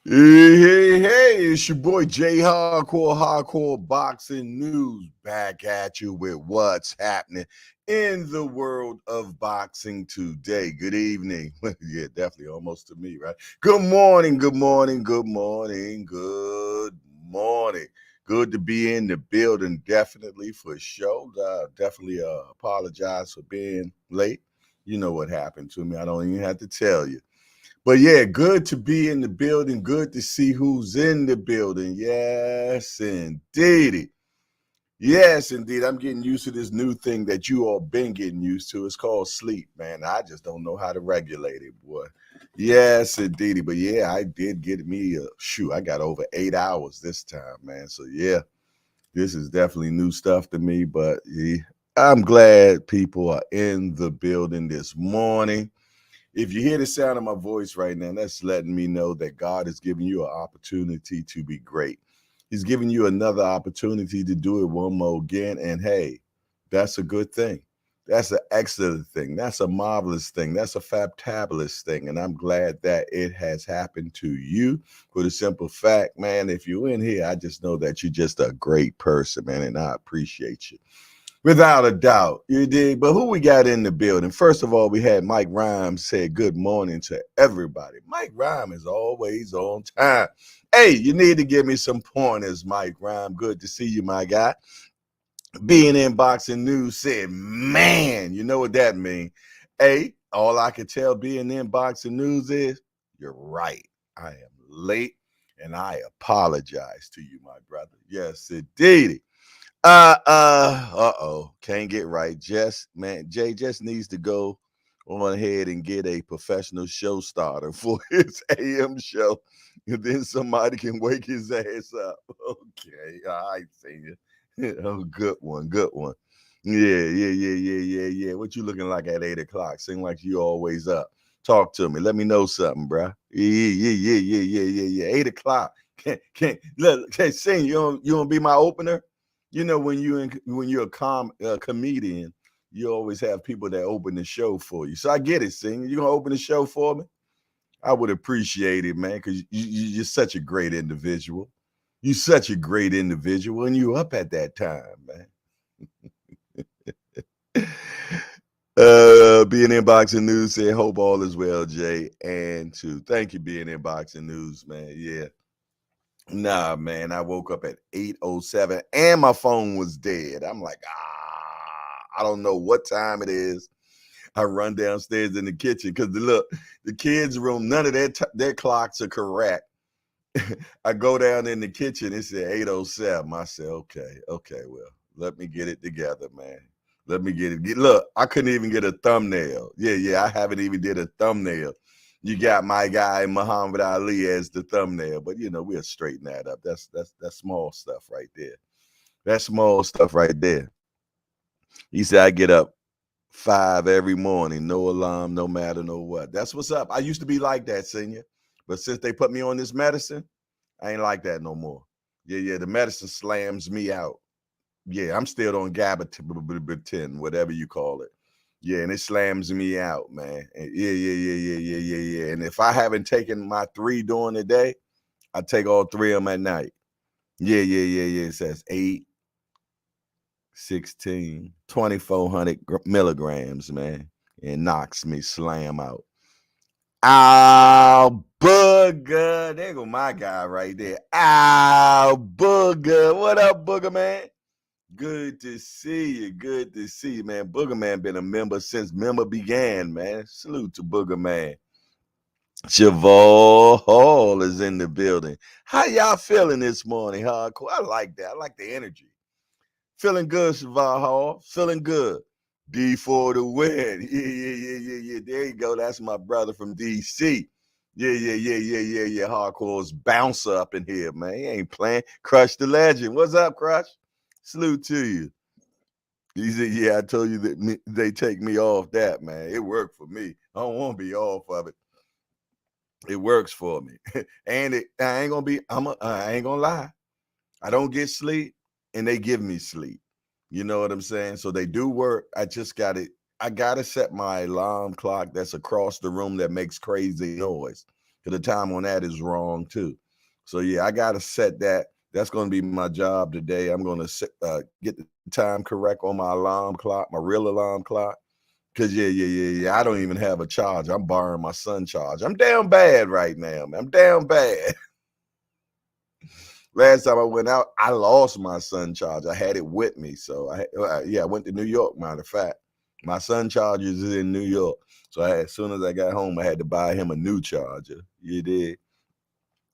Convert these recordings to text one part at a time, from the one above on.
Hey, it's your boy Jay Hardcore Boxing News back at you with what's happening in the world of boxing today. Good evening. Yeah, definitely almost to me, right? Good morning, good morning, good morning, good morning. Good to be in the building, definitely for sure. Definitely apologize for being late. You know what happened to me. I don't even have to tell you. But yeah, good to be in the building. Good to see who's in the building. Yes, indeed. Yes, indeed. I'm getting used to this new thing that you all been getting used to. It's called sleep, man. I just don't know how to regulate it, boy. Yes, indeed. But yeah, I did get me a shoot. I got over 8 hours this time, man. So yeah, this is definitely new stuff to me. But yeah, I'm glad people are in the building this morning. If you hear the sound of my voice right now, that's letting me know that God is giving you an opportunity to be great. He's giving you another opportunity to do it one more again. And hey, that's a good thing. That's an excellent thing. That's a marvelous thing. That's a fantabulous thing. And I'm glad that it has happened to you for the simple fact, man, if you're in here, I just know that you're just a great person, man. And I appreciate you. Without a doubt, you dig. But who we got in the building? First of all, we had Mike Rhymes say good morning to everybody. Mike Rhymes is always on time. Hey, you need to give me some pointers, Mike Rhymes. Good to see you, my guy. Being in boxing news said, man, you know what that means. Hey, all I can tell being in boxing news is you're right. I am late and I apologize to you, my brother. Yes, indeed. Can't get right. Jay just needs to go on ahead and get a professional show starter for his AM show. And then somebody can wake his ass up. Okay. All right, senior. Oh, good one. Good one. Yeah. What you looking like at 8 o'clock? Seem like you always up. Talk to me. Let me know something, bruh. Yeah. 8 o'clock. Can't look. Can't sing. You don't be my opener. You know when you're a comedian, you always have people that open the show for you. So I get it, sing. You gonna open the show for me? I would appreciate it, man, because you're such a great individual. You're such a great individual, and you up at that time, man. Being in boxing news said, hope all is well, Jay. And to thank you, being in boxing news, man. Yeah. Nah, man, I woke up at 8:07 and my phone was dead. I'm like, I don't know what time it is. I run downstairs in the kitchen because the kids' room, none of their clocks are correct. I go down in the kitchen, it said 8:07. I said, okay, well, let me get it together, man. Let me get it. Look, I couldn't even get a thumbnail. Yeah, I haven't even did a thumbnail. You got my guy Muhammad Ali as the thumbnail, but we'll straighten that up. That's small stuff right there. That's small stuff right there. He said I get up 5 every morning, no alarm, no matter, no what. That's what's up. I used to be like that, senior. But since they put me on this medicine, I ain't like that no more. Yeah, the medicine slams me out. Yeah, I'm still on gabapentin, whatever you call it. Yeah, and it slams me out, man. Yeah. And if I haven't taken my 3 during the day, I take all 3 of them at night. Yeah. It says 8, 16, 2,400 milligrams, man. It knocks me slam out. Ow, Booger. There go my guy right there. Ow, Booger. What up, Booger, man? Good to see you. Good to see you, man. Booger Man been a member since member began, man. Salute to Booger Man. Cheval Hall is in the building. How y'all feeling this morning, hardcore? I like that. I like the energy. Feeling good, Cheval Hall. Feeling good. D for the win. Yeah. There you go. That's my brother from DC. Yeah. Hardcore's bouncer up in here, man. He ain't playing. Crush the legend. What's up, Crush? Salute to you. He said, yeah, I told you that they take me off that, man. It worked for me. I don't want to be off of it. It works for me. And I ain't gonna lie. I don't get sleep and they give me sleep. You know what I'm saying? So they do work. I gotta set my alarm clock that's across the room that makes crazy noise. because the time on that is wrong too. So yeah, I gotta set that. That's gonna be my job today. I'm gonna get the time correct on my alarm clock, my real alarm clock. Cause yeah. I don't even have a charger. I'm borrowing my son's charger. I'm down bad right now, man. I'm down bad. Last time I went out, I lost my sun charger. I had it with me, so I went to New York. Matter of fact, my sun charger is in New York, so as soon as I got home, I had to buy him a new charger. You did.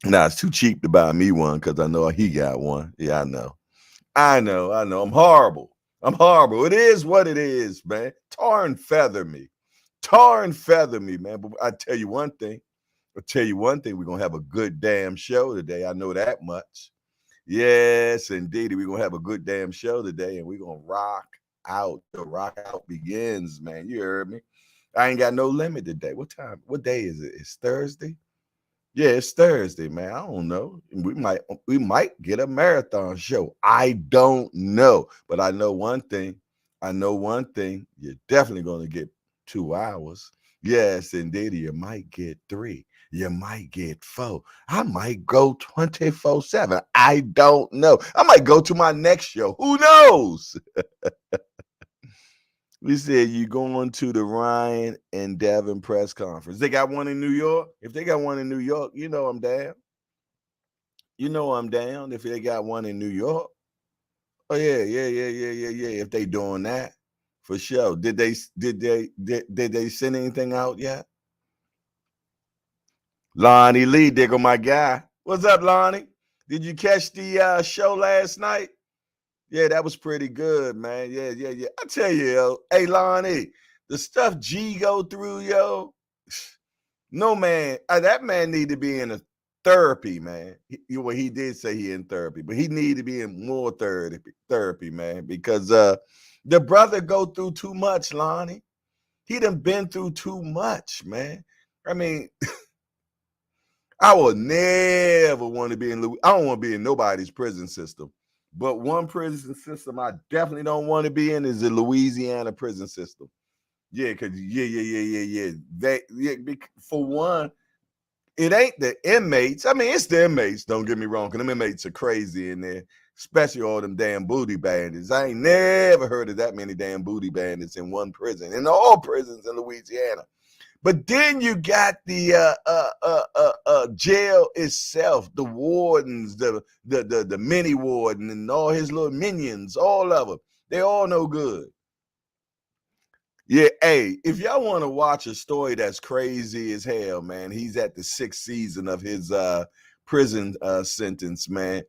Now it's too cheap to buy me one because I know he got one. Yeah, I know. I'm horrible. I'm horrible. It is what it is, man. Tar and feather me. Tar and feather me, man. But I tell you one thing. We're gonna have a good damn show today. I know that much. Yes, indeed. We're gonna have a good damn show today, and we're gonna rock out. The rock out begins, man. You heard me. I ain't got no limit today. What time? What day is it? It's Thursday. Yeah, it's Thursday, man. I don't know. We might get a marathon show. I don't know, but I know one thing. You're definitely gonna get 2 hours. Yes, indeed. You might get three. You might get four. I might go 24/7. I don't know. I might go to my next show. Who knows? We said you going to the Ryan and Devin press conference. They got one in New York. If they got one in New York, you know I'm down. You know I'm down. If they got one in New York. Oh yeah. If they doing that, for sure. Did they send anything out yet? Lonnie Lee, Diggle, my guy. What's up, Lonnie? Did you catch the show last night? Yeah, that was pretty good, man. Yeah. I tell you, yo, hey, Lonnie, the stuff G go through, yo, no man, that man need to be in a therapy, man. He did say he in therapy, but he need to be in more therapy, man, because the brother go through too much, Lonnie. He done been through too much, man. I mean, I will never want to be I don't want to be in nobody's prison system. But one prison system I definitely don't want to be in is the Louisiana prison system. Yeah, because yeah. For one, it ain't the inmates. I mean, it's the inmates, don't get me wrong, because them inmates are crazy in there, especially all them damn booty bandits. I ain't never heard of that many damn booty bandits in one prison, in all prisons in Louisiana. But then you got the jail itself, the wardens, the mini warden, and all his little minions, all of them. They all no good. Yeah, hey, if y'all want to watch a story that's crazy as hell, man, he's at the 6th season of his prison sentence, man.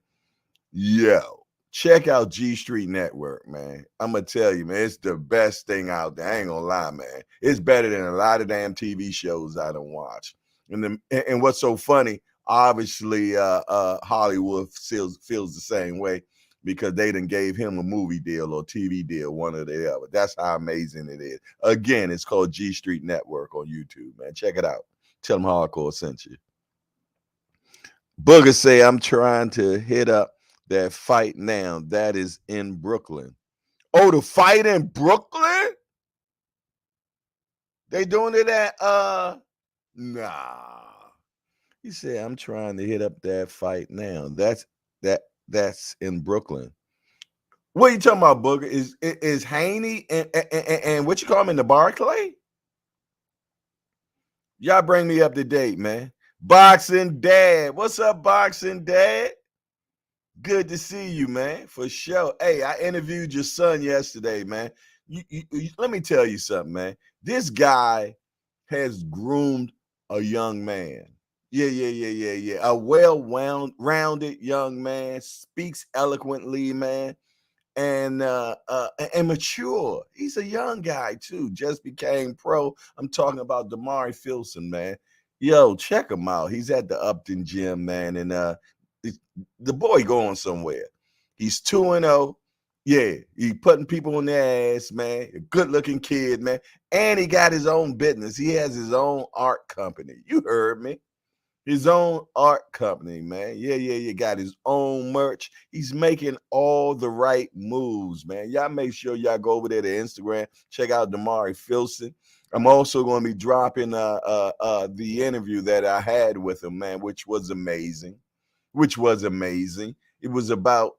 Yo, check out G Street Network, man. I'm gonna tell you, man, it's the best thing out there. I ain't gonna lie, man. It's better than a lot of damn TV shows I don't watch. And what's so funny, obviously, Hollywood feels the same way because they done gave him a movie deal or TV deal, one or the other. That's how amazing it is. Again, it's called G Street Network on YouTube, man. Check it out. Tell them Hardcore sent you. Booger say, I'm trying to hit up that fight now. That is in Brooklyn. Oh, the fight in Brooklyn? They doing it at nah. He said, I'm trying to hit up that fight now. That's in Brooklyn. What are you talking about, Booger? Is Haney and what you call him in the Barclay? Y'all bring me up to date, man. Boxing Dad. What's up, Boxing Dad? Good to see you, man, for sure. Hey, I interviewed your son yesterday, man. Let me tell you something, man. This guy has groomed a young man. Yeah. A well-rounded young man, speaks eloquently, man, and mature. He's a young guy too. Just became pro. I'm talking about Damari Filson, man. Yo, check him out. He's at the Upton Gym, man, and the boy going somewhere. He's 2-0. Yeah, he putting people on their ass, man. A good-looking kid, man. And he got his own business. He has his own art company. You heard me. His own art company, man. Yeah. Got his own merch. He's making all the right moves, man. Y'all make sure y'all go over there to Instagram. Check out Damari Filson. I'm also going to be dropping the interview that I had with him, man, which was amazing. It was about,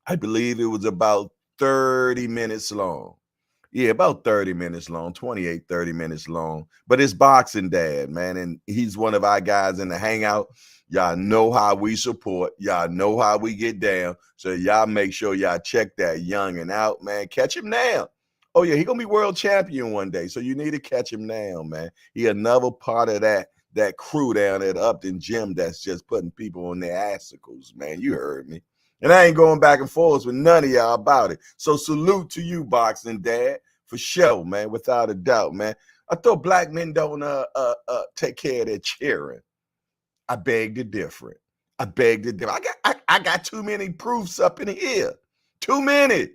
I believe it was about 30 minutes long. Yeah, about 30 minutes long, 28, 30 minutes long. But it's Boxing Dad, man. And he's one of our guys in the hangout. Y'all know how we support. Y'all know how we get down. So y'all make sure y'all check that youngin' out, man. Catch him now. Oh, yeah, he going to be world champion one day. So you need to catch him now, man. He another part of that crew down at Upton Gym that's just putting people on their assicles, man. You heard me. And I ain't going back and forth with none of y'all about it. So salute to you, Boxing Dad, for sure, man, without a doubt, man. I thought black men don't take care of their cheering. I beg to differ. I got too many proofs up in here. Too many.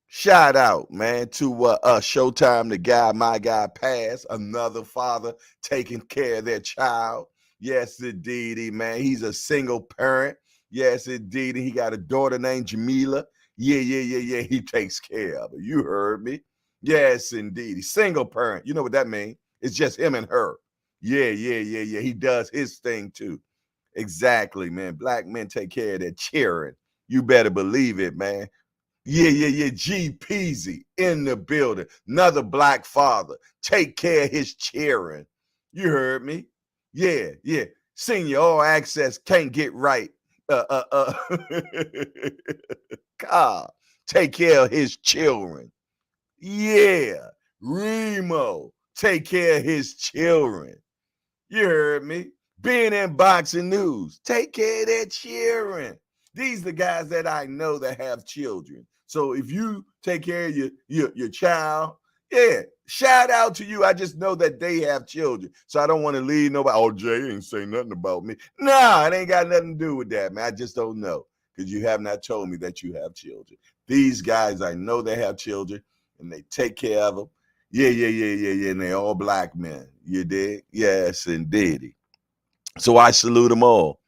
Shout out, man, to Showtime, the guy, my guy, Pass, another father taking care of their child. Yes, indeed, man. He's a single parent. Yes, indeed. He got a daughter named Jamila. Yeah. He takes care of her. You heard me. Yes, indeed. He's single parent. You know what that means? It's just him and her. Yeah. He does his thing too. Exactly, man. Black men take care of their children. You better believe it, man. Yeah. G Peasy in the building. Another black father. Take care of his children. You heard me? Yeah. Senior all access can't get right. God, take care of his children. Yeah. Remo, take care of his children. You heard me? Being in boxing news, take care of their children. These are the guys that I know that have children. So if you take care of your child, yeah, shout out to you. I just know that they have children. So I don't want to leave nobody. Oh, Jay ain't say nothing about me. Nah, it ain't got nothing to do with that, man. I just don't know because you have not told me that you have children. These guys, I know they have children and they take care of them. Yeah. And they all black men. You dig? Yes, indeed. So I salute them all.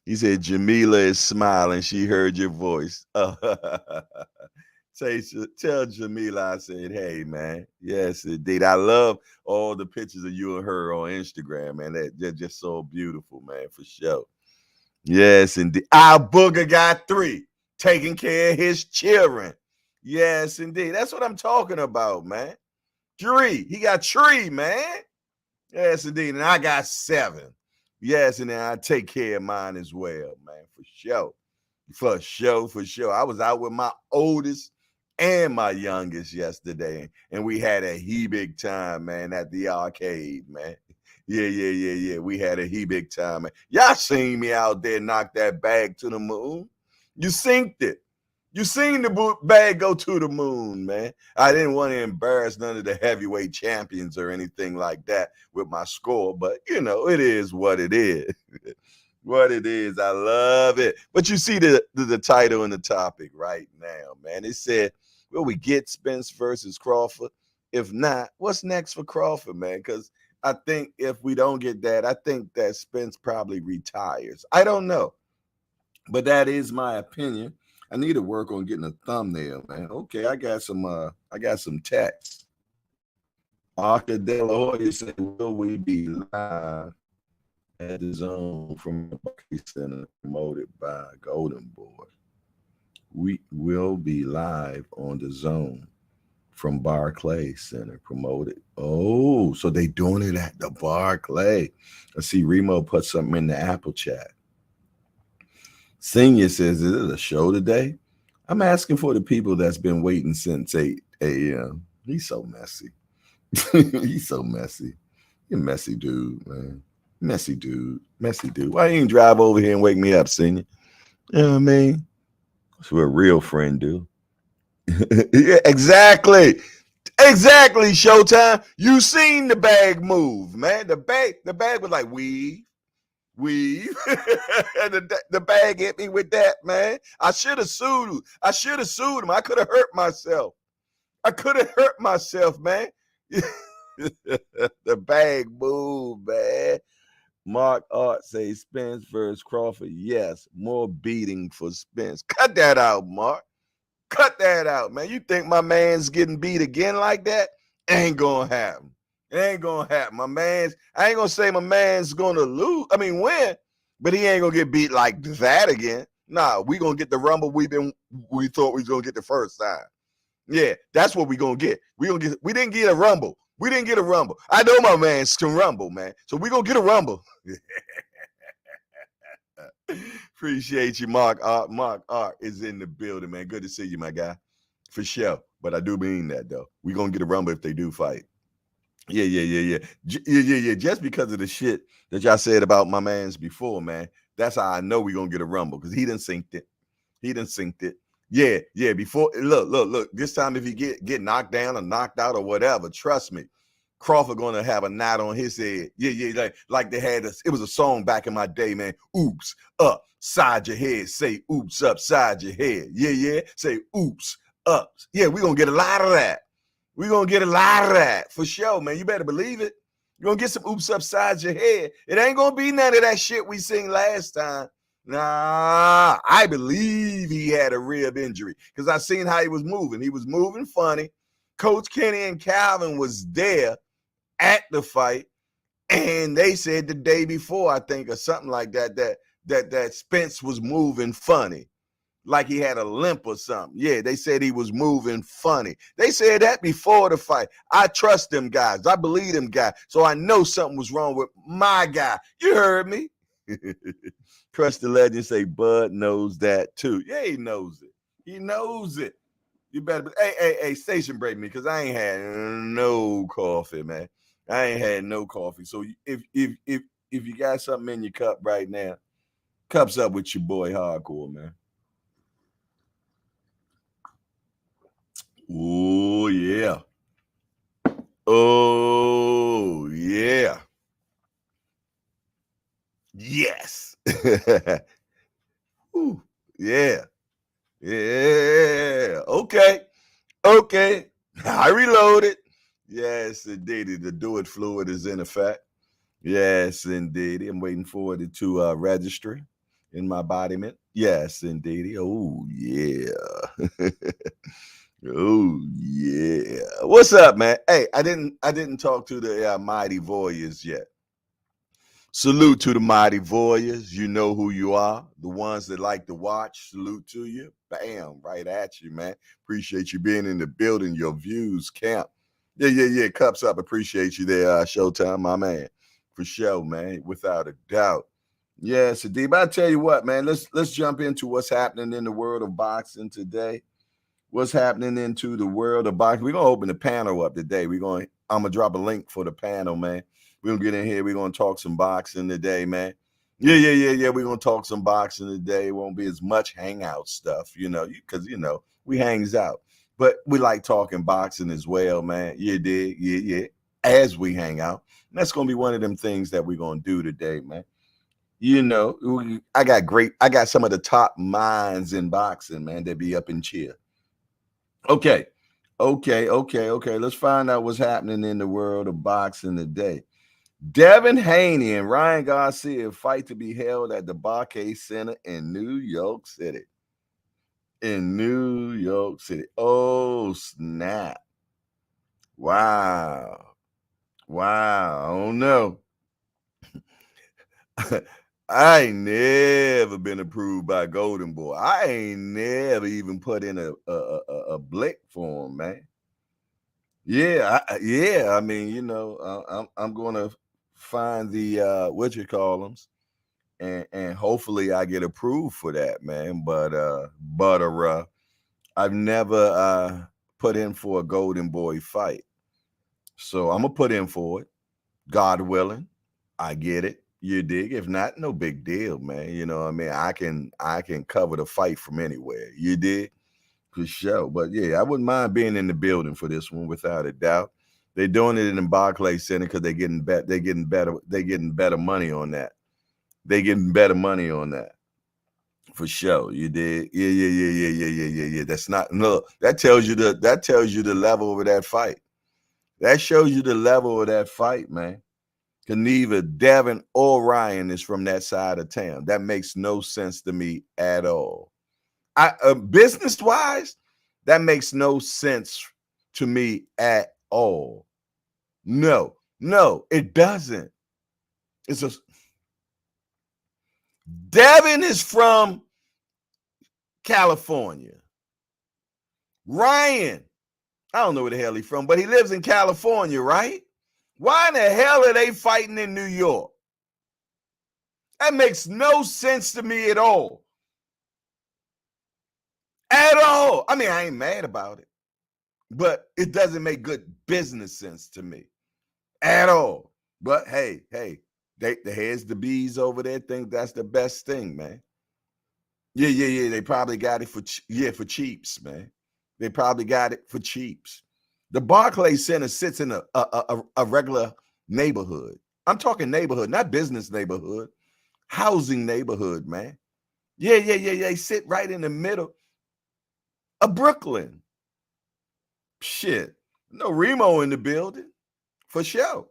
He said, Jamila is smiling. She heard your voice. Tell Jamila I said, hey, man. Yes, indeed. I love all the pictures of you and her on Instagram, man. They're just so beautiful, man, for sure. Yes, indeed. Our booger got 3, taking care of his children. Yes, indeed. That's what I'm talking about, man. 3. He got 3, man. Yes, indeed. And I got 7. Yes, and then I take care of mine as well, man, for sure. For sure. I was out with my oldest and my youngest yesterday, and we had a big time, man, at the arcade, man. Yeah. We had a big time, man. Y'all seen me out there knock that bag to the moon. You synced it. You seen the bag go to the moon, man. I didn't want to embarrass none of the heavyweight champions or anything like that with my score, but you know, it is what it is. What it is. I love it. But you see the title and the topic right now, man. It said, will we get Spence versus Crawford? If not, what's next for Crawford, man? Because I think if we don't get that, I think that Spence probably retires. I don't know. But that is my opinion. I need to work on getting a thumbnail, man. Okay, I got some text. Arca De La Hoya said, will we be live at the Zone from the Barclays Center promoted by Golden Boy? We will be live on the Zone from Barclays Center promoted. Oh, so they doing it at the Barclay. I see Remo put something in the Apple chat. Senior says, is it a show today? I'm asking for the people that's been waiting since 8 a.m. He's so messy. He's so messy. You're a messy dude, man. Messy dude. Why you ain't drive over here and wake me up, Senior? You know what I mean? That's what a real friend do. Yeah, exactly. Showtime. You seen the bag move, man. The bag was like, weave. The bag hit me with that, man. I should have sued him. I could have hurt myself. Man. The bag moved, man. Mark Art says Spence versus Crawford. Yes, more beating for Spence. Cut that out, Mark. Cut that out, man. You think my man's getting beat again like that? Ain't gonna happen. It ain't gonna happen. My man's, I ain't gonna say my man's gonna lose. I mean, win, but he ain't gonna get beat like that again. Nah, we gonna get the rumble we thought we was gonna get the first time. Yeah, that's what we gonna get. We didn't get a rumble. We didn't get a rumble. I know my man's can rumble, man. So we gonna get a rumble. Appreciate you, Mark Art. Mark Art is in the building, man. Good to see you, my guy. For sure. But I do mean that though. We gonna get a rumble if they do fight. Yeah. Just because of the shit that y'all said about my man's before, man. That's how I know we gonna get a rumble because he done synced it. He done synced it. Yeah. Before look. This time if he get knocked down or knocked out or whatever, trust me, Crawford gonna have a knot on his head. Yeah. Like they had it was a song back in my day, man. Oops, upside your head. Say oops upside your head. Yeah. Say oops up. Yeah, we gonna get a lot of that. We're going to get a lot of that for sure, man. You better believe it. You're going to get some oops upside your head. It ain't going to be none of that shit we seen last time. Nah, I believe he had a rib injury because I seen how he was moving. He was moving funny. Coach Kenny and Calvin was there at the fight, and they said the day before, I think, or something like that Spence was moving funny. Like he had a limp or something. Yeah, they said he was moving funny. They said that before the fight. I trust them guys. I believe them guys. So I know something was wrong with my guy. You heard me. Trust the legend say Bud knows that too. Yeah, he knows it. He knows it. You better hey, station break me because I ain't had no coffee, man. I ain't had no coffee. So if you got something in your cup right now, cups up with your boy Hardcore, man. Oh, yeah. Oh, yeah. Yes. Ooh, yeah. Yeah. Okay. I reloaded. Yes, indeed. The do it fluid is in effect. Yes, indeed. I'm waiting for it to registry in my embodiment. Yes, indeed. Oh, yeah. Oh yeah. What's up, man? Hey, I didn't talk to the mighty warriors yet. Salute to the mighty warriors. You know who you are. The ones that like to watch. Salute to you. Bam, right at you, man. Appreciate you being in the building. Your views count. Yeah. Cups up. Appreciate you there, Showtime, my man. For sure, man. Without a doubt. Yes, indeed. But I tell you what, man. Let's jump into what's happening in the world of boxing today. What's happening into the world of boxing. We're gonna open the panel up today. I'm gonna drop a link for the panel, man. We're gonna get in here. We're gonna talk some boxing today, man. Yeah. We're gonna talk some boxing today. It won't be as much hangout stuff, because we hangs out. But we like talking boxing as well, man. You dig? Yeah. As we hang out. And that's gonna be one of them things that we're gonna do today, man. I got some of the top minds in boxing, man, that be up in cheer. Okay. Let's find out what's happening in the world of boxing today. Devin Haney and Ryan Garcia fight to be held at the Barcade Center in New York City. Oh, snap. Wow. I don't know. I ain't never been approved by Golden Boy. I ain't never even put in a blick for him, man. Yeah. I mean, I'm gonna find the what you call them, and hopefully I get approved for that, man. But I've never put in for a Golden Boy fight, so I'm gonna put in for it. God willing, I get it. You dig? If not, no big deal, man. You know what I mean? I can cover the fight from anywhere. You dig? For sure. But yeah, I wouldn't mind being in the building for this one without a doubt. They're doing it in the Barclays Center because they're getting better money on that. They're getting better money on that. For sure. You did. Yeah. That's not that tells you the level of that fight. That shows you the level of that fight, man. Because neither Devin or Ryan is from that side of town. That makes no sense to me at all. Business wise, that makes no sense to me at all. No, it doesn't. It's a Devin is from California. Ryan, I don't know where the hell he's from, but he lives in California, right? Why in the hell are they fighting in New York? That makes no sense to me at all. At all. I mean, I ain't mad about it, but it doesn't make good business sense to me at all. But hey, the heads the bees over there think that's the best thing, man. Yeah. They probably got it for for cheaps, man. They probably got it for cheaps. The Barclays Center sits in a regular neighborhood. I'm talking neighborhood, not business neighborhood, housing neighborhood, man. Yeah. They sit right in the middle of Brooklyn. Shit. No Remo in the building, for sure.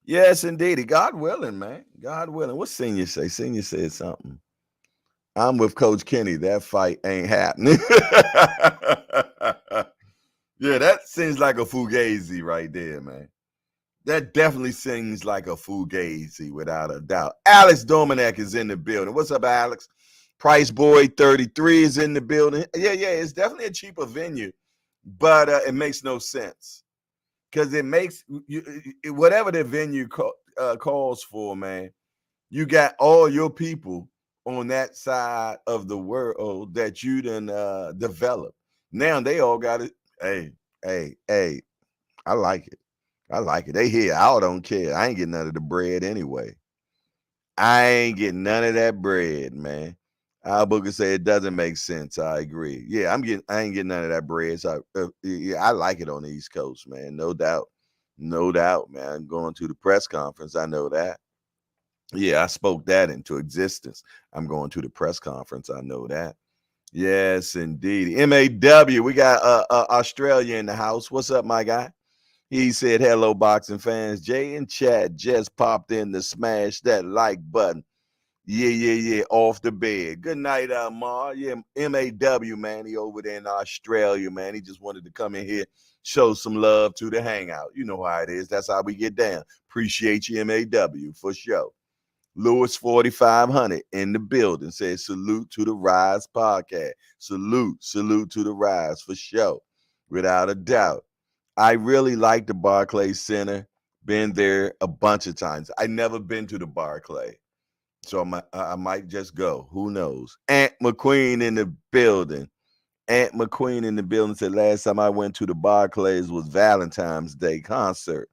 Yes, indeedy. God willing, man. God willing. What Senior say? Senior said something. I'm with Coach Kenny. That fight ain't happening. Yeah, that seems like a fugazi right there, man. That definitely seems like a fugazi without a doubt. Alex Dominac is in the building. What's up, Alex? Price Boy 33 is in the building. Yeah, it's definitely a cheaper venue, but it makes no sense because it makes whatever the venue calls for, man. You got all your people on that side of the world that you done develop. Now they all got it. Hey, I like it. I like it. They here. I don't care. I ain't getting none of the bread anyway. I ain't getting none of that bread, man. Al Booker said it doesn't make sense. I agree. Yeah, I ain't getting none of that bread. So yeah, I like it on the East Coast, man. No doubt. No doubt, man. I'm going to the press conference. I know that. Yeah, I spoke that into existence. I'm going to the press conference. I know that. Yes, indeed. MAW, we got Australia in the house. What's up, my guy? He said, hello, boxing fans. Jay in chat just popped in to smash that like button. Yeah, off the bed. Good night, Ma. Yeah, MAW, man. He over there in Australia, man. He just wanted to come in here, show some love to the hangout. You know how it is. That's how we get down. Appreciate you, MAW, for sure. Lewis 4500 in the building says salute to the Rise podcast. Salute to the Rise for sure, without a doubt. I really like the Barclays Center. Been there a bunch of times. I never been to the Barclay, so I might just go. Who knows? Aunt McQueen in the building. Aunt McQueen in the building said last time I went to the Barclays was Valentine's Day concert.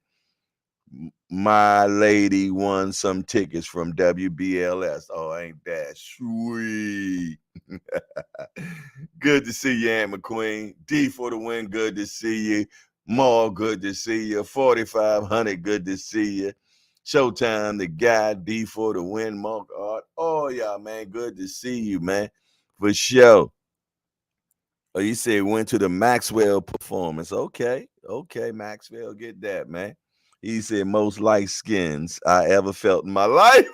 My lady won some tickets from WBLS. Oh, ain't that sweet? Good to see you, Aunt McQueen. D for the win. Good to see you. Maul, good to see you. 4500, good to see you. Showtime, the guy. D for the win. Mark Art. Oh, yeah, man. Good to see you, man. For sure. Oh, you said went to the Maxwell performance. Okay, Maxwell, get that, man. He said most light skins I ever felt in my life.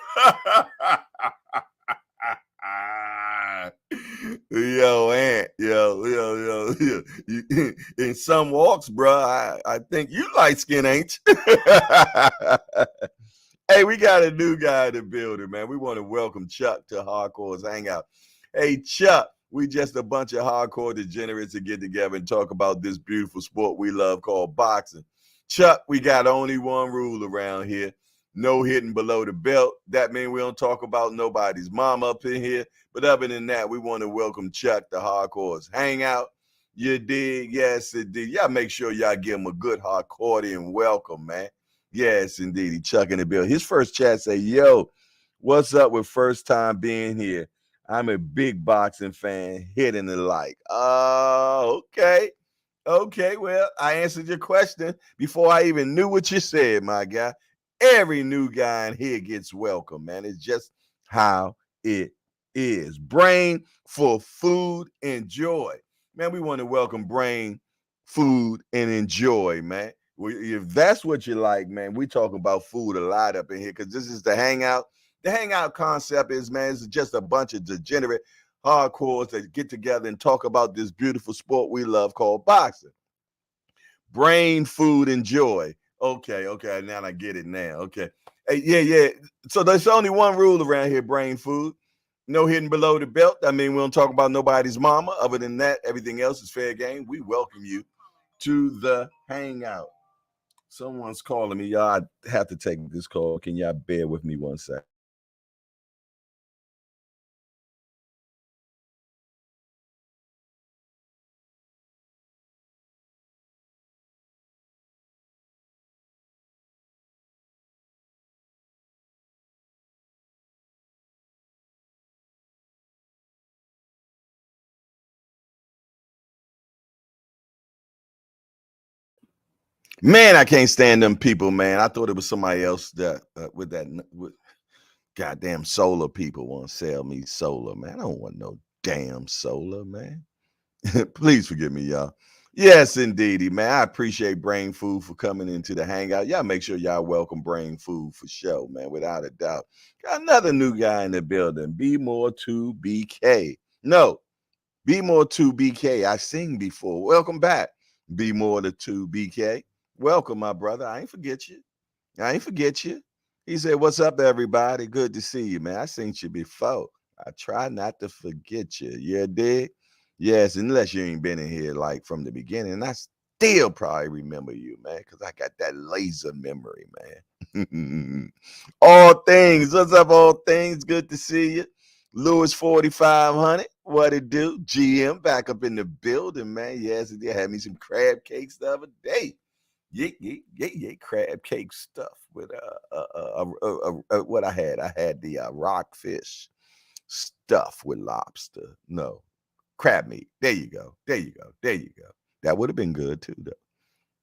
Yo, Aunt, yo. In some walks, bro, I think you light skin, ain't you? Hey, we got a new guy in the building, man. We want to welcome Chuck to Hardcore's Hangout. Hey, Chuck, we just a bunch of hardcore degenerates to get together and talk about this beautiful sport we love called boxing. Chuck, we got only one rule around here. No hitting below the belt. That means we don't talk about nobody's mom up in here. But other than that, we want to welcome Chuck to Hardcore's Hangout. You dig? Yes, indeed. Y'all make sure y'all give him a good hardcore welcome, man. Yes, indeed. Chuck in the bill. His first chat say, yo, what's up with first time being here? I'm a big boxing fan, hitting the like. Oh, okay. Okay, well, I answered your question before I even knew what you said, my guy. Every new guy in here gets welcome, man. It's just how it is. Brain for food and joy. Man, we want to welcome Brain, food, and enjoy, man. If that's what you like, man, we talk about food a lot up in here because this is the hangout. The hangout concept is, man, it's just a bunch of degenerate hardcores that get together and talk about this beautiful sport we love called boxing. Brain, food, and joy. Okay. Now I get it now. Okay. Hey, yeah. So there's only one rule around here, brain food. No hitting below the belt. I mean, we don't talk about nobody's mama. Other than that, everything else is fair game. We welcome you to the hangout. Someone's calling me. Y'all, I have to take this call. Can y'all bear with me one second? Man, I can't stand them people, man. I thought it was somebody else that with that with goddamn solar people want to sell me solar, man. I don't want no damn solar, man. Please forgive me, y'all. Yes, indeedy, man. I appreciate Brain Food for coming into the hangout. Y'all make sure y'all welcome Brain Food for show, man, without a doubt. Got another new guy in the building. Be More 2BK. No, Be More 2BK. I sing before. Welcome back. Be More to 2BK. Welcome, my brother. I ain't forget you. I ain't forget you. He said, "What's up, everybody? Good to see you, man. I seen you before. I try not to forget you. You dig? Yes, unless you ain't been in here like from the beginning. And I still probably remember you, man, because I got that laser memory, man. All things. What's up, all things? Good to see you. Lewis 4500. What it do? GM back up in the building, man. Yes, they had me some crab cakes the other day. Yeah, crab cake stuff with what I had. I had the rockfish stuff with lobster. No, crab meat. There you go. That would have been good too, though.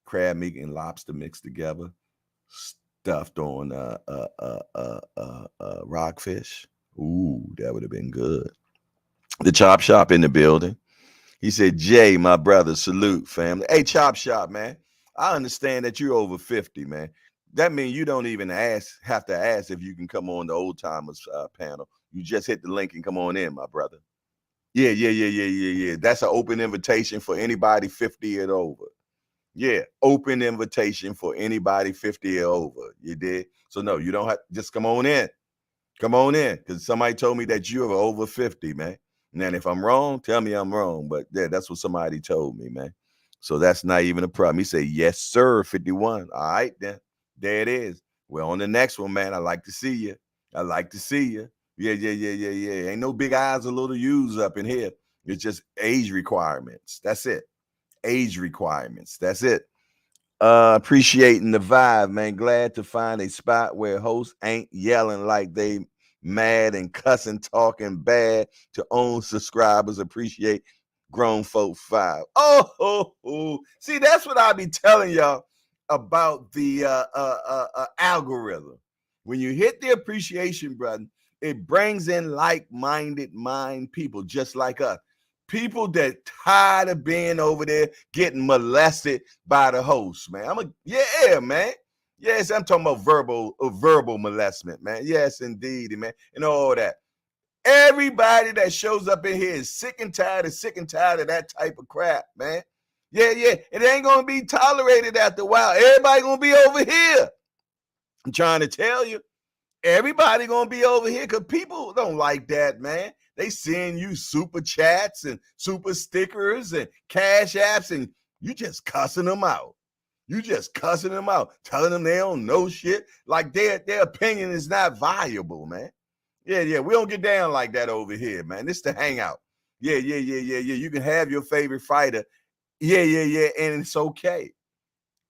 Crab meat and lobster mixed together, stuffed on rockfish. Ooh, that would have been good. The chop shop in the building. He said, "Jay, my brother, salute, family." Hey, Chop Shop, man. I understand that you're over 50, man. That means you don't even have to ask if you can come on the old timers panel. You just hit the link and come on in, my brother. Yeah. That's an open invitation for anybody 50 and over. Yeah, open invitation for anybody 50 or over. You did? So no, you don't have just come on in. Come on in, because somebody told me that you're over 50, man. Now, if I'm wrong, tell me I'm wrong. But yeah, that's what somebody told me, man. So that's not even a problem. He said, "Yes, sir, 51." All right, then. There it is. Well, on the next one, man. I like to see you. I like to see you. Yeah. Ain't no big eyes or little U's up in here. It's just age requirements. That's it. Age requirements. That's it. Appreciating the vibe, man. Glad to find a spot where hosts ain't yelling like they mad and cussing, talking bad to own subscribers. Appreciate grown folk vibe. Oh. See, that's what I be telling y'all about the algorithm. When you hit the appreciation button, it brings in like-minded mind people just like us. People that tired of being over there getting molested by the host, man. Man. Yes, I'm talking about verbal molestment, man. Yes, indeed, man, and all that. Everybody that shows up in here is sick and tired of that type of crap, man. Yeah. It ain't gonna be tolerated after a while. Everybody gonna be over here. I'm trying to tell you. Everybody gonna be over here because people don't like that, man. They send you super chats and super stickers and cash apps, and you just cussing them out. Telling them they don't know shit. Like their opinion is not valuable, man. Yeah. We don't get down like that over here, man. This the hangout. Yeah. You can have your favorite fighter. Yeah. And it's okay.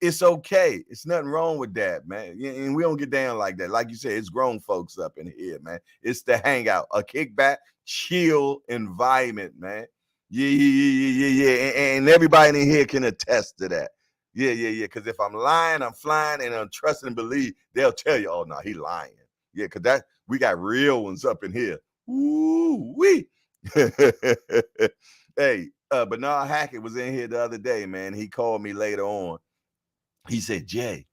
It's okay. It's nothing wrong with that, man. And we don't get down like that. Like you said, it's grown folks up in here, man. It's the hangout, a kickback, chill environment, man. Yeah. And everybody in here can attest to that. Yeah. Because if I'm lying, I'm flying, and I'm trusting and believe, they'll tell you, "Oh no, he lying." Yeah, because that we got real ones up in here. Ooh wee. Hey, Bernard Hackett was in here the other day, man. He called me later on. He said, "Jay,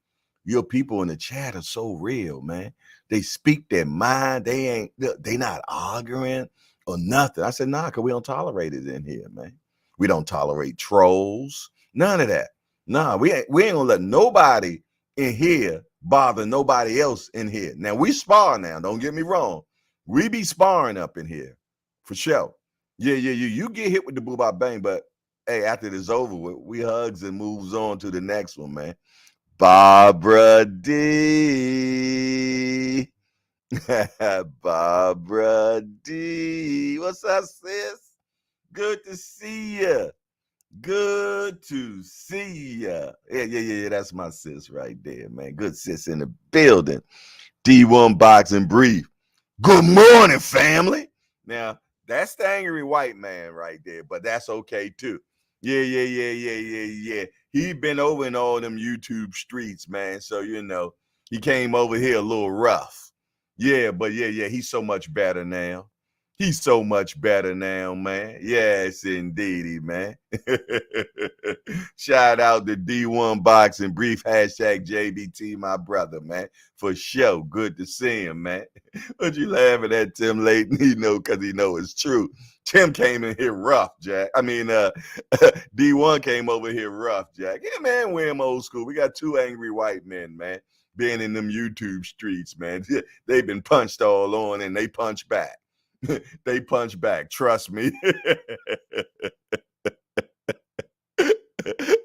your people in the chat are so real, man. They speak their mind. They not arguing or nothing." I said, "Nah, because we don't tolerate it in here, man. We don't tolerate trolls. None of that. Nah, we ain't gonna let nobody in here bother nobody else in here. Now we spar now. Don't get me wrong. We be sparring up in here for sure. Yeah, you get hit with the boo bop bang, but hey, after this over with, we hugs and moves on to the next one, man. Barbara D. Barbara D. What's up, sis? Good to see ya. Good to see ya. Yeah. That's my sis right there, man. Good sis in the building. D1 Boxing Brief. Good morning, family. Now, that's the angry white man right there, but that's okay too. Yeah. He been over in all them YouTube streets, man. So, he came over here a little rough. Yeah, but he's so much better now. He's so much better now, man. Yes, indeedy, man. Shout out to D1 Boxing Brief, hashtag JBT, my brother, man. For sure. Good to see him, man. What you laughing at, Tim Layton? Because he know it's true. Tim came in here rough, Jack. I mean, D1 came over here rough, Jack. Yeah, man, we're him old school. We got two angry white men, man, being in them YouTube streets, man. They've been punched all on, and they punch back. They punch back. Trust me.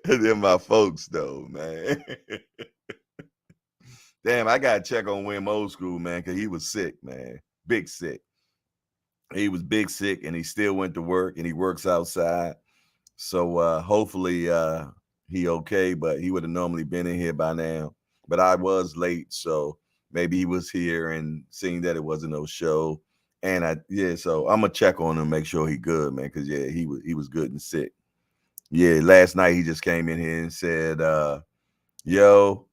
They're my folks, though, man. Damn, I gotta check on Wim old school, man, because he was sick, man. Big sick. He was big sick, and he still went to work, and he works outside. So hopefully he okay, but he would have normally been in here by now. But I was late, so maybe he was here and seeing that it wasn't no show. And so I'm gonna check on him, make sure he good, man, because he was good and sick. Yeah, last night he just came in here and said, yo,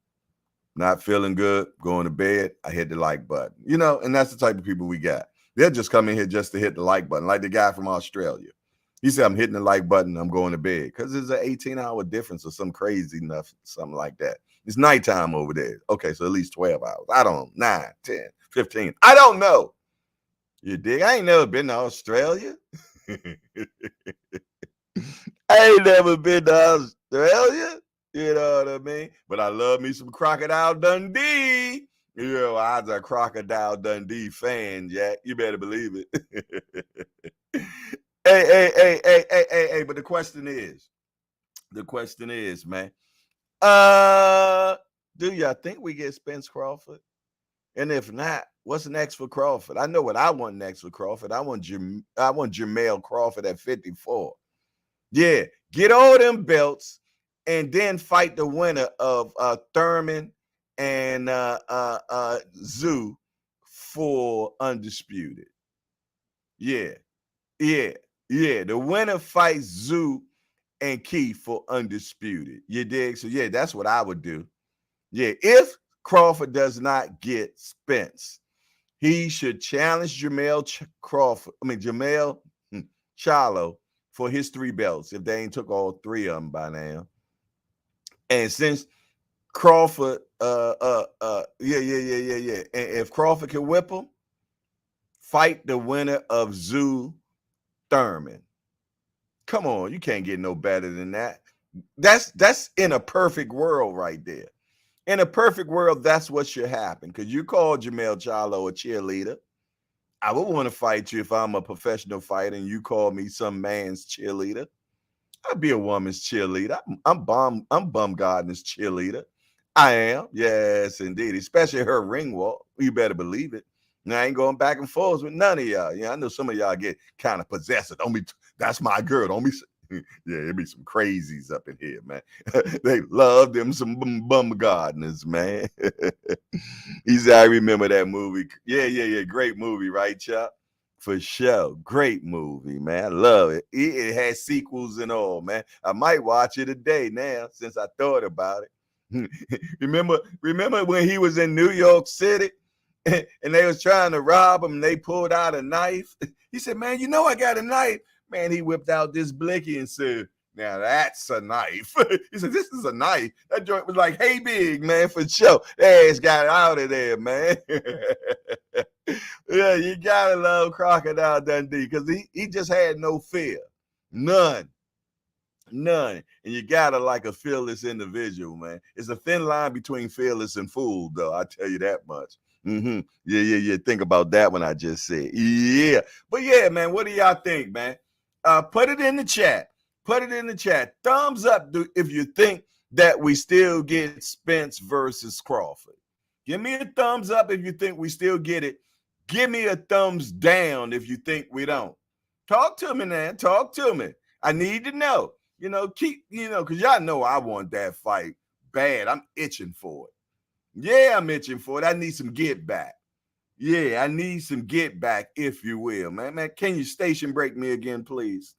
not feeling good, going to bed. I hit the like button. And that's the type of people we got. They'll just come in here just to hit the like button, like the guy from Australia. He said, I'm hitting the like button, I'm going to bed. Because there's an 18-hour difference or some crazy enough, something like that. It's nighttime over there. Okay, so at least 12 hours. I don't know, 9, 10, 15. I don't know. You dig? I ain't never been to Australia. I ain't never been to Australia. You know what I mean? But I love me some Crocodile Dundee. I was a Crocodile Dundee fan, Jack. You better believe it. Hey, but the question is, man, do y'all think we get Spence Crawford? And if not, what's next for Crawford? I know what I want next for Crawford. I want Jermell Crawford at 54. Yeah, get all them belts and then fight the winner of Thurman and Zoo for undisputed. Yeah. The winner fights Zoo and Keith for undisputed. You dig? So that's what I would do. Yeah, if Crawford does not get Spence, he should challenge Jermell Charlo for his 3 belts if they ain't took all 3 of them by now. And since Crawford, And if Crawford can whip him, fight the winner of Zoo Thurman. Come on, you can't get no better than that. That's in a perfect world right there. In a perfect world, that's what should happen. Because you call Jermell Charlo a cheerleader. I would want to fight you if I'm a professional fighter and you call me some man's cheerleader. I'd be a woman's cheerleader. I'm Bumgarner's cheerleader. I am. Yes, indeed. Especially her ring walk. You better believe it. Now, I ain't going back and forth with none of y'all. I know some of y'all get kind of possessive. That's my girl. Don't be. Yeah, it'd be some crazies up in here, man. They love them some Bumgarners, man. He said, I remember that movie. Yeah. Great movie, right, Chuck? For sure. Great movie, man. I love it. It has sequels and all, man. I might watch it today now since I thought about it. Remember when he was in New York City and they was trying to rob him and they pulled out a knife? He said, man, I got a knife. Man, he whipped out this blicky and said, now that's a knife. He said, this is a knife. That joint was like, hey, big, man, for sure. That ass got out of there, man. Yeah, you got to love Crocodile Dundee because he just had no fear. None. None. And you gotta like a fearless individual, man. It's a thin line between fearless and fool, though. I tell you that much. Yeah. Think about that one I just said. Yeah. But yeah, man, what do y'all think, man? Put it in the chat. Put it in the chat. Thumbs up if you think that we still get Spence versus Crawford. Give me a thumbs up if you think we still get it. Give me a thumbs down if you think we don't. Talk to me, man. Talk to me. I need to know. Because y'all know I want that fight bad. I'm itching for it. Yeah, I'm itching for it. I need some get back. Yeah, I need some get back, if you will, man. Man, can you station break me again, please?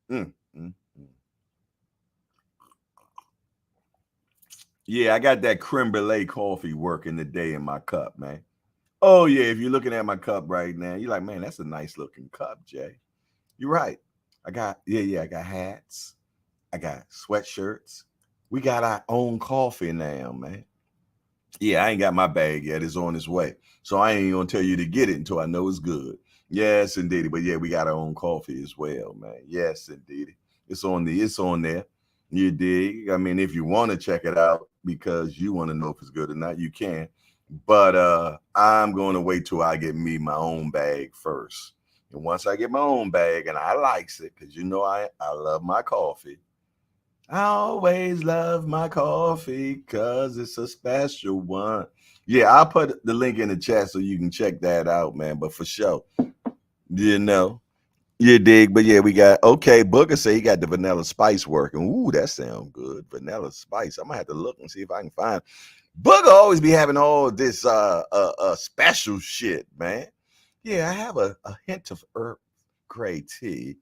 Mm. Yeah, I got that creme brulee coffee working today in my cup, man. Oh, yeah, if you're looking at my cup right now, you're like, man, that's a nice looking cup, Jay. You're right. I got hats. I got sweatshirts. We got our own coffee now, man. Yeah, I ain't got my bag yet. It's on its way. So I ain't gonna tell you to get it until I know it's good. Yes, indeed. But yeah, we got our own coffee as well, man. Yes, indeed. It's on there. You dig? I mean, if you want to check it out because you want to know if it's good or not, you can. But I'm gonna wait till I get me my own bag first. And once I get my own bag and I likes it, because I love my coffee. I always love my coffee because it's a special one. Yeah, I'll put the link in the chat so you can check that out, man. But for sure, you know, you dig. But yeah, we got, okay, Booker say he got the vanilla spice working. Ooh, that sounds good. Vanilla spice. I'm going to have to look and see if I can find. Booker always be having all this special shit, man. Yeah, I have a hint of Earl Grey tea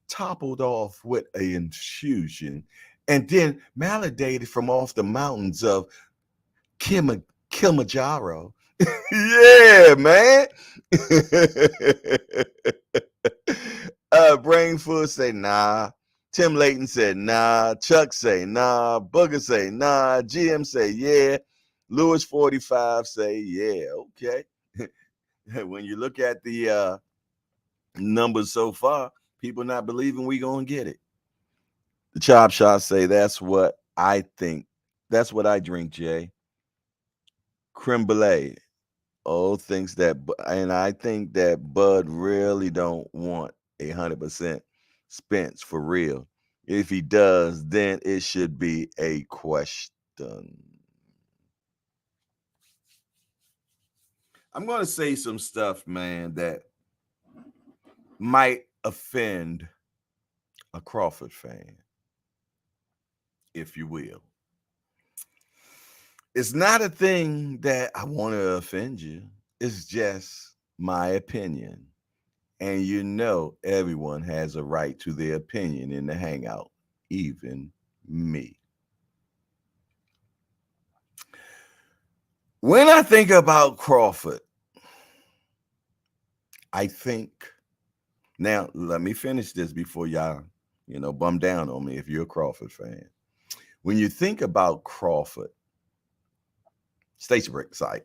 toppled off with an infusion and then validated from off the mountains of Kilimanjaro. Yeah, man. Brainfoot say nah. Tim Layton said nah. Chuck say nah. Booger say nah. GM say yeah. Lewis 45 say yeah. Okay. When you look at the numbers so far, people not believing we gonna get it. The chop shots say that's what I think. That's what I drink, Jay. Creme brulee. Oh, thinks that, and I think that Bud really don't want 100% Spence for real. If he does, then it should be a question. I'm going to say some stuff, man, that might offend a Crawford fan, if you will. It's not a thing that I want to offend you. It's just my opinion. And everyone has a right to their opinion in the hangout, even me. When I think about Crawford, I think, now let me finish this before y'all, bum down on me if you're a Crawford fan. When you think about Crawford, station break site.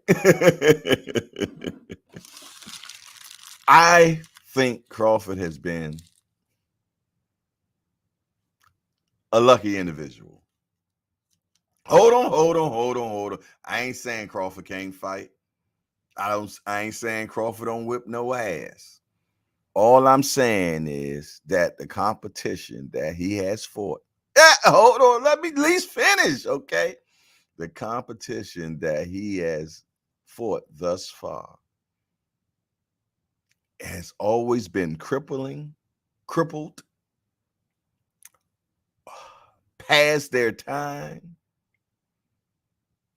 I think Crawford has been a lucky individual. Hold on. I ain't saying Crawford can't fight. I ain't saying Crawford don't whip no ass. All I'm saying is that the competition that he has fought. Hold on, let me at least finish, okay? The competition that he has fought thus far has always been crippled, past their time,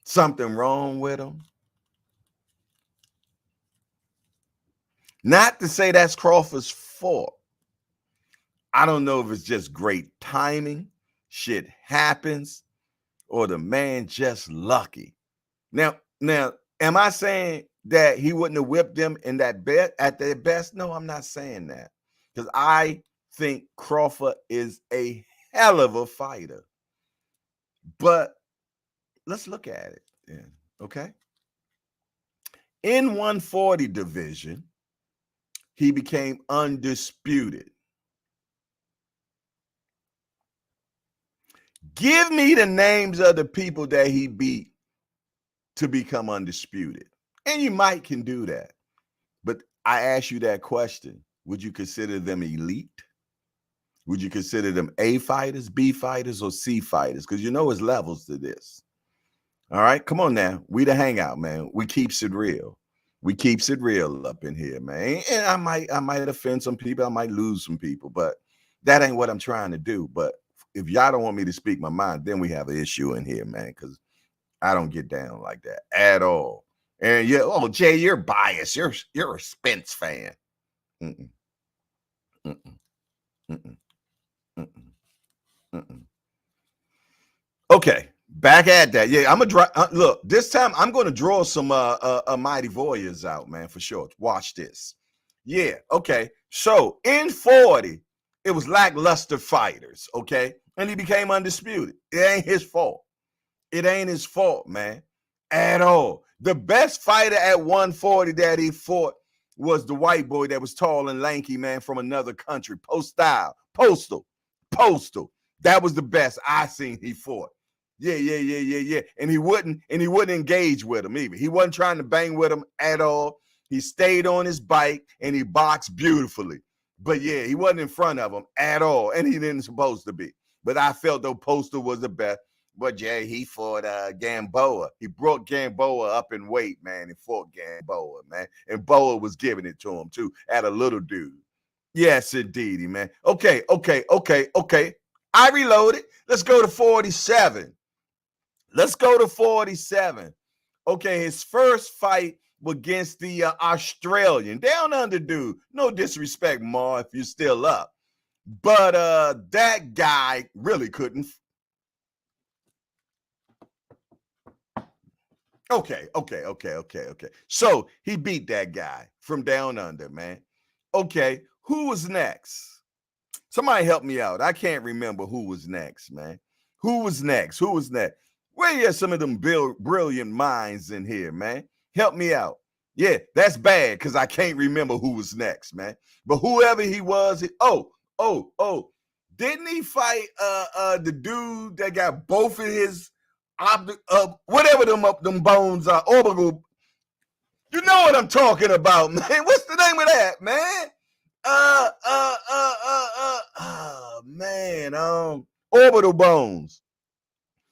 something wrong with them. Not to say that's Crawford's fault. I don't know if it's just great timing, shit happens, or the man just lucky. Now, am I saying that he wouldn't have whipped them in that bet at their best? No, I'm not saying that. Because I think Crawford is a hell of a fighter. But let's look at it then, okay? In 140 division, he became undisputed. Give me the names of the people that he beat to become undisputed. And you might can do that. But I ask you that question. Would you consider them elite? Would you consider them A fighters, B fighters, or C fighters? Because you know there's levels to this. All right, come on now. We the hangout, man. We keeps it real. We keeps it real up in here, man. And I might offend some people. I might lose some people, but that ain't what I'm trying to do. But if y'all don't want me to speak my mind, then we have an issue in here, man. Because I don't get down like that at all. And yeah, oh Jay, you're biased. You're a Spence fan. Mm-mm. Mm-mm. Mm-mm. Mm-mm. Mm-mm. Okay, back at that. Yeah, I'm gonna draw. Look, this time I'm gonna draw some Mighty Warriors out, man, for sure. Watch this. Yeah, okay. So in 40, it was lackluster fighters, okay, and he became undisputed. It ain't his fault. It ain't his fault, man, at all. The best fighter at 140 that he fought was the white boy that was tall and lanky, man, from another country. Postal. That was the best I seen he fought. Yeah. And he wouldn't engage with him either. He wasn't trying to bang with him at all. He stayed on his bike and he boxed beautifully. But yeah, he wasn't in front of him at all, and he didn't supposed to be. But I felt though Postal was the best. But Jay, he fought Gamboa. He brought Gamboa up in weight, man, and fought Gamboa, man. And Boa was giving it to him too, at a little dude. Yes, indeedy, man. Okay. I reloaded. Let's go to 47. Okay, his first fight was against the Australian down under dude. No disrespect, Ma, if you're still up. But that guy really couldn't. Okay. So he beat that guy from down under, man. Okay, who was next? Somebody help me out. I can't remember who was next, man. Who was next? Where are some of them brilliant minds in here, man? Help me out. Yeah, that's bad because I can't remember who was next, man. But whoever he was, didn't he fight the dude that got both of his whatever them bones are, orbital? You know what I'm talking about, man. What's the name of that, man? Orbital bones.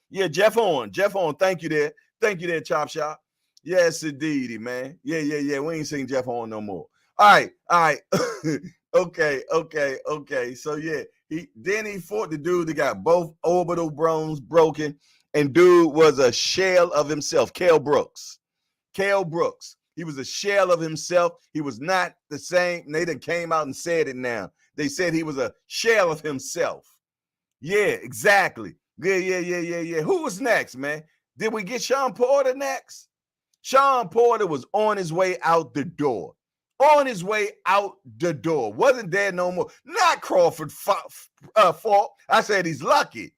Yeah, Jeff Horn. Thank you there, Chop Shop. Yes, indeedy, man. Yeah. We ain't seen Jeff Horn no more. All right. Okay. So yeah, he fought the dude that got both orbital bones broken, and dude was a shell of himself. Cale Brooks. He was a shell of himself. He was not the same. They done came out and said it now. They said he was a shell of himself. Yeah, exactly. Yeah. Who was next, man? Did we get Sean Porter next? Sean Porter was on his way out the door. Wasn't there no more. Not Crawford fault. I said he's lucky.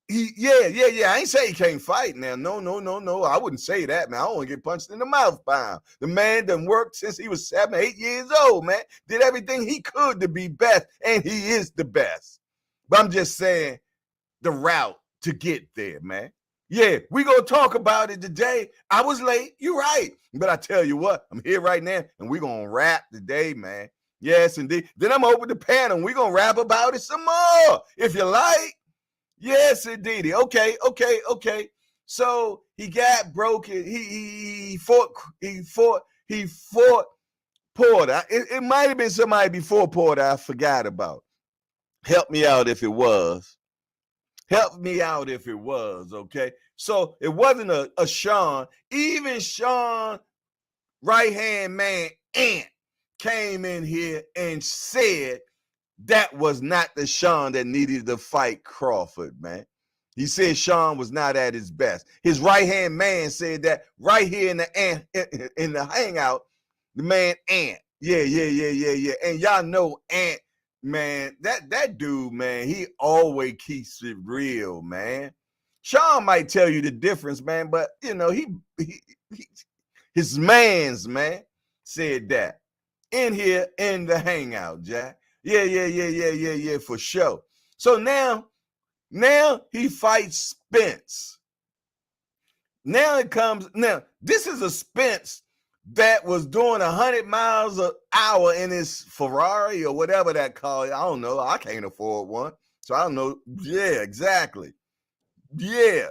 Yeah. I ain't say he can't fight now. No. I wouldn't say that, man. I don't want to get punched in the mouth by him. The man done worked since he was 7, 8 years old, man. Did everything he could to be best, and he is the best. But I'm just saying the route to get there, man. Yeah, we gonna talk about it today. I was late, you're right. But I tell you what, I'm here right now, and we're gonna rap today, man. Yes, indeed. Then I'm open the panel, and we're gonna rap about it some more, if you like. Yes, indeed. Okay. So he got broken. He fought Porter. It might have been somebody before Porter I forgot about. Help me out if it was. Okay? So it wasn't a Sean. Even Sean, right-hand man, Ant, came in here and said that was not the Sean that needed to fight Crawford, man. He said Sean was not at his best. His right-hand man said that right here in the hangout, the man Ant. Yeah. And y'all know Ant, man, that dude, man, he always keeps it real, man. Sean might tell you the difference, man, but you know, he his man's man said that in here in the hangout, Jack. Yeah, for sure. So now Now he fights Spence. Now this is a Spence that was doing 100 miles an hour in his Ferrari or whatever that car. I don't know. I can't afford one. So I don't know. Yeah, exactly. Yeah.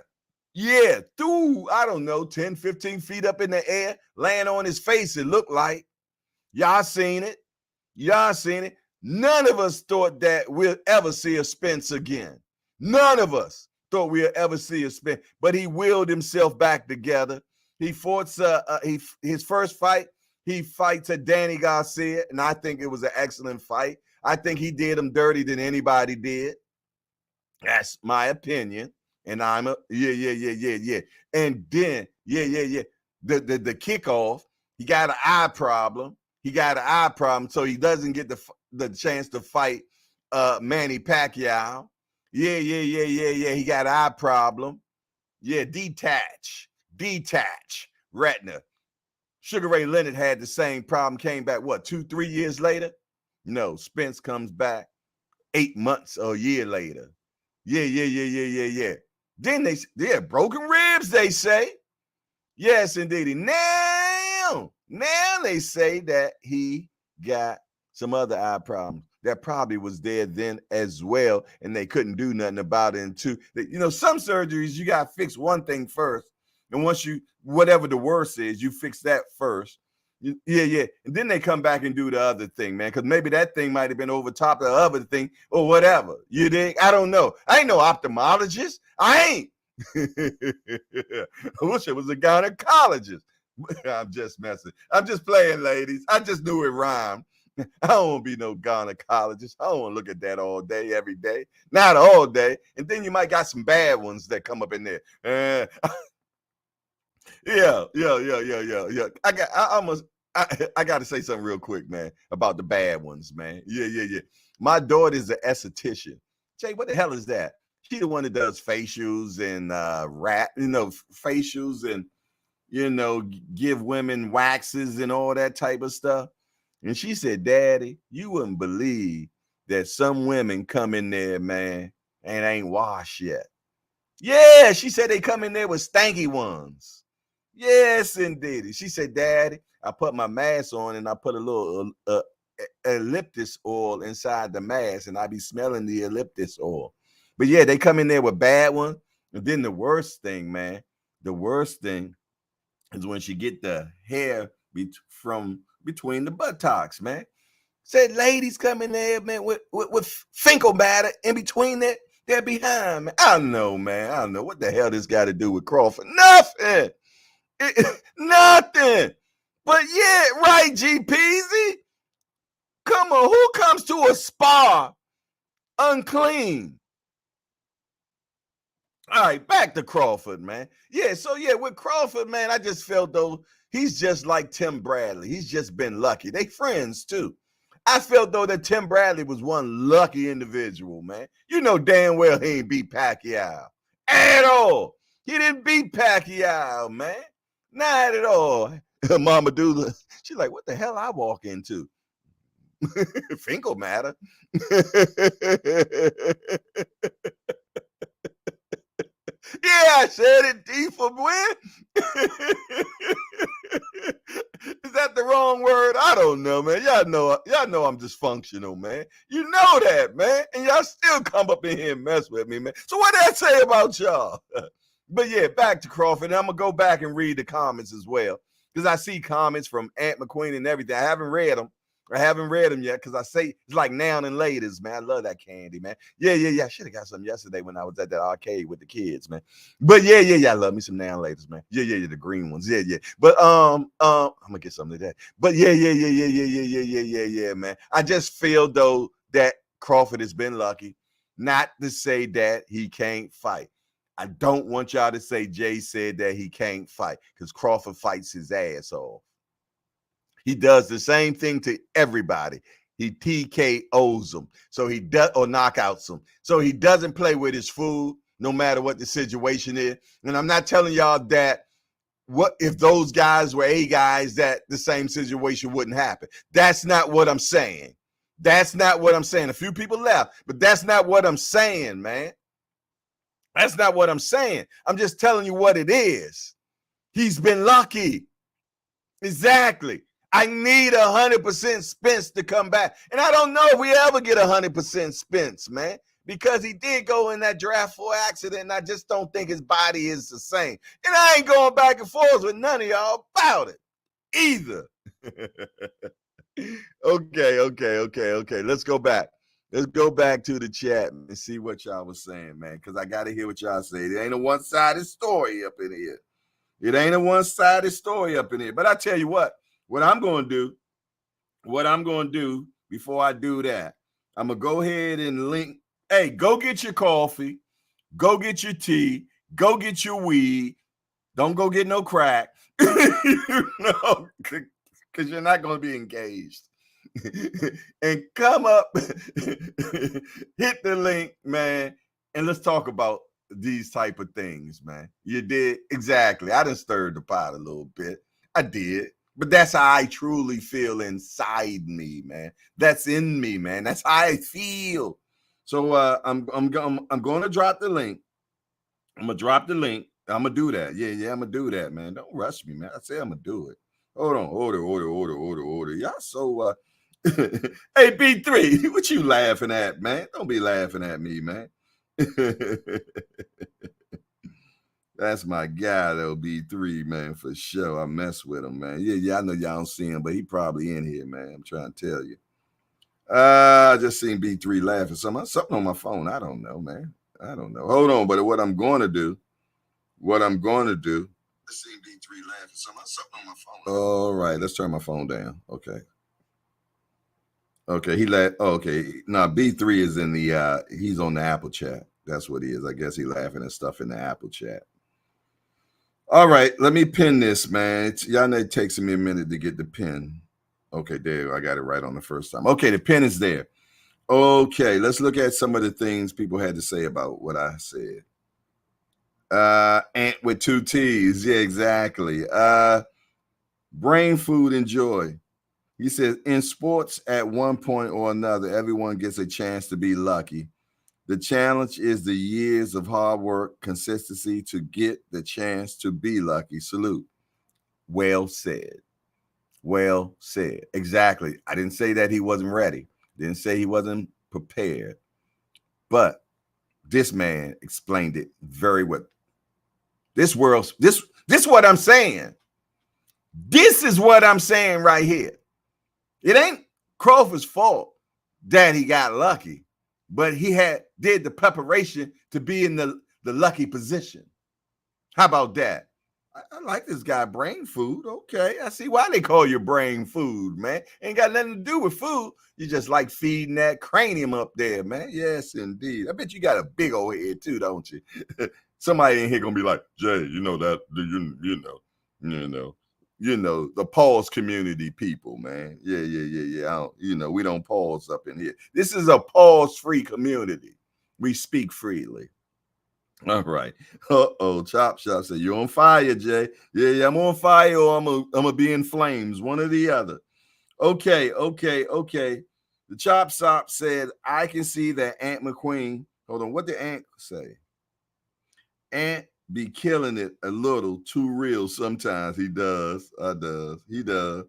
Yeah. Through, I don't know, 10, 15 feet up in the air, laying on his face, it looked like. Y'all seen it. Y'all seen it. None of us thought that we'll ever see a Spence again. None of us thought we'll ever see a Spence, but he willed himself back together. He fought his first fight. He fights at Danny Garcia, and I think it was an excellent fight. I think he did him dirty than anybody did. That's my opinion. And I'm a yeah. And then the kickoff, he got an eye problem. So he doesn't get the chance to fight Manny Pacquiao. Yeah. He got an eye problem. Yeah, detach retina. Sugar Ray Leonard had the same problem, came back, 2-3 years later? No, Spence comes back 8 months or a year later. Yeah. Then they had broken ribs, they say. Yes, indeed. Now they say that he got some other eye problems that probably was there then as well, and they couldn't do nothing about it. And some surgeries, you got to fix one thing first. And once whatever the worst is, you fix that first. Yeah. And then they come back and do the other thing, man, because maybe that thing might have been over top of the other thing or whatever. You dig? I don't know. I ain't no ophthalmologist. I ain't. I wish it was a gynecologist. I'm just messing. I'm just playing, ladies. I just knew it rhymed. I don't want to be no gynecologist. I don't want to look at that all day, every day. Not all day. And then you might got some bad ones that come up in there. Yeah. I got to say something real quick, man, about the bad ones, man. Yeah. My daughter's an esthetician. Jay, what the hell is that? She's the one that does facials and facials and, give women waxes and all that type of stuff. And she said, Daddy, you wouldn't believe that some women come in there, man, and ain't washed yet. Yeah, she said they come in there with stanky ones. Yes, indeed. She said, Daddy, I put my mask on and I put a little eucalyptus oil inside the mask, and I be smelling the eucalyptus oil. But yeah, they come in there with bad ones. And then the worst thing, man, is when she get the hair from between the buttocks, man. Said ladies come in there, man, with finkel matter in between they're behind, man. I don't know, man. I don't know what the hell this got to do with Crawford. Nothing. Nothing. But yeah, right, G Peasy. Come on, who comes to a spa unclean? All right, back to Crawford, man. Yeah, so yeah, with Crawford, man, I just felt though he's just like Tim Bradley. He's just been lucky. They friends too. I felt though that Tim Bradley was one lucky individual, man. You know damn well he ain't beat Pacquiao at all. He didn't beat Pacquiao, man. Not at all. Mama Dula, she's like, what the hell I walk into? Finkel matter. Yeah, I said it. D for win. Is that the wrong word? I don't know, man. Y'all know I'm dysfunctional, man. You know that, man. And y'all still come up in here and mess with me, man. So what did I say about y'all? But yeah, back to Crawford. And I'm gonna go back and read the comments as well, because I see comments from Aunt McQueen and everything. I haven't read them yet, because I say it's like now and laters, man. I love that candy, man. Yeah. I should have got some yesterday when I was at that arcade with the kids, man. But yeah. I love me some now and laters, man. Yeah, the green ones. Yeah. But I'm gonna get some of that. But yeah, man. I just feel though that Crawford has been lucky. Not to say that he can't fight. I don't want y'all to say Jay said that he can't fight, because Crawford fights his ass off. He does the same thing to everybody. He TKOs them. So he does, or knockouts them. So he doesn't play with his food, no matter what the situation is. And I'm not telling y'all that what if those guys were A guys, that the same situation wouldn't happen. That's not what I'm saying. A few people left, but that's not what I'm saying, man. That's not what I'm saying. I'm just telling you what it is. He's been lucky. Exactly. I need 100% Spence to come back. And I don't know if we ever get 100% Spence, man, because he did go in that draft for accident, and I just don't think his body is the same. And I ain't going back and forth with none of y'all about it either. Okay. Let's go back. Let's go back to the chat and see what y'all was saying, man, because I got to hear what y'all say. It ain't a one-sided story up in here. It ain't a one-sided story up in here. But I tell you what I'm going to do before I do that, I'm going to go ahead and link. Hey, go get your coffee. Go get your tea. Go get your weed. Don't go get no crack. Because you're not going to be engaged. And come up, hit the link, man, and let's talk about these type of things, man. You did? Exactly. I done stirred the pot a little bit. I did. But that's how I truly feel inside me, man. That's in me, man. That's how I feel. So I'm going to drop the link. I'm going to drop the link. I'm going to do that. Yeah, I'm going to do that, man. Don't rush me, man. I say I'm going to do it. Hold on. Order. Y'all so hey, B3, what you laughing at, man? Don't be laughing at me, man. That's my guy, though, B3, man, for sure. I mess with him, man. Yeah, I know y'all don't see him, but he probably in here, man. I'm trying to tell you. I just seen B3 laughing. Something on my phone. I don't know, man. I don't know. Hold on, but what I'm going to do. I seen B3 laughing. Something on my phone. All right, let's turn my phone down. Okay. Okay, he laughed. Oh, okay. Now B3 is in the he's on the Apple chat. That's what he is. I guess he laughing at stuff in the Apple chat. All right, let me pin this, man. Y'all know it takes me a minute to get the pin. Okay, there, I got it right on the first time. Okay, the pin is there. Okay, let's look at some of the things people had to say about what I said. Ant with 2 T's. Yeah, exactly. Brain food and joy. He says, in sports, at one point or another, everyone gets a chance to be lucky. The challenge is the years of hard work, consistency to get the chance to be lucky. Salute. Well said. Well said. Exactly. I didn't say that he wasn't ready. Didn't say he wasn't prepared. But this man explained it very well. This what I'm saying. This is what I'm saying right here. It ain't Crawford's fault that he got lucky, but he did the preparation to be in the lucky position. How about that? I like this guy, brain food. Okay, I see why they call you brain food, man. Ain't got nothing to do with food. You just like feeding that cranium up there, man. Yes, indeed. I bet you got a big old head too, don't you? Somebody in here gonna be like, Jay, you know that, you know, the pause community people, man. Yeah. We don't pause up in here. This is a pause-free community. We speak freely. All right. Chop Shop said, you're on fire, Jay. Yeah, I'm on fire, or I'm gonna be in flames, one or the other. Okay. The Chop Shop said, I can see that Ant McQueen. Hold on, what did Ant say? Ant be killing it a little too real sometimes. He does. He does.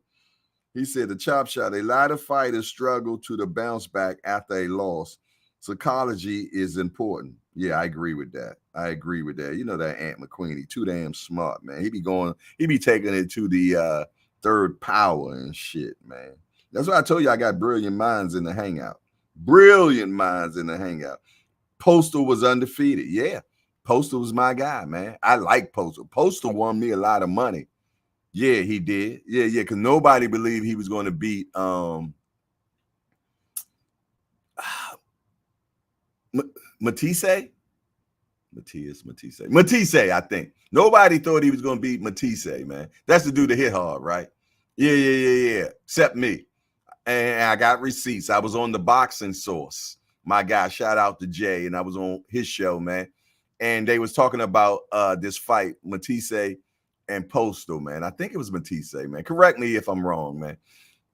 He said the Chop Shot, a lot of fighters struggle to bounce back after a loss. Psychology is important. Yeah, I agree with that. You know that Ant McQueen, he too damn smart, man. He be taking it to the third power and shit, man. That's why I told you I got brilliant minds in the hangout. Postal was undefeated. Yeah. Postal was my guy, man. I like Postal. Postal won me a lot of money. Yeah, he did. Yeah, because nobody believed he was going to beat Matisse, I think. Nobody thought he was going to beat Matisse, man. That's the dude that hit hard, right? Yeah. Except me. And I got receipts. I was on the Boxing Source. My guy, shout out to Jay, and I was on his show, man. And they was talking about this fight, Matisse and Postal, man. I think it was Matisse, man. Correct me if I'm wrong, man.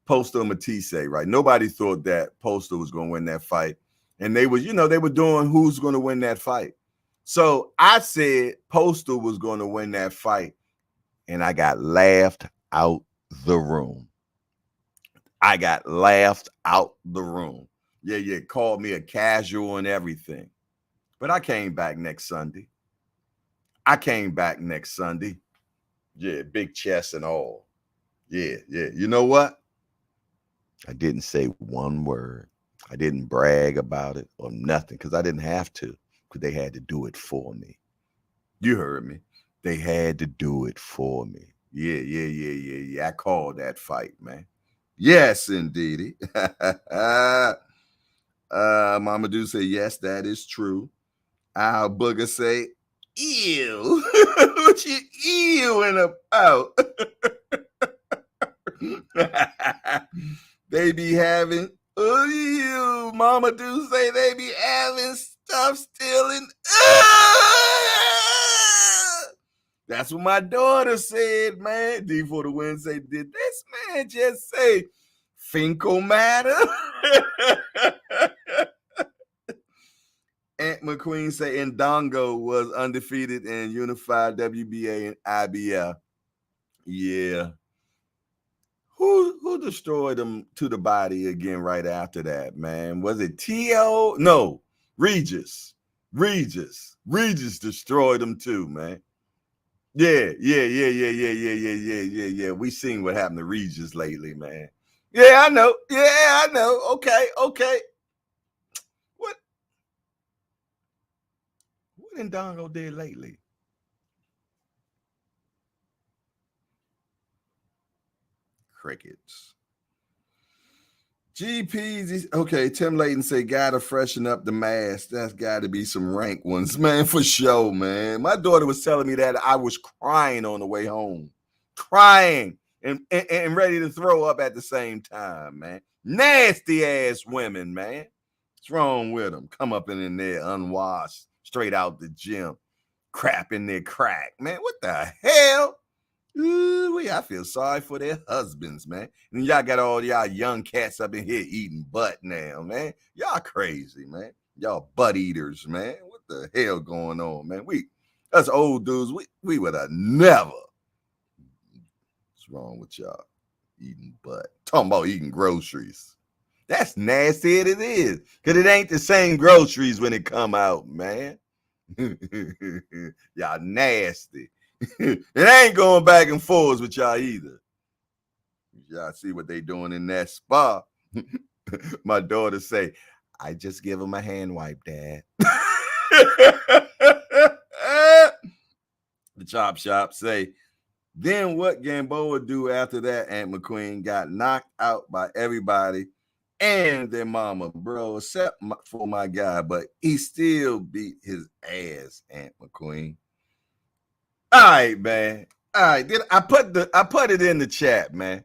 Postal and Matisse, right? Nobody thought that Postal was going to win that fight. And they were doing who's going to win that fight. So I said Postal was going to win that fight, and I got laughed out the room. I got laughed out the room. Yeah, called me a casual and everything. But I came back next Sunday. Yeah, big chest and all. Yeah. You know what? I didn't say one word. I didn't brag about it or nothing because I didn't have to, because they had to do it for me. You heard me. They had to do it for me. Yeah. I called that fight, man. Yes, indeedy. Mama do say, yes, that is true. Our booger say, ew. What you ewing about? They be having, ew. Mama do say they be having stuff stealing. That's what my daughter said, man. D for the win say, did this man just say Finkel matter? Aunt McQueen say Ndongo was undefeated in unified WBA and IBF. Yeah. Who destroyed him to the body again right after that, man? Was it T.O.? No, Regis. Regis destroyed him too, man. Yeah. We seen what happened to Regis lately, man. Yeah, I know. Okay. What Ndongo did lately? Crickets. GPs, okay. Tim Layton say, gotta freshen up the mask. That's got to be some rank ones, man, for sure, man. My daughter was telling me that. I was crying on the way home, crying and ready to throw up at the same time, man. Nasty ass women, man. What's wrong with them? Come up in there unwashed, straight out the gym, crap in their crack, man. What the hell? Ooh, I feel sorry for their husbands, man. And y'all got all y'all young cats up in here eating butt now, man. Y'all crazy, man. Y'all butt eaters, man. What the hell going on, man? Us old dudes, we would have never. What's wrong with y'all? Eating butt. Talking about eating groceries. That's nasty as it is. Because it ain't the same groceries when it come out, man. Y'all nasty. It ain't going back and forth with y'all either. Y'all see what they doing in that spa. My daughter say, I just give him a hand wipe, Dad. The chop shop say, then what Gamboa do after that? Aunt McQueen got knocked out by everybody and their mama, bro, except for my guy, but he still beat his ass, Aunt McQueen. All right, man. All right. I put it in the chat, man.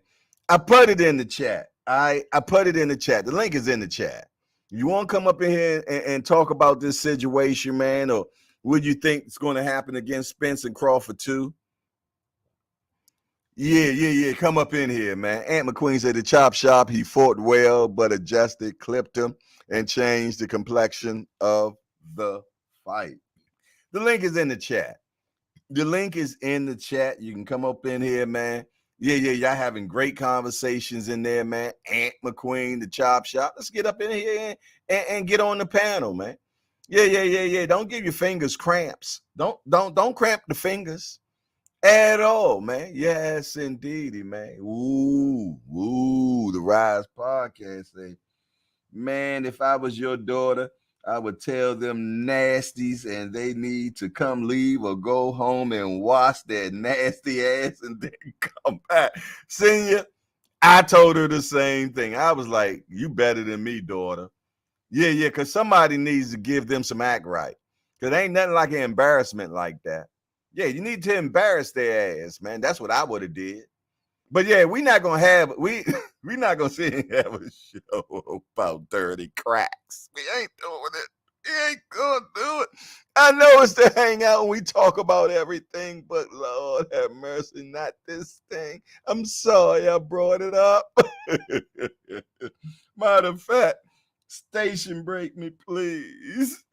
I put it in the chat. I put it in the chat. The link is in the chat. You want to come up in here and talk about this situation, man, or what you think is going to happen against Spence and Crawford too? Yeah. Come up in here, man. Aunt McQueen said the chop shop, he fought well, but adjusted, clipped him, and changed the complexion of the fight. The link is in the chat. The link is in the chat. You can come up in here, man. Yeah. Y'all having great conversations in there, man. Aunt McQueen, the chop shop. Let's get up in here and get on the panel, man. Yeah. Don't give your fingers cramps. Don't cramp the fingers at all, man. Yes, indeedy, man. Ooh, the Rise Podcast say, man, if I was your daughter, I would tell them nasties and they need to come leave or go home and wash their nasty ass and then come back. Senior, I told her the same thing. I was like, you better than me, daughter. Yeah, because somebody needs to give them some act right. Because ain't nothing like an embarrassment like that. Yeah, you need to embarrass their ass, man. That's what I would have did. But yeah, we're not gonna sit and have a show about dirty cracks. We ain't doing it. We ain't gonna do it. I know it's to hang out and we talk about everything, but Lord have mercy, not this thing. I'm sorry I brought it up. Matter of fact, Station break me, please.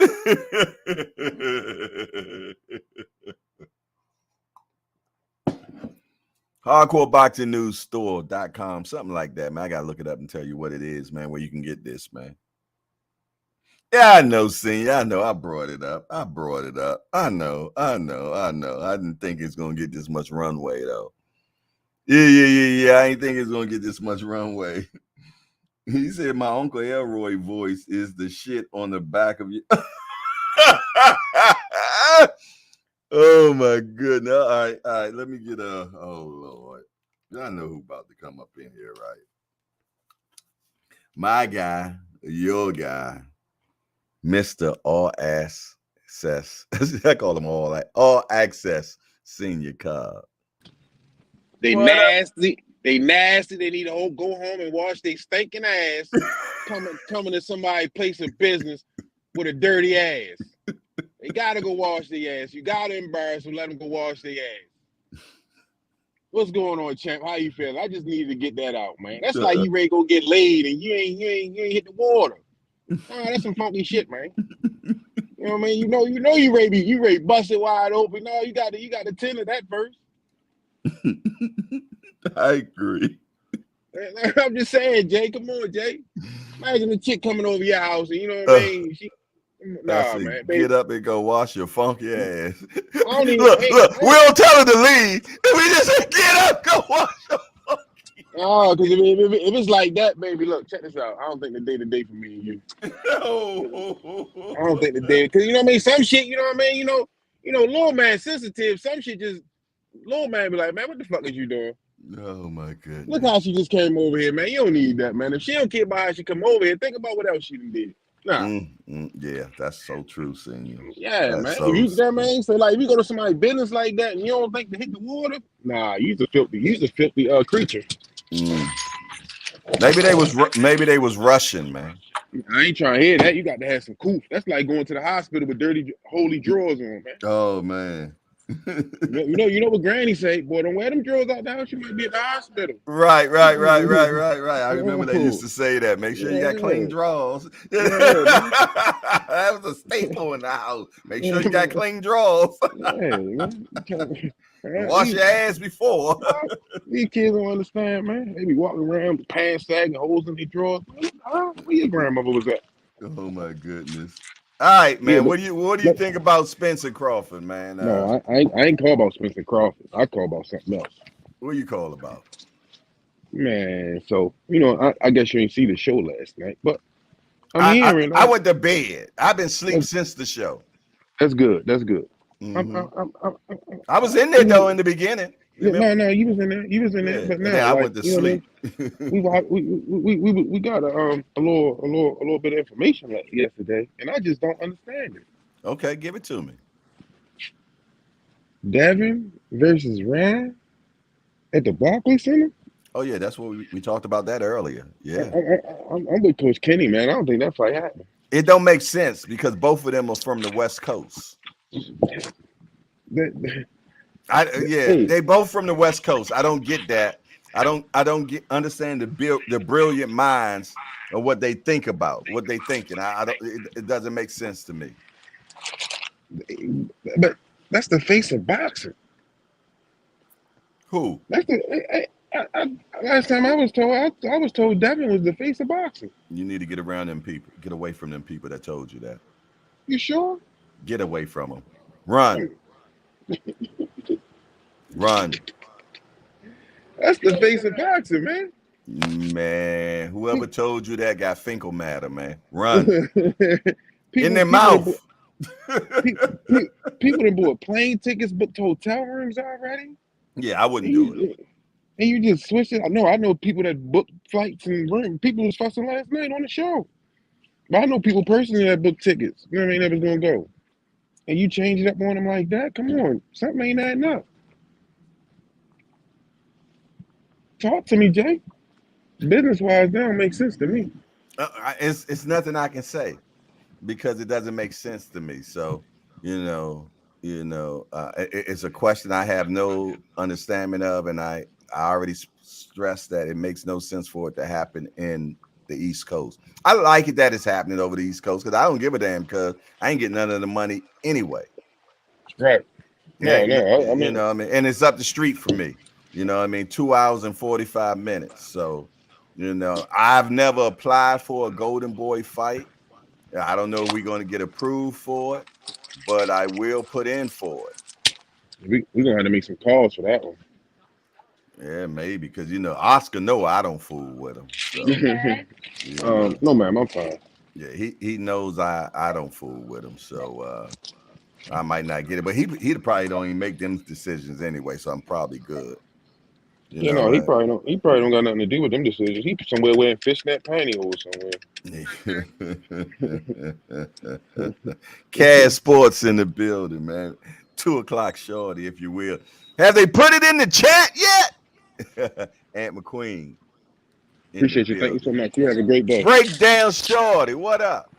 HardcoreBoxingNewsStore.com, something like that, man. I gotta look it up and tell you what it is, man, where you can get this, man. Yeah, I know, Senior. I know. I brought it up. I know. I didn't think it's gonna get this much runway, though. Yeah. I ain't think it's gonna get this much runway. He said my Uncle Elroy voice is the shit on the back of you. Oh my goodness. All right. Let me get oh Lord. I know who about to come up in here, right? My guy, your guy, Mr. All Access. I call him all access senior Cobb. They nasty. They nasty. They need to go home and wash their stinking ass. coming to somebody's place of business with a dirty ass. They gotta go wash their ass. You gotta embarrass them. Let them go wash their ass. What's going on, champ? How you feeling? I just needed to get that out, man. That's like you ready to go get laid and you ain't hit the water. That's some funky shit, man. You know what I mean? You know you ready to bust it wide open. No, you got to tend to that first. I agree. I'm just saying, Jay. Come on, Jay. Imagine a chick coming over your house and you know what I mean? Man. Get up and go wash your funky ass. Look, we don't tell her to leave. We just say, get up, go wash your funky. Oh, because if it's like that, baby, look, check this out. I don't think the day for me and you. I don't think the day, because you know what I mean? Some shit, you know what I mean? You know, little man sensitive. Some shit just, little man be like, man, what the fuck is you doing? Oh my goodness. Look how she just came over here, man. You don't need that, man. If she don't care about how she come over here, think about what else she did. Nah. Yeah, that's so true, Senior. Yeah, that's man. So you know what I mean? So like if you go to somebody's business like that and you don't think to hit the water, nah, you's a filthy creature. Maybe they was Russian, man. I ain't trying to hear that. You got to have some coof. That's like going to the hospital with dirty holy drawers on, man. Oh man. you know what Granny say? Boy, don't wear them drawers out the house. You might be at the hospital. Right. I remember they used to say that. Make sure you got clean drawers. That was a staple in the house. Make sure you got clean drawers. Wash your ass before. These kids don't understand, man. They be walking around with pants sagging, holes in their drawers. Where your grandmother was at? Oh my goodness. All right, man. What do you think about Spence and Crawford, man? No, I ain't call about Spence and Crawford. I call about something else. What you call about? Man, so I guess you didn't see the show last night, but I went to bed. I've been asleep since the show. That's good. Mm-hmm. I was in there though in the beginning. No, you was in there. But now I went to sleep. we got a little bit of information yesterday, and I just don't understand it. Okay, give it to me. Devin versus Ryan at the Barclays Center. Oh yeah, that's what we talked about that earlier. Yeah, I'm with Coach Kenny, man. I don't think that fight happened. It don't make sense because both of them are from the West Coast. They both from the West Coast. I don't get that. I don't understand the brilliant minds of what they think about, what they thinking. It doesn't make sense to me. But that's the face of boxing. Who? That's last time I was told Devin was the face of boxing. You need to get around them people. Get away from them people that told you that. You sure? Get away from them. Run. Run. That's the face of boxing, man. Man, whoever told you that got Finkel matter, man. Run. In their mouth. People that bought plane tickets, booked hotel rooms already. Yeah, I wouldn't do it. And you just switch it. I know people that booked flights and rooms. People was fussing last night on the show. But I know people personally that booked tickets. You know what I mean? That was gonna go. And you change it up on them like that? Come on. Something ain't adding up. Talk to me, Jay. Business-wise, that don't make sense to me. It's nothing I can say because it doesn't make sense to me. So, it's a question I have no understanding of, and I already stressed that it makes no sense for it to happen in the East Coast. I like it that it's happening over the East Coast because I don't give a damn because I ain't getting none of the money anyway. Right. No, no. I You mean, know what I mean? And it's up the street from me. You know what I mean? 2 hours and 45 minutes. So, you know, I've never applied for a Golden Boy fight. I don't know if we're going to get approved for it, but I will put in for it. we're gonna have to make some calls for that one. Yeah, maybe because you know Oscar know I don't fool with him. So you know, No, ma'am, I'm fine. yeah, he knows I don't fool with him. So I might not get it, but he probably don't even make them decisions anyway. So I'm probably good. You You know, know, he probably don't got nothing to do with them decisions. He somewhere wearing fishnet pantyhose somewhere. Cash Sports in the building, man. 2 o'clock shorty, if you will. Have they put it in the chat yet? Aunt McQueen in the Appreciate you. Thank you building. so much. You have a great day. Breakdown shorty, what up?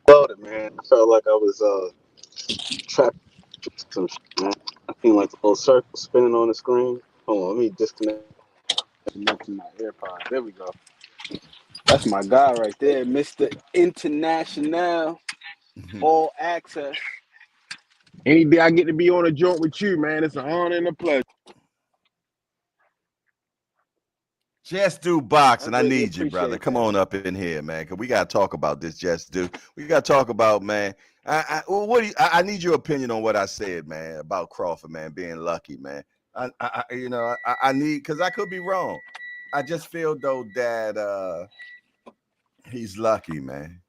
Loaded, man. I felt like I was trapped with some shit, man. I feel like the little circle spinning on the screen. Hold on, let me disconnect to my AirPods. There we go. That's my guy right there, Mr. International All Access. Any day I get to be on a joint with you, man, it's an honor and a pleasure. Just do boxing. I greatly need you, brother. appreciate Come that. on up in here, man. Cause we gotta talk about this. Just do. We gotta talk about, man. What do you, I need your opinion on what I said, man, about Crawford, man, being lucky, man. You know, I need because I could be wrong. I just feel though that he's lucky, man.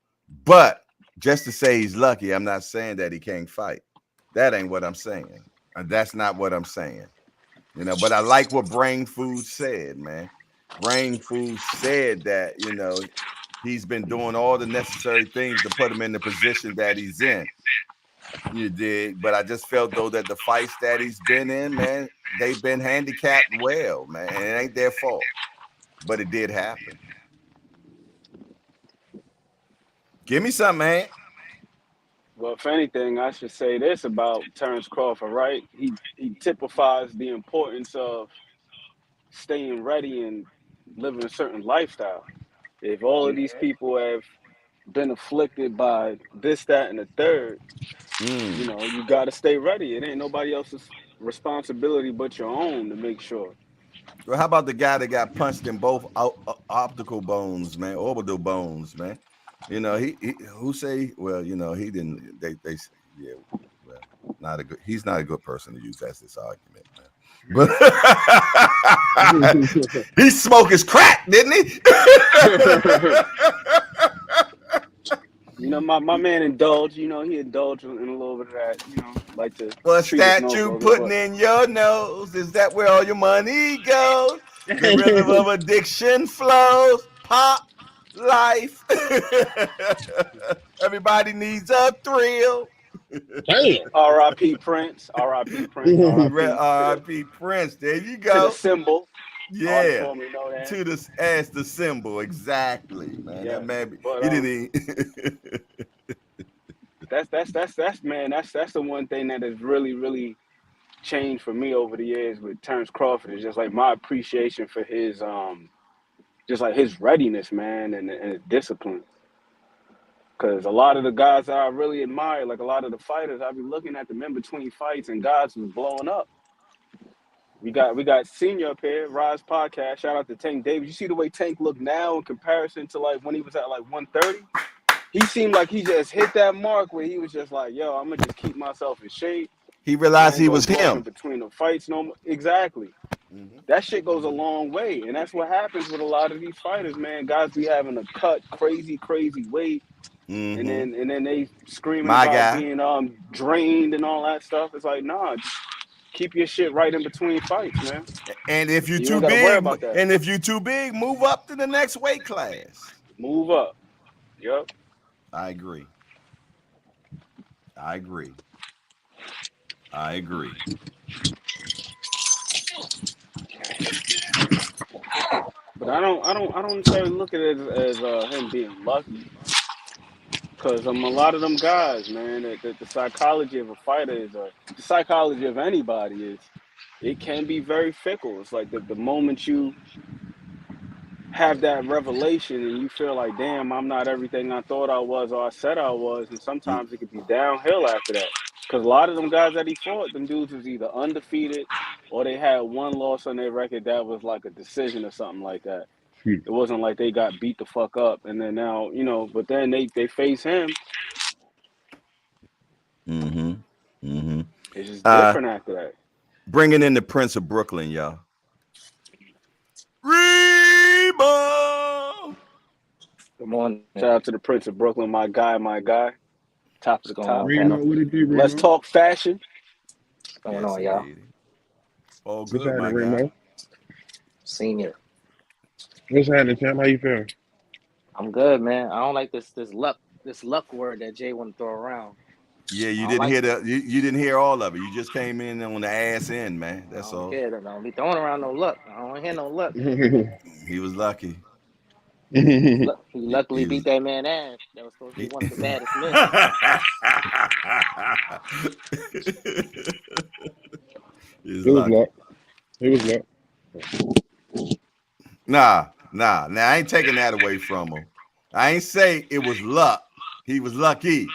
But just to say he's lucky, I'm not saying that he can't fight. That ain't what I'm saying. That's not what I'm saying. You know, but I like what Brain Food said, man. Brain Food said that, you know, he's been doing all the necessary things to put him in the position that he's in. You did, but I just felt though that the fights that he's been in, man, they've been handicapped well, man, and it ain't their fault, but it did happen. Give me something, man. Well, if anything, I should say this about Terrence Crawford, right? He typifies the importance of staying ready and living a certain lifestyle. If all of these people have been afflicted by this, that, and the third, you know, you got to stay ready. It ain't nobody else's responsibility but your own to make sure. Well, how about the guy that got punched in both optical bones, man, orbital bones, man? You know, he who say, well, you know, he didn't. They yeah, well, not a good. He's not a good person to use as this argument, man. But he smoked his crack, didn't he? You know, my man indulged. You know, he indulged in a little bit of that. You know, like to What's treat his that nose a you little bit. putting in your nose? Is that where all your money goes? The rhythm of addiction flows. Pop life. Everybody needs a thrill. Damn. R.I.P. Prince. R.I.P. Prince. R.I.P. R.I.P. Prince. There you To the go. symbol. Artists Yeah. formerly know that. To the as the symbol. Exactly, man. That Yes, man but he didn't even that's man. That's the one thing that has really changed for me over the years with Terrence Crawford is just like my appreciation for his just like his readiness, man, and his discipline. Because a lot of the guys that I really admire, like a lot of the fighters, I be looking at them in between fights and guys was blowing up. We got Senior up here, Rise Podcast. Shout out to Tank Davis. You see the way Tank look now in comparison to like when he was at like 130? He seemed like he just hit that mark where he was just like, yo, I'm gonna just keep myself in shape. he I realized ain't he gonna was blow up in him. between the fights no more. Exactly. That shit goes a long way. And that's what happens with a lot of these fighters, man. Guys be having to cut crazy weight. And Mm-hmm. then they screaming My about guy. being drained and all that stuff. It's like, nah, just keep your shit right in between fights, man. And if you're You don't too gotta worry big, about that. and if you're too big, move up to the next weight class. Move up. Yep. I agree. I agree. I agree. But I don't necessarily look at it as him being lucky. Because a lot of them guys, man, the psychology of a fighter is, the psychology of anybody is, it can be very fickle. It's like the moment you have that revelation and you feel like, damn, I'm not everything I thought I was or I said I was, and sometimes it could be downhill after that. Because a lot of them guys that he fought, them dudes was either undefeated or they had one loss on their record that was like a decision or something like that. It wasn't like they got beat the fuck up and then now, but then they face him. It's just different after that. Bringing in the Prince of Brooklyn, y'all. Rebo! Good morning. Shout out to the Prince of Brooklyn, my guy. Top of the top. Remo, what it do, Remo? Let's talk fashion. What's going on, y'all? All What's good, my happening, guy. Remo? Senior. What's happening, champ? How you feeling? I'm good, man. I don't like this luck word that Jay want to throw around. Yeah, you I didn't don't hear like you didn't hear all of it. You just came in on the ass end, man. That's I don't all. care. Don't be throwing around no luck. I don't hear no luck. He was lucky. He luckily He was- beat that man ass. That was supposed to be one of the baddest men. He was It was lucky. luck. It was luck. Nah. Now I ain't taking that away from him. I ain't say it was luck. He was lucky.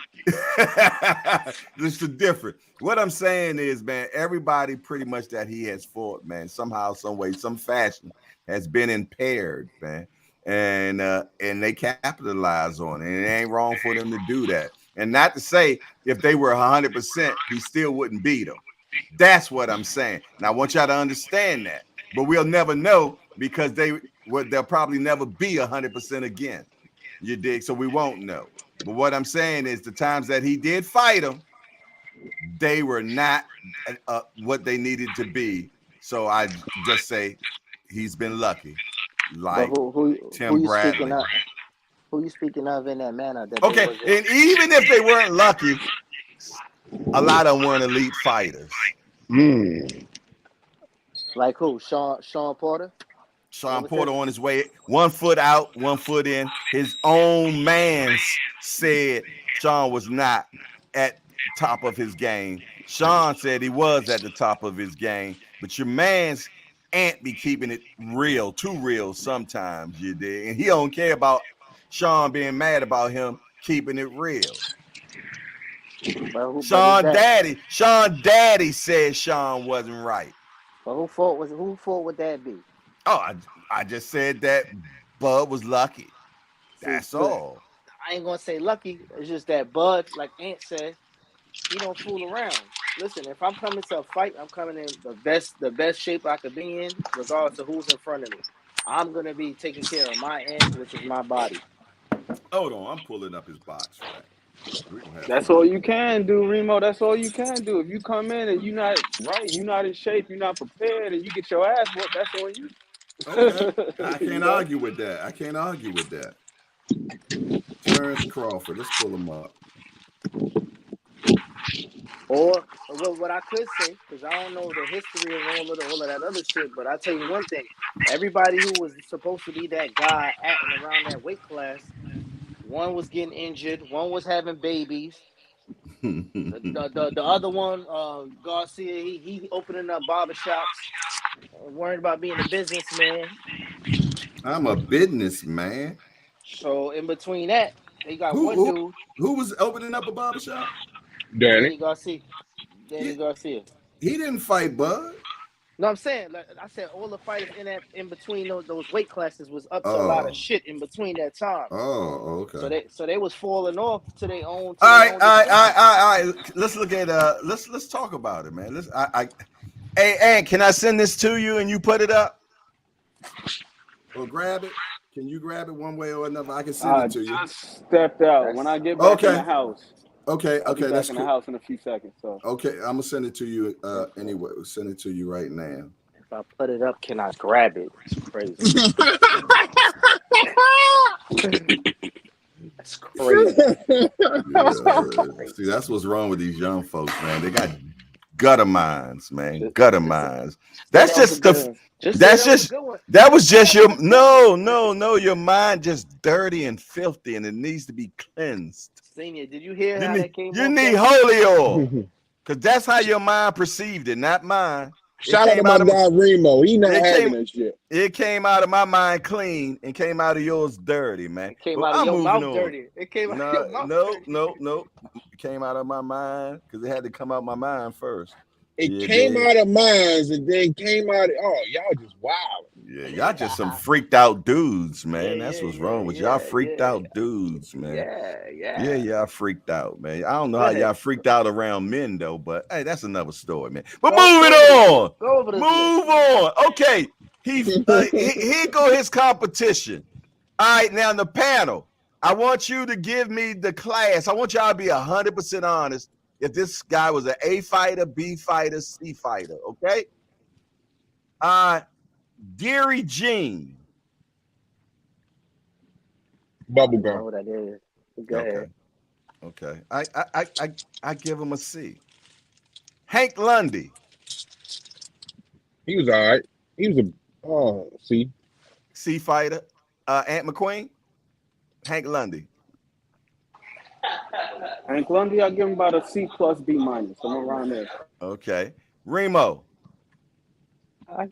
This is different. What I'm saying is, man, everybody pretty much that he has fought, man, somehow, some way, some fashion has been impaired, man. And they capitalize on it. And it ain't wrong for them to do that. And not to say if they were 100%, he still wouldn't beat them. That's what I'm saying. And I want y'all to understand that. But we'll never know because they'll probably never be 100% again. You dig? So we won't know. But what I'm saying is the times that he did fight him, they were not what they needed to be. So I just say he's been lucky, like But who Tim you Bradley. speaking of? Who you speaking of in that manner? That Okay, and even if they weren't lucky, a lot of them weren't elite fighters. Like who? Sean Porter? Sean Porter on his way, 1 foot out, 1 foot in. His own man said Sean was not at top of his game. Sean said he was at the top of his game, but your man's ain't be keeping it real, too real sometimes, you dig? And he don't care about Sean being mad about him keeping it real. Sean Daddy said Sean wasn't right. But who fault would that be? Oh, I just said that Bud was lucky. That's all. I ain't gonna say lucky. It's just that Bud, like Ant said, he don't fool around. Listen, if I'm coming to a fight, I'm coming in the best shape I could be in, regardless of who's in front of me. I'm gonna be taking care of my end, which is my body. Hold on, I'm pulling up his box right. That's all you can do, Remo. That's all you can do. If you come in and you're not right, you're not in shape, you're not prepared, and you get your ass whooped, that's on you. Okay, I can't argue with that. Terrence Crawford, let's pull him up. Or what I could say, because I don't know the history of all of that other shit, but I tell you one thing: everybody who was supposed to be that guy at and around that weight class, one was getting injured, one was having babies. The other one, Garcia, he opening up barbershops, worried about being a businessman. I'm a businessman. So in between that, they got one dude. Who was opening up a barbershop? Danny Garcia. Garcia. He didn't fight Bud. No, I'm saying, like I said, all the fighters in between those weight classes was up to a lot of shit in between that time. Oh, okay. So they was falling off to their own. All right. Let's look at let's talk about it, man. Hey, Ann, can I send this to you and you put it up? Or grab it? Can you grab it one way or another? I can send it to you. I just stepped out. When I get back in the house. Okay, that's cool. In the house in a few seconds. So okay, I'm gonna send it to you anyway. We'll send it to you right now. If I put it up, can I grab it? It's crazy. That's crazy. Yeah. See, that's what's wrong with these young folks, man. They got gutter minds, man. Gutter minds. That's just the. That was just your no. Your mind just dirty and filthy, and it needs to be cleansed. Senior, did you hear how that came? You need holy oil, because that's how your mind perceived it, not mine. Shout out to my guy Remo. He not having that shit. It came out of my mind clean and came out of yours dirty, man. It came out of your mouth dirty. It came out of your mouth dirty. No. It came out of my mind because it had to come out of my mind first. It came out of mine and then came out of, y'all just wild. Yeah, y'all just some freaked out dudes, man. That's what's wrong with y'all freaked out dudes, man. Yeah, y'all freaked out, man. I don't know how y'all freaked out around men though, but hey, that's another story, man. But moving on. Move on. Okay, here go his competition. All right, now in the panel, I want you to give me the class. I want y'all to be 100% honest. If this guy was an A fighter, B fighter, C fighter, okay? Deary Jean. Bubblegum. I know what that is. Go ahead. Okay. I give him a C. Hank Lundy. He was all right. He was a C. C fighter. Ant McQueen. Hank Lundy. Hank Lundy, I'll give him about a C plus B minus. I'm around there. Okay. Remo.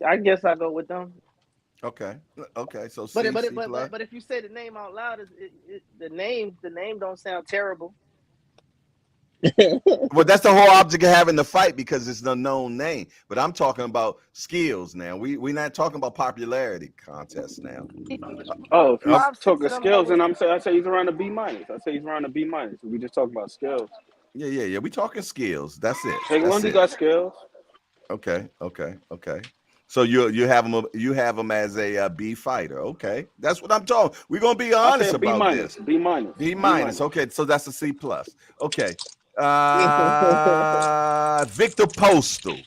I guess I go with them. Okay. So But C, but if you say the name out loud, the name don't sound terrible. Well, that's the whole object of having the fight because it's the known name. But I'm talking about skills now. We're not talking about popularity contests now. Oh, if you're talking skills, and I say he's around a B minus. I say he's around a B minus. We just talking about skills. Yeah. We talking skills. That's it. Hank Lundy got skills. Okay. So you have him as a B fighter. Okay, that's what I'm talking. We're gonna be honest about this. B minus. B minus. Okay, so that's a C plus. Okay. Victor Postal.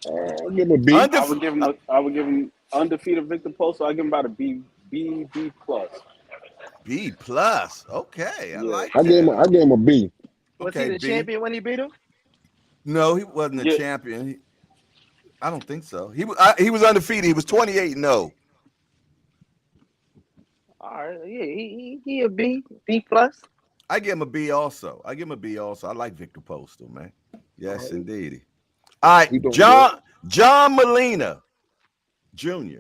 I'll give him a B. I would give him undefeated Victor Postal. I give him about a B plus. B plus. Okay, I like that. I gave him a B. Was he the champion when he beat him? No, he wasn't a champion. I don't think so. He was undefeated. He was 28-0. All right, yeah, he a B plus. I give him a B also. I like Victor Postal, man. Yes, indeed. All right, John Molina Jr.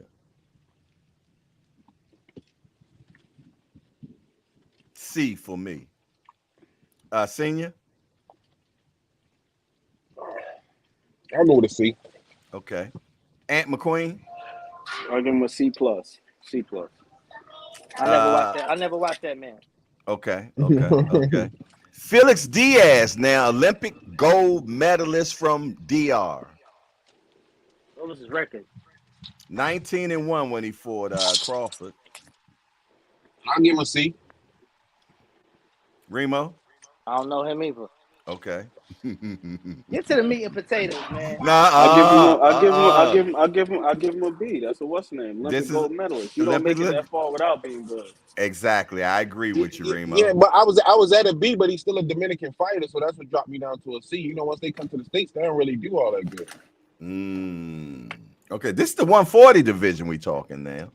C for me. Senior. I'll go with a C. Okay. Ant McQueen. I'll give him a C plus. C plus. I never watched that man. Okay. Felix Diaz, now Olympic gold medalist from DR. What was his record? 19-1 when he fought Crawford. I'll give him a C. Remo. I don't know him either. Okay. Get to the meat and potatoes, man. I'll give him a B. That's a what's name? Olympic gold medalist. You don't make it that far without being good. Exactly. I agree with you, Remo. Yeah, but I was at a B, but he's still a Dominican fighter, so that's what dropped me down to a C. You know, once they come to the States, they don't really do all that good. Okay, this is the 140 division we talking now.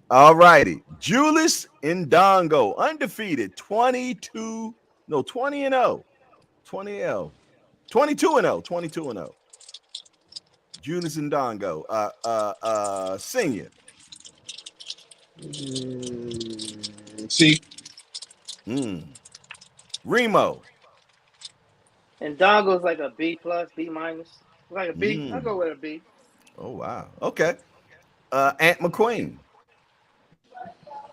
All righty. Julius Ndongo, undefeated, 20-0. 22-0. Julius Ndongo, senior. C. Remo. And Dongo's like a B plus, B minus. Like a B. I'll go with a B. Oh wow. Okay. Ant McQueen.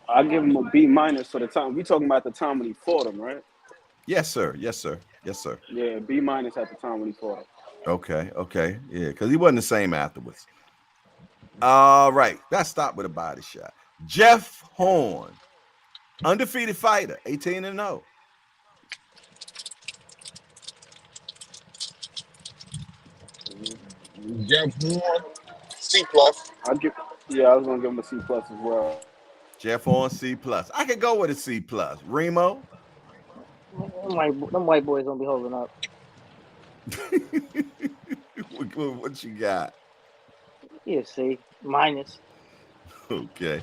I'll give him a B minus for the time. We talking about the time when he fought him, right? Yes, sir. Yeah, B minus at the time when he fought him. Okay. Yeah, because he wasn't the same afterwards. All right. Let's stop with a body shot. Jeff Horn, undefeated fighter, 18-0. Jeff Horn, C plus. I was gonna give him a C plus as well. Jeff Horn, C plus. I could go with a C plus. Remo. Them white boys don't be holding up. What you got? Yeah, C minus. Okay.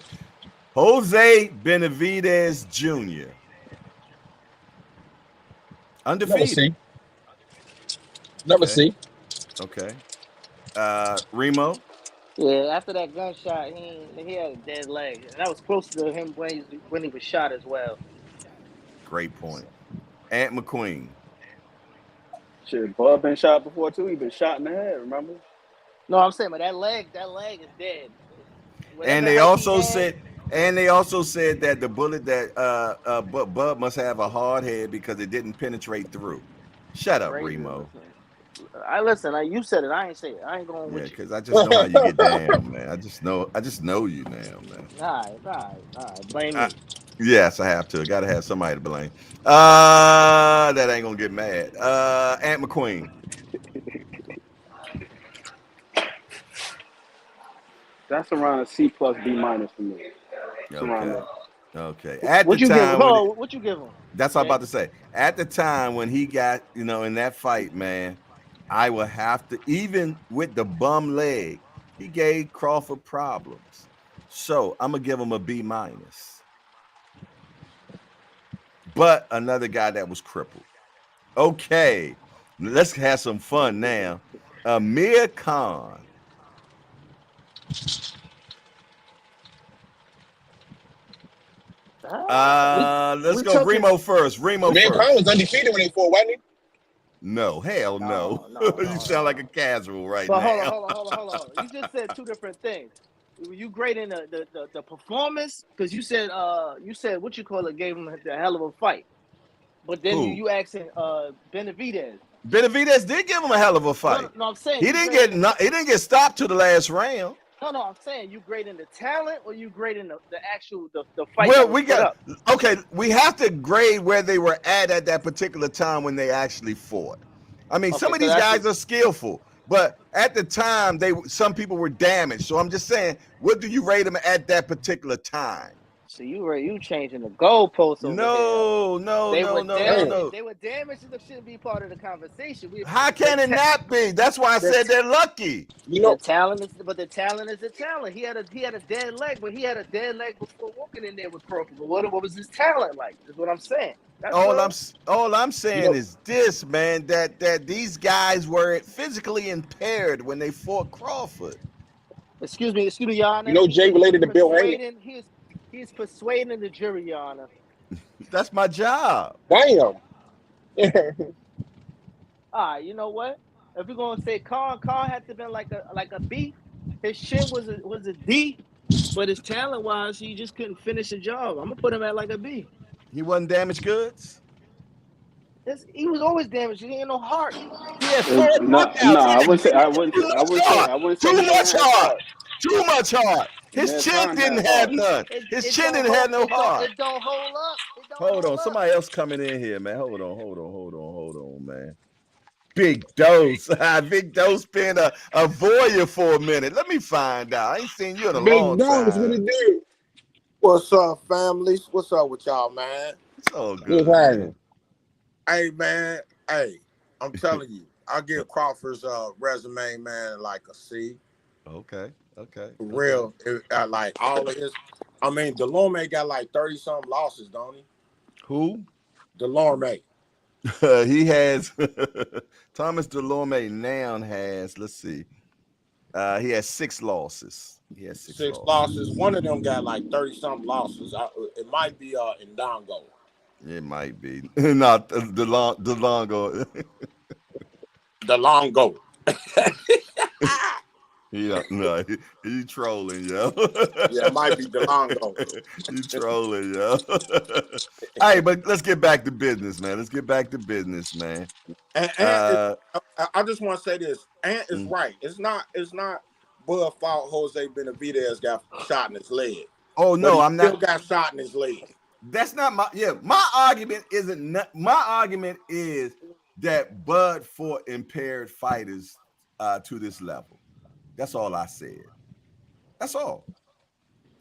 Jose Benavidez Jr. Undefeated. Number C. Okay. Remo. Yeah, after that gunshot, he had a dead leg, and that was close to him when he was shot as well. Great point. Aunt McQueen. Shit, Bud been shot before too. He been shot in the head. Remember? No, I'm saying, but that leg is dead. And Whatever they height he also had, said, that the bullet that Bud must have a hard head because it didn't penetrate through. Shut up, crazy. Remo. Listen. You said it. I ain't say it. I ain't going Yeah, with you. because I just know how you get down, man. I just know you now, man. All right. Blame me. Yes, I have to. Got to have somebody to blame. That ain't gonna get mad. Aunt McQueen. That's around a C plus B minus for me. It's around Okay. there. Okay. At the What you give him? time when Hold on, what you give him? that's what I'm Jay? about to say. At the time when he got, in that fight, man, I would have to, even with the bum leg, he gave Crawford problems. So I'm gonna give him a B minus. But another guy that was crippled. Okay, let's have some fun now. Amir Khan. Let's We go talking? Remo first. Remo Man, Khan first. was undefeated when they fought, wasn't he? No, hell no. You sound like a No. casual right But now. hold on. You just said two different things. You grading the performance because you said what you call it gave him the hell of a fight, but then Who? you asking Benavidez. Benavidez did give him a hell of a fight. No, I'm saying He you didn't grading get stopped to the last round. no, I'm saying you grading the talent or you grading the actual the fight Well, that was put up. we have to grade where they were at that particular time when they actually fought. I mean, some Okay, of so these that's guys are skillful, but at the time some people were damaged. So I'm just saying, what do you rate them at that particular time? so you changing the goalposts over here. No, no, They no, were no, no, Damn. no. they were damaged and it shouldn't be part of the conversation. How The can it not be? That's why I the said they're lucky. You The know, talent is, but the talent is the talent. He had a dead leg, but he had a dead leg before walking in there with Crawford. But what was his talent like? Is what I'm saying. That's All I'm all. all I'm you saying know, is this, man, that these guys were physically impaired when they fought Crawford. Excuse me, Your you Honor. know, He Jay is related to Bill Haney. persuading. He is persuading the jury, Your Honor. That's my job. Damn. All right, you know what? If we're gonna say Khan had to been like a B. His chin was a D, but his talent wise, he just couldn't finish the job. I'm gonna put him at like a B. He wasn't damaged goods. He was always damaged. He ain't no heart. He had 4 knockouts. He I had wouldn't say. too much heart. I wouldn't say Too he don't much have heart. heart. Too much heart. His Amir chin Khan didn't has have heart. none. His chin didn't have no heart. It don't hold up. It don't Hold hold on. up. Somebody else coming in here, man. Hold on, man. Big Dose. Big Dose been a voyeur for a minute. Let me find out. I ain't seen you in a Big long dogs, what time. it do? What's up, families? What's up with y'all, man? It's all What's good, man. happening? Hey, man. Hey, I'm telling you, I'll give Crawford's resume, man, like a C. Okay. For real. Like all of his. I mean, Delorme got like 30-something losses, don't he? Who? Delorme. He has Thomas Delorme now has, let's see. He has 6 losses. He has six Six losses. One of them got like 30-something losses. It might be Ndongo. It might be. Not the Longo. The Longo. No, he trolling, yo. Yeah, it might be the Longo. You trolling, yo. Hey, but let's get back to business, man. And I just want to say this. Ant is right. It's not Bud fault Jose Benavidez got shot in his leg. Oh But no, he I'm still not. got shot in his leg. That's not my argument my argument is that Bud fought impaired fighters to this level. That's all I said. That's all.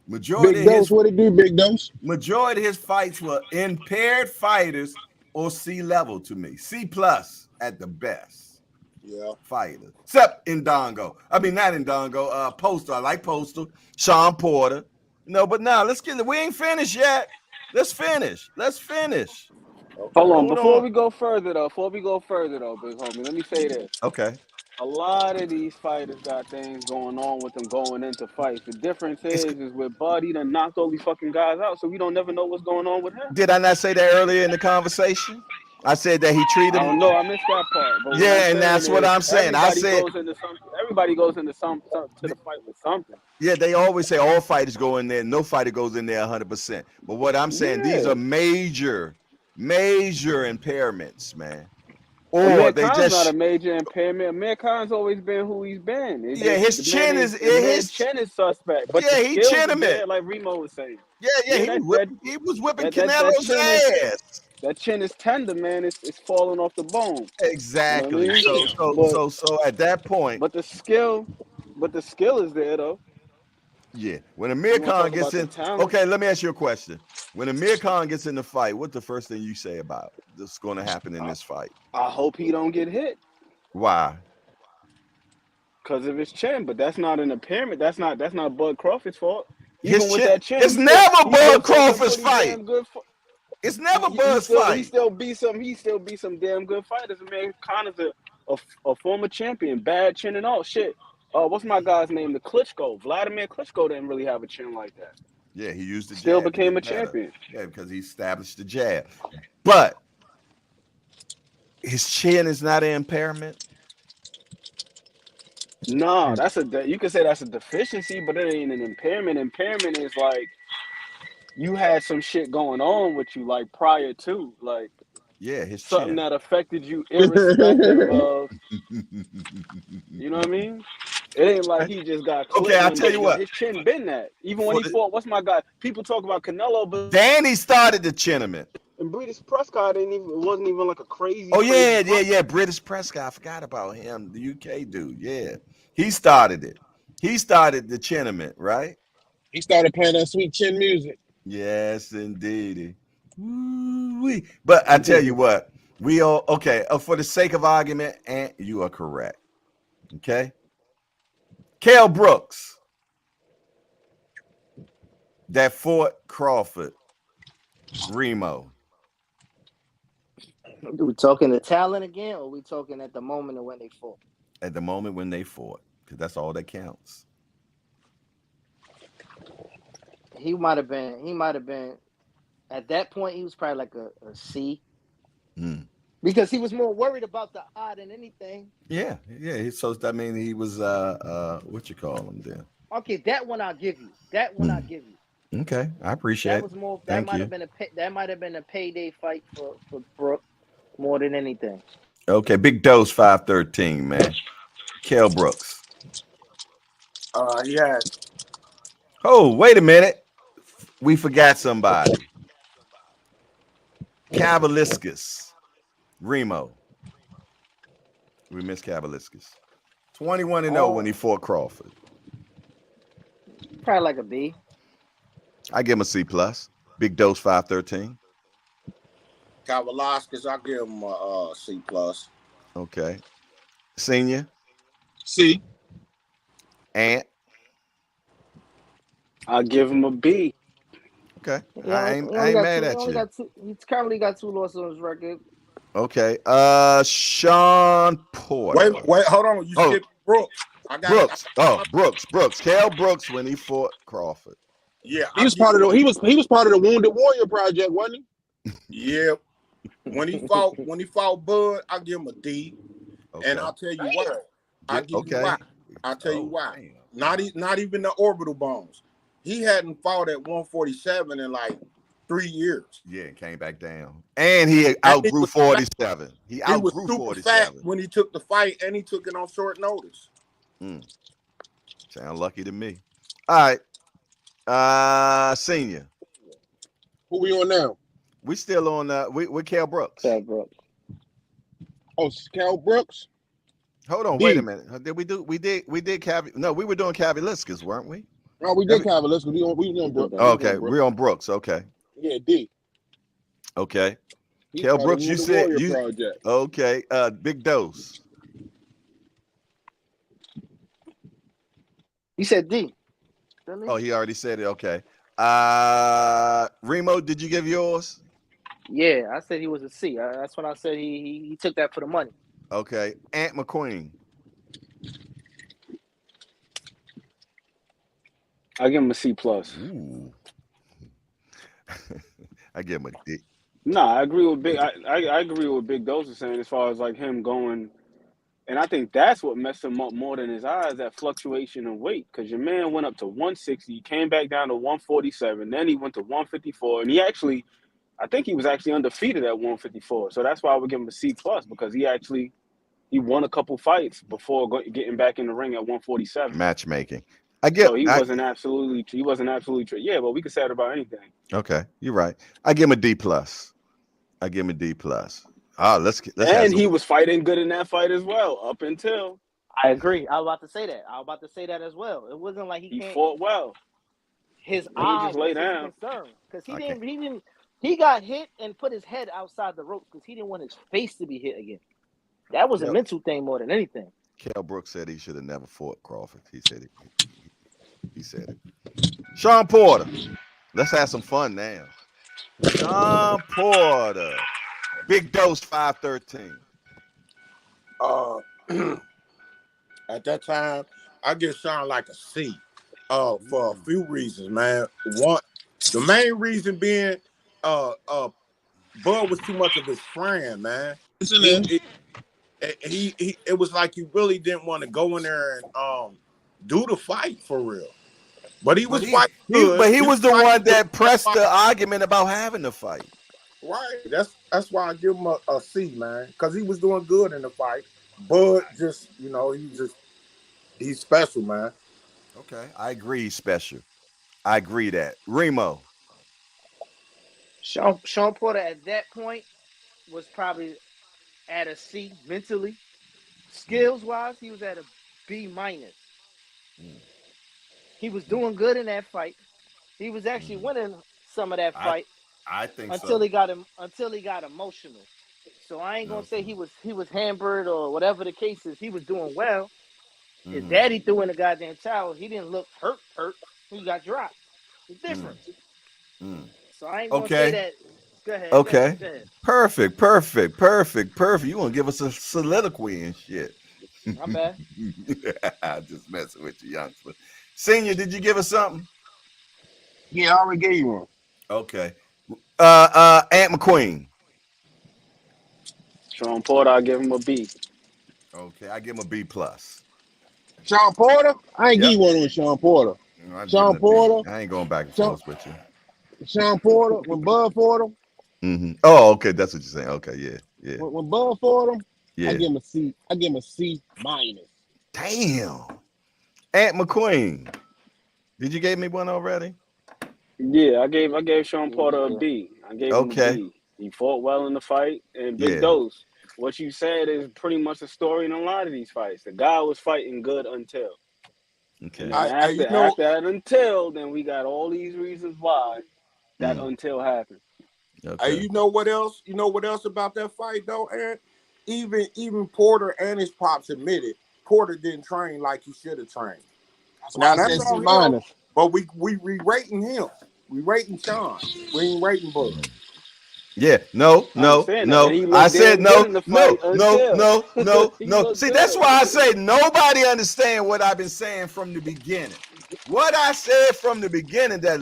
Big dose, what it do? Big dose. Majority of his fights were impaired fighters or C level to me. C plus at the best. Yeah. Fighters. Except Ndongo. I mean, not Ndongo. Postal. I like Postal. Sean Porter. But now let's get it. We ain't finished yet. Let's finish. Okay. Hold on. Hold Before on. we go further though, big homie, let me say this. Okay. A lot of these fighters got things going on with them going into fights. The difference It's, is with Bud, he done knocked all these fucking guys out, so we don't never know what's going on with him. did I not say that earlier in the conversation? I said that he treated I him. don't know. I missed that part. But what I'm Yeah, and saying that's what is, I'm saying. I said, everybody goes into some to the fight with something. yeah, they always say all fighters go in there. No fighter goes in there 100%. But what I'm saying, these Yeah. are major impairments, man. Or Amir they Khan's not a just, major impairment. Amir Khan's always been who he's been. yeah, his chin The man's chin is suspect, but the yeah, he skills chin are him it. there, like Remo was saying. Yeah, Yeah, he was whipping that Canelo's chin is ass. tender, man. It's falling off the bone. You know what I Exactly. mean? But So at that point, but the skill is there though. yeah. When Amir You want to Khan talk gets about the in, talent? okay, let me ask you a question. When Amir Khan gets in the fight, what's the first thing you say about that's going to happen in this fight? I hope he don't get hit Why? because of his chin. But that's not an impairment. That's not Bud Crawford's fault. His Even with chin. that chin, It's never he still Bud fought some Crawford's pretty fight. damn good. It's never Bud's He fight. still beat some damn good fighters. Man, Connor's a former champion, bad chin and all shit. What's my guy's name? The Klitschko. Vladimir Klitschko didn't really have a chin like that. Yeah, he used the Still jab to became a get better. champion. Yeah, because he established the jab. But his chin is not an impairment. No, you could say that's a deficiency, but it ain't an impairment. Impairment is like you had some shit going on with you, like prior to, like Yeah, his something chin. that affected you irrespective of, you know what I mean? It ain't like he just got Okay, clipped I'll one tell day. you No, what. his chin been that. Even when For he fought, what's my guy? People talk about Canelo, but Danny started the chinament. and Breeders' Prescott wasn't even like a crazy Oh yeah, fight. British Prescott. I forgot about him, the UK dude. Yeah, he started it. He started the chinament, right? He started playing that sweet chin music. Yes, indeed. Woo-wee. But I tell you what, we all okay. For the sake of argument, and you are correct. Okay, Kell Brooks that fought Crawford, Remo. Are we talking the talent again, or are we talking at the moment of when they fought? At the moment when they fought, because that's all that counts. He might have been at that point. He was probably like a C, because he was more worried about the eye than anything. Yeah. So that means he was what you call him then? Okay, that one I'll give you. I'll give you. Okay, I appreciate That it. was more. That Thank might you. have been a payday fight for Brooke more than anything. Okay, big dose 513, man. Kell Brooks. Yeah. Oh, wait a minute. We forgot somebody. Kavaliskas. Remo. We missed Kavaliskas. 21-0 when he fought Crawford. Probably like a B. I give him a C plus. Big dose 513. Kavalaskis, I give him a C plus. Okay. Senior. C. Ant. I'll give him a B. Okay. Yeah, I ain't mad at you. He's currently got 2 losses on his record. Okay. Sean Porter. Wait, hold on. You skipped Brooks. Brooks. Kell Brooks when he fought Crawford. Yeah, He was part of the Wounded Warrior Project, wasn't he? Yeah. When he fought Bud, I give him a D. Okay. And I'll tell you why. I'll tell you why. Damn. Not even the orbital bones. He hadn't fought at 147 in like 3 years. Yeah, and came back down. And he outgrew 47. He was outgrew super 47. fat when he took the fight, and he took it on short notice. Sound lucky to me. All right. Senior. Who we on now? We still on we're Kell Brooks. Kell Brooks. Oh, Kell Brooks. Hold on, D. wait a minute. We did No, we were doing Kavaliskas, weren't we? Oh, we did Kavaliskas. We on Brooks. Okay, we're on Brooks. Okay. Yeah, D. Okay. He's Kell part of Brooks, the you Wounded said Warrior you Project. okay. Big dose. You said D. Oh, he already said it. Okay. Remo, did you give yours? Yeah, I said he was a C. That's when I said he took that for the money. Okay. Ant McQueen. I give him a C plus. Ooh. I give him a D. Nah, I agree with Big. I agree with Big Dose is saying as far as like him going, and I think that's what messed him up more than his eyes. That fluctuation in weight, because your man went up to 160, came back down to 147, then he went to 154, and I think he was actually undefeated at 154. So that's why I would give him a C plus, because he won a couple fights before getting back in the ring at 147. Matchmaking. So he wasn't absolutely. Yeah, but we could say that about anything. Okay, you're right. I give him a D plus. I give him a D plus. Let's and he was fighting good in that fight as well, up until. I agree. I was about to say that. As well. It wasn't like he fought well. His eye was his concern, because he got hit and put his head outside the ropes because he didn't want his face to be hit again. That was a mental thing more than anything. Kell Brooks said he should have never fought Crawford. He said it. He said it. Sean Porter. Let's have some fun now. Sean Porter. Big Dose 513. At that time, I give Sean like a C. For a few reasons, man. One, the main reason being, Bud was too much of his friend, man. It was like he really didn't want to go in there and do the fight for real. But he was fighting good. But he was the one that pressed the argument about having the fight. Right. That's why I give him a C, man, because he was doing good in the fight. Bud just, he's special, man. Okay, I agree. He's special. I agree that. Remo. Sean Porter at that point was probably at a C mentally. Skills wise, he was at a B minus. He was doing good in that fight. He was actually winning some of that fight. I think until he got emotional. So I ain't gonna say he was hampered or whatever the case is. He was doing well. His daddy threw in the goddamn towel. He didn't look hurt. He got dropped. It's different. So I ain't gonna say that. Go ahead. Okay. Go ahead. Perfect. You want to give us a soliloquy and shit? My bad. I'm just messing with you, youngster. Senior, did you give us something? Yeah, I already gave you one. Okay. Aunt McQueen. Sean Porter, I give him a B. Okay, I give him a B plus. Sean Porter? I ain't give you one on Sean Porter. Sean Porter. I ain't going back and forth with you. Sean Porter, when Bud fought him. Oh, okay, that's what you're saying. Okay, yeah. When Bud fought him, yeah. I give him a C. I give him a C minus. Damn. Aunt McQueen. Did you give me one already? Yeah, I gave Sean Porter a B. I gave him a B. He fought well in the fight, and Big Dose. What you said is pretty much the story in a lot of these fights. The guy was fighting good until. Okay. After that until, then we got all these reasons why that until happened. Okay. You know what else? You know what else about that fight though, Aaron? Even Porter and his pops admitted Porter didn't train like he should have trained. That's all him, but we rating him. We rating Sean. We ain't rating Bud. Yeah, no. I said no. See, that's why I say nobody understand what I've been saying from the beginning. What I said from the beginning, that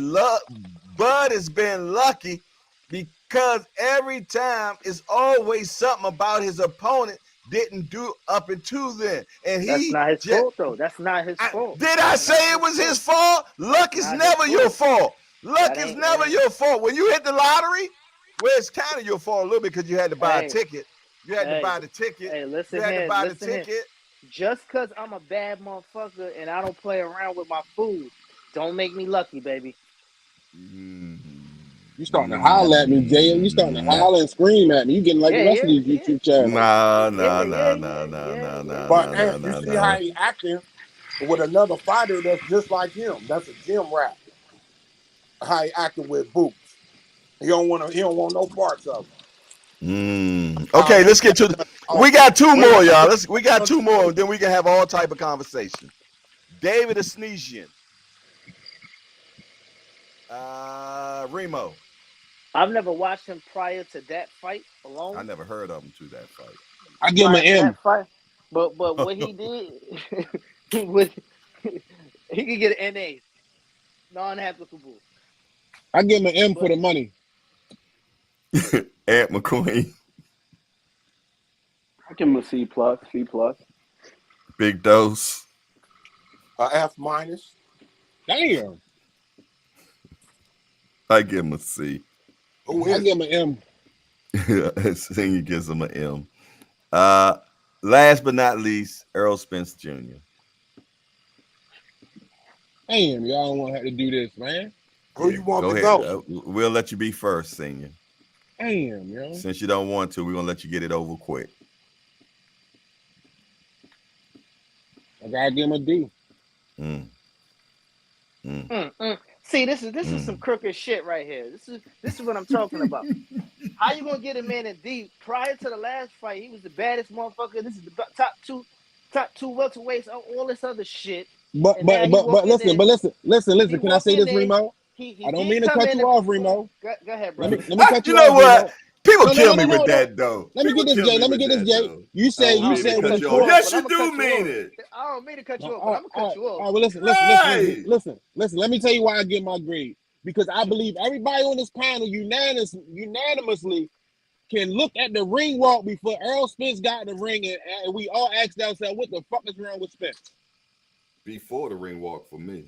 Bud has been lucky because every time it's always something about his opponent didn't do up until then. And that's not his fault, though. That's not his fault. Did I say it was his fault? Luck is never your fault. Luck is never your fault. When you hit the lottery, well, it's kind of your fault a little bit because you had to buy a ticket. You had to buy the ticket. Hey, listen Just because I'm a bad motherfucker and I don't play around with my food, don't make me lucky, baby. You starting to holler at me, Jay. You starting to holler and scream at me. You getting like the rest of these YouTube channels. No. But you see how he acting with another fighter that's just like him. That's a gym rat. How he acting with Boots. He don't want no parts of him. Okay, let's get to we got two more, y'all. We got two more, and then we can have all type of conversation. David Asnesian. Remo. I've never watched him prior to that fight alone. I never heard of him to that fight. I give him an M. But what he did, with he could get an NA, non-applicable. I give him an M But for the money. Ant McQueen, I give him a C plus, C plus. big dose. A F minus. Damn. I give him a C. Who I is? give him an M. Senior gives him an M. Last but not least, Earl Spence Jr. Damn, y'all don't want to have to do this, man. Who you want Go to ahead. go? We'll let you be first, Senior. Damn, yo. Since you don't want to, we're gonna let you get it over quick. I gotta give him a D. See, this is some crooked shit right here. This is what I'm talking about. How you gonna get a man in D? Prior to the last fight, he was the baddest motherfucker. This is the top two welterweights, all this other shit. But listen. Can I say this, Remo? I don't mean to cut you off, Remo. Go ahead, brother. Let me cut You you know off, what? Remo. People kill me No. with that though. Let me get this, Jay. You I don't mean to said cut when you Crawford. off. Yes, you do mean it. I don't mean to cut you off, but I'm gonna cut you off. All right, well, listen. Let me tell you why I get my grade. Because I believe everybody on this panel unanimously can look at the ring walk before Earl Spence got in the ring, and we all asked ourselves, what the fuck is wrong with Spence? Before the ring walk for me.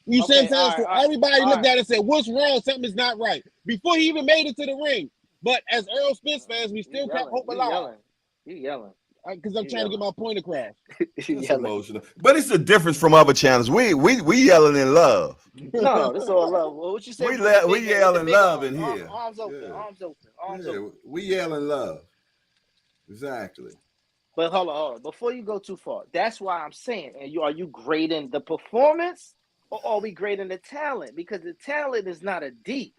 You see what I'm saying? All So right, everybody looked right. at it and said, what's wrong? Something's not right. Before he even made it to the ring. But as Earl Spence fans, we still kept hope alive. You yelling. Because I'm trying to get my point across. It's emotional. But it's the difference from other channels. We yelling in love. No, this all love. Well, what you say? We yelling love in here. Arms open. We yelling love. Exactly. But hold on. Before you go too far, that's why I'm saying, are you grading the performance or are we grading the talent? Because the talent is not a D.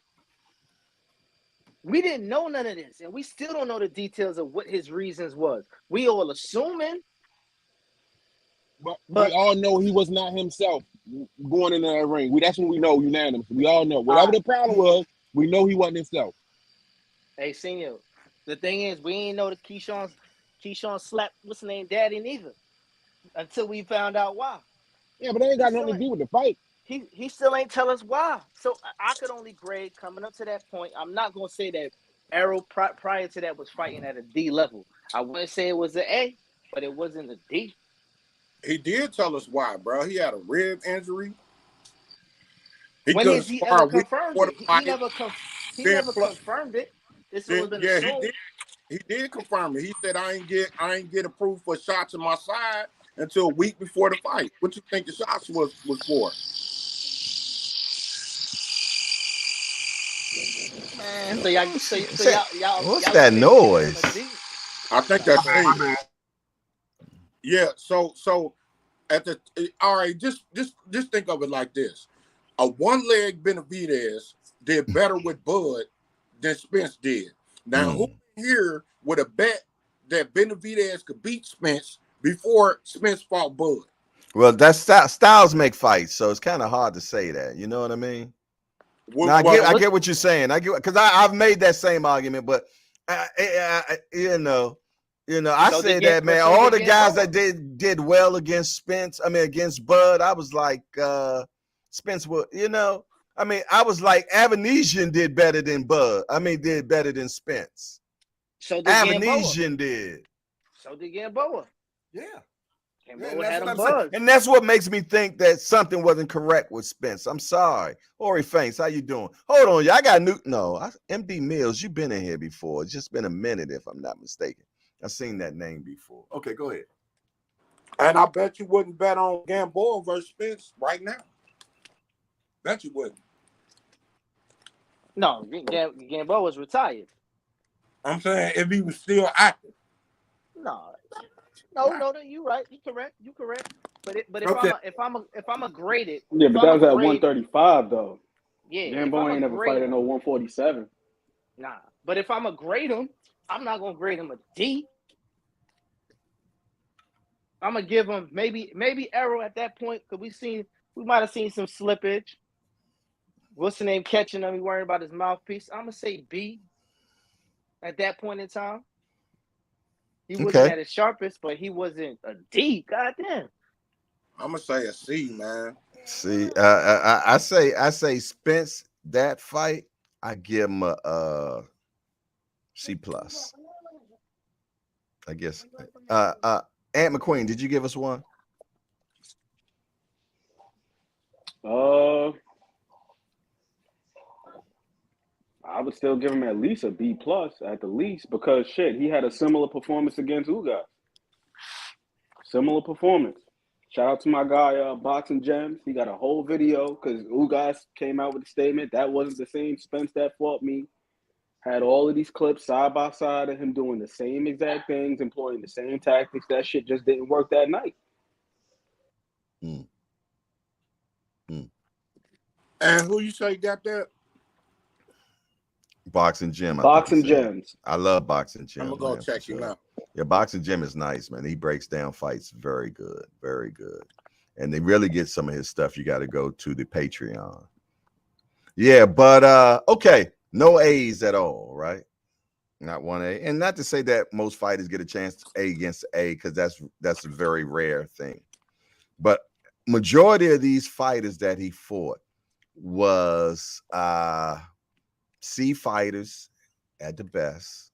We didn't know none of this, and we still don't know the details of what his reasons was. We all assuming. But we all know he was not himself going in that ring. That's what we know unanimously. We all know. Whatever the problem was, we know he wasn't himself. Hey, Senior, the thing is, we ain't know that Keyshawn slapped what's his name, Daddy neither, until we found out why. Yeah, but that ain't got nothing to do with the fight. He still ain't tell us why. So I could only grade coming up to that point. I'm not gonna say that Arrow prior to that was fighting at a D level. I wouldn't say it was an A, but it wasn't a D. He did tell us why, bro. He had a rib injury. When has he ever confirmed it? He never confirmed it. This would have been a show. He did confirm it. He said, I ain't get approved for shots in my side until a week before the fight. What you think the shots was for? Man, so y'all what's that noise? I think that's it. Yeah, so all right, just think of it like this. A one-leg Benavidez did better with Bud than Spence did. Now, who here would have bet that Benavidez could beat Spence before Spence fought Bud? Well, that's styles make fights, so it's kind of hard to say that. You know what I mean? I get what you're saying. I get because I've made that same argument, but I say that, man. All the guys that did well against Spence, against Bud, I was like, Spence will, I was like, Avanesian did better than Bud. Did better than Spence. So did Avanesian did. So did Gamboa. Yeah. And that's what makes me think that something wasn't correct with Spence. I'm sorry. Ori Fanks, how you doing? Hold on, y'all got MD Mills, you've been in here before. It's just been a minute, if I'm not mistaken. I've seen that name before. Okay, go ahead. And I bet you wouldn't bet on Gamboa versus Spence right now. Bet you wouldn't. No, Gamboa was retired. I'm saying if he was still active. No, you're right. You correct. But if I'm a graded, yeah, but that was at 135 though. Yeah, Gamboa ain't never fight at no 147. Nah, but if I'm a grade him, I'm not gonna grade him a D. I'm gonna give him maybe Arrow at that point because we might have seen some slippage. What's the name catching him? He worrying about his mouthpiece. I'm gonna say B. At that point in time. He wasn't at his sharpest, but he wasn't a D. Goddamn. I'm gonna say a C, man. See, I say Spence, that fight, I give him a C plus. I guess. Aunt McQueen, did you give us one? I would still give him at least a B plus at the least, because shit, he had a similar performance against Ugas. Similar performance. Shout out to my guy, Boxing Gems. He got a whole video because Ugas came out with a statement that wasn't the same Spence that fought me. Had all of these clips side by side of him doing the same exact things, employing the same tactics. That shit just didn't work that night. And who you say got that? Boxing Gym. Boxing Gems. I love Boxing Gym. I'm gonna go check him out. Yeah, Boxing Gym is nice, man. He breaks down fights very good, very good. And they really get some of his stuff. You got to go to the Patreon. Yeah, but okay, no A's at all, right? Not one A. And not to say that most fighters get a chance to A against A, because that's a very rare thing. But majority of these fighters that he fought was C fighters at the best,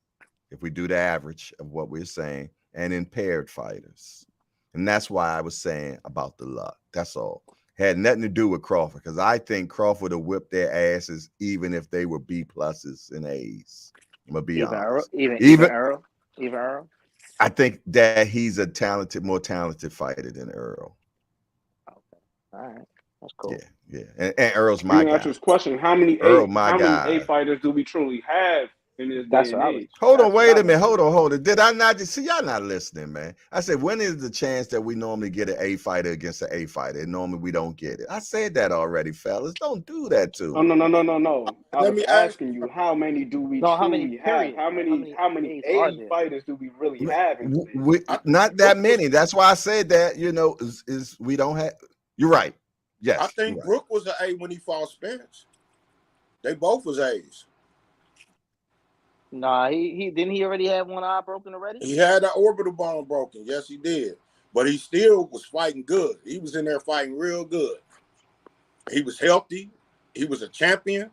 if we do the average of what we're saying, and impaired fighters. And that's why I was saying about the luck. That's all. Had nothing to do with Crawford, because I think Crawford would whip their asses even if they were B pluses and A's. I'm gonna be honest. Even Earl. I think that he's a more talented fighter than Earl. Okay. All right. That's cool. Yeah. And Earl's my guy. That's his question. How many A fighters do we truly have in this day and age? Hold on, wait a minute. Hold on. Did I not see y'all not listening, man? I said, when is the chance that we normally get an A fighter against an A fighter? And normally we don't get it. I said that already, fellas. Don't do that to me. No. I was asking you, how many do we truly have? How many A fighters do we really have? Not that many. That's why I said that, is we don't have. You're right. Yes. I think Brook was an A when he fought Spence. They both was A's. Nah, he didn't he already have one eye broken already? He had an orbital bone broken. Yes, he did. But he still was fighting good. He was in there fighting real good. He was healthy. He was a champion.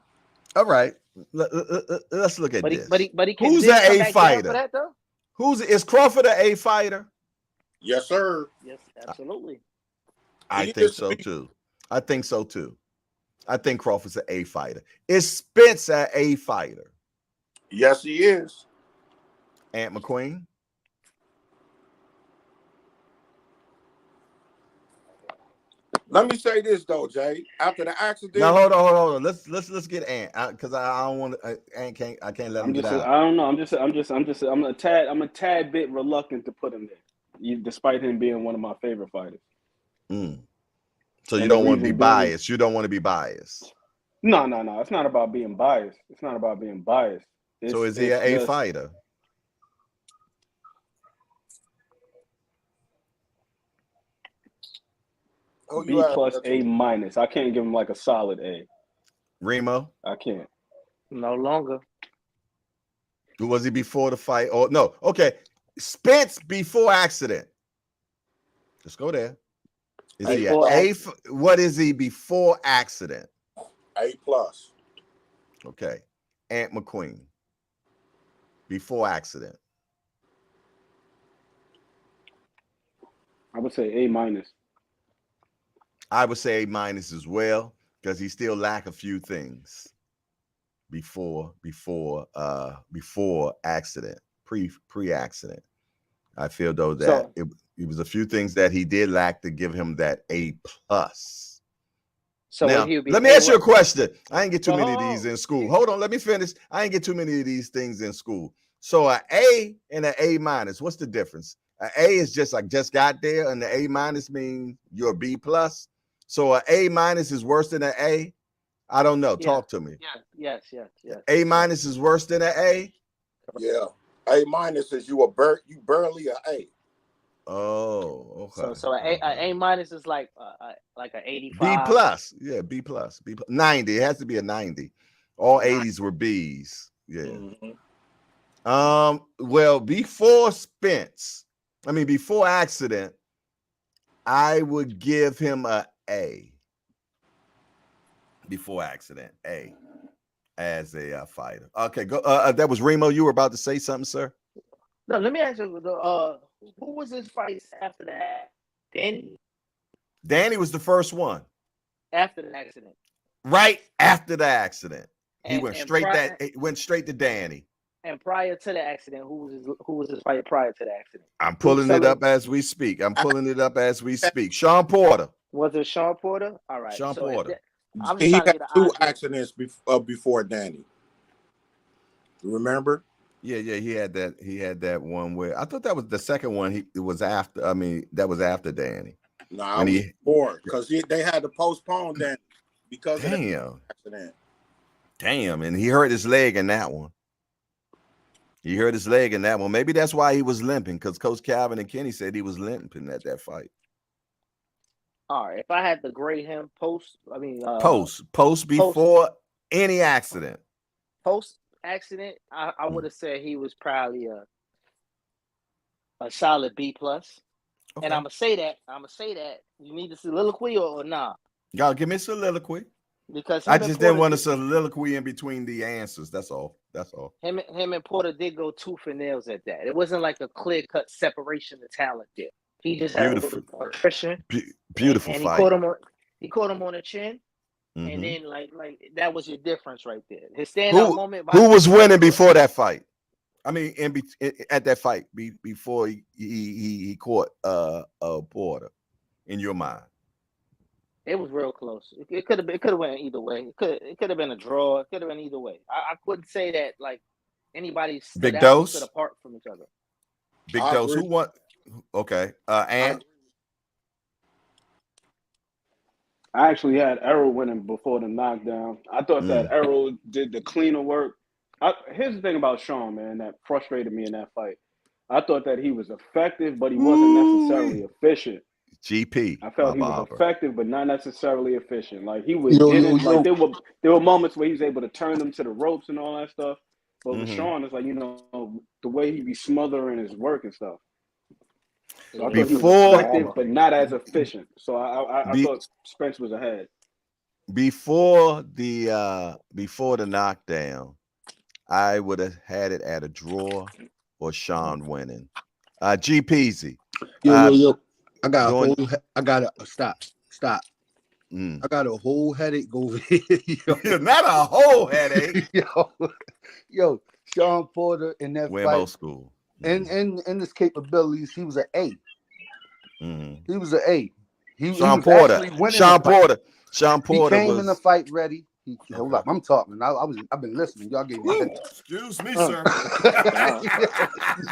All right. Let's look at this. But he who's an A fighter? That, though? Is Crawford an A fighter? Yes, sir. Yes, absolutely. I think so too. I think Crawford's an A fighter. Is Spence an A fighter? Yes, he is. Aunt McQueen? Let me say this though, Jay. After the accident, now hold on. Let's get Ant, because I don't want Ant I can't let him get out. I don't know. I'm a tad bit reluctant to put him there, despite him being one of my favorite fighters. So you don't want to be biased. You don't want to be biased. No. It's not about being biased. So is he an A fighter? B plus A minus. I can't give him like a solid A. Remo? I can't. No longer. Was he before the fight? Oh no. Okay. Spence before accident. Let's go there. Is he an A? What is he before accident? A plus. Okay. Aunt McQueen. Before accident. I would say A minus. I would say A minus as well, because he still lack a few things before accident, pre-accident. I feel though that it was a few things that he did lack to give him that A plus. So now, let me ask you a question. I didn't get too many of these in school. Hold on, let me finish. I didn't get too many of these things in school. So an A and an A minus, what's the difference? An A is just like just got there, and the A minus means you're a B plus. So an A minus is worse than an A? I don't know. Yeah. Talk to me. Yes. A minus is worse than an A? Yeah. A minus is you barely an A. Oh, okay. So an A minus is like an 85. B plus. Yeah, B plus. 90. It has to be a 90. All 80s were Bs. Yeah. Well, before Spence, before accident, I would give him a A. Before accident, A, as a fighter. Okay, go. That was Remo. You were about to say something, sir? No, let me ask you. Who was his fights after that? Danny was the first one. After the accident. Right after the accident, he And went straight to Danny. And prior to the accident, who was his fight prior to the accident? I'm pulling it up as we speak. Sean Porter. Was it Sean Porter? All right. Sean Porter. He had 2 accidents before Danny. Remember? Yeah, he had that. He had that one where I thought that was the second one. It was after. That was after Danny. No, before, because they had to postpone Danny because of that accident. Damn, and he hurt his leg in that one. Maybe that's why he was limping, because Coach Calvin and Kenny said he was limping at that fight. All right. If I had to grade him post before any accident. Post accident, I would have said he was probably a solid B plus. Okay. And I'm gonna say that. You need a soliloquy or nah? Y'all give me a soliloquy. Because I just didn't want a soliloquy in between the answers. That's all. Him and Porter did go tooth and nails at that. It wasn't like a clear cut separation of talent there. He just had a pressure. Beautiful and fight. He caught him on the chin. Mm-hmm. And then like that was your difference right there. His standout moment. Who was winning before that fight? At that fight before he caught Porter. In your mind, it was real close. It could have went either way. It could have been a draw. It could have been either way. I couldn't say that like anybody Big Dose stood apart from each other. Big Dose. Who won? Okay, and I actually had Errol winning before the knockdown. I thought that Errol did the cleaner work. Here's the thing about Sean, man, that frustrated me in that fight. I thought that he was effective, but he wasn't necessarily efficient. GP. I felt he was effective, but not necessarily efficient. Like he was like there were moments where he was able to turn them to the ropes and all that stuff. But with Sean, it's like, the way he be smothering his work and stuff. So I thought he was effective, but not as efficient. So I thought Spence was ahead. Before the knockdown, I would have had it at a draw or Sean winning. G Peasy. Yo. I got a stop. I got a whole headache over here. Not a whole headache. Yo, Sean Porter in that fight. Old school. And his capabilities, he was an A. Mm-hmm. He was an A. Sean Porter. He came in the fight ready. Hold up, I'm talking. I've been listening. Y'all gave me. Excuse me, sir.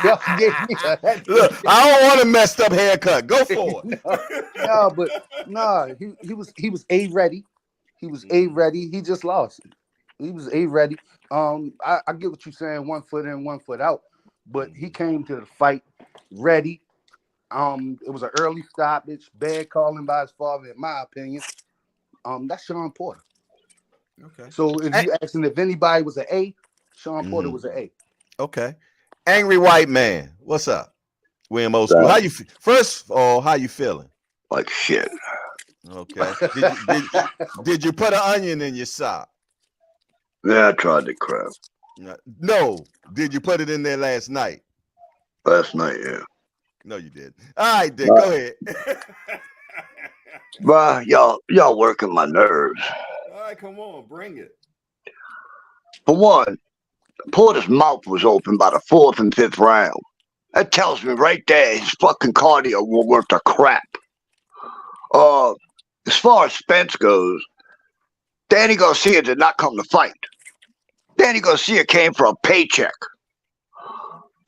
Y'all gave me a head. Look, I don't want a messed up haircut. Go for it. He was A ready. He was A ready. He just lost. He was A ready. I get what you're saying. 1 foot in, 1 foot out. But he came to the fight ready. It was an early stoppage. Bad calling by his father, in my opinion. That's Sean Porter. Okay. So if you asking if anybody was an A, Sean Porter was an A. Okay. Angry White Man, what's up? William Old School. First of all, how you feeling? Like shit. Okay. Did you put an onion in your sock? Yeah, I tried the crap. No. Did you put it in there last night? Last night, yeah. No, you did. All right, Dick. Go ahead. Bro, y'all working my nerves. All right, come on, bring it. For one, Porter's mouth was open by the 4th and 5th round. That tells me right there his fucking cardio won't worth a crap. As far as Spence goes, Danny Garcia did not come to fight. Danny Garcia came for a paycheck.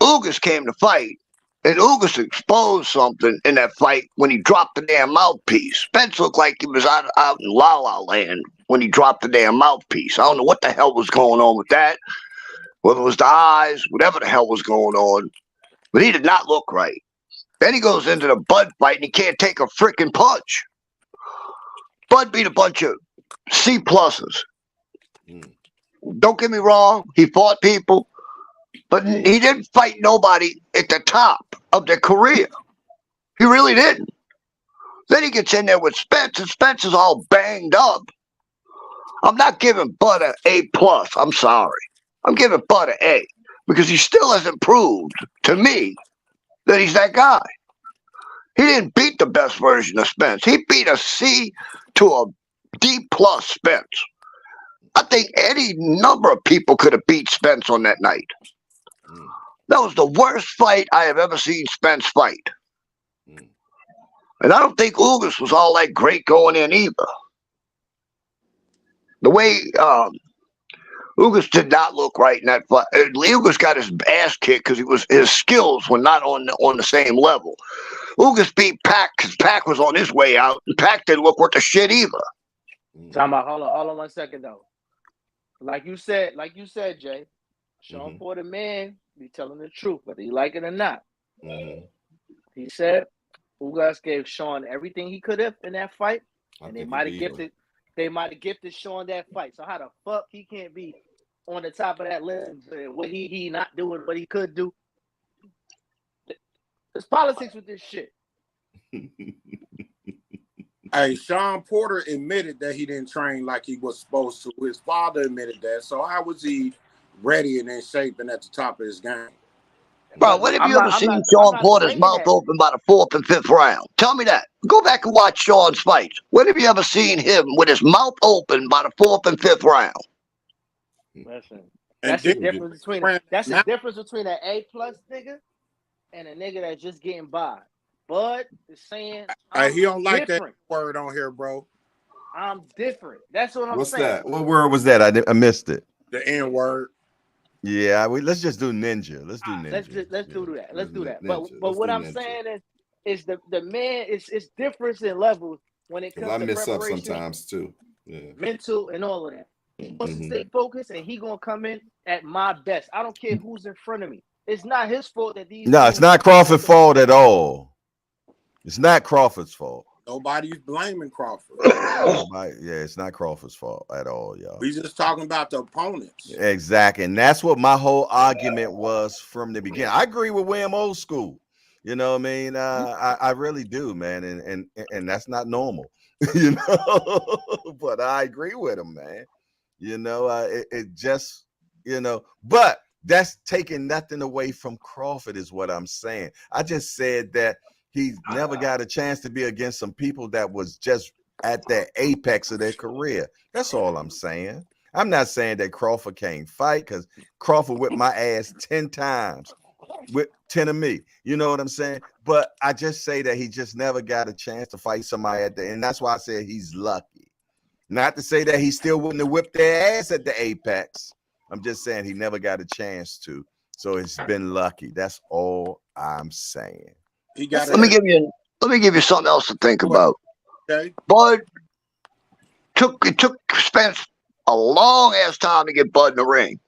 Ugas came to fight, and Ugas exposed something in that fight when he dropped the damn mouthpiece. Spence looked like he was out in La La Land when he dropped the damn mouthpiece. I don't know what the hell was going on with that. Whether it was the eyes, whatever the hell was going on. But he did not look right. Then he goes into the Bud fight and he can't take a freaking punch. Bud beat a bunch of C+. Don't get me wrong, he fought people. but he didn't fight nobody at the top of their career. He really didn't. Then he gets in there with Spence, and Spence is all banged up. I'm not giving Bud an A+. I'm sorry. I'm giving Bud an A because he still hasn't proved to me that he's that guy. He didn't beat the best version of Spence. He beat a C to a D+ Spence. I think any number of people could have beat Spence on that night. That was the worst fight I have ever seen Spence fight. And I don't think Ugas was all that great going in either. The way Ugas did not look right in that fight. Ugas got his ass kicked because his skills were not on the same level. Ugas beat Pac because Pac was on his way out, and Pac didn't look worth the shit either. Hold on 1 second though. Like you said, Jay, Sean Porter man be telling the truth, whether you like it or not. He said Ugas gave Sean everything he could have in that fight, and they might have gifted Sean that fight. So how the fuck he can't be on the top of that list? What he not doing what he could do? There's politics with this shit. Hey, Sean Porter admitted that he didn't train like he was supposed to. His father admitted that. So how was he ready and in shape and at the top of his game? Bro, when have you ever seen Sean Porter's mouth open by the 4th and 5th round? Tell me that. Go back and watch Sean's fights. When have you ever seen him with his mouth open by the 4th and 5th round? Listen, that's the difference between an A+ nigga and a nigga that's just getting by. Bud is saying he don't like that word on here, bro. I'm different. That's what I'm saying. What's that? What word was that? I missed it. The N word. Yeah, let's just do ninja. Let's do ninja. Let's do that. Let's do that. But what I'm saying is the man it's difference in levels when it comes to preparation. I mess up sometimes too. Mental and all of that. He wants to stay focused, and he gonna come in at my best. I don't care who's in front of me. It's not his fault that these. No, it's not Crawford's fault at all. It's not Crawford's fault. Nobody's blaming Crawford. It's not Crawford's fault at all, y'all. We just talking about the opponents. Exactly. And that's what my whole argument was from the beginning. I agree with William Old School. You know what I mean? I really do, man. And that's not normal, you know, but I agree with him, man. You know, it just, you know, but that's taking nothing away from Crawford is what I'm saying. I just said that he never got a chance to be against some people that was just at the apex of their career. That's all I'm saying. I'm not saying that Crawford can't fight because Crawford whipped my ass 10 times with 10 of me. You know what I'm saying? But I just say that he just never got a chance to fight somebody at the end. That's why I said he's lucky. Not to say that he still wouldn't have whipped their ass at the apex. I'm just saying he never got a chance to. So it's been lucky. That's all I'm saying. Let me give you something else to think about. Okay. Bud it took Spence a long ass time to get Bud in the ring.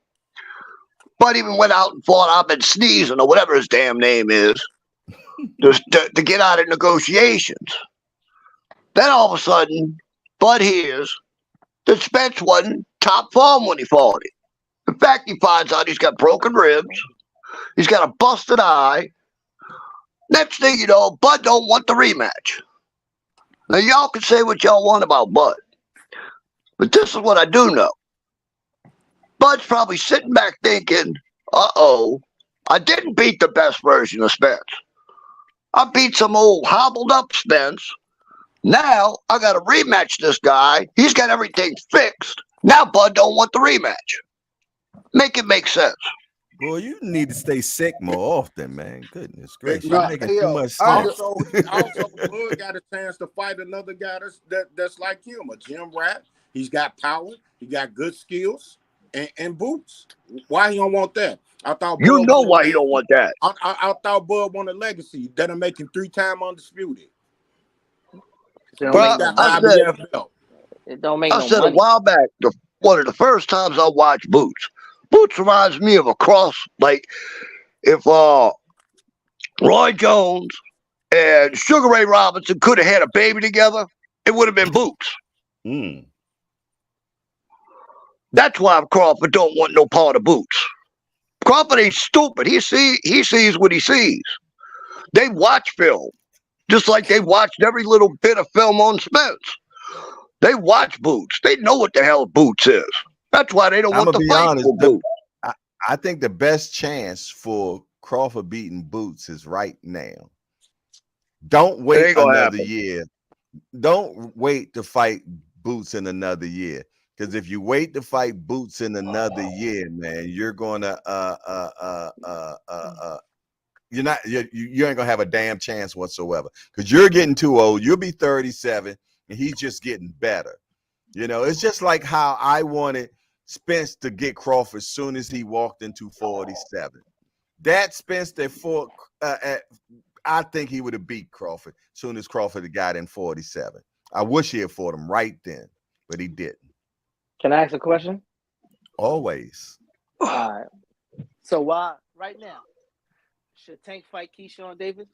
Bud even went out and fought I've been sneezing or whatever his damn name is to get out of negotiations. Then all of a sudden, Bud hears that Spence wasn't top form when he fought him. In fact, he finds out he's got broken ribs. He's got a busted eye. Next thing you know, Bud don't want the rematch. Now, y'all can say what y'all want about Bud, but this is what I do know. Bud's probably sitting back thinking, uh-oh, I didn't beat the best version of Spence. I beat some old hobbled up Spence. Now, I got to rematch this guy. He's got everything fixed. Now, Bud don't want the rematch. Make it make sense. Boy, you need to stay sick more often, man. Goodness gracious. No, You're making too much sense. Also, Bud got a chance to fight another guy that's like him, a gym rat. He's got power. He got good skills and boots. Why he don't want that? I thought you know why he don't want that. I thought Bud wanted legacy. That'll make him 3-time undisputed. Bro, I said a while back, one of the first times I watched Boots. Boots reminds me of a cross, like if Roy Jones and Sugar Ray Robinson could have had a baby together, it would have been Boots. That's why Crawford don't want no part of Boots. Crawford ain't stupid. He sees what he sees. They watch film, just like they watched every little bit of film on Spence. They watch Boots. They know what the hell Boots is. That's why they don't I'm want gonna to be fight honest. for Boots. I think the best chance for Crawford beating Boots is right now. Don't wait another year. Don't wait to fight Boots in another year. Because if you wait to fight Boots in another year, man, you're gonna you ain't gonna have a damn chance whatsoever. Because you're getting too old. You'll be 37, and he's just getting better. You know, it's just like how I wanted Spence to get Crawford as soon as he walked into 47. That Spence that fought I think he would have beat Crawford as soon as Crawford had got in 47. I wish he had fought him right then, but he didn't. Can I ask a question? Always. All right. So why right now should Tank fight Keyshawn Davis?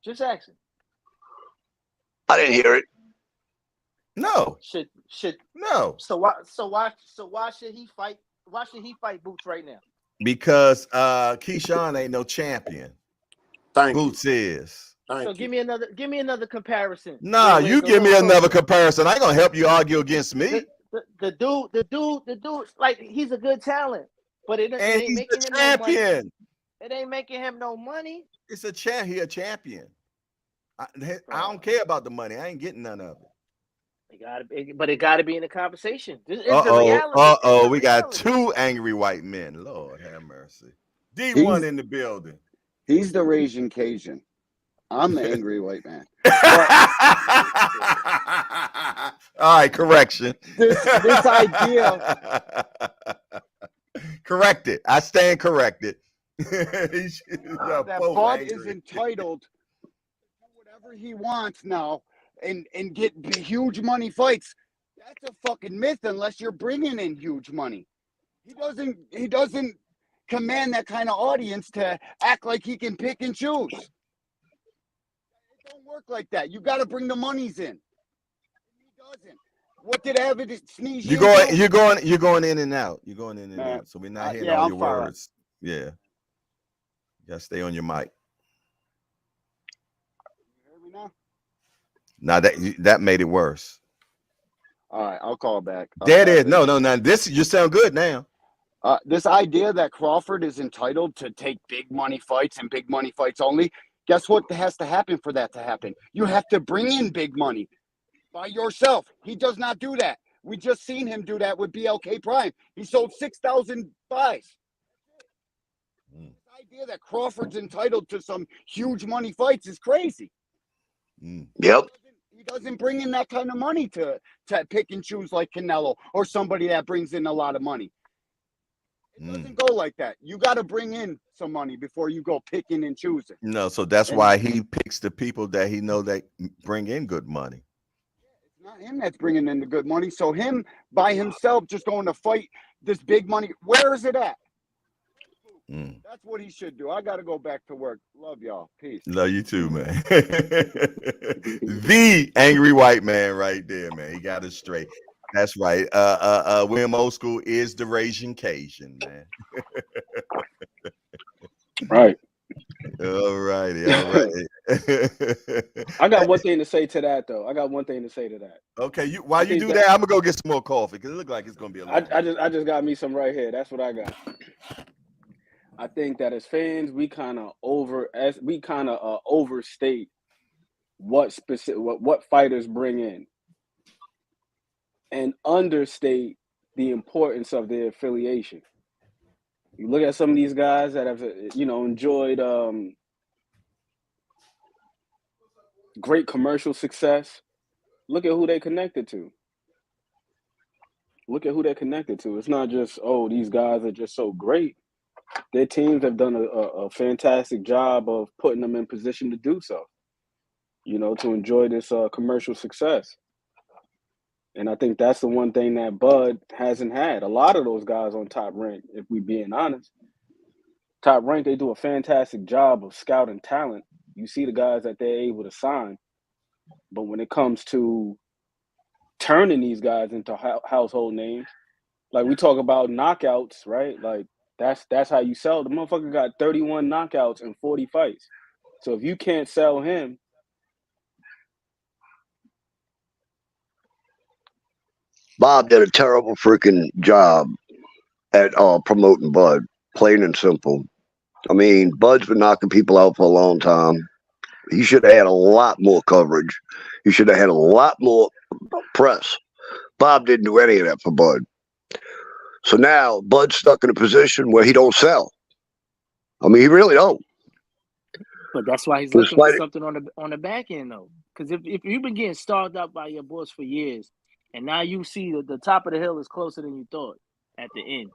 Just asking. I didn't hear it. No. Should no. So why should he fight? Why should he fight Boots right now? Because Keyshawn ain't no champion. Boots is. So give me another comparison. Nah, you give me another comparison. I ain't gonna help you argue against me. The dude, like he's a good talent, but it ain't making him champion. No money. It ain't making him no money. It's a he a champion. I don't care about the money. I ain't getting none of it. But it gotta be in the conversation. It's the reality. We got two angry white men. Lord have mercy. D1 in the building. He's the raging Cajun. I'm the angry white man. All right, correction. This idea. Correct it. I stand corrected. That Bud is entitled to do whatever he wants now and get huge money fights. That's a fucking myth unless you're bringing in huge money. He doesn't command that kind of audience to act like he can pick and choose. It don't work like that. You got to bring the monies in. He doesn't. What did Avid sneeze? You're going in and out. You're going in and out. So we're not hearing all your words. Yeah. You gotta stay on your mic. You hear me now? Now that made it worse. All right, I'll call back. No. This you sound good now. This idea that Crawford is entitled to take big money fights and big money fights only. Guess what has to happen for that to happen? You have to bring in big money by yourself. He does not do that. We just seen him do that with BLK Prime. He sold 6,000 buys. This idea that Crawford's entitled to some huge money fights is crazy. Yep. He doesn't bring in that kind of money to pick and choose like Canelo or somebody that brings in a lot of money. It doesn't go like that. You got to bring in some money before you go picking and choosing. No, so that's why he picks the people that he know that bring in good money. It's not him that's bringing in the good money. So him by himself just going to fight this big money, where is it at? That's what he should do. I got to go back to work. Love y'all. Peace. Love you too, man. The angry white man right there, man. He got it straight. That's right. William Old School is the raging Cajun, man. Right. All righty. I got one thing to say to that, though. Okay, while you do that, I'm gonna go get some more coffee because it looks like it's gonna be a long I just got me some right here. That's what I got. I think that as fans, we kind of overstate what fighters bring in, and understate the importance of their affiliation. You look at some of these guys that have, enjoyed great commercial success. Look at who they connected to. It's not just, these guys are just so great. Their teams have done a fantastic job of putting them in position to do so, to enjoy this commercial success. And I think that's the one thing that Bud hasn't had. A lot of those guys on Top Rank, if we're being honest, Top Rank, they do a fantastic job of scouting talent. You see the guys that they're able to sign. But when it comes to turning these guys into household names. Like we talk about knockouts, right? Like that's how you sell. The motherfucker got 31 knockouts in 40 fights. So if you can't sell him, Bob did a terrible freaking job at promoting Bud, plain and simple. I mean, Bud's been knocking people out for a long time. He should have had a lot more coverage. He should have had a lot more press. Bob didn't do any of that for Bud. So now Bud's stuck in a position where he don't sell. I mean, he really don't. But that's why he's looking for something on the back end, though. Because if you've been getting starved out by your boss for years, and now you see that the top of the hill is closer than you thought at the end,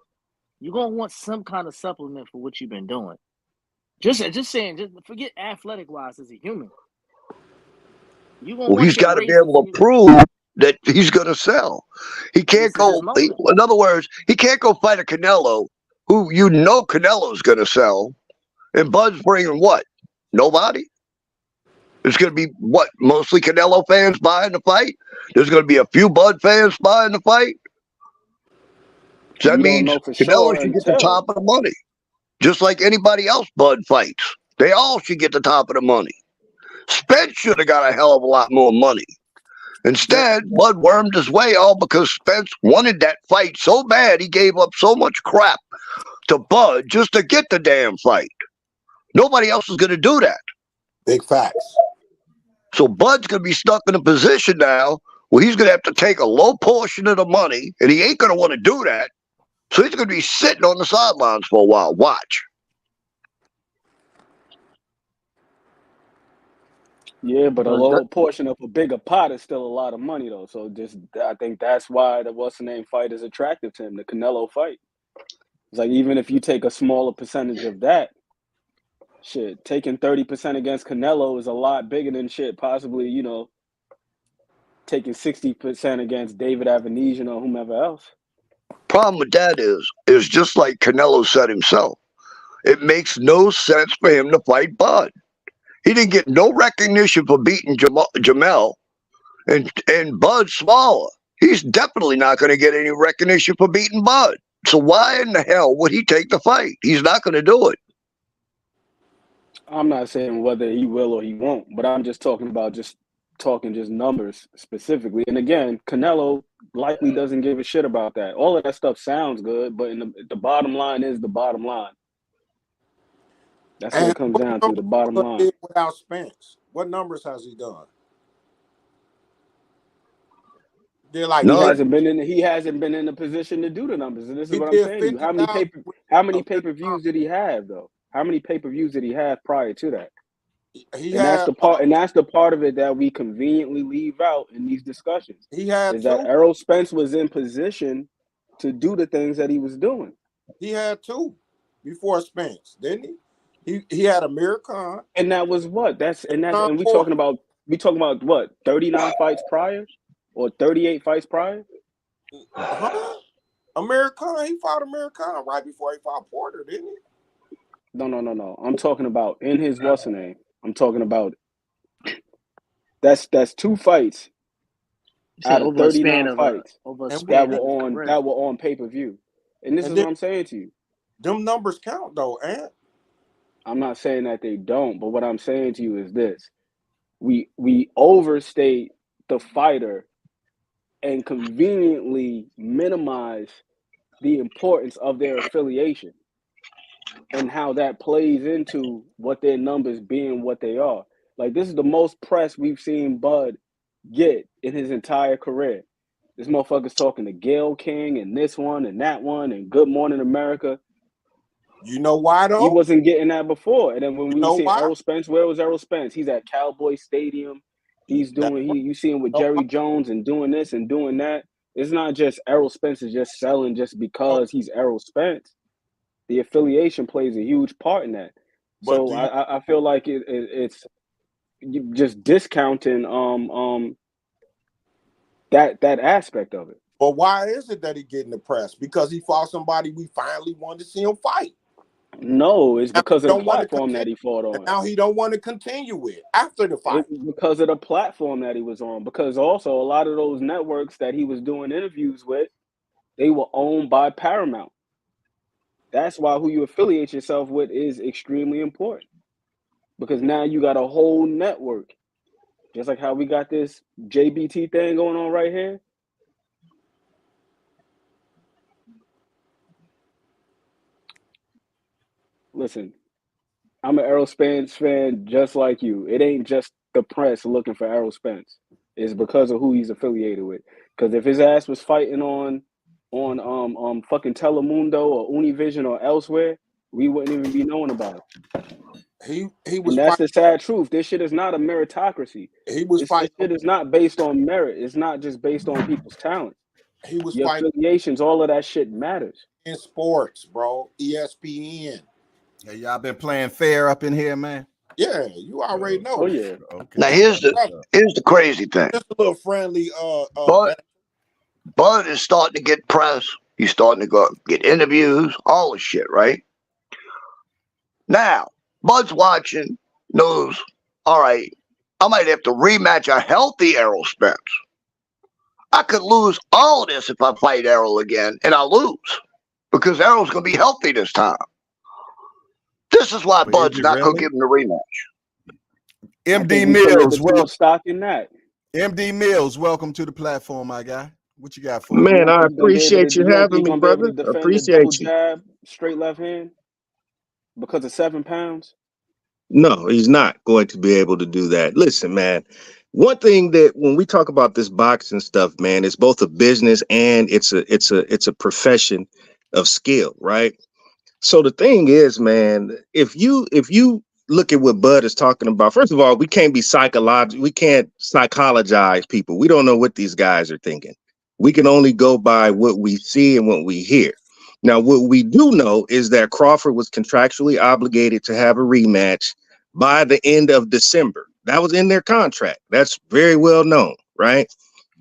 you're gonna want some kind of supplement for what you've been doing. Just saying, just forget athletic wise as a human. Well, he's got to be able to prove that he's going to sell. He can't go. In other words, he can't go fight a Canelo, who you know Canelo's going to sell, and Bud's bringing what? Nobody. There's going to be what? Mostly Canelo fans buying the fight. There's going to be a few Bud fans buying the fight. So that means Canelo should get the top of the money, just like anybody else Bud fights. They all should get the top of the money. Spence should have got a hell of a lot more money. Instead, Bud wormed his way all because Spence wanted that fight so bad he gave up so much crap to Bud just to get the damn fight. Nobody else is going to do that. Big facts. So Bud's going to be stuck in a position now where he's going to have to take a low portion of the money, and he ain't going to want to do that. So he's going to be sitting on the sidelines for a while. Watch. Yeah, but a lower portion of a bigger pot is still a lot of money, though. So I think that's why the what's-the-name fight is attractive to him, the Canelo fight. It's like even if you take a smaller percentage of that, shit, taking 30% against Canelo is a lot bigger than shit, possibly, taking 60% against David Avenesian or whomever else. Problem with that is just like Canelo said himself, it makes no sense for him to fight Bud. He didn't get no recognition for beating Jamel, and Bud's smaller. He's definitely not going to get any recognition for beating Bud. So why in the hell would he take the fight? He's not going to do it. I'm not saying whether he will or he won't, but I'm just talking about numbers specifically. And again, Canelo likely doesn't give a shit about that. All of that stuff sounds good, but the bottom line is the bottom line. That's what it comes down to, the bottom line. Without Spence, what numbers has he done? They're like he hasn't been in a position to do the numbers, and this is what I'm saying to you. How many pay-per-views did he have though? How many pay-per-views did he have prior to that? That's the part of it that we conveniently leave out in these discussions. That Errol Spence was in position to do the things that he was doing. He had two before Spence, didn't he? He had Amir Khan, and that was what? And we talking about what? 39 fights prior, or 38 fights prior? Amir Khan, he fought Amir Khan right before he fought Porter, didn't he? No. I'm talking about in his what's the name? I'm talking about that's two fights out of 39 fights that were on pay-per-view. And this is what I'm saying to you. Them numbers count though, Ant. I'm not saying that they don't, but what I'm saying to you is this. We overstate the fighter and conveniently minimize the importance of their affiliation and how that plays into what their numbers being what they are. Like, this is the most press we've seen Bud get in his entire career. This motherfucker's talking to Gayle King and this one and that one and Good Morning America. You know why though? He wasn't getting that before. And then when we see Errol Spence, where was Errol Spence? He's at Cowboy Stadium. He's doing you see him with Jerry Jones and doing this and doing that. It's not just Errol Spence is just selling just because he's Errol Spence. The affiliation plays a huge part in that. So I feel like it's just discounting that aspect of it. But why is it that he getting the press? Because he fought somebody we finally wanted to see him fight. No, it's Now because he of the don't want to platform that continue, he fought and on. now he don't want to continue with after the fight. It was because of the platform that he was on. Because also a lot of those networks that he was doing interviews with, they were owned by Paramount. That's why who you affiliate yourself with is extremely important. Because now you got a whole network. Just like how we got this JBT thing going on right here. Listen, I'm an Errol Spence fan just like you. It ain't just the press looking for Errol Spence. It's because of who he's affiliated with. Because if his ass was fighting on fucking Telemundo or Univision or elsewhere, we wouldn't even be knowing about it. He And was that's fighting. the sad truth. This shit is not a meritocracy. He was This fighting. shit is not based on merit. It's not just based on people's talent. He was Your fighting affiliations, all of that shit matters. in sports, bro. ESPN. Yeah, y'all been playing fair up in here, man. Yeah, you already know. Oh yeah. Okay. Now here's the crazy thing. Just a little friendly. Bud is starting to get press. He's starting to go get interviews, all this shit, right? Now, Bud's watching, knows, all right, I might have to rematch a healthy Errol Spence. I could lose all of this if I fight Errol again, and I'll lose because Errol's going to be healthy this time. This is why Bud's not going to give him the rematch. MD Mills, well, stock in that. MD Mills, welcome to the platform, my guy. What you got for me? Man, I appreciate you having me, brother. Appreciate you. Jab, straight left hand because of 7 pounds. No, he's not going to be able to do that. Listen, man, one thing that when we talk about this boxing stuff, man, it's both a business and it's a profession of skill, right? So the thing is, man, if you look at what Bud is talking about, first of all, we can't psychologize people. We don't know what these guys are thinking. We can only go by what we see and what we hear. Now, what we do know is that Crawford was contractually obligated to have a rematch by the end of December. That was in their contract. That's very well known, right?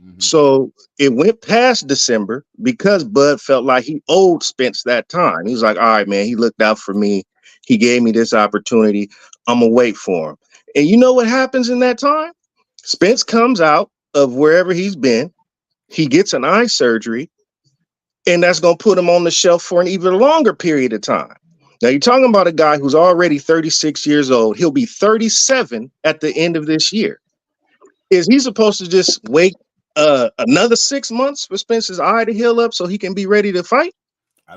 Mm-hmm. So it went past December because Bud felt like he owed Spence that time. He was like, all right, man, he looked out for me. He gave me this opportunity. I'm going to wait for him. And you know what happens in that time? Spence comes out of wherever he's been. He gets an eye surgery, and that's going to put him on the shelf for an even longer period of time. Now, you're talking about a guy who's already 36 years old. He'll be 37 at the end of this year. Is he supposed to just wait another 6 months for Spence's eye to heal up so he can be ready to fight?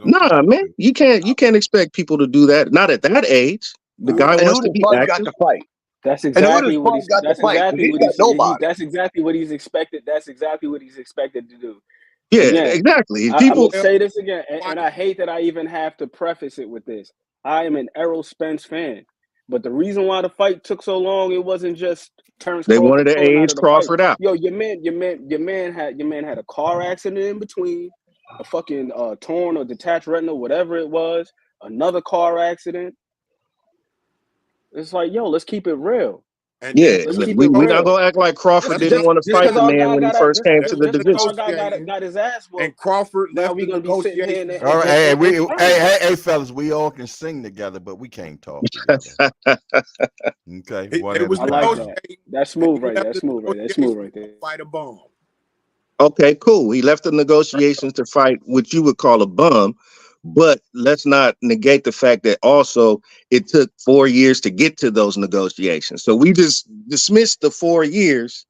Nah, man, you can't expect people to do that. Not at that age. The guy wants to be active. Got to fight. That's exactly what he's. That's exactly what he's expected. That's exactly what he's expected to do. Yeah, exactly. I'm gonna say this again, and I hate that I even have to preface it with this. I am an Errol Spence fan, but the reason why the fight took so long, it wasn't just Terrence they Crawford wanted to age Crawford out. Yo, your man had a car accident in between, a fucking torn or detached retina, whatever it was, another car accident. It's like, yo, let's keep it real. And we're not gonna act like Crawford didn't want to fight the man when he first came to the division. Got his ass whooped. And Crawford left the negotiation. All right, hey, fellas, we all can sing together, but we can't talk together. Okay, it was that's smooth right there. That's smooth right there. Fight a bum. Okay, cool. He left the negotiations to fight what you would call a bum. But let's not negate the fact that also it took 4 years to get to those negotiations. So we just dismissed the 4 years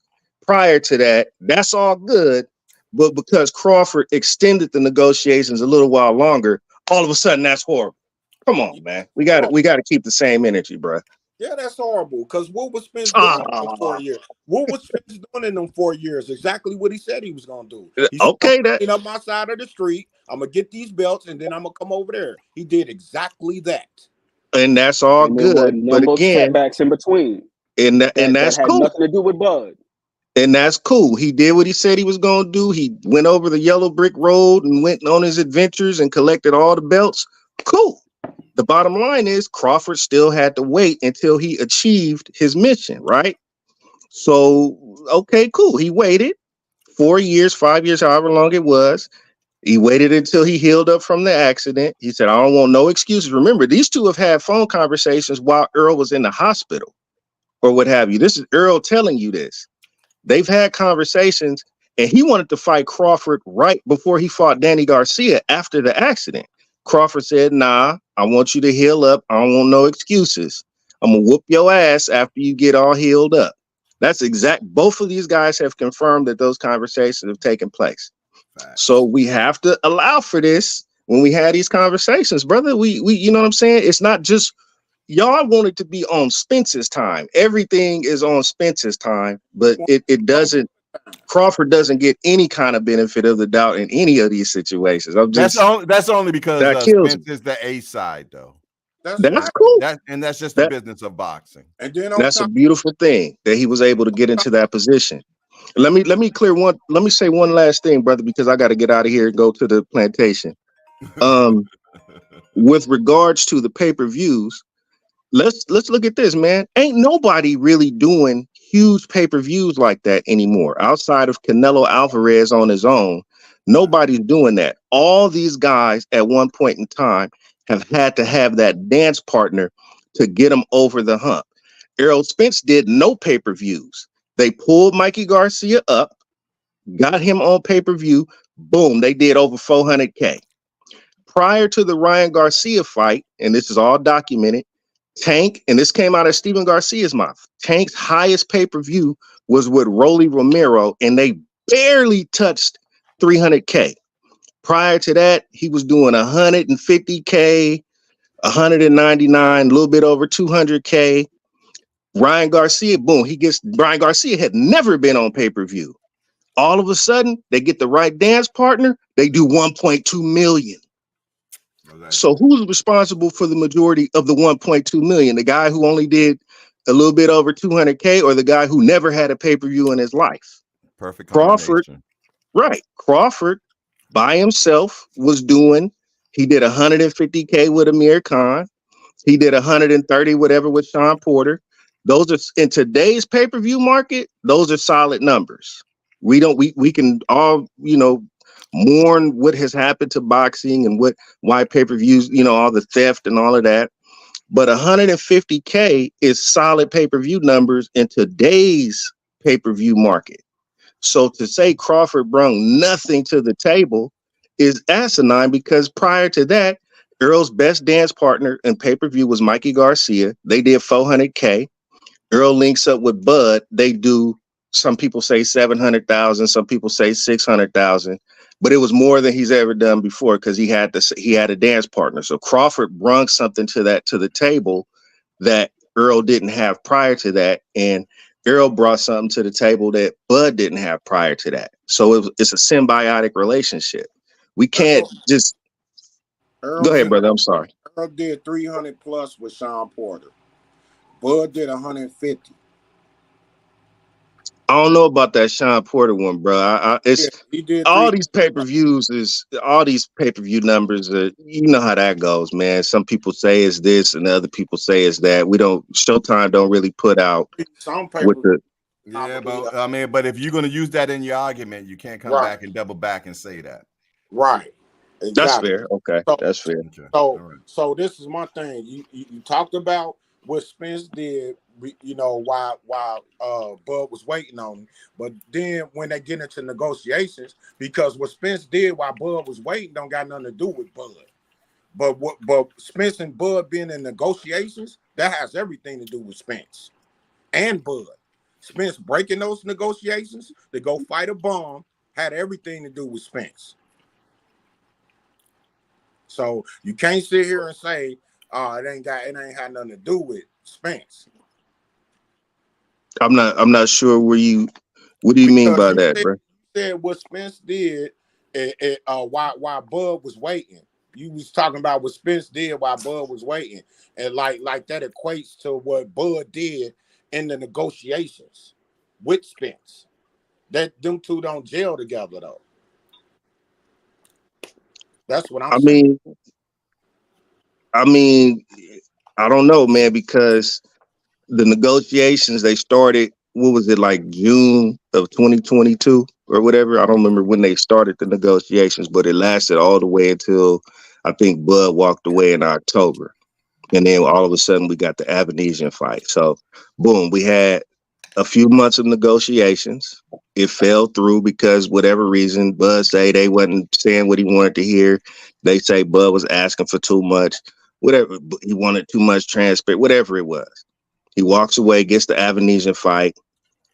prior to that. That's all good. But because Crawford extended the negotiations a little while longer, all of a sudden that's horrible. Come on, man. We got to keep the same energy, bro. Yeah, that's horrible. Because what was Spence doing in them 4 years? What was Spence doing in them 4 years? Exactly what he said he was going to do. He said, up my side of the street. I'm going to get these belts, and then I'm going to come over there. He did exactly that. And that's all good. But again, setbacks in between. And that's had cool. Nothing to do with Bud. And that's cool. He did what he said he was going to do. He went over the yellow brick road and went on his adventures and collected all the belts. Cool. The bottom line is Crawford still had to wait until he achieved his mission, right? So, okay, cool. He waited 4 years, 5 years, however long it was. He waited until he healed up from the accident. He said, I don't want no excuses. Remember, these two have had phone conversations while Earl was in the hospital or what have you. This is Earl telling you this. They've had conversations, and he wanted to fight Crawford right before he fought Danny Garcia after the accident. Crawford said, nah, I want you to heal up. I don't want no excuses. I'm going to whoop your ass after you get all healed up. That's exact. Both of these guys have confirmed that those conversations have taken place. So we have to allow for this when we had these conversations, brother. We you know what I'm saying? It's not just y'all want it to be on Spence's time. Everything is on Spence's time, but it doesn't. Crawford doesn't get any kind of benefit of the doubt in any of these situations. That's only because that kills Spence is the A side, though. That's right. Cool. That's just the business of boxing. And then that's a beautiful thing that he was able to get into that position. Let me say one last thing, brother, because I got to get out of here and go to the plantation. With regards to the pay-per-views, let's look at this, man. Ain't nobody really doing huge pay-per-views like that anymore. Outside of Canelo Alvarez on his own, nobody's doing that. All these guys at one point in time have had to have that dance partner to get them over the hump. Errol Spence did no pay-per-views. They pulled Mikey Garcia up, got him on pay-per-view. Boom, they did over 400K. Prior to the Ryan Garcia fight, and this is all documented, Tank, and this came out of Steven Garcia's mouth, Tank's highest pay-per-view was with Rolly Romero, and they barely touched 300K. Prior to that, he was doing 150K, 199, a little bit over 200K. Ryan Garcia, boom, Ryan Garcia had never been on pay-per-view. All of a sudden, they get the right dance partner, they do 1.2 million. So who's responsible for the majority of the 1.2 million? The guy who only did a little bit over 200K, or the guy who never had a pay-per-view in his life? Perfect Crawford, right. Crawford by himself he did 150K with Amir Khan. He did 130 whatever with Sean Porter. Those are, in today's pay-per-view market, those are solid numbers. We can all, mourn what has happened to boxing and why pay-per-views, all the theft and all of that. But 150K is solid pay-per-view numbers in today's pay-per-view market. So to say Crawford brought nothing to the table is asinine, because prior to that, Earl's best dance partner in pay-per-view was Mikey Garcia. They did 400K. Earl links up with Bud. They do, some people say 700,000, some people say 600,000, but it was more than he's ever done before because he had a dance partner. So Crawford brought something to the table that Earl didn't have prior to that, and Earl brought something to the table that Bud didn't have prior to that. So it's a symbiotic relationship. We can't just go ahead, brother. I'm sorry. Earl did 300 plus with Sean Porter. Bud did 150. I don't know about that Sean Porter one, bro. He did all these pay-per-view numbers. You know how that goes, man. Some people say it's this, and other people say it's that. Showtime don't really put out some with the. Yeah, but if you're going to use that in your argument, you can't come back and double back and say that. Right. Exactly. That's fair. Okay, that's fair. So this is my thing. You talked about what Spence did, while Bud was waiting on him. But then when they get into negotiations, because what Spence did while Bud was waiting don't got nothing to do with Bud. But Spence and Bud being in negotiations, that has everything to do with Spence and Bud. Spence breaking those negotiations to go fight a bomb had everything to do with Spence. So you can't sit here and say, it ain't had nothing to do with Spence. I'm not sure what do you mean by that, bro? You said what Spence did while Bud was waiting. You was talking about what Spence did while Bud was waiting. And like that equates to what Bud did in the negotiations with Spence. That them two don't gel together though. That's what I'm saying. I mean, I don't know, man, because the negotiations, they started what was it, like June of 2022 or whatever. I don't remember when they started the negotiations, but it lasted all the way until I think Bud walked away in October. And then all of a sudden we got the Avenesian fight. So boom, we had a few months of negotiations. It fell through because whatever reason, Bud say they wasn't saying what he wanted to hear. They say Bud was asking for too much, whatever. He wanted too much transparent, whatever it was. He walks away, gets the Avenesian fight.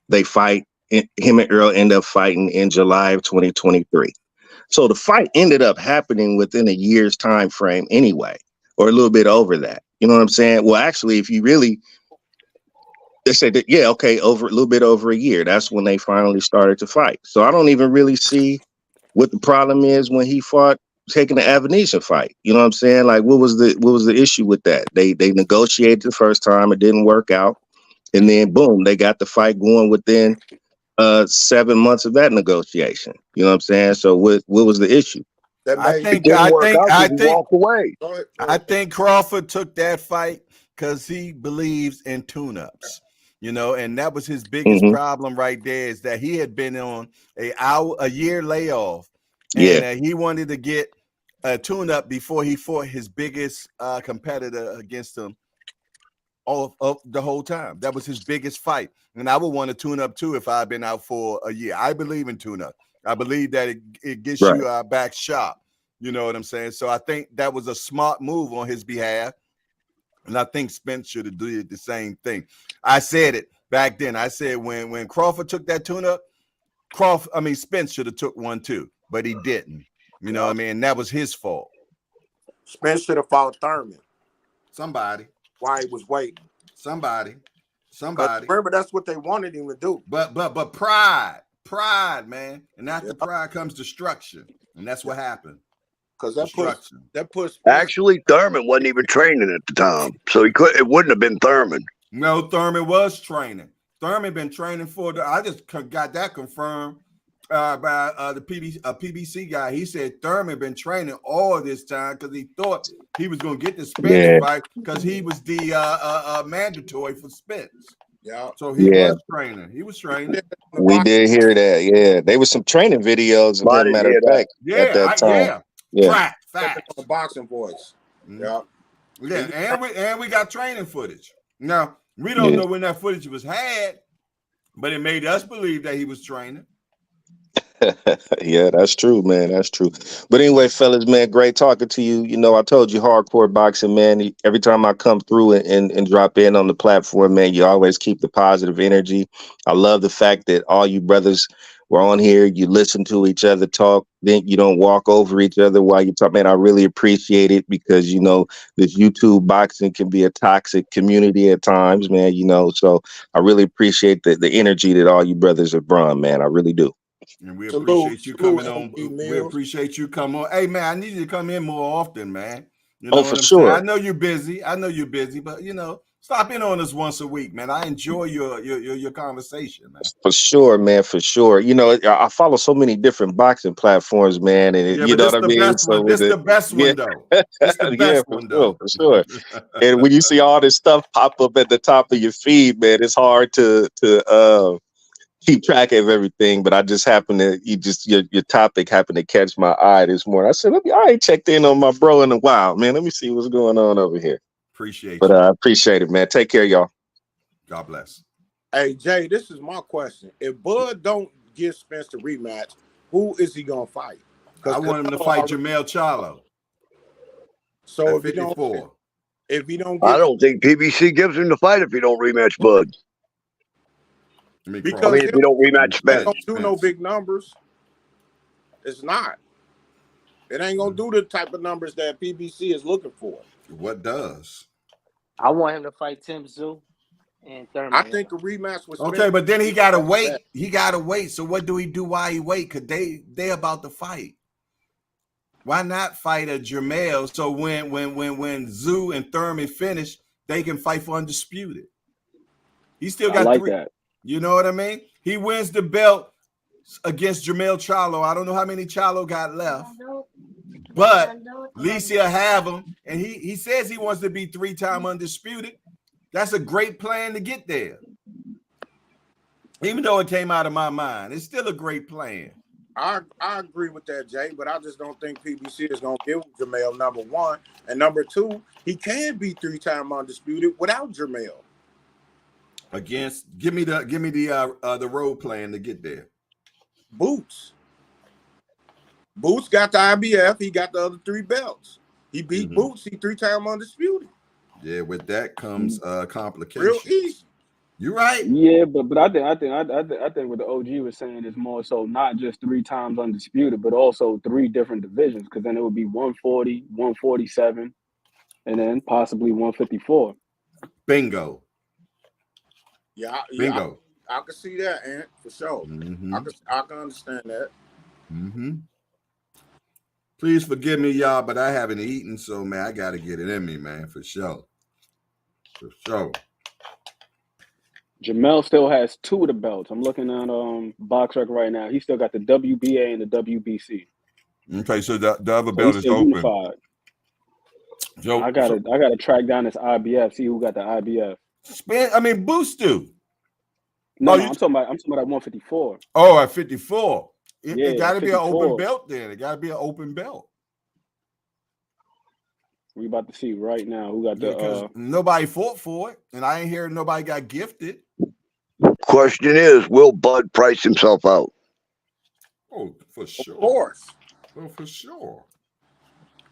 They fight. Him and Earl end up fighting in July of 2023. So the fight ended up happening within a year's time frame anyway, or a little bit over that. You know what I'm saying? Well, actually, if you really, they said that, yeah, okay, over a little bit over a year. That's when they finally started to fight. So I don't even really see what the problem is when he fought taking the Avenesian fight. You know what I'm saying? Like, what was the issue with that? They negotiated the first time, it didn't work out, and then boom, they got the fight going within 7 months of that negotiation. You know what I'm saying? So what was the issue? I think Crawford took that fight because he believes in tune-ups, you know, and that was his biggest problem right there, is that he had been on a year layoff, and he wanted to get a tune-up before he fought his biggest competitor against him all of the whole time. That was his biggest fight, and I would want to tune up too if I'd been out for a year. I believe in tune-up. I believe that it gets you back sharp. You know what I'm saying? So I think that was a smart move on his behalf. And I think Spence should have done the same thing. I said it back then. I said when Crawford took that tune-up, Spence should have took one too, but he didn't. You know what I mean? That was his fault. Spence should have fought Thurman. Somebody. While he was waiting. Somebody. Remember, that's what they wanted him to do. But pride, man. And after pride comes destruction. And that's what happened. Because that puts actually Thurman wasn't even training at the time, so it wouldn't have been Thurman. No, Thurman was training. Thurman been training I just got that confirmed by the PBC guy. He said Thurman been training all this time because he thought he was going to get the Spence fight because he was the mandatory for Spence. Yeah. So he was training. He was training. We did hear that. Yeah, there was some training videos. As a matter of fact, at that time. Yeah. Fact. The boxing voice. Yeah. And we got training footage. Now we don't know when that footage was had, but it made us believe that he was training. Yeah, that's true, man. That's true. But anyway, fellas, man, great talking to you. You know, I told you hardcore boxing, man. Every time I come through and drop in on the platform, man, you always keep the positive energy. I love the fact that all you brothers were on here. You listen to each other talk. Then you don't walk over each other while you talk. Man, I really appreciate it because, you know, this YouTube boxing can be a toxic community at times, man, you know. So I really appreciate the energy that all you brothers have brought, man. I really do. And we appreciate you coming on. We appreciate you coming on. Hey, man, I need you to come in more often, man. You know for sure. I know you're busy. But, you know, stop in on us once a week, man. I enjoy your conversation, man. For sure, man. For sure. You know, I follow so many different boxing platforms, man. And you know what I mean? So this the best one, though. It's the best one, though. For sure. And when you see all this stuff pop up at the top of your feed, man, it's hard to keep track of everything, but I just happen to your topic happened to catch my eye this morning. I said, I ain't checked in on my bro in a while, man. Let me see what's going on over here. Appreciate you. I appreciate it, man. Take care, y'all. God bless. Hey Jay, this is my question. If Bud don't give Spence the rematch, who is he gonna fight? I want him to fight Jermell Charlo. So if he don't I don't think PBC gives him the fight if he don't rematch Bud. Because if you don't rematch Spence, don't do no big numbers. It's not. It ain't gonna do the type of numbers that PBC is looking for. What does? I want him to fight Tim Tszyu and Thurman. I think a rematch was okay, but then he gotta wait. He gotta wait. So what do he do while he wait? Cause they about to fight. Why not fight a Jermell? So when Tszyu and Thurman finish, they can fight for undisputed. He still got three. That. You know what I mean? He wins the belt against Jermell Charlo. I don't know how many Charlo got left, but at least he'll have him. And he says he wants to be 3-time undisputed. That's a great plan to get there. Even though it came out of my mind, it's still a great plan. I agree with that, Jay, but I just don't think PBC is gonna give Jamel number one. And number two, he can be 3-time undisputed without Jamel. Give me the road plan to get there. Boots got the IBF, he got the other 3 belts. He beat Boots, he 3-time undisputed. Yeah, with that comes complications. Real easy. You're right. Yeah, but I think what the OG was saying is more so not just 3 times undisputed, but also 3 different divisions, because then it would be 140, 147, and then possibly 154. Bingo. Bingo. I can see that, Ant, for sure. I can understand that. Please forgive me, y'all, but I haven't eaten, so man, I gotta get it in me, man, for sure. For sure. Jamel still has 2 of the belts. I'm looking at BoxRec right now. He still got the WBA and the WBC. Okay, so the other belt is open. Unified. So, I gotta track down this IBF, see who got the IBF. Boost do. No, I'm talking about 154. Oh, at 54. It got to be an 54. open belt then. It got to be an open belt. We about to see right now who got the. Nobody fought for it, and I ain't hearing nobody got gifted. Question is, will Bud price himself out? Oh, for sure. Of course. Oh, for sure.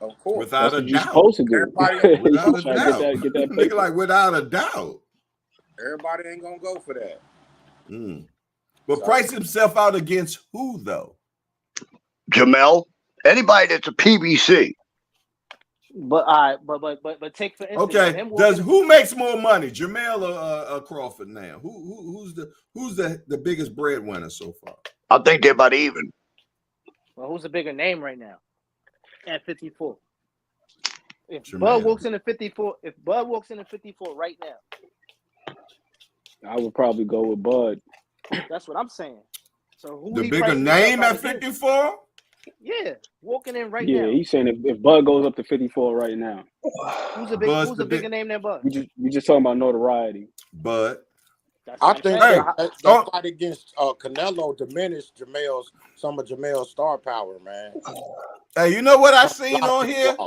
Of course. Without a doubt. Supposed to do. Without a doubt. Get that Nigga, like without a doubt. Everybody ain't gonna go for that. But price himself out against who though? Jamel. Anybody that's a PBC. But but take for instance. Okay. Who makes more money, Jamel or Crawford now? Who's the biggest breadwinner so far? I think they're about even. Well, who's the bigger name right now? At 54. If Jamel. Bud walks in at 54, right now, I would probably go with Bud. that's what I'm saying. So who the bigger name at 54? Yeah, walking in right now. Yeah, he's saying if Bud goes up to 54 right now. Who's a bigger name than Bud? We just talking about notoriety. Bud. I think that fight against Canelo diminished some of Jamel's star power, man. Hey, you know what I seen on here?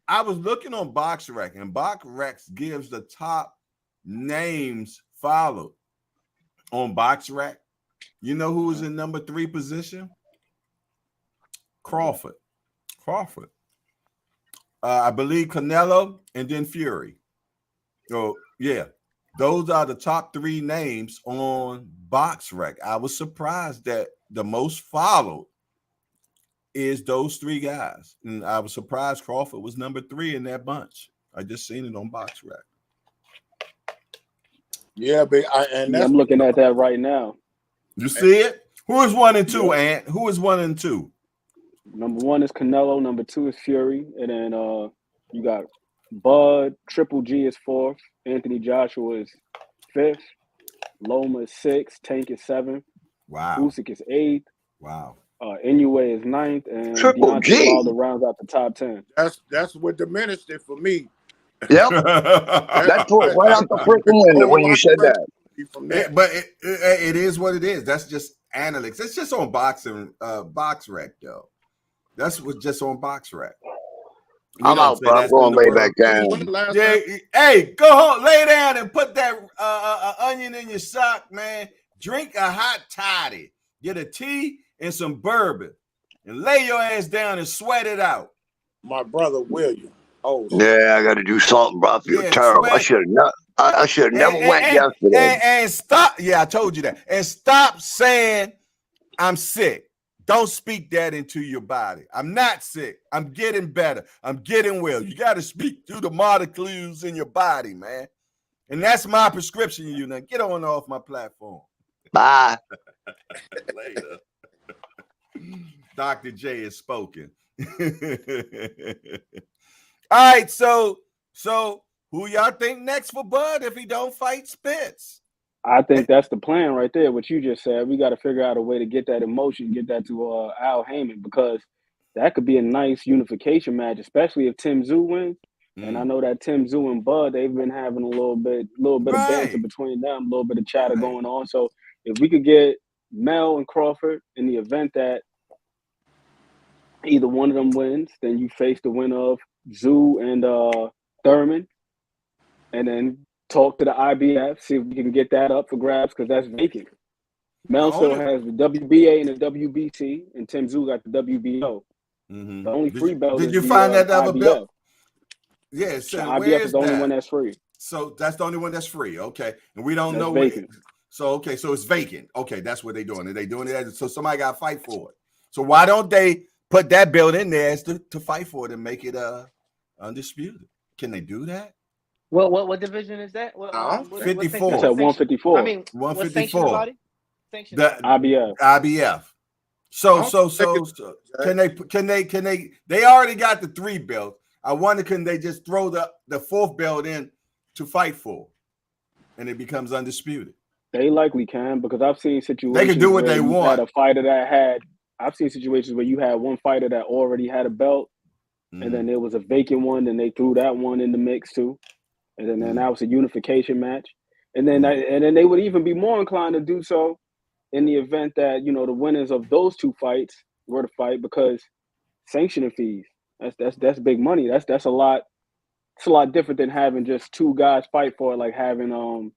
I was looking on BoxRec, and BoxRec gives the top names followed on BoxRec. You know who was in number 3 position? Crawford. I believe Canelo and then Fury. So yeah. Those are the top 3 names on BoxRec. I was surprised that the most followed is those 3 guys. And I was surprised Crawford was number 3 in that bunch. I just seen it on BoxRec. Yeah, but I'm looking at that right now. You see it? Who is 1 and 2, Ant? Who is 1 and 2? Number 1 is Canelo. Number 2 is Fury. And then you got Bud. Triple G is 4th. Anthony Joshua is 5th. Loma is 6th. Tank is 7th. Wow. Usyk is 8th. Wow. Inoue is 9th. And Triple G. Wilder rounds out the top 10. That's what diminished it for me. Yep. That put right out the freaking window when you said that. But it is what it is. That's just analytics. It's just on BoxRec though. That's what's just on BoxRec. I'm out, bro. I'm going lay back down. Yeah, hey, go home, lay down, and put that onion in your sock, man. Drink a hot toddy, get a tea and some bourbon, and lay your ass down and sweat it out. My brother William. Oh, yeah, I got to do something, bro. I feel terrible. I should have never went yesterday. And stop. Yeah, I told you that. And stop saying I'm sick. Don't speak that into your body. I'm not sick. I'm getting better. I'm getting well. You got to speak through the molecules in your body, man. And that's my prescription to you. Now get on off my platform. Bye. Later. Dr. J is spoken. All right, so who y'all think next for Bud if he don't fight Spence? I think that's the plan right there. What you just said, we got to figure out a way to get that emotion, get that to Al Heyman, because that could be a nice unification match, especially if Tim Tszyu wins. And I know that Tim Tszyu and Bud, they've been having a little bit of banter between them, a little bit of chatter going on. So if we could get Mel and Crawford in the event that either one of them wins, then you face the winner of Zoo and Thurman, and then talk to the IBF, see if we can get that up for grabs because that's vacant. Mel still has the WBA and the WBC, and Tim Zoo got the WBO. Mm-hmm. The only free belt did is you the find that other IBF. belt? Yeah, so the where IBF is is the only that? one that's free. So that's the only one that's free. Okay, and we don't That's know vacant. where. So okay, so it's vacant. Okay, that's what they're doing. Are they doing it? So somebody got to fight for it. So why don't they put that belt in there as to fight for it and make it undisputed? Can they do that? What division is that? What, 54. That's at 154. I mean, 154. what sanctioned body? Sanctioned The IBF. IBF. So can they? They already got the 3 belts. I wonder, can they just throw the 4th belt in to fight for, and it becomes undisputed? They likely can, because I've seen situations they can do what they want. Had a fighter that had. I've seen situations where you had one fighter that already had a belt, and then there was a vacant one, and they threw that one in the mix too, and then that was a unification match, and then they would even be more inclined to do so in the event that the winners of those 2 fights were to fight, because sanctioning fees, that's big money. That's a lot. It's a lot different than having just 2 guys fight for it, like having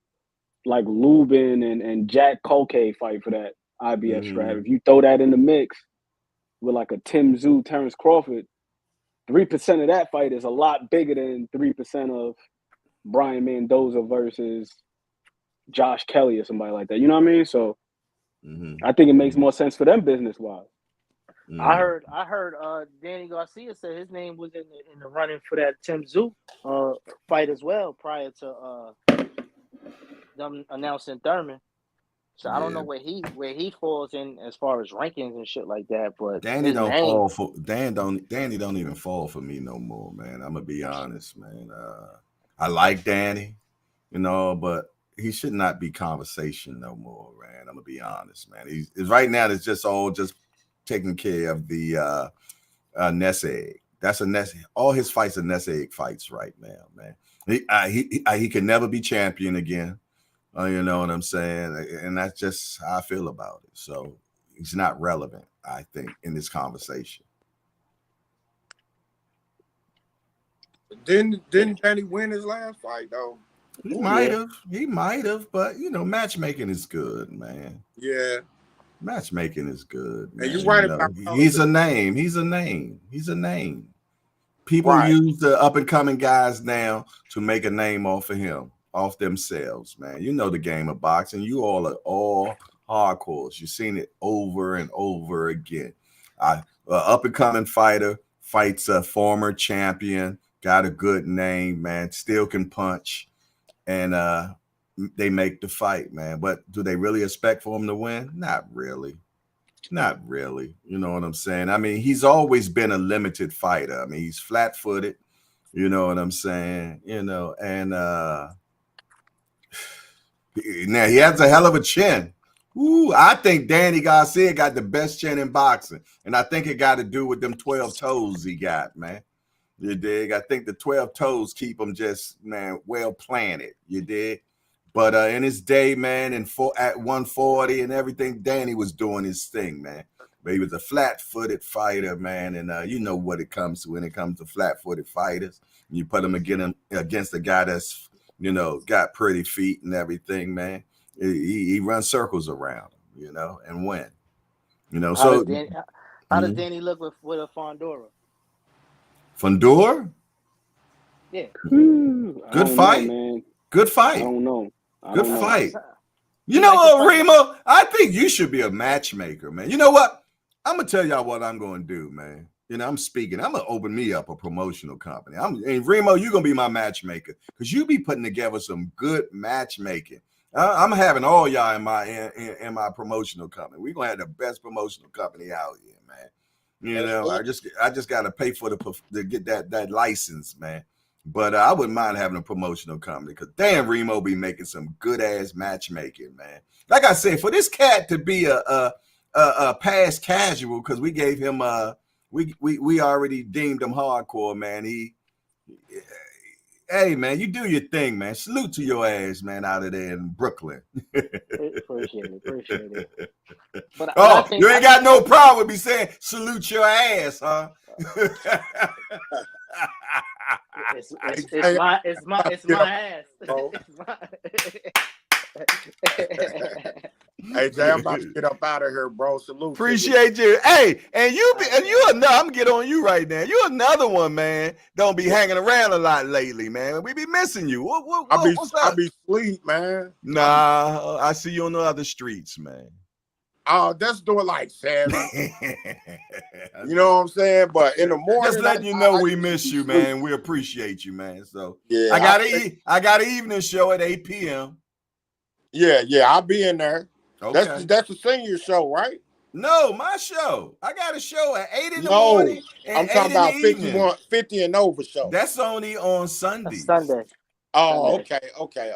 like Lubin and Jack Colkay fight for that IBF strap. If you throw that in the mix with like a Tim Zoo, Terrence Crawford, 3% of that fight is a lot bigger than 3% of Brian Mendoza versus Josh Kelly or somebody like that. You know what I mean? So I think it makes more sense for them business wise. I heard Danny Garcia said his name was in the running for that Tim Zoo fight as well prior to them announcing Thurman. So I don't know where he falls in as far as rankings and shit like that. But Danny don't even fall for me no more, man. I'm gonna be honest, man. I like Danny, but he should not be conversation no more, man. I'm gonna be honest, man. He's right now. It's just all just taking care of the nest egg. That's a nest. All his fights are nest egg fights right now, man. He can never be champion again. You know what I'm saying? And that's just how I feel about it. So he's not relevant, I think, in this conversation. Didn't Danny win his last fight though? He might have, but matchmaking is good, man. Yeah. Matchmaking is good. Man. And you're right about he's a name. He's a name. People use the up and coming guys now to make a name off of him, off themselves, man. You know the game of boxing. You all are all hardcores. You've seen it over and over again. Up and coming fighter fights a former champion, got a good name, man, still can punch, and they make the fight, man. But do they really expect for him to win? Not really. Not really. You know what I'm saying? I mean, he's always been a limited fighter. I mean, he's flat-footed. You know what I'm saying? And now he has a hell of a chin. Ooh, I think Danny Garcia got the best chin in boxing. And I think it got to do with them 12 toes he got, man. You dig? I think the 12 toes keep him just, man, well planted. You dig? But in his day, man, at 140 and everything, Danny was doing his thing, man. But he was a flat-footed fighter, man, and you know what it comes to when it comes to flat-footed fighters. You put him against a guy that's, got pretty feet and everything, man. He runs circles around him, and win. How does Danny look with a Fondora? Fondora? Yeah. Good fight, man. Good fight. I don't know. Good fight. You know what, Remo? I think you should be a matchmaker, man. You know what? I'm gonna tell y'all what I'm gonna do, man. I'm speaking. I'm gonna open me up a promotional company. And Remo, you're gonna be my matchmaker because you be putting together some good matchmaking. I'm having all y'all in my promotional company. We're gonna have the best promotional company out here, man. I just gotta pay for to get that license, man. But I wouldn't mind having a promotional company because damn, Remo be making some good ass matchmaking, man. Like I said, for this cat to be a past casual, because we gave him we already deemed him hardcore, man. Hey, man, you do your thing, man. Salute to your ass, man, out of there in Brooklyn. Appreciate it. But I Oh, think you ain't got no problem with me saying salute your ass, huh? it's my ass. It's my. Hey Jay, I'm about to get up out of here, bro. Salute. Appreciate you. Hey, and you another. I'm gonna get on you right now. You another one, man. Don't be hanging around a lot lately, man. We be missing you. What's up? I be sleep, man. Nah, I see you on the other streets, man. That's doing like 7. You know what I'm saying? But in the morning, just letting you know we miss you, man. We appreciate you, man. So yeah, I got an evening show at 8 p.m. Yeah, I'll be in there. Okay. That's a senior show, right? No, my show. I got a show at 8 in the No, morning and I'm talking 8 in the about evening. 50 and over show. That's only on Sundays. Sunday. Oh, Sunday. okay.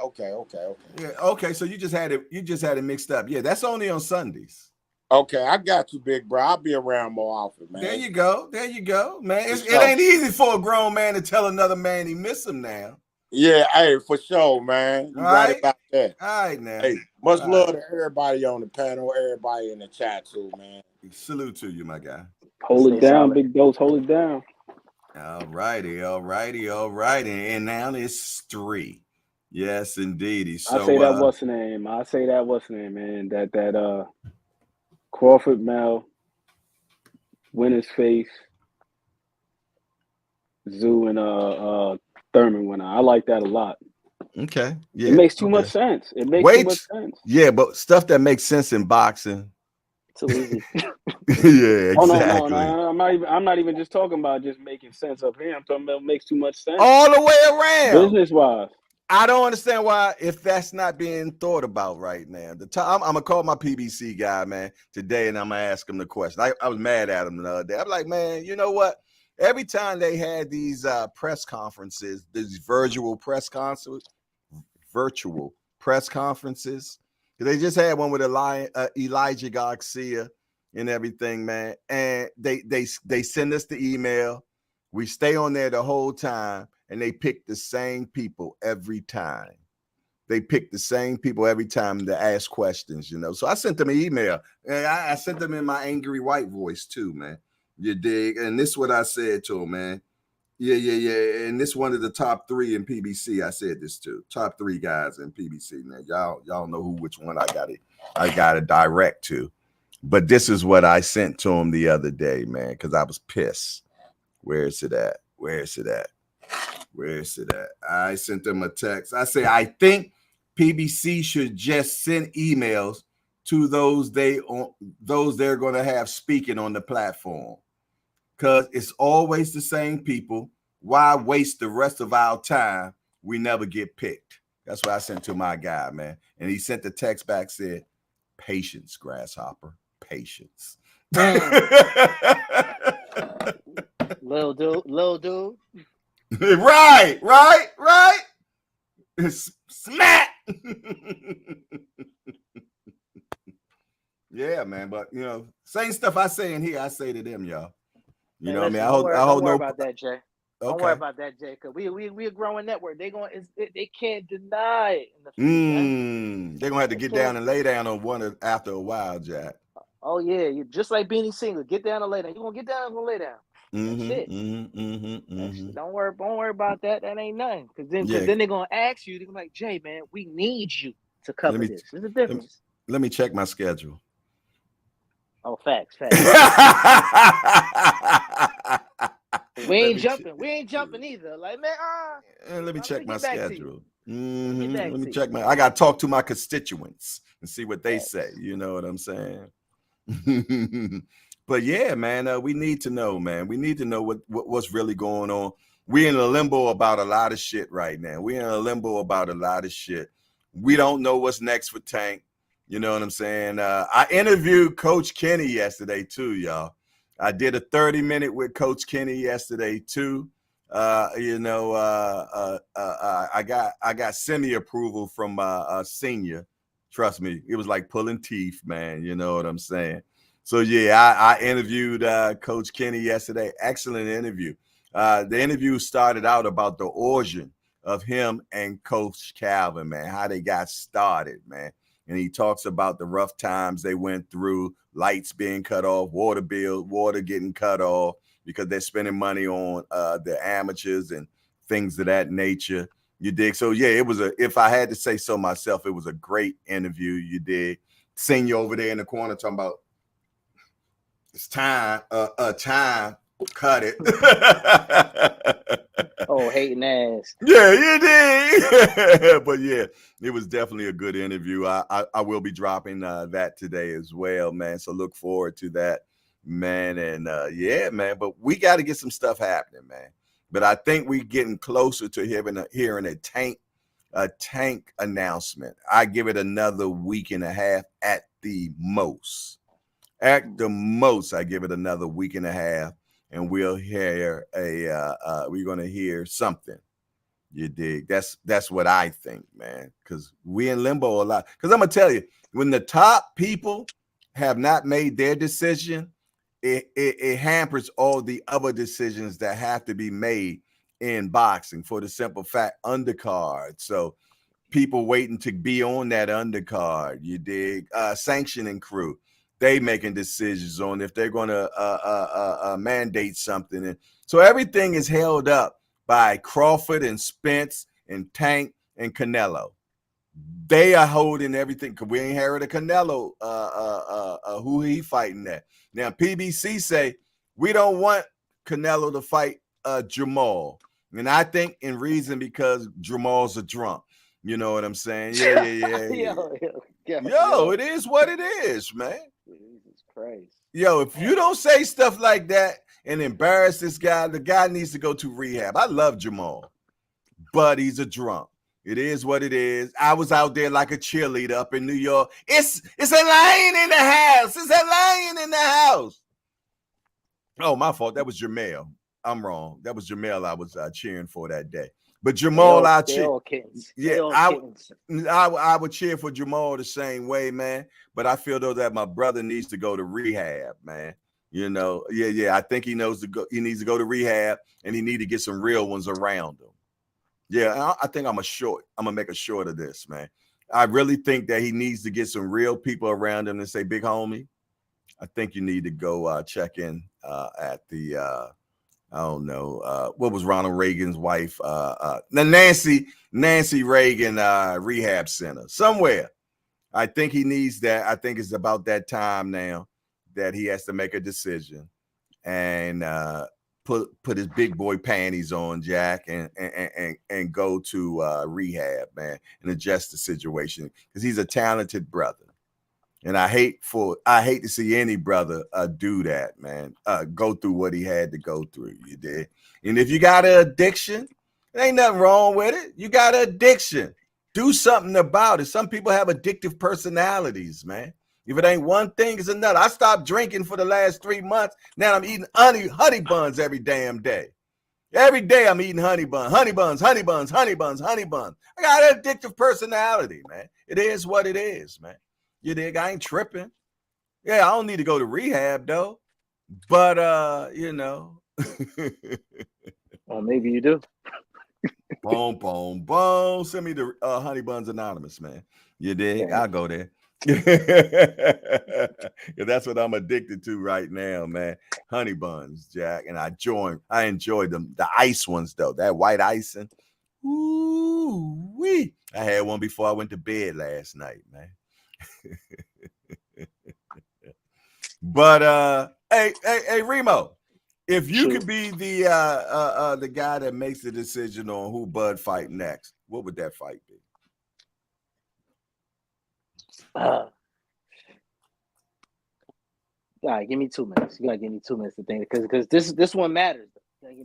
Yeah, okay. So you just had it mixed up. Yeah, that's only on Sundays. Okay, I got you, big bro. I'll be around more often, man. There you go, man. It ain't easy for a grown man to tell another man he miss him now. Yeah, hey, for sure, man. You right about that. All right, now. Hey, much love to everybody on the panel, everybody in the chat too, man. Salute to you, my guy. Hold it down, big dose. Hold it down. All righty. And now it's 3. Yes, indeed. So, I say that what's the name? Man. That Crawford Mel, Winner's Face, Zoo and Thurman winner. I like that a lot. Okay. Yeah. It makes too much sense. Too much sense. Yeah, but stuff that makes sense in boxing. Too easy. Yeah, exactly. Oh, no. I'm not even just talking about just making sense of him. I'm talking about makes too much sense. All the way around. Business wise. I don't understand why, if that's not being thought about right now. I'm gonna call my PBC guy, man, today, and I'm gonna ask him the question. I was mad at him the other day. I'm like, man, you know what? Every time they had these press conferences, these virtual press conferences, they just had one with Elijah Garcia and everything, man. And they send us the email. We stay on there the whole time, and they pick the same people every time. To ask questions, you know. So I sent them an email, and I sent them in my angry white voice too, man. You dig? And this is what I said to him, man. Yeah. And this one of the top 3 in PBC. I said this to top 3 guys in PBC. Now y'all know which one I got it direct to. But this is what I sent to him the other day, man, because I was pissed. Where is it at? I sent them a text. I say, I think PBC should just send emails to those they're going to have speaking on the platform, because it's always the same people. Why waste the rest of our time? We never get picked. That's what I sent to my guy, man. And he sent the text back, said, patience, grasshopper, patience. Little dude. Right. Smack. Yeah, man. But you know, same stuff I say in here, I say to them, y'all. You know what I mean? Don't worry about that, Jay. Don't worry about that, Jay. Cause we a growing network. They can't deny it in the future. They're gonna have to get down and lay down on one after a while, Jack. Oh yeah, you just like Beanie Singer. Get down and lay down. You gonna get down and lay down. That's it. Don't worry about that. That ain't nothing. Cause then they're gonna ask you. They're gonna be like, Jay, man, we need you to cover this. There's a difference. Let me check my schedule. Oh, facts. We ain't jumping either. Like, man, let me check my schedule. Let me check I gotta talk to my constituents and see what they say. You know what I'm saying? But yeah, man, we need to know, man. We need to know what's really going on. We're in a limbo about a lot of shit right now. We don't know what's next for Tank. You know what I'm saying? I interviewed Coach Kenny yesterday too, y'all. I did a 30-minute with Coach Kenny yesterday too. I got semi-approval from senior. Trust me, it was like pulling teeth, man. You know what I'm saying? So yeah, I interviewed Coach Kenny yesterday. Excellent interview. The interview started out about the origin of him and Coach Calvin, man, how they got started, man. And he talks about the rough times they went through, lights being cut off, water getting cut off because they're spending money on the amateurs and things of that nature. You dig? So yeah, it was if I had to say so myself, it was a great interview. You dig? Seeing you over there in the corner talking about it's time, cut it. Oh, hating ass. Yeah, you did. But yeah, it was definitely a good interview. I will be dropping that today as well, man. So look forward to that, man. And yeah, man. But we got to get some stuff happening, man. But I think we're getting closer to hearing a tank announcement. I give it another week and a half at the most. At the most, I give it another week and a half, and we'll hear we're gonna hear something. You dig? That's what I think, man. Because we in limbo a lot. Because I'm gonna tell you, when the top people have not made their decision, it hampers all the other decisions that have to be made in boxing. For the simple fact, undercard. So people waiting to be on that undercard. You dig? Sanctioning crew. They making decisions on if they're going to mandate something. And so everything is held up by Crawford and Spence and Tank and Canelo. They are holding everything because we ain't heard of Canelo, who he fighting at. Now, PBC say we don't want Canelo to fight Jamal. And I think in reason because Jamal's a drunk. You know what I'm saying? Yeah. Yo, it is what it is, man. Jesus Christ. Yo, if you don't say stuff like that and embarrass this guy, the guy needs to go to rehab. I love Jamal, but he's a drunk. It is what it is. I was out there like a cheerleader up in New York. It's a lion in the house. It's a lion in the house. Oh, my fault. That was Jamel. I'm wrong. That was Jamel I was cheering for that day. But Jamal, I cheer. Yeah, I would cheer for Jamal the same way, man. But I feel though that my brother needs to go to rehab, man. You know, yeah. I think he knows to go. He needs to go to rehab, and he need to get some real ones around him. Yeah, I think I'm gonna make a short of this, man. I really think that he needs to get some real people around him and say, big homie, I think you need to go check in at the I don't know what was Ronald Reagan's wife, Nancy Reagan rehab center somewhere. I think he needs that. I think it's about that time now that he has to make a decision and put his big boy panties on, Jack, and go to rehab, man, and adjust the situation because he's a talented brother. And I hate to see any brother do that, man. Go through what he had to go through. You did. And if you got an addiction, there ain't nothing wrong with it. You got an addiction. Do something about it. Some people have addictive personalities, man. If it ain't one thing, it's another. I stopped drinking for the last 3 months. Now I'm eating honey buns every damn day. Every day I'm eating honey buns. I got an addictive personality, man. It is what it is, man. You dig? I ain't tripping. Yeah, I don't need to go to rehab though. But you know. Well, maybe you do. Boom. Send me the Honey Buns Anonymous, man. You dig? Yeah. I'll go there. That's what I'm addicted to right now, man. Honey buns, Jack. And I enjoy them. The ice ones, though. That white icing. Ooh-wee. I had one before I went to bed last night, man. But hey, Remo, if you could be the guy that makes the decision on who Bud fight next, what would that fight be? All right, give me 2 minutes. You gotta give me 2 minutes to think because this one matters.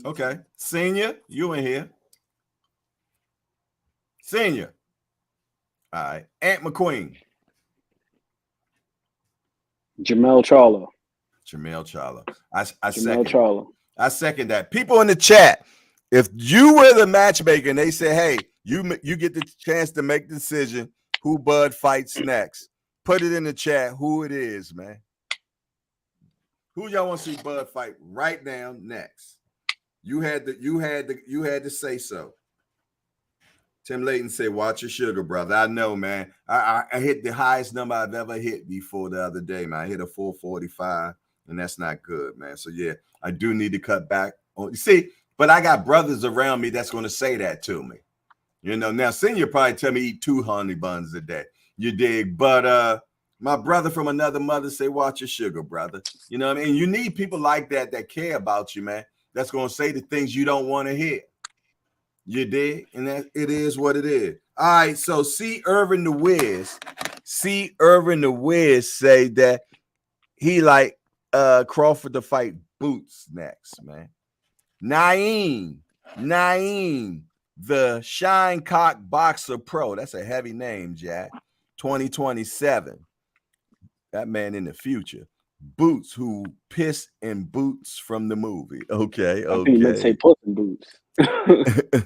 Okay, Senior, you in here? Senior. All right, Aunt McQueen. Jamel Charlo. I second that. People in the chat, if you were the matchmaker and they say, hey, you get the chance to make the decision who Bud fights next, put it in the chat who it is, man. Who y'all want to see Bud fight right now next? You had to say so. Tim Layton said, watch your sugar, brother. I know, man. I hit the highest number I've ever hit before the other day, man. I hit a 445, and that's not good, man. So, yeah, I do need to cut back on. You see, but I got brothers around me that's going to say that to me. You know, now Senior probably tell me eat 2 honey buns a day. You dig? But my brother from another mother say, watch your sugar, brother. You know what I mean? You need people like that care about you, man. That's going to say the things you don't want to hear. You dig? And that it is what it is. All right, so C. Irvin the Wiz say that he like Crawford to fight Boots next, man. Naeem, the Shine Cock Boxer Pro. That's a heavy name, Jack. 2027. That man in the future. Boots, who piss in boots from the movie. Okay. I think you meant to say Puss in Boots.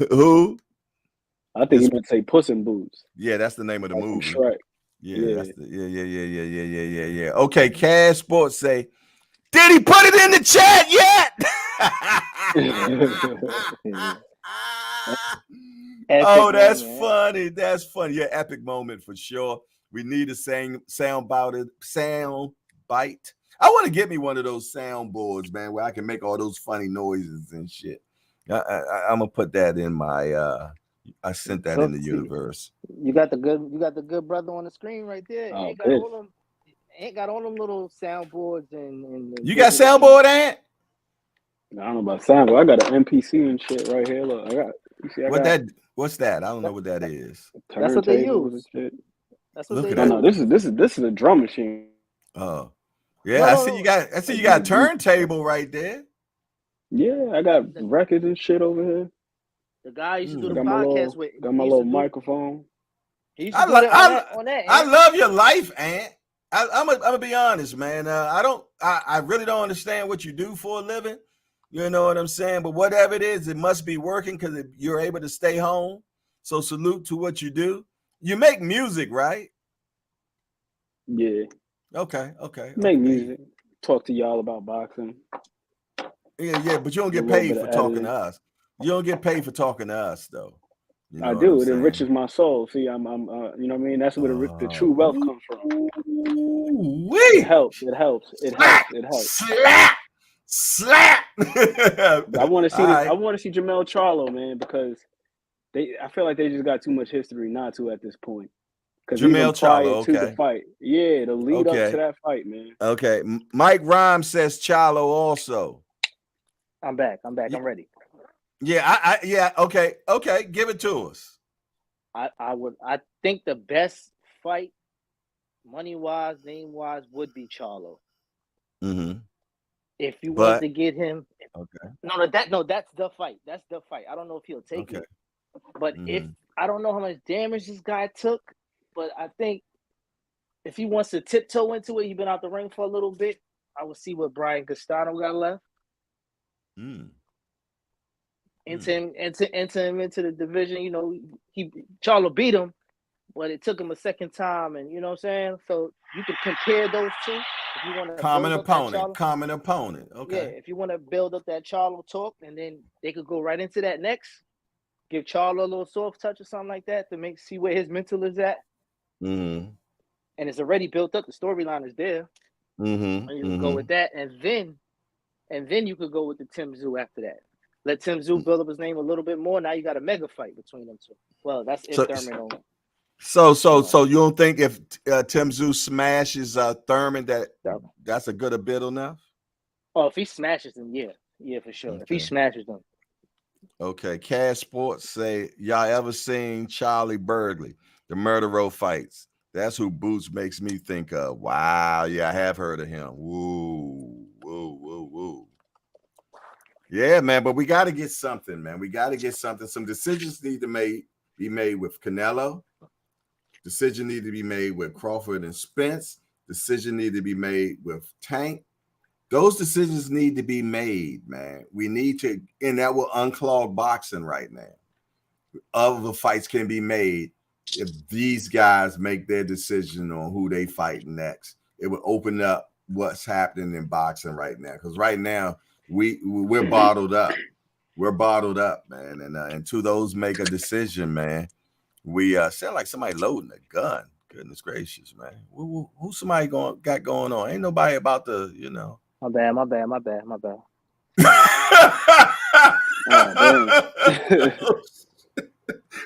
Who? I think you meant to say Puss in Boots. Yeah, that's the name of the movie. Shrek. Yeah. Okay, Cash Sports say, did he put it in the chat yet? Oh, that's funny. That's funny. Yeah, epic moment for sure. We need a sound bite. I want to get me one of those soundboards, man, where I can make all those funny noises and shit. I'm gonna put that in my. I sent that in the universe. You got the good brother on the screen right there. Oh, ain't got all them little soundboards and you got soundboard, Ant? I don't know about soundboard. I got an MPC and shit right here. Look, What's that? I don't know what that is. That's what they use. That's what Look they at use. No, this is a drum machine. Oh, yeah. I see you got a turntable right there. Yeah, I got records and shit over here. The guy used to do the podcast with. Got my little microphone. He used to do on that. I love your life, Ant. I'm gonna be honest, man. I really don't understand what you do for a living. You know what I'm saying? But whatever it is, it must be working because you're able to stay home. So salute to what you do. You make music, right? Yeah. Okay. Make music. Talk to y'all about boxing. Yeah, but you don't get paid for talking to us. You don't get paid for talking to us, though. You know I do. It enriches my soul. See, I'm you know what I mean? That's where the true wealth comes from. It helps. Slap. I want to see I want to see Jamel Charlo, man, because I feel like they just got too much history not to at this point. Jamel Charlo, to the fight. Yeah, the lead up to that fight, man. Okay. Mike Rhymes says Charlo also. I'm back. I'm ready. Yeah, okay. Give it to us. I think the best fight, money wise, name wise, would be Charlo. Mm-hmm. If you want to get him, okay. That's the fight. That's the fight. I don't know if he'll take it, but if I don't know how much damage this guy took, but I think if he wants to tiptoe into it, he's been out the ring for a little bit. I will see what Brian Castano got left. Enter him into the division. You know, Charlo beat him, but it took him a second time, and you know what I'm saying. So you can compare those two. If you want to common opponent. Okay. Yeah, if you want to build up that Charlo talk, and then they could go right into that next. Give Charlo a little soft touch or something like that to see where his mental is at. Mm-hmm. And it's already built up. The storyline is there. Mm-hmm. And you can go with that, and then you could go with the Tim Tszyu after that. Let Tim Tszyu build up his name a little bit more. Now you got a mega fight between them two. Well, that's if Thurman on. So you don't think if Tim Tszyu smashes Thurman that's a good bit enough? Oh, if he smashes him, yeah, for sure. Okay. If he smashes them. Okay, Cash Sports say, y'all ever seen Charlie Burgley, the Murder Row fights? That's who Boots makes me think of. Wow, yeah, I have heard of him. Woo. Yeah, man, but we got to get something, man. We got to get something. Some decisions need to be made with Canelo. Decision need to be made with Crawford and Spence. Decision need to be made with Tank. Those decisions need to be made, man. We need to, and that will unclog boxing right now. Other fights can be made if these guys make their decision on who they fight next. It will open up what's happening in boxing right now. Because right now, we're bottled up. We're bottled up, man. And until those make a decision, man, We sound like somebody loading a gun. Goodness gracious, man. Who somebody got going on? Ain't nobody about to, you know. My bad. Oh damn.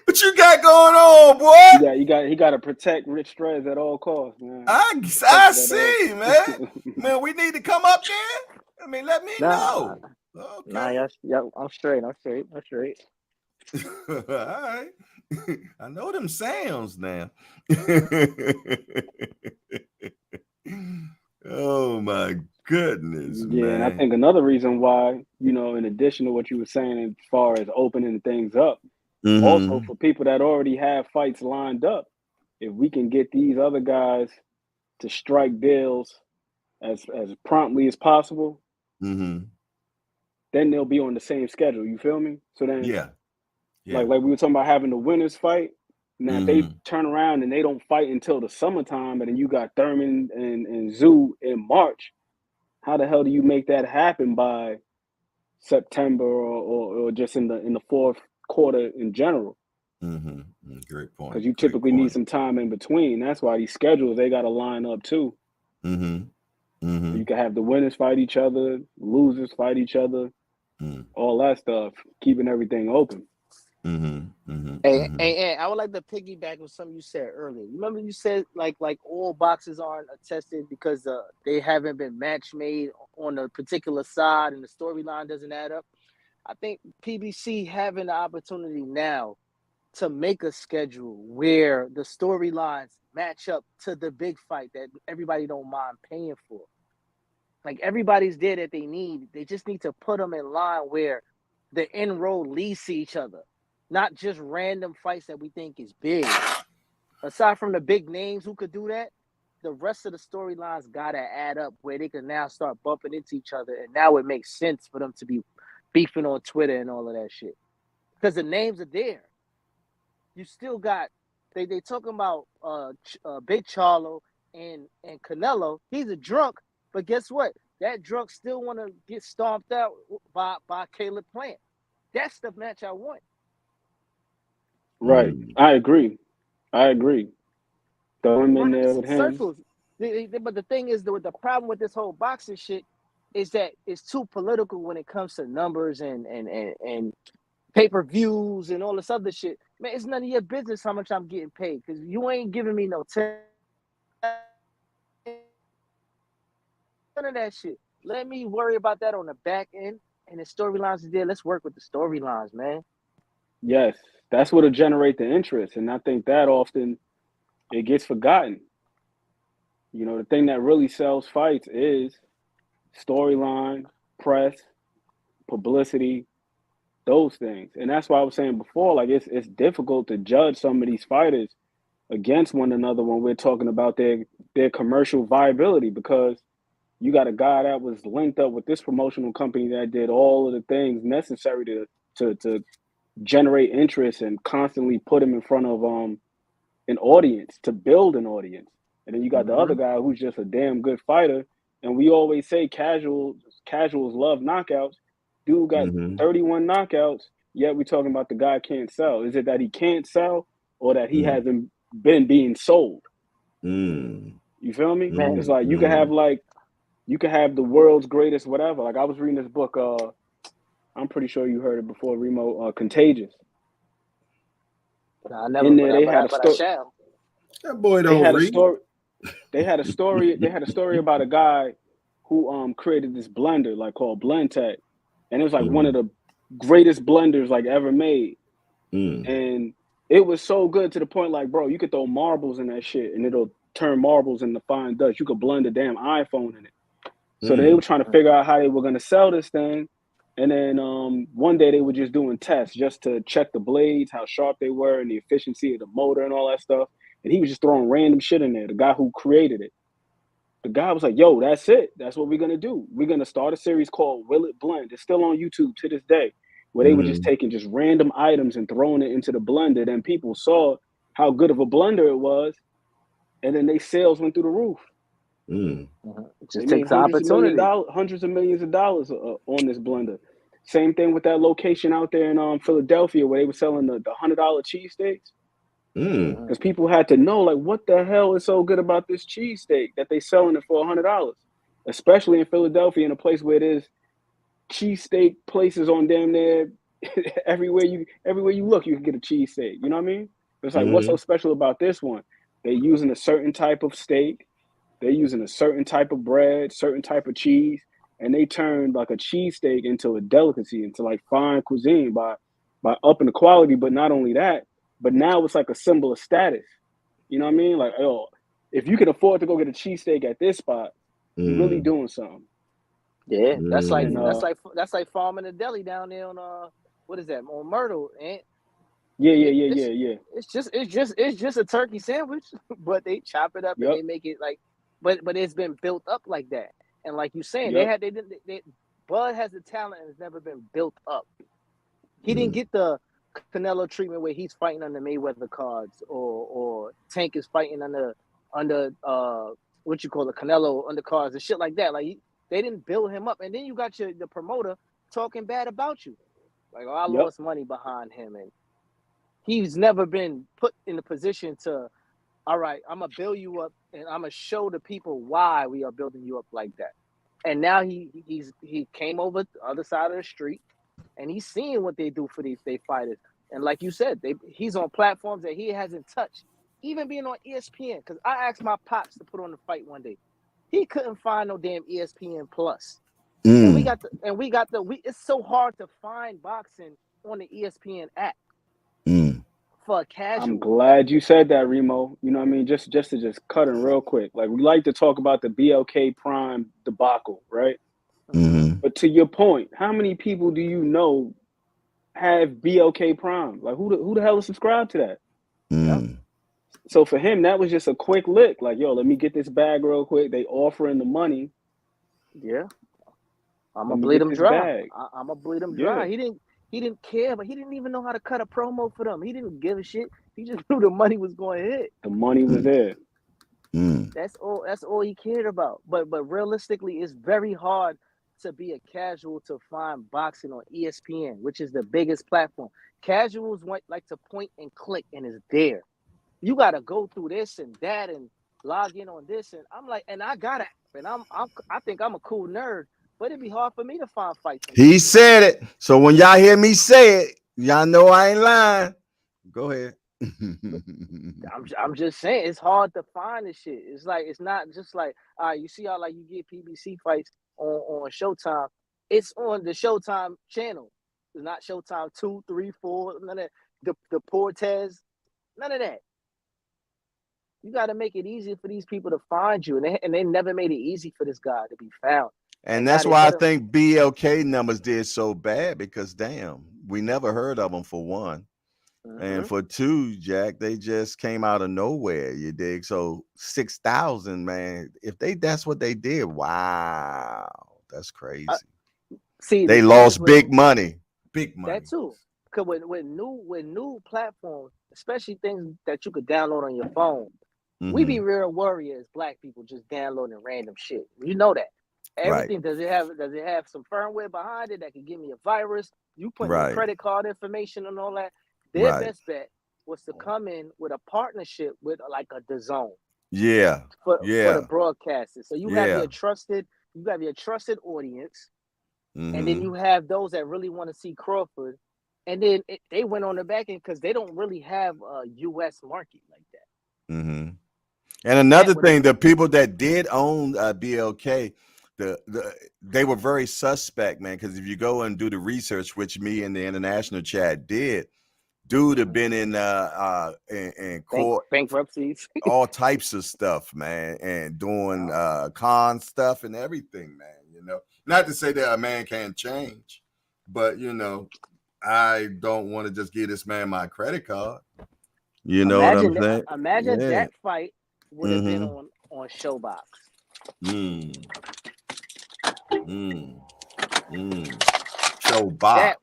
What you got going on, boy? He got to protect Rich Strez at all costs, man. I see, man. Man, we need to come up there. I mean, let me know. Okay. Nah, I'm straight. All right. I know them sounds now. Oh my goodness, Yeah, man. and I think another reason why, you know, in addition to what you were saying as far as opening things up, also for people that already have fights lined up, if we can get these other guys to strike deals as promptly as possible, then they'll be on the same schedule. You feel me? So then, like we were talking about having the winners fight. Now, if they turn around and they don't fight until the summertime, and then you got Thurman and Zoo in March, how the hell do you make that happen by September or just in the fourth quarter in general? Great point. Because you typically need some time in between. That's why these schedules, they got to line up too. You can have the winners fight each other, losers fight each other, all that stuff, keeping everything open. Hey, I would like to piggyback on something you said earlier. You remember you said like all boxes aren't attested because they haven't been match made on a particular side and the storyline doesn't add up. I think PBC having the opportunity now to make a schedule where the storylines match up to the big fight that everybody don't mind paying for. Like everybody's there that they need. They just need to put them in line where the end road leads to each other. Not just random fights that we think is big. Aside from the big names who could do that, the rest of the storylines gotta add up where they can now start bumping into each other, and now it makes sense for them to be beefing on Twitter and all of that shit. Because the names are there. You still got they talking about Big Charlo and Canelo. He's a drunk, but guess what? That drunk still want to get stomped out by Caleb Plant. That's the match I want. Right. I agree. Throw him in there with him. Circles. But the thing is, the problem with this whole boxing shit is that it's too political when it comes to numbers and pay-per-views and all this other shit. Man, it's none of your business how much I'm getting paid because you ain't giving me no none of that shit. Let me worry about that on the back end, and the storylines is there. Let's work with the storylines, man. Yes, that's what'll generate the interest, and I think that often it gets forgotten. You know, the thing that really sells fights is storyline, press, publicity, those things. And that's why I was saying before, like it's difficult to judge some of these fighters against one another when we're talking about their commercial viability, because you got a guy that was linked up with this promotional company that did all of the things necessary to generate interest and constantly put him in front of an audience, to build an audience. And then you got the other guy who's just a damn good fighter. And we always say casuals love knockouts. Dude got 31 knockouts, yet we're talking about the guy can't sell. Is it that he can't sell or that he hasn't been being sold? You feel me? It's like you can have the world's greatest whatever. Like I was reading this book, I'm pretty sure you heard it before, Remo, Contagious. I never, in there, they had a story. That boy don't read. They had a story about a guy who created this blender like called BlendTech, and it was like one of the greatest blenders like ever made. And it was so good to the point like, bro, you could throw marbles in that shit and it'll turn marbles into fine dust. You could blend a damn iPhone in it. So they were trying to figure out how they were going to sell this thing. And then one day they were just doing tests just to check the blades, how sharp they were, and the efficiency of the motor and all that stuff. And he was just throwing random shit in there, the guy who created it. The guy was like, yo, that's it. That's what we're going to do. We're going to start a series called Will It Blend. It's still on YouTube to this day, where they were just taking just random items and throwing it into the blender. Then people saw how good of a blender it was, and then their sales went through the roof. Just takes opportunity. Hundreds of millions of dollars on this blender. Same thing with that location out there in Philadelphia where they were selling the $100 cheesesteaks. Because people had to know, like, what the hell is so good about this cheesesteak that they selling it for $100, especially in Philadelphia, in a place where there's cheesesteak places on damn near everywhere you look, you can get a cheesesteak. You know what I mean? It's like, what's so special about this one? They're using a certain type of steak, they're using a certain type of bread, certain type of cheese, and they turned like a cheesesteak into a delicacy, into like fine cuisine by upping the quality. But not only that, but now it's like a symbol of status. You know what I mean? Like, oh, if you can afford to go get a cheesesteak at this spot, you're really doing something. Yeah, that's like farming a deli down there on what is that, on Myrtle? And yeah. It's just a turkey sandwich, but they chop it up and they make it like, but it's been built up like that. And like you saying, Bud has the talent and has never been built up. He didn't get the Canelo treatment where he's fighting under Mayweather cards, or Tank is fighting under what you call the Canelo undercards and shit like that. Like they didn't build him up, and then you got the promoter talking bad about you, like, oh, I lost money behind him, and he's never been put in a position to, all right, I'm gonna build you up and I'm gonna show the people why we are building you up like that. And now he came over the other side of the street, and he's seeing what they do for they fighters. And like you said, he's on platforms that he hasn't touched, even being on ESPN. Because I asked my pops to put on the fight one day, he couldn't find no damn ESPN Plus. And it's so hard to find boxing on the ESPN app for a casual. I'm glad you said that, Remo. You know what I mean? Just to cut in real quick. Like, we like to talk about the BLK Prime debacle, right? But to your point, how many people do you know have BLK Prime? Like, who the hell is subscribed to that? So for him, that was just a quick lick. Like, yo, let me get this bag real quick. They offering the money. Yeah, I'm gonna bleed him dry. I'm gonna bleed him dry. He didn't care, but he didn't even know how to cut a promo for them. He didn't give a shit. He just knew the money was going to hit. The money was there. That's all he cared about. But realistically, it's very hard to be a casual to find boxing on ESPN, which is the biggest platform. Casuals like to point and click, and it's there. You got to go through this and that and log in on this, and I'm like, and I got it, and I think I'm a cool nerd, but it'd be hard for me to find fights. He said it. So when y'all hear me say it, y'all know I ain't lying. Go ahead. I'm just saying, it's hard to find this shit. It's like, it's not just like, you see how like you get PBC fights on Showtime. It's on the Showtime channel. It's not Showtime 2, 3, 4, none of that. The Portes, none of that. You got to make it easy for these people to find you, and they never made it easy for this guy to be found. And that's why I think BLK numbers did so bad, because damn, we never heard of them for one. And for two, Jack, they just came out of nowhere, you dig? So 6,000, man. If that's what they did, wow, that's crazy. See, they lost big money. Big money. That too. Because with new platforms, especially things that you could download on your phone, we be real worried as black people just downloading random shit. You know that. Everything, does it have some firmware behind it that can give me a virus? You put your credit card information and all that. Their best bet was to come in with a partnership with like a DAZN. For the broadcasters. So you have your trusted audience, and then you have those that really want to see Crawford, and then they went on the back end because they don't really have a U.S. market like that. And another thing, the people that did own BLK, they were very suspect, man. Because if you go and do the research, which me and the international chat did, dude have been in court, bankruptcies, all types of stuff, man, and doing con stuff and everything, man. You know, not to say that a man can't change, but you know, I don't want to just give this man my credit card. You know what I'm saying? Imagine that fight would have been on Showbox. Showbox.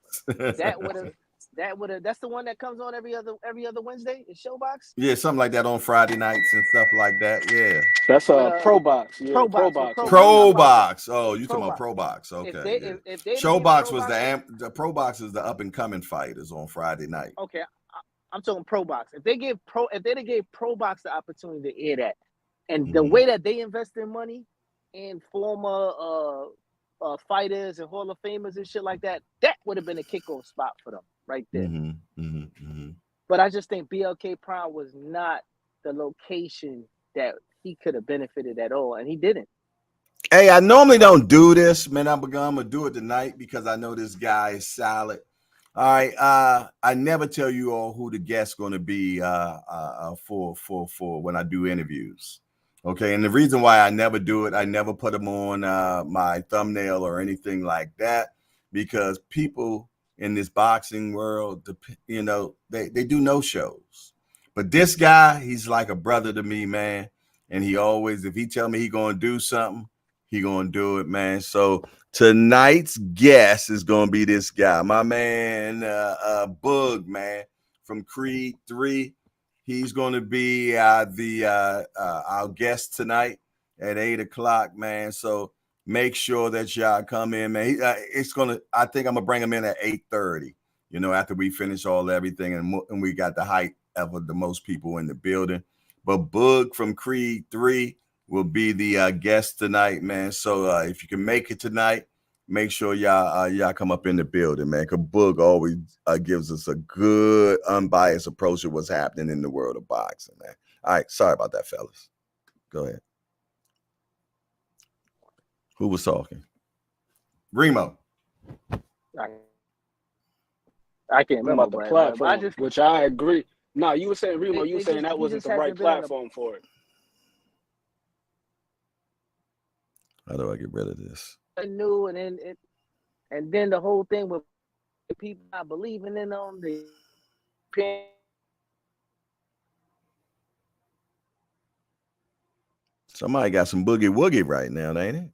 That would have. That's the one that comes on every other Wednesday. Is Showbox? Yeah, something like that on Friday nights and stuff like that. Yeah, that's ProBox. Yeah, ProBox. Oh, you talking about ProBox? Okay. If they Showbox was the ProBox is the up and coming fighters on Friday night. Okay, I'm talking pro box. If they gave pro box the opportunity to air that, and the way that they invest their money in former fighters and Hall of Famers and shit like that, that would have been a kickoff spot for them right there. But I just think BLK Prime was not the location that he could have benefited at all, and he didn't. Hey, I normally don't do this, man. I'm gonna do it tonight because I know this guy is solid. All right. I never tell you all who the guest's going to be for when I do interviews. Okay. And the reason why I never do it, I never put them on my thumbnail or anything like that, because people in this boxing world, you know, they do no shows. But this guy, he's like a brother to me, man. And he always, if he tell me he going to do something, he going to do it, man. So tonight's guest is going to be this guy, my man, Boog, man, from Creed 3. He's going to be our guest tonight at 8 o'clock, man. So make sure that y'all come in, man. I think I'm going to bring him in at 8:30, you know, after we finish everything and we got the height of the most people in the building. But Boog from Creed 3 will be the guest tonight, man. So if you can make it tonight, make sure y'all come up in the building, man. Because Boog always gives us a good, unbiased approach to what's happening in the world of boxing, man. All right, sorry about that, fellas. Go ahead. Who was talking? Remo. I can't remember about the platform, which I agree. No, you were saying, Remo, you were saying that wasn't the right platform for it. How do I get rid of this? I knew, and then the whole thing with people not believing in them. Somebody got some boogie woogie right now, ain't it?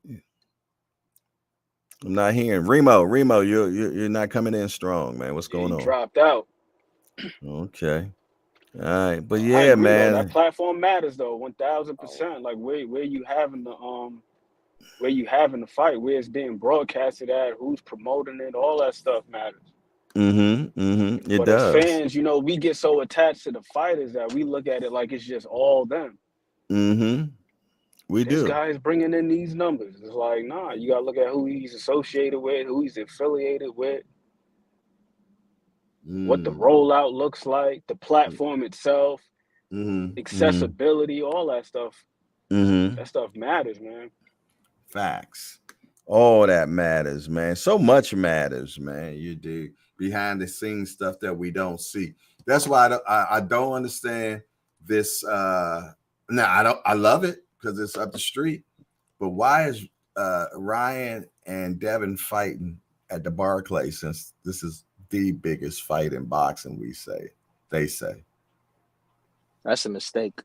I'm not hearing Remo. You're not coming in strong, man. What's going on? Dropped out. Okay. All right, but yeah, man, that platform matters though, 1000%. Like where you having the fight, where it's being broadcasted at, who's promoting it, all that stuff matters. It but does. As fans, you know, we get so attached to the fighters that we look at it like it's just all them. We do. This guy is bringing in these numbers. It's like, nah, you gotta look at who he's associated with, who he's affiliated with. What the rollout looks like, the platform itself, accessibility, all that stuff. That stuff matters, man. Facts. All that matters, man. So much matters, man. You do behind the scenes stuff that we don't see. That's why I don't understand this. I love it because it's up the street. But why is Ryan and Devin fighting at the Barclays, since this is the biggest fight in boxing? They say that's a mistake.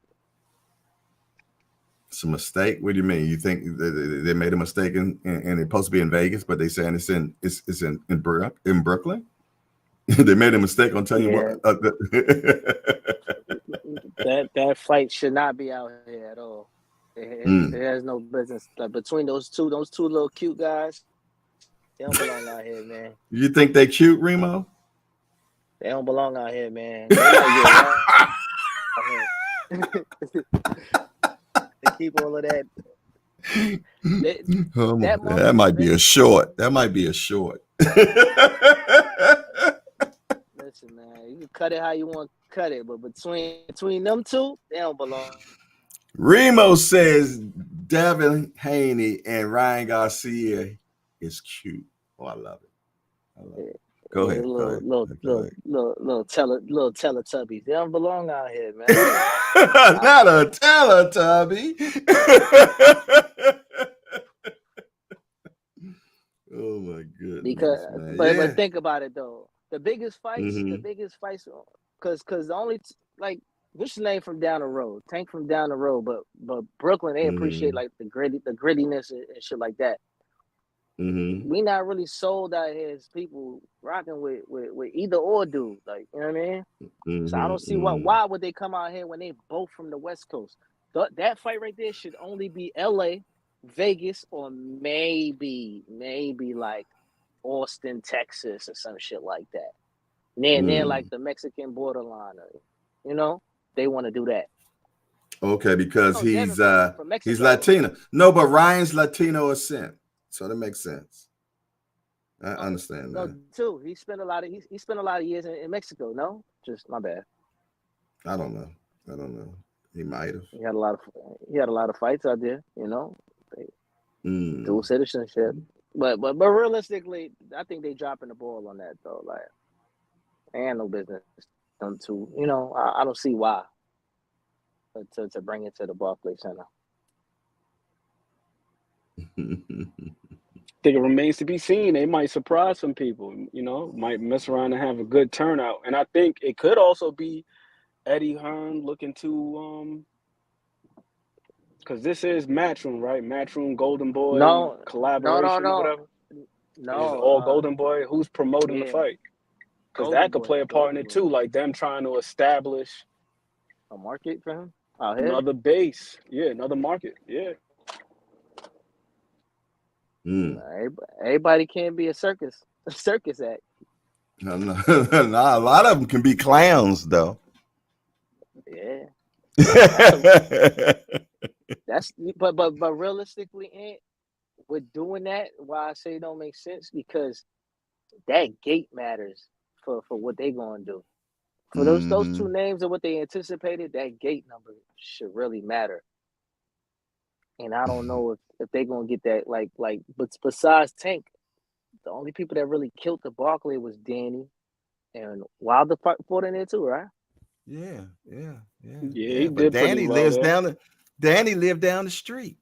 It's a mistake. What do you mean? You think they made a mistake and it's supposed to be in Vegas, but they saying it's in Brooklyn? They made a mistake on telling you what. That fight should not be out here at all. It has no business. Like, between those two little cute guys, they don't belong out here, man. You think they cute, Remo? They don't belong out here, man. They might get they keep all of that. That might be a short. That might be a short. Listen, man, you can cut it how you want to cut it, but between them two, they don't belong. Remo says Devin Haney and Ryan Garcia is cute. Oh, I love it. Go ahead. Little Teletubbies. They don't belong out here, man. Not a Teletubby. Oh my goodness. But think about it though. The biggest fights, because the only what's your name from down the road? Tank from down the road, but Brooklyn, they appreciate like the grittiness and shit like that. We not really sold out here as people rocking with either or dude, like, you know what I mean? So I don't see why would they come out here when they both from the West Coast. That fight right there should only be LA, Vegas, or maybe like Austin, Texas, or some shit like that. near like the Mexican borderline. You know, they want to do that. Okay, because Oh, Devin from he's Mexico. Latino. No, but Ryan's Latino ascent, so that makes sense. I understand No, that. too. He spent a lot of years in Mexico. No, just my bad. I don't know. He might have. He had a lot of fights out there. You know, dual citizenship. But realistically, I think they dropping the ball on that though. Like, ain't no business them to. You know, I don't see why to bring it to the Barclays Center. I think it remains to be seen. They might surprise some people, you know, might mess around and have a good turnout. And I think it could also be Eddie Hearn looking to because this is Matchroom, right? Matchroom, Golden Boy collaboration or whatever. No, it's all Golden Boy. Who's promoting the fight? Because that could play a part in it too, like them trying to establish a market for him. Out here. Another base, another market, Everybody can't be a circus act. No, a lot of them can be clowns, though. Yeah. That's but realistically, with doing that, why I say it don't make sense, because that gate matters for what they gonna do. For those two names and what they anticipated, that gate number should really matter. And I don't know if they're gonna get that but besides Tank, the only people that really killed the Barclay was Danny and Wilder fought in there too, right? Yeah. He but did Danny well lives there. Danny lived down the street.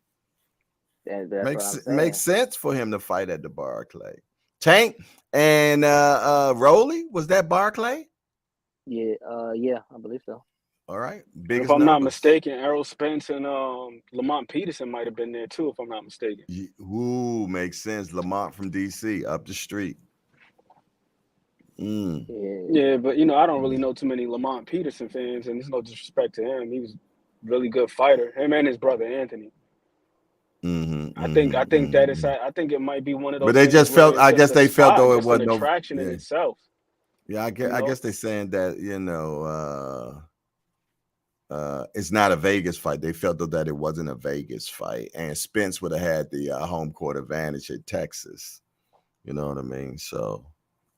That's makes sense for him to fight at the Barclay. Tank and Rolly, was that Barclay? Yeah, I believe so. All right. If I'm not mistaken, Errol Spence and Lamont Peterson might have been there too, if I'm not mistaken. Ooh, makes sense. Lamont from DC, up the street. Yeah, but I don't really know too many Lamont Peterson fans, and there's no disrespect to him. He was a really good fighter. Him and his brother Anthony. I think that is. I think it might be one of those. But they just felt. I guess they felt though it wasn't an attraction in itself. Yeah, I guess they're saying that it's not a Vegas fight. They felt though that it wasn't a Vegas fight, and Spence would have had the home court advantage at Texas. You know what I mean? So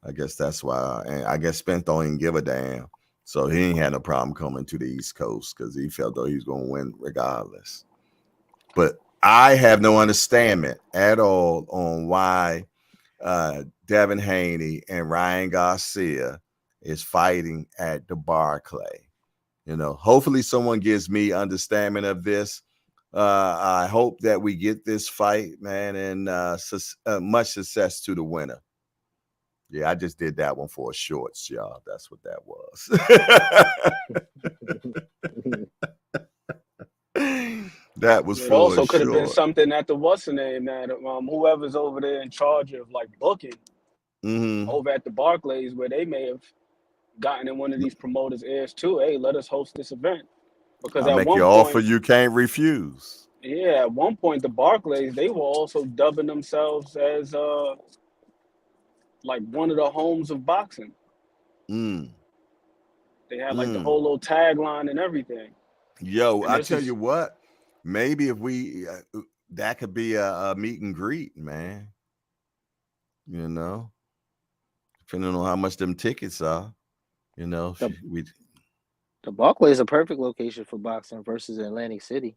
I guess that's why. And I guess Spence don't even give a damn. So he ain't had no problem coming to the East Coast because he felt though he was going to win regardless. But I have no understanding at all on why Devin Haney and Ryan Garcia is fighting at the Barclay. Hopefully someone gives me understanding of this. I hope that we get this fight, man, and much success to the winner. Yeah, I just did that one for a shorts, y'all. That's what that was. That was it for also a could have been short. something at the what's the name that whoever's over there in charge of booking over at the Barclays, where they may have gotten in one of these promoters' ears too. Hey, let us host this event, because I'll make you offer you can't refuse. Yeah, at one point the Barclays, they were also dubbing themselves as like one of the homes of boxing. They had like the whole little tagline and everything. Yo, I tell you what, maybe if we that could be a meet and greet, man. Depending on how much them tickets are. The Barclay is a perfect location for boxing versus Atlantic City.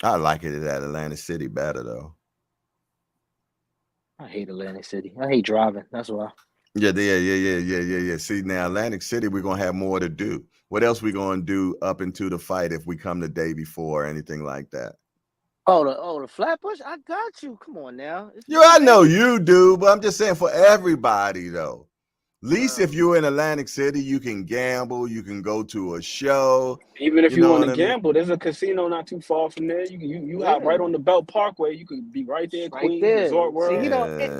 I like it at Atlantic City better though. I hate Atlantic City. I hate driving. That's why. Yeah. See, now Atlantic City, we're gonna have more to do. What else we gonna do up into the fight if we come the day before or anything like that? Oh, the Flatbush. I got you. Come on now. I know you do, but I'm just saying for everybody though. At least if you're in Atlantic City, you can gamble, you can go to a show. Even if you want to gamble, there's a casino not too far from there. You have right on the Belt Parkway. You could be right there, Queens, Resort World. See,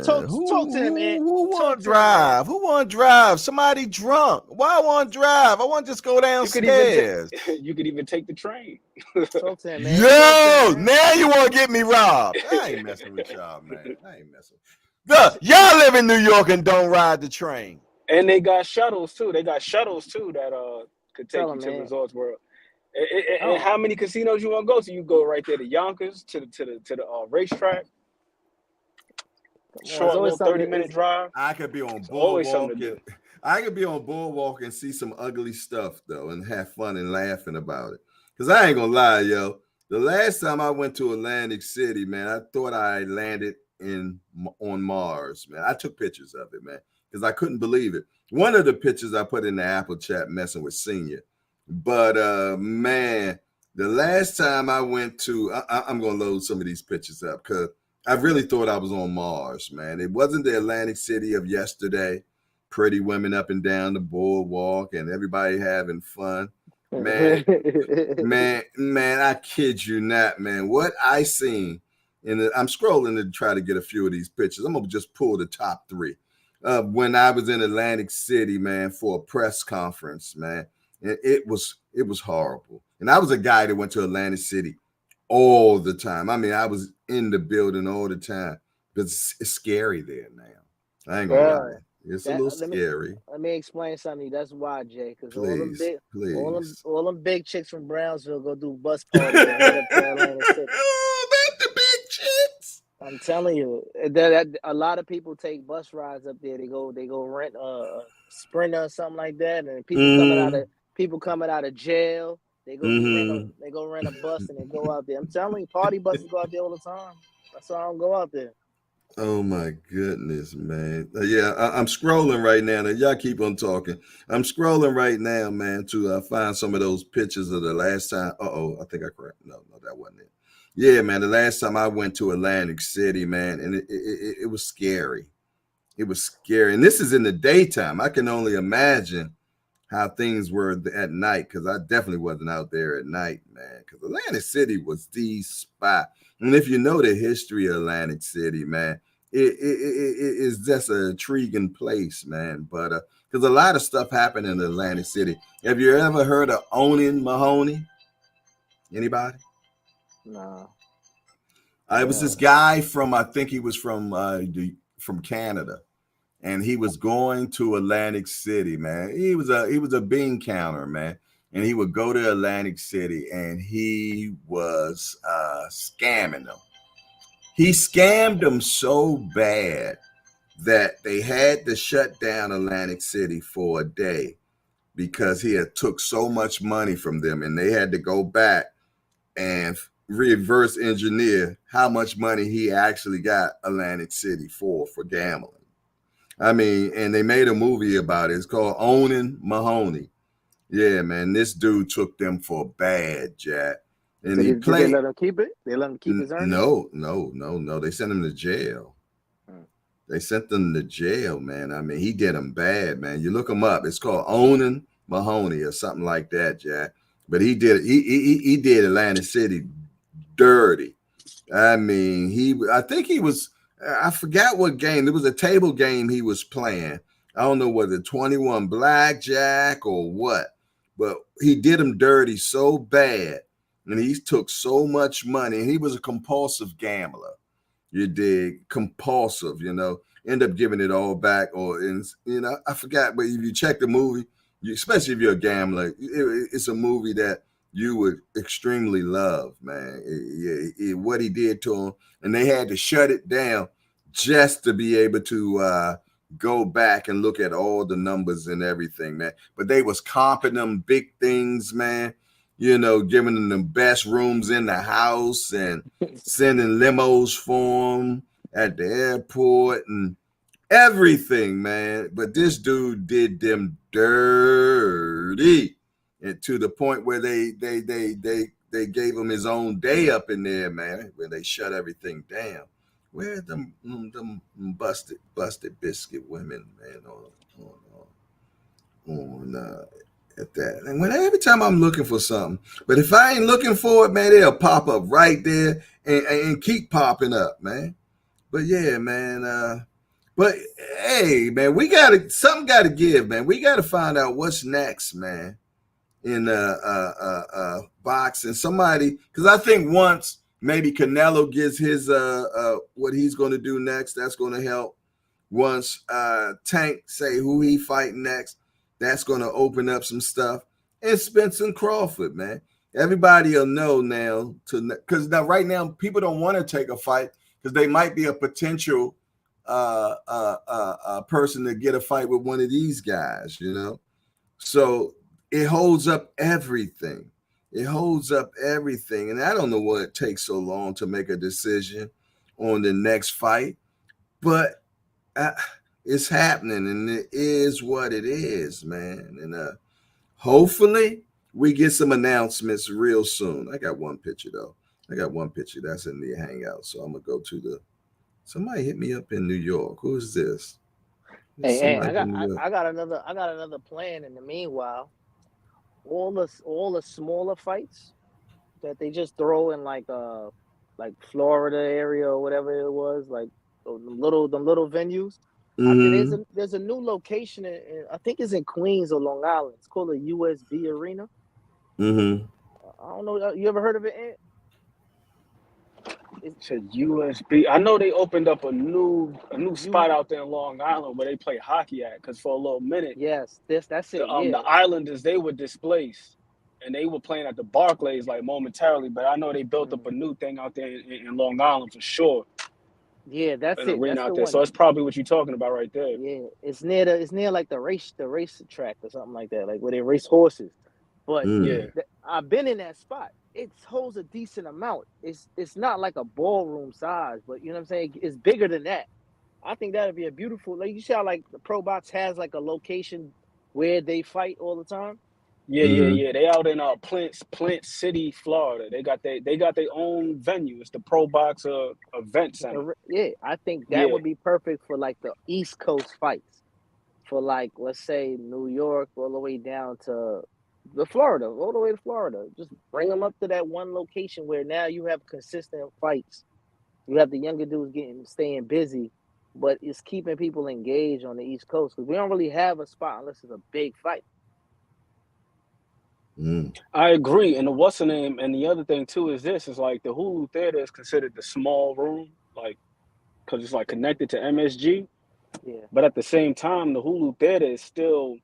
talk to him, man. Who want to drive? Who want to drive? Somebody drunk. Why I want to drive? I want to just go downstairs. You could even take the train. Talk to him, man. Yo, now you want to get me robbed. I ain't messing with y'all, man. I ain't messing. Y'all live in New York and don't ride the train. And they got shuttles too. They got shuttles too that could take Tell you him, to man. Resorts World. And Oh, how many casinos you want to go to? You go right there to Yonkers, to the racetrack. come on. It's Short always little something. 30-minute drive. I could be on It's always something boardwalk to and do. I could be on boardwalk and see some ugly stuff though and have fun and laughing about it. Cause I ain't gonna lie, yo. The last time I went to Atlantic City, man, I thought I landed on Mars, man. I took pictures of it, man, because I couldn't believe it. One of the pictures I put in the Apple chat messing with Senior. But man, the last time I went to, I'm gonna load some of these pictures up because I really thought I was on Mars, man. It wasn't the Atlantic City of yesterday. Pretty women up and down the boardwalk and everybody having fun. Man, I kid you not, man. What I seen, and I'm scrolling to try to get a few of these pictures. I'm gonna just pull the top three. When I was in Atlantic City, man, for a press conference, man, and it was horrible. And I was a guy that went to Atlantic City all the time. I mean, I was in the building all the time. But it's scary there now. I ain't gonna lie. Bro, It's a that little let me scary. explain something. That's why, Jay, because Please. all them big chicks from Brownsville go do bus parties and head up to Atlantic City. Oh, not the big chicks. I'm telling you, that a lot of people take bus rides up there. They go rent a Sprinter or something like that, and people coming out of jail, they go rent a bus and they go out there. I'm telling you, party buses go out there all the time. That's why I don't go out there. Oh my goodness, man. Yeah, I'm scrolling right now. Y'all keep on talking. I'm scrolling right now, man, to find some of those pictures of the last time. I think I correct. No, that wasn't it. Yeah, man, the last time I went to Atlantic City, man, and it was scary. It was scary. And this is in the daytime. I can only imagine how things were at night because I definitely wasn't out there at night, man, because Atlantic City was the spot. And if you know the history of Atlantic City, man, it is just an intriguing place, man. But because a lot of stuff happened in Atlantic City. Have you ever heard of Onin Mahoney? Anybody? No. It was this guy from, I think he was from Canada, and he was going to Atlantic City, man. He was a bean counter, man, and he would go to Atlantic City, and he was scamming them. He scammed them so bad that they had to shut down Atlantic City for a day because he had took so much money from them, and they had to go back and reverse engineer how much money he actually got Atlantic City for gambling. I mean, and they made a movie about it. It's called Onin Mahoney. Yeah, man, this dude took them for bad, Jack. And So he did played. they let him keep it? They let him keep his earnings? No. They sent him to jail. They sent them to jail, man. I mean, he did them bad, man. You look him up. It's called Onin Mahoney or something like that, Jack. But he did Atlantic City dirty. I mean, I think he was. I forgot what game. There was a table game he was playing. I don't know whether 21 blackjack or what, but he did him dirty so bad, and he took so much money. And he was a compulsive gambler. You dig? Compulsive, end up giving it all back. I forgot, but if you check the movie, especially if you're a gambler, it's a movie that you would extremely love, man. What he did to him, and they had to shut it down just to be able to go back and look at all the numbers and everything, man. But they was comping them big things, man. Giving them the best rooms in the house and sending limos for them at the airport and everything, man. But this dude did them dirty, and to the point where they gave him his own day up in there, man, where they shut everything down. Where are them busted biscuit women, man, on at that. And every time I'm looking for something, but if I ain't looking for it, man, it'll pop up right there and keep popping up, man. But yeah, man. But hey, man, something got to give, man. We got to find out what's next, man, in boxing. Somebody, because I think once maybe Canelo gets his what he's going to do next, that's going to help. once Tank say who he fighting next, that's going to open up some stuff. And Spence and Crawford, man. Everybody will know now because now right now people don't want to take a fight because they might be a potential person to get a fight with one of these guys, you know. So it holds up everything. It holds up everything, and I don't know what it takes so long to make a decision on the next fight, but it's happening, and it is what it is, man. And hopefully we get some announcements real soon. I got one picture though. I got one picture that's in the hangout. So I'm gonna go to the somebody hit me up in New York. Who's this? Hey, Somebody from New York. I got another plan in the meanwhile. All the smaller fights that they just throw in like Florida area or whatever it was, like them little venues. I think there's a new location I think it's in Queens or Long Island. It's called a USB Arena. Mm-hmm. I don't know. You ever heard of it, Ant? It's a USB. I know they opened up a new spot out there in Long Island where they play hockey at. Because for a little minute, yes, that's it. the Islanders, they were displaced, and they were playing at the Barclays like momentarily. But I know they built up a new thing out there in Long Island for sure. Yeah, that's An it. arena That's out the there. one. So it's probably what you're talking about right there. Yeah, it's near like the race track or something like that, like where they race horses. But Yeah. I've been in that spot. It holds a decent amount. It's not like a ballroom size, but you know what I'm saying? It's bigger than that. I think that'd be a beautiful, like you see how like the Pro Box has like a location where they fight all the time. Yeah. They out in Plant City, Florida. They got their own venue. It's the Pro Box Event Center. Yeah, I think that Yeah. would be perfect for like the East Coast fights. For like, let's say New York all the way down to Florida, all the way to Florida. Just bring them up to that one location where now you have consistent fights. You have the younger dudes staying busy, but it's keeping people engaged on the East Coast because we don't really have a spot unless it's a big fight. I agree. And what's the name? And the other thing too is this: is like the Hulu Theater is considered the small room, like because it's like connected to MSG. Yeah. But at the same time, the Hulu Theater is still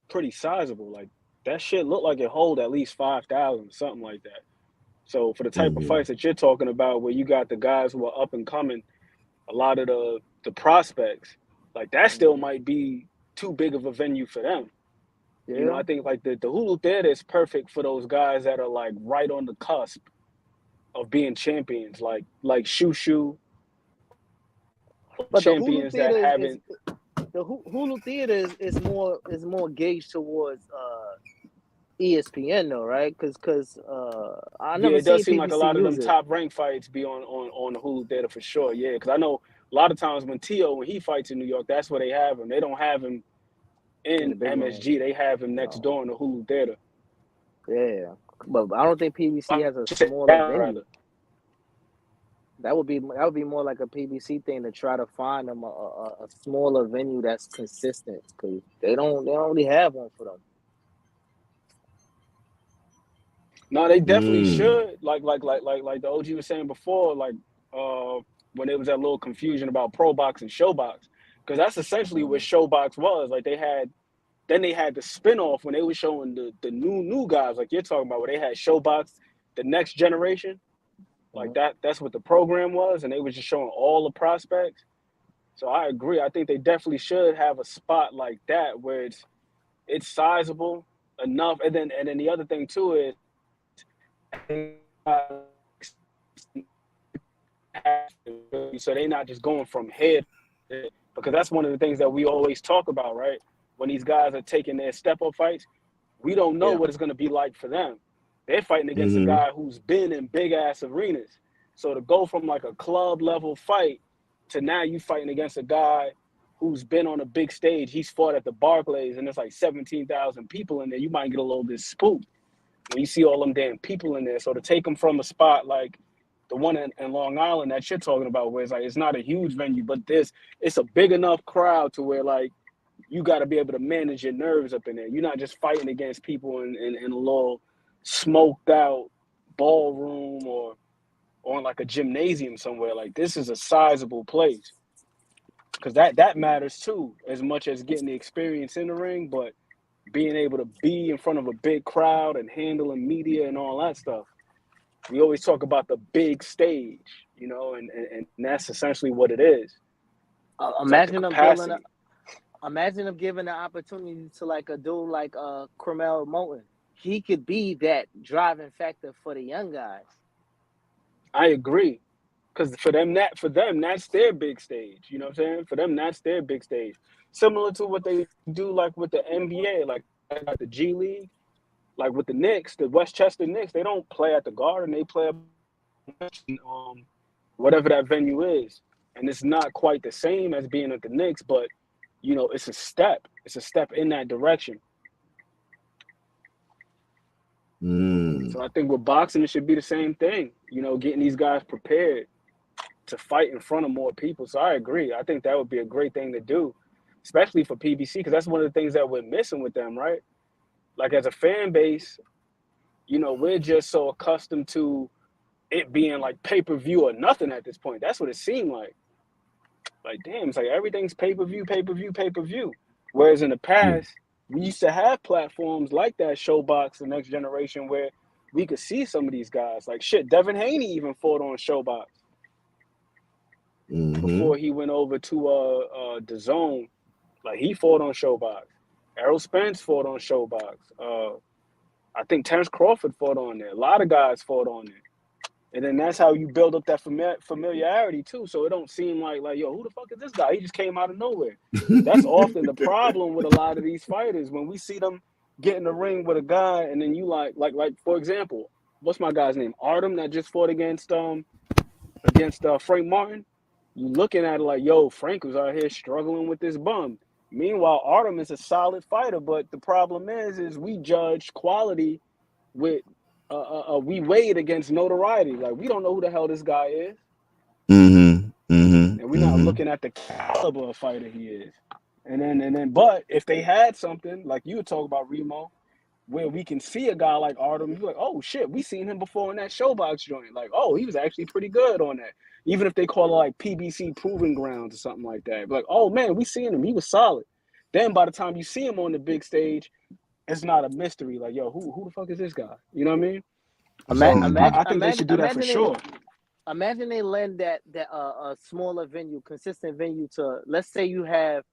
pretty sizable. Like that shit looked like it hold at least 5,000, something like that. So for the type of fights that you're talking about, where you got the guys who are up and coming, a lot of the prospects, like that still might be too big of a venue for them. Yeah. You know, I think like the Hulu Theater is perfect for those guys that are like right on the cusp of being champions, like Shushu. But Champions that haven't. The Hulu Theater is more gauged towards ESPN though, right? Because I never it does seen seem like a PBC lot of them use it. top ranked fights be on the Hulu Theater for sure. Yeah, because I know a lot of times when he fights in New York, that's where they have him. They don't have him in the big MSG. room. They have him next door in the Hulu Theater. Yeah, but I don't think PBC has a smaller venue. That would be more like a PBC thing to try to find them a smaller venue that's consistent because they don't really have one for them. No, they definitely should. Like the OG was saying before, like when there was that little confusion about Pro Box and Showbox, because that's essentially what Showbox was. Like they had the spinoff when they were showing the new guys, like you're talking about, where they had Showbox, the next generation. Like that's what the program was, and they were just showing all the prospects. So I agree. I think they definitely should have a spot like that where it's sizable enough. And then the other thing too is so they're not just going from head, because that's one of the things that we always talk about, right? When these guys are taking their step-up fights, we don't know what it's going to be like for them. They're fighting against a guy who's been in big-ass arenas. So to go from like a club-level fight to now you fighting against a guy who's been on a big stage, he's fought at the Barclays, and there's like 17,000 people in there, you might get a little bit spooked when you see all them damn people in there. So to take them from a spot like the one in Long Island that you're talking about, where it's like it's not a huge venue, but it's a big enough crowd to where like you got to be able to manage your nerves up in there. You're not just fighting against people in a little smoked out ballroom or on like a gymnasium somewhere. Like this is a sizable place. because that matters too, as much as getting the experience in the ring, but being able to be in front of a big crowd and handling media and all that stuff. We always talk about the big stage, you know, and that's essentially what it is. Imagine them giving the opportunity to like a dude like Crawford Moulton. He could be that driving factor for the young guys. I agree, because for them that's their big stage. You know what I'm saying? For them, that's their big stage. Similar to what they do like with the NBA, like the G League, like with the Knicks, the Westchester Knicks. They don't play at the Garden; they play at whatever that venue is, and it's not quite the same as being at the Knicks, but you know, it's a step. It's a step in that direction. So I think with boxing, it should be the same thing. You know, getting these guys prepared to fight in front of more people. So I agree. I think that would be a great thing to do, especially for PBC, because that's one of the things that we're missing with them, right? Like as a fan base, you know, we're just so accustomed to it being like pay-per-view or nothing at this point. That's what it seemed like. Like, damn, it's like everything's pay-per-view, pay-per-view, pay-per-view. Whereas in the past, we used to have platforms like that, Showbox, the Next Generation, where we could see some of these guys. Like, shit, Devin Haney even fought on Showbox before he went over to DAZN. Like, he fought on Showbox. Errol Spence fought on Showbox. I think Terrence Crawford fought on there. A lot of guys fought on there. And then that's how you build up that familiarity too. So it don't seem like, yo, who the fuck is this guy? He just came out of nowhere. That's often the problem with a lot of these fighters. When we see them get in the ring with a guy, and then you like for example, what's my guy's name? Artem that just fought against Frank Martin. You looking at it like, yo, Frank was out here struggling with this bum. Meanwhile, Artem is a solid fighter, but the problem is we judge quality with we weigh it against notoriety. Like, we don't know who the hell this guy is. And we're not looking at the caliber of fighter he is. And then, but if they had something like you were talking about, Remo, where we can see a guy like Artem, you're like, oh shit, we seen him before in that Showbox joint. Like, oh, he was actually pretty good on that. Even if they call it like PBC Proving Grounds or something like that. Like, oh man, we seen him. He was solid. Then by the time you see him on the big stage, it's not a mystery. Like, yo, who the fuck is this guy? You know what I mean? I think they should do that for sure. Imagine they lend that a smaller venue, consistent venue to, let's say you have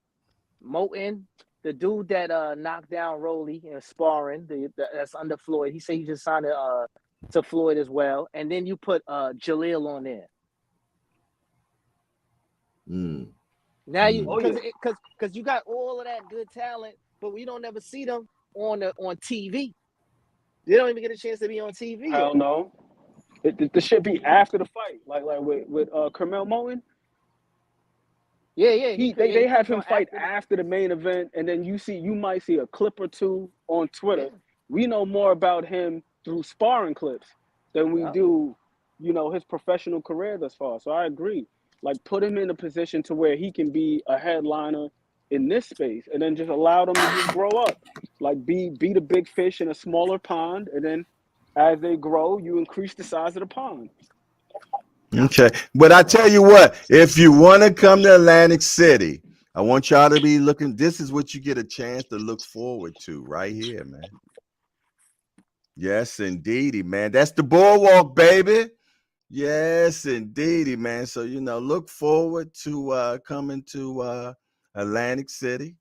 Moulton, the dude that knocked down Rolly in sparring, that's under Floyd. He said he just signed to Floyd as well. And then you put Jaleel on there. Now you because you got all of that good talent, but we don't ever see them on TV. They don't even get a chance to be on TV. Hell no. The shit be after the fight, like with Crawford Moulton. Yeah. They have him fight after the main event, and then you might see a clip or two on Twitter. Yeah. We know more about him through sparring clips than we do, you know, his professional career thus far. So I agree. Like, put him in a position to where he can be a headliner in this space, and then just allow them to just grow up. Like, be the big fish in a smaller pond, and then as they grow, you increase the size of the pond. Okay, but I tell you what, if you want to come to Atlantic City, I want y'all to be looking. This is what you get a chance to look forward to right here, man. Yes, indeedy, man. That's the boardwalk, baby. Yes, indeedy, man. So, you know, look forward to coming to Atlantic City.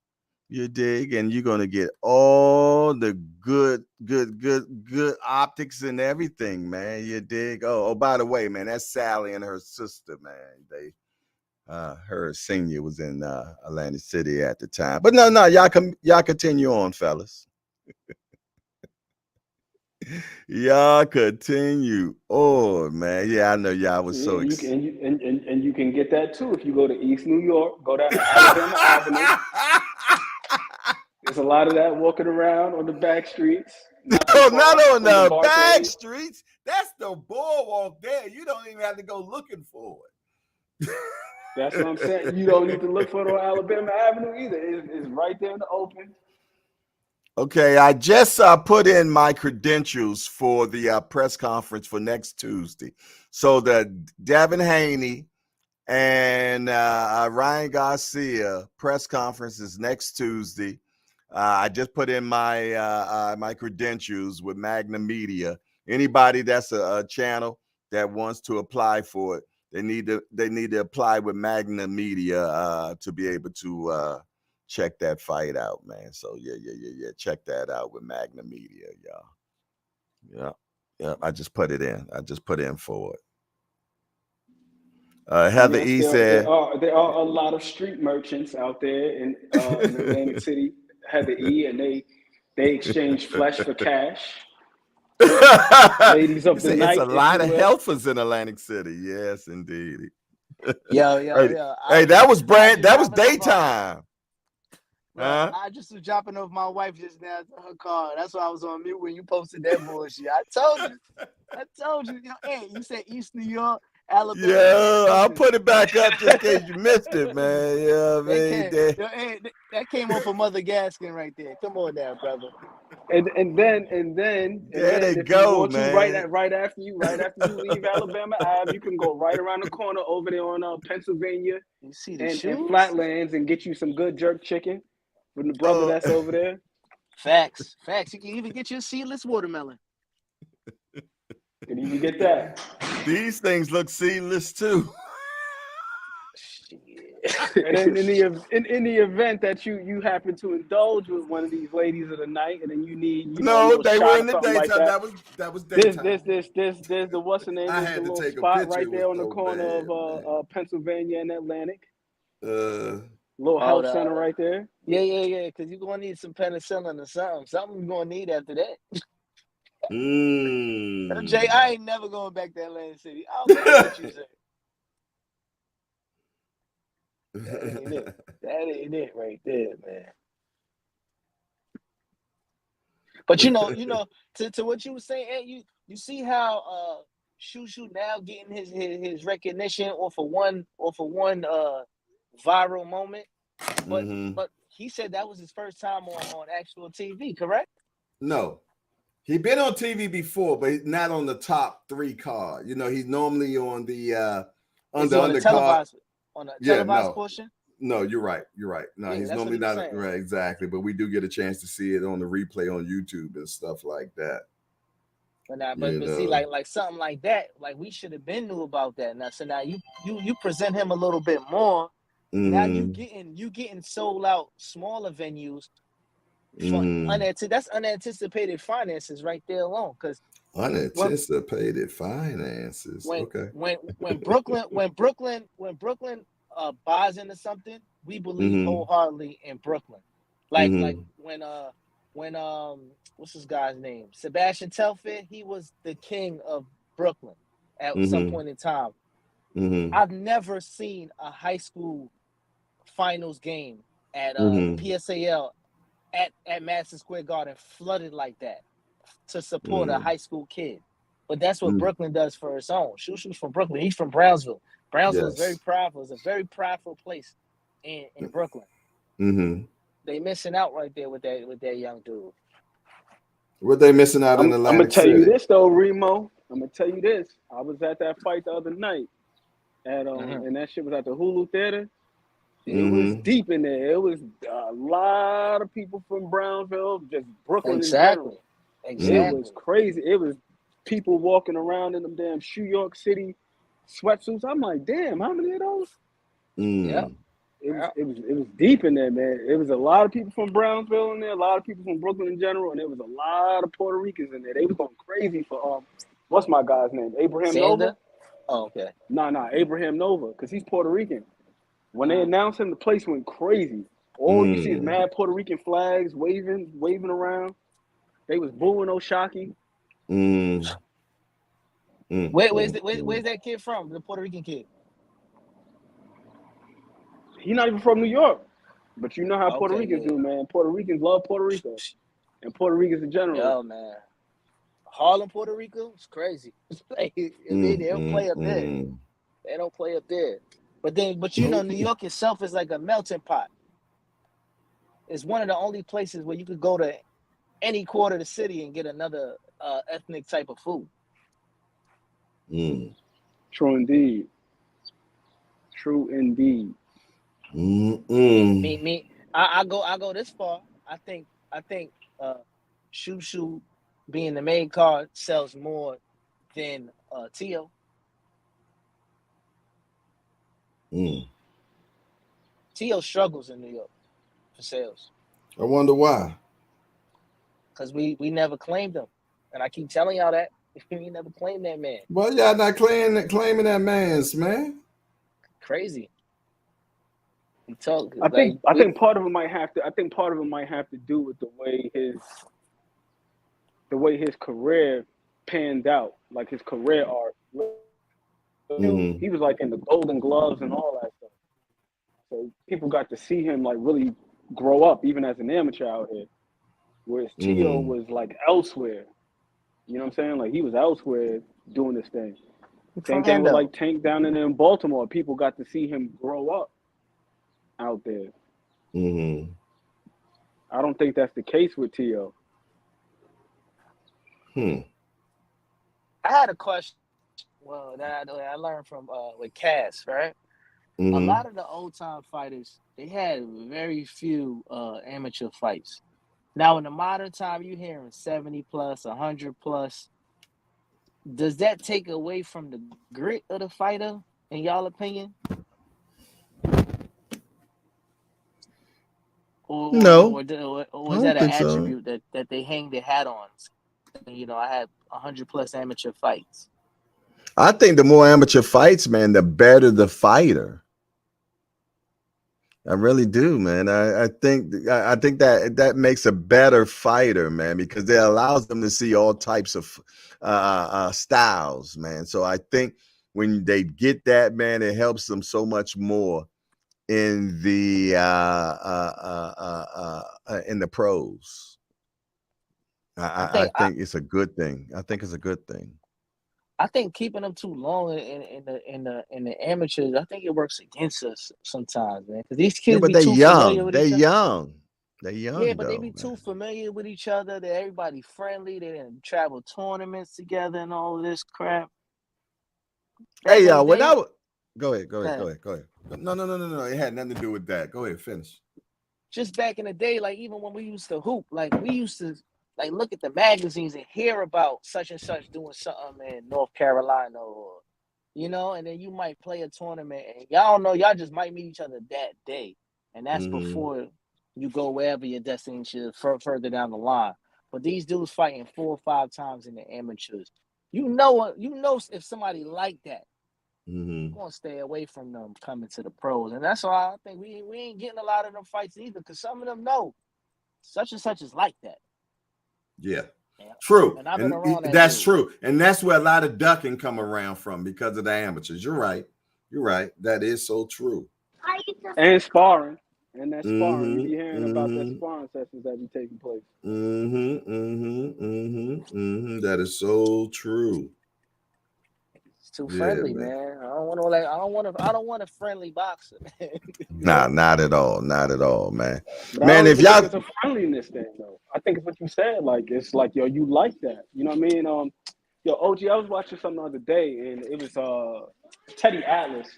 You dig? And you're gonna get all the good optics and everything, man. You dig? Oh, by the way, man, that's Sally and her sister, man. They her senior was in Atlantic City at the time. But no, y'all continue on, fellas. Y'all continue. Oh man, yeah, I know y'all was so excited. And you can get that too if you go to East New York, go down to Alabama Avenue. There's a lot of that walking around on the back streets. Not on the back streets. That's the boardwalk there. You don't even have to go looking for it. That's what I'm saying. You don't need to look for it on Alabama Avenue either. It's right there in the open. Okay, I just put in my credentials for the press conference for next Tuesday. So the Devin Haney And Ryan Garcia press conference is next Tuesday. I just put in my my credentials with Magna Media. Anybody that's a channel that wants to apply for it, they need to apply with Magna Media to be able to check that fight out, man. So yeah. Check that out with Magna Media, y'all. Yeah. I just put it in. I just put in for it. Heather Yes, E said there are a lot of street merchants out there in Atlantic City, Heather E, and they exchange flesh for cash. Ladies of the it's night, a if lot you of will. helpers in Atlantic City. Yes, indeed. Yo. Hey, that was That was daytime. Huh? I just was dropping off my wife just now to her car. That's why I was on mute when you posted that bullshit. I told you. Hey, you said East New York, Alabama. Yeah, I'll put it back up just in case you missed it, man. Yeah, that came off of Mother Gaskin right there. Come on now, brother. And then if you want to, right after you leave Alabama Ave, you can go right around the corner over there on Pennsylvania you see the and Flatlands and get you some good jerk chicken from the brother that's over there. Facts. You can even get your seedless watermelon. Can you get that? These things look seedless too. And then in the event that you happen to indulge with one of these ladies of the night, and then you need they were in the daytime. Like that was daytime. There's the what's the name? There's the little spot right there on the corner of Pennsylvania and Atlantic. Little health center right there. Yeah. Because you're gonna need some penicillin or something. Something you're gonna need after that. Jay, I ain't never going back to Atlantic City. I don't care what you say. That ain't it right there, man. But you know, to what you were saying, you see how Shushu now getting his recognition off of one viral moment. But he said that was his first time on actual TV, correct? No. He'd been on TV before, but he's not on the top 3 card. he's normally on the undercard. On the televised portion? No, you're right. No, he's normally not right, exactly. But we do get a chance to see it on the replay on YouTube and stuff like that. But see, like something like that, like we should have been knew about that. Now, so now you present him a little bit more. Now you getting sold out smaller venues. That's unanticipated finances right there alone. Because unanticipated finances. When Brooklyn buys into something, we believe wholeheartedly in Brooklyn. Like when what's this guy's name? Sebastian Telfair, he was the king of Brooklyn at some point in time. I've never seen a high school finals game at PSAL at Madison Square Garden flooded like that to support a high school kid. But that's what Brooklyn does for its own. Shushu's from Brooklyn. He's from Brownsville. Brownsville is very prideful. It's a very prideful place in Brooklyn. They missing out right there with that young dude. What they missing out in Atlantic I'm gonna tell City? you this though, Remo. I'm gonna tell you this. I was at that fight the other night, and that shit was at the Hulu Theater. It was deep in there. It was a lot of people from Brownsville, just Brooklyn in general. Exactly. It was crazy. It was people walking around in them damn New York City sweatsuits. I'm like, damn, how many of those? Yeah. It was deep in there, man. It was a lot of people from Brownsville in there, a lot of people from Brooklyn in general, and there was a lot of Puerto Ricans in there. They was going crazy for what's my guy's name? Abraham Nova? Oh, okay. Nah, Abraham Nova, because he's Puerto Rican. When they announced him, the place went crazy. All you see is mad Puerto Rican flags waving around. They was booing Oshaki. Where's that kid from? The Puerto Rican kid? He's not even from New York. But you know how Puerto Ricans do, man. Puerto Ricans love Puerto Rico. And Puerto Ricans in general. Yo, man. Harlem, Puerto Rico? It's crazy. They don't play up there. They don't play up there. But New York itself is like a melting pot. It's one of the only places where you could go to any quarter of the city and get another ethnic type of food. True indeed. True indeed. I go this far. I think Shushu being the main card sells more than Tio. Tio struggles in New York for sales. I wonder why. Because we never claimed him. And I keep telling y'all that. We never claimed that man. Well, y'all not claiming that man's, man. Crazy. He talk, I think part of it might have to. I think part of it might have to do with the way his career panned out, like his career arc. He was like in the Golden Gloves and all that stuff. So people got to see him like really grow up, even as an amateur out here. Whereas Tio was like elsewhere. You know what I'm saying? Like he was elsewhere doing this thing. Same thing with like Tank down in Baltimore. People got to see him grow up out there. I don't think that's the case with Tio. I had a question. Well, that I learned from with Cass, right? A lot of the old time fighters, they had very few amateur fights. Now in the modern time, you hearing 70 plus, 100 plus. Does that take away from the grit of the fighter, in y'all opinion? No, or is that an attribute that they hang their hat on? You know, I had 100 plus amateur fights. I think the more amateur fights, man, the better the fighter. I really do, man. I think that makes a better fighter, man, because it allows them to see all types of styles, man. So I think when they get that, man, it helps them so much more in the pros. I think it's a good thing. I think it's a good thing. I think keeping them too long in the amateurs, I think it works against us sometimes, man. Because these kids but be they're too young. familiar with each other. They're young. Yeah, but though, they be too familiar with each other. That everybody friendly. They didn't travel tournaments together and all of this crap. Hey, y'all. Go ahead. No. It had nothing to do with that. Go ahead, finish. Just back in the day, like even when we used to hoop, like we used to like look at the magazines and hear about such and such doing something in North Carolina, or you know, and then you might play a tournament and y'all don't know, y'all just might meet each other that day, and that's before you go wherever your destination is further down the line. But these dudes fighting 4 or 5 times in the amateurs, you know if somebody like that, you're gonna stay away from them coming to the pros, and that's why I think we ain't getting a lot of them fights either, because some of them know such and such is like that. Yeah. True. And I've been around that. That's true. And that's where a lot of ducking come around from, because of the amateurs. You're right. That is so true. And sparring. And that sparring. You be hearing about that sparring sessions that be taking place. That is so true. It's too friendly, man. I don't want a friendly boxer. Nah, not at all. Not at all, man. But man, I if y'all, think it's a friendliness thing, though. I think it's what you said. Like, it's like, yo, you like that. You know what I mean? Yo, OG, I was watching something the other day, and it was Teddy Atlas.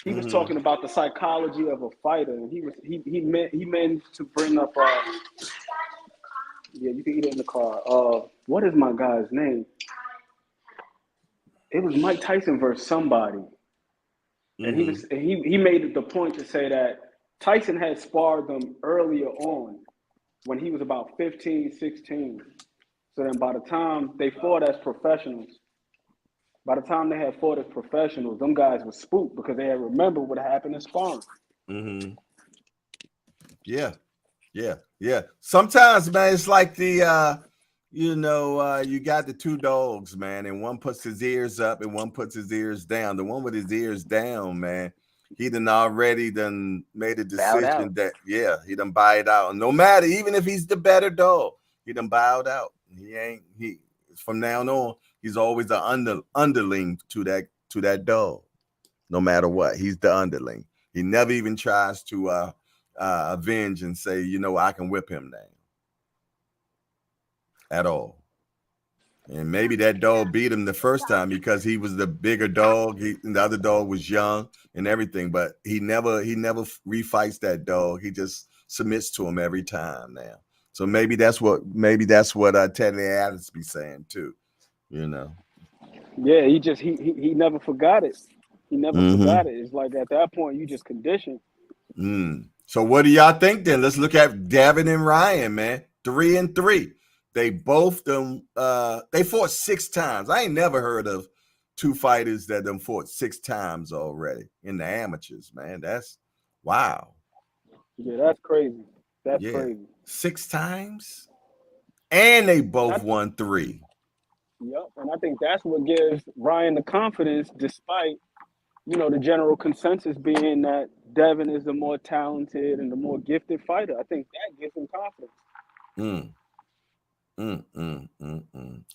He was talking about the psychology of a fighter, and he meant to bring up yeah, you can eat it in the car. What is my guy's name? It was Mike Tyson versus somebody. And he made it the point to say that Tyson had sparred them earlier on when he was about 15, 16. So then by the time they fought as professionals, them guys were spooked because they had remembered what happened in sparring. Yeah. Sometimes, man, it's like the you got the two dogs, man, and one puts his ears up and one puts his ears down. The one with his ears down, man, he already made a decision that he done buy it out. And no matter, even if he's the better dog, he done bowed out. He from now on, he's always an underling to that dog. No matter what, he's the underling. He never even tries to avenge and say, I can whip him down at all. And maybe that dog beat him the first time because he was the bigger dog. The other dog was young and everything, but he never refights that dog. He just submits to him every time now. So maybe that's what Teddy Adams be saying too. You know. Yeah, he never forgot it. He never Mm-hmm. forgot it. It's like at that point you just conditioned. So what do y'all think then? Let's look at Devin and Ryan, man. 3-3. They both they fought 6 times. I ain't never heard of 2 fighters that done fought 6 times already in the amateurs, man. That's wow. Yeah, that's crazy. That's Yeah. crazy. 6 times? And they both That's, won 3. yep, and I think that's what gives Ryan the confidence, despite the general consensus being that Devin is the more talented and the more gifted fighter. I think that gives him confidence.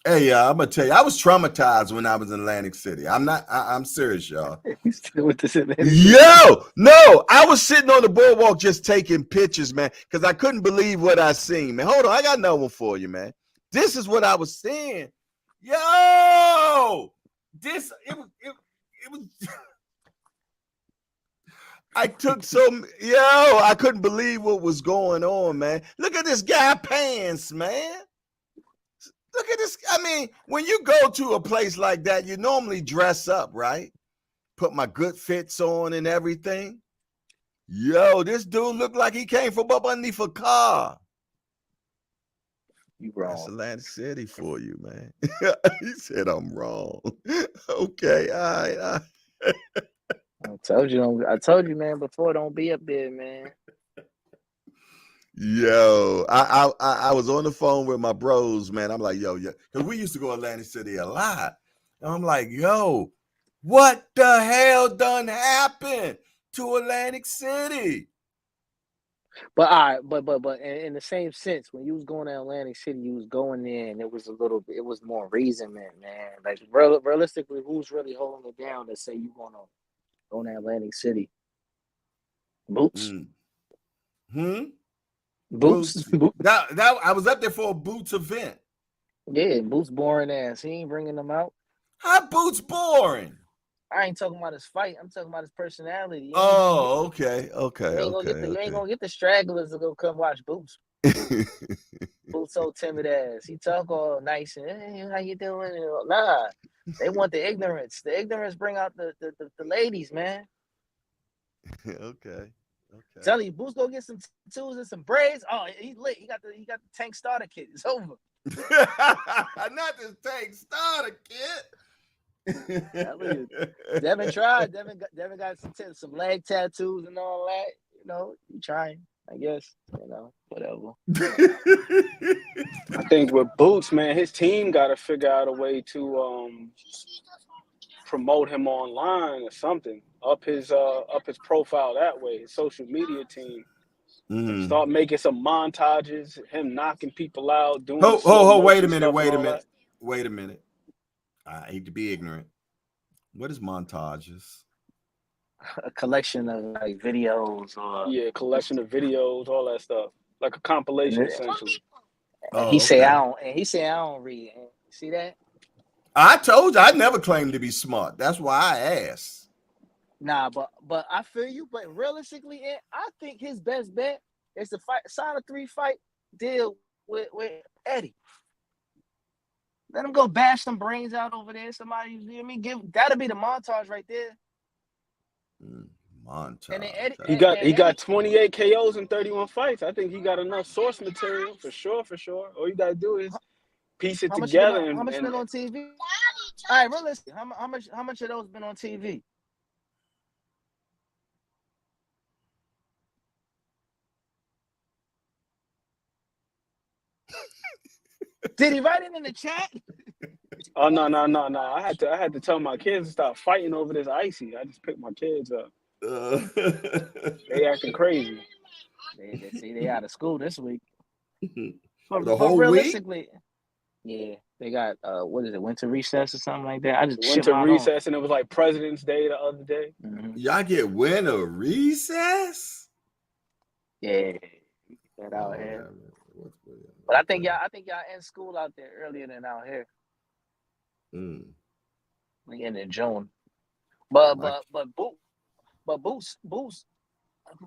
Hey, I'm gonna tell you, I was traumatized when I was in Atlantic City. I'm serious, y'all. He's still with this Atlantic Yo, no, I was sitting on the boardwalk just taking pictures, man, because I couldn't believe what I seen, man. Hold on, I got another one for you, man. This is what I was seeing. Yo, it was. I couldn't believe what was going on, man. Look at this guy pants, man. Look at this. I mean, when you go to a place like that, you normally dress up, right? Put my good fits on and everything. Yo, this dude looked like he came from up underneath a car. You wrong. That's Atlantic City for you, man. He said I'm wrong. Okay, all right. I told you, man, before, don't be up there, man. Yo, I was on the phone with my bros, man. I'm like, yo, because we used to go to Atlantic City a lot. And I'm like, yo, what the hell done happened to Atlantic City? But all right, but in the same sense, when you was going to Atlantic City, you was going there, and it was more reasonment, man. Like realistically, who's really holding it down to say you gonna go to Atlantic City? Boots. Boots. That I was up there for a Boots event. Yeah, Boots boring ass. He ain't bringing them out. How Boots boring? I ain't talking about his fight. I'm talking about his personality. Oh, okay. You ain't gonna get the stragglers to go come watch Boots. Boots so timid ass. He talk all nice and hey, how you doing? Nah, they want the ignorance. The ignorance bring out the ladies, man. Okay. Tell you, Boots go get some tattoos and some braids. Oh, he's lit. He got the tank starter kit. It's over. Not this tank starter kit. Devin tried. Devin got some leg tattoos and all that. He trying. I guess. Whatever. I think with Boots, man, his team got to figure out a way to promote him online or something. Up his profile that way. His social media team. Start making some montages, him knocking people out, doing wait a minute. I hate to be ignorant. What is montages? A collection of like videos or collection of videos, all that stuff, like a compilation essentially. And he say I don't read. See that? I told you I never claimed to be smart. That's why I asked. Nah, but I feel you. But realistically, I think his best bet is to sign a 3-fight deal with Eddie. Let him go bash some brains out over there. Somebody, that'll be the montage right there. Montage. And then Eddie, he got 28 KOs in 31 fights. I think he got enough source material for sure. All you gotta do is piece it together. How much been on TV? All right, realistically, how much of those been on TV? Did he write it in the chat? Oh no! I had to tell my kids to stop fighting over this icy. I just picked my kids up. They acting crazy. They out of school this week. But realistically, yeah, they got what is it, winter recess or something like that? I just winter recess, and it was like President's Day the other day. Mm-hmm. Y'all get winter recess? Yeah, that out here. But I think y'all end school out there earlier than out here. Again in June. But Like,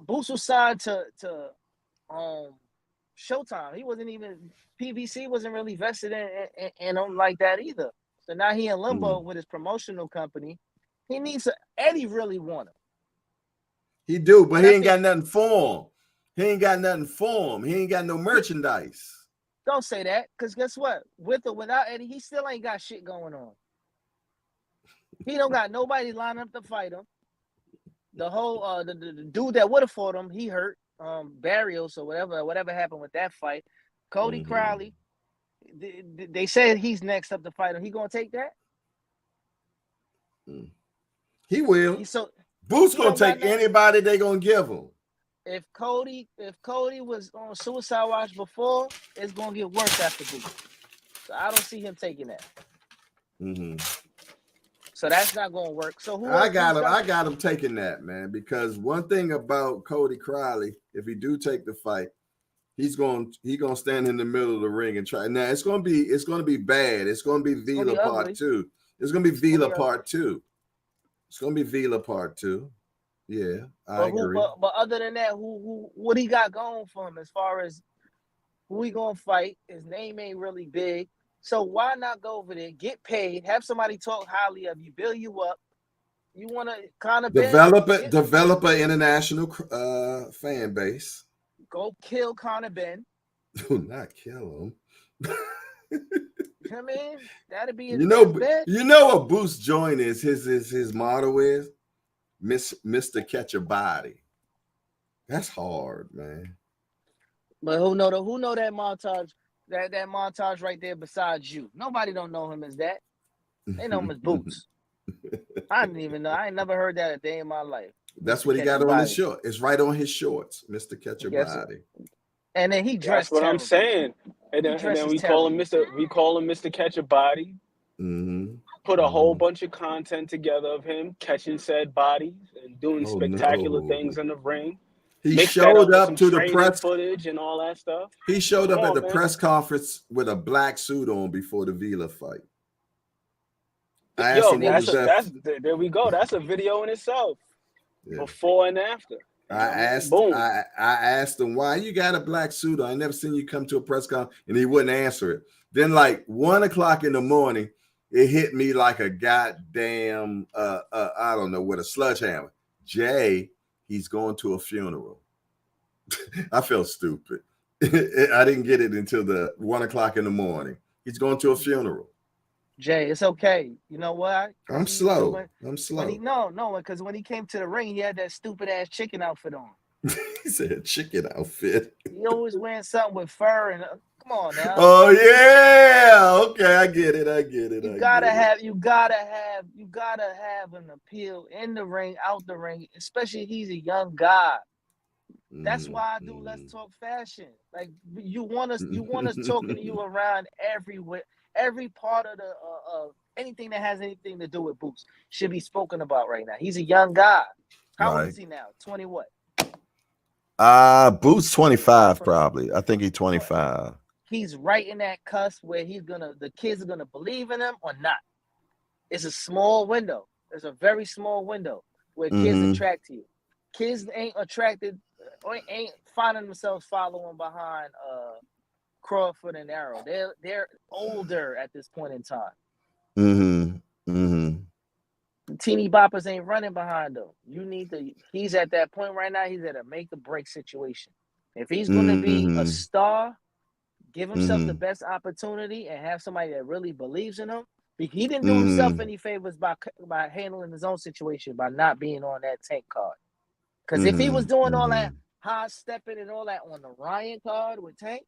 Boots was signed to Showtime. He wasn't even PBC wasn't really vested in him like that either. So now he in limbo with his promotional company. He needs Eddie really want him. he do, but he ain't got nothing for him. He ain't got nothing for him. He ain't got no merchandise. Don't say that, because guess what? With or without Eddie, he still ain't got shit going on. He don't got nobody lined up to fight him. The whole the dude that would have fought him, he hurt. Barrios or whatever happened with that fight. Cody Crowley, they said he's next up to fight him. He gonna take that? He will. Boots gonna take anybody they gonna give him. If Cody was on suicide watch before, it's gonna get worse after Boots. So I don't see him taking that. So that's not gonna work. So I got him taking that, man, because one thing about Cody Crowley, if he do take the fight, he's gonna stand in the middle of the ring and try. Now it's gonna be bad. It's gonna be Vila Part 2. It's gonna be Vila Part 2. It's gonna be Vila Part 2. Yeah, I agree. But other than that, what he got going for him as far as who he gonna fight? His name ain't really big. So why not go over there, get paid, have somebody talk highly of you, build you up? You want to kind of develop an international fan base. Go kill Conor Ben. Do not kill him. I mean, that'd be you know what Boost Joint is. His motto is Mr. Catch a Body. That's hard, man. But who know that montage? That montage right there besides you. Nobody don't know him as that. They know him as Boots. I didn't even know. I ain't never heard that a day in my life. That's what he got on his short. It's right on his shorts, Mr. Catch a Body. And then he dressed. That's what I'm saying. And then we call him Mr. Catch a Body. Put a whole bunch of content together of him catching said bodies and doing spectacular things in the ring. He showed up to the press footage and all that stuff. He showed up at the press conference with a black suit on before the Vila fight. There we go. That's a video in itself. Yeah. Before and after. I asked him why you got a black suit on. I never seen you come to a press conference, and he wouldn't answer it. Then, like 1 o'clock in the morning, it hit me like a goddamn I don't know, with a sledgehammer. Jay, he's going to a funeral. I felt stupid. I didn't get it until the 1 o'clock in the morning. He's going to a funeral. Jay, it's okay. You know what? I'm slow. Because when he came to the ring, he had that stupid ass chicken outfit on. He said chicken outfit. He always wearing something with fur and come on now. Oh yeah, okay, I get it. You gotta have an appeal in the ring, out the ring, especially if he's a young guy. That's why I do Let's Talk Fashion. Like you want us talking to you around everywhere. Every part of the anything that has anything to do with Boots should be spoken about right now. He's a young guy. How old is he now? 20 what? Boots 25 probably. I think he's 25. He's right in that cusp where the kids are gonna believe in him or not. It's a small window. It's a very small window where kids attract to you. Kids ain't attracted or ain't finding themselves following behind Crawford and Arrow. They're older at this point in time. The teeny boppers ain't running behind them. He's at that point right now. He's at a make or break situation. If he's going to be a star, give himself the best opportunity and have somebody that really believes in him. He didn't do himself any favors by handling his own situation by not being on that Tank card. Because if he was doing all that high stepping and all that on the Ryan card with Tank,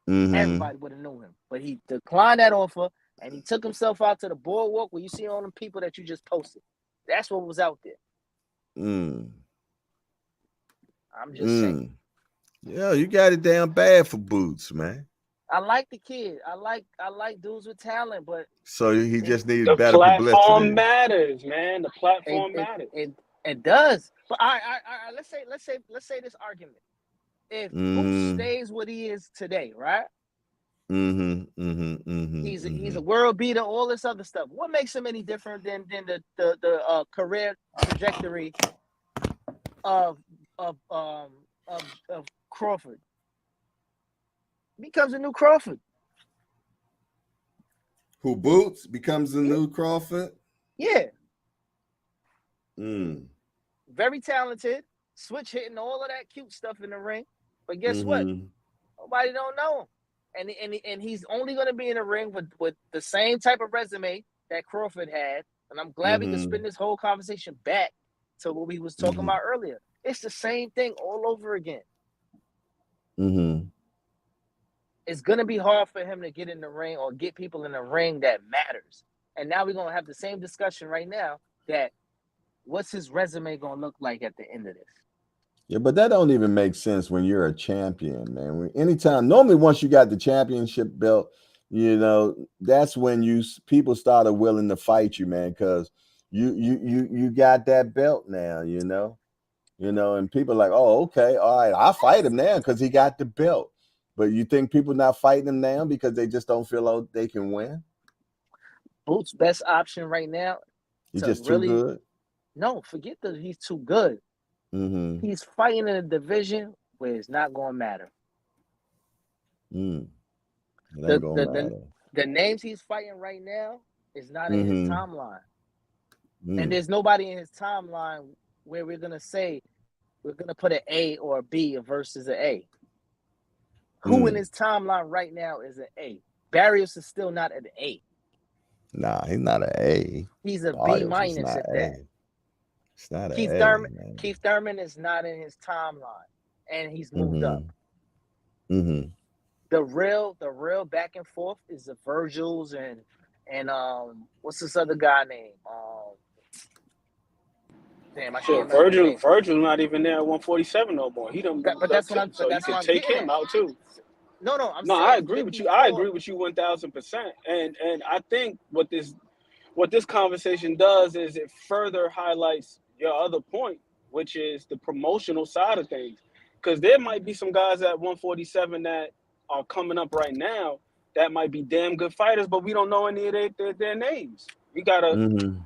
everybody would have known him. But he declined that offer and he took himself out to the boardwalk where you see all the people that you just posted. That's what was out there. I'm just saying. Yeah, you got it damn bad for Boots, man. I like the kid. I like dudes with talent, but so he just needs the better publicity. The platform matters, man. The platform matters. It does. But let's say this argument. If Boots stays what he is today, right? He's a world beater, all this other stuff. What makes him any different than the career trajectory of Crawford? Becomes a new Crawford. Who Boots becomes the new Crawford? Yeah. Mm. Very talented, switch hitting, all of that cute stuff in the ring. But guess what? Nobody don't know him. And he's only going to be in the ring with the same type of resume that Crawford had. And I'm glad we can spin this whole conversation back to what we was talking about earlier. It's the same thing all over again. It's going to be hard for him to get in the ring or get people in the ring that matters. And now we're going to have the same discussion right now that what's his resume going to look like at the end of this? Yeah, but that don't even make sense when you're a champion, man. Normally once you got the championship belt, you know, that's when people started willing to fight you, man, because you got that belt now, you know, and people are like, oh, okay, all right, I'll fight him now because he got the belt. But you think people not fighting him now because they just don't feel like they can win? Boots' best option right now. He's just too good. No, forget that he's too good. He's fighting in a division where it's not going to matter. It ain't gonna matter. The names he's fighting right now is not in his timeline. And there's nobody in his timeline where we're going to say we're going to put an A or a B versus an A. Who in his timeline right now is an A? Barrios is still not an A. Nah, he's not an A. He's a B minus at that. It's not an Keith A. Thurman. Man. Keith Thurman is not in his timeline, and he's moved up. The real back and forth is the Virgils and what's this other guy name? Damn, I can't remember. Virgil's not even there at 147 no more. He done. But that's what I'm. So you can take him out too. No, I'm saying I agree 54. with you. I agree with you 1,000%. And I think what this conversation does is it further highlights your other point, which is the promotional side of things. Because there might be some guys at 147 that are coming up right now that might be damn good fighters, but we don't know any of their names. We gotta.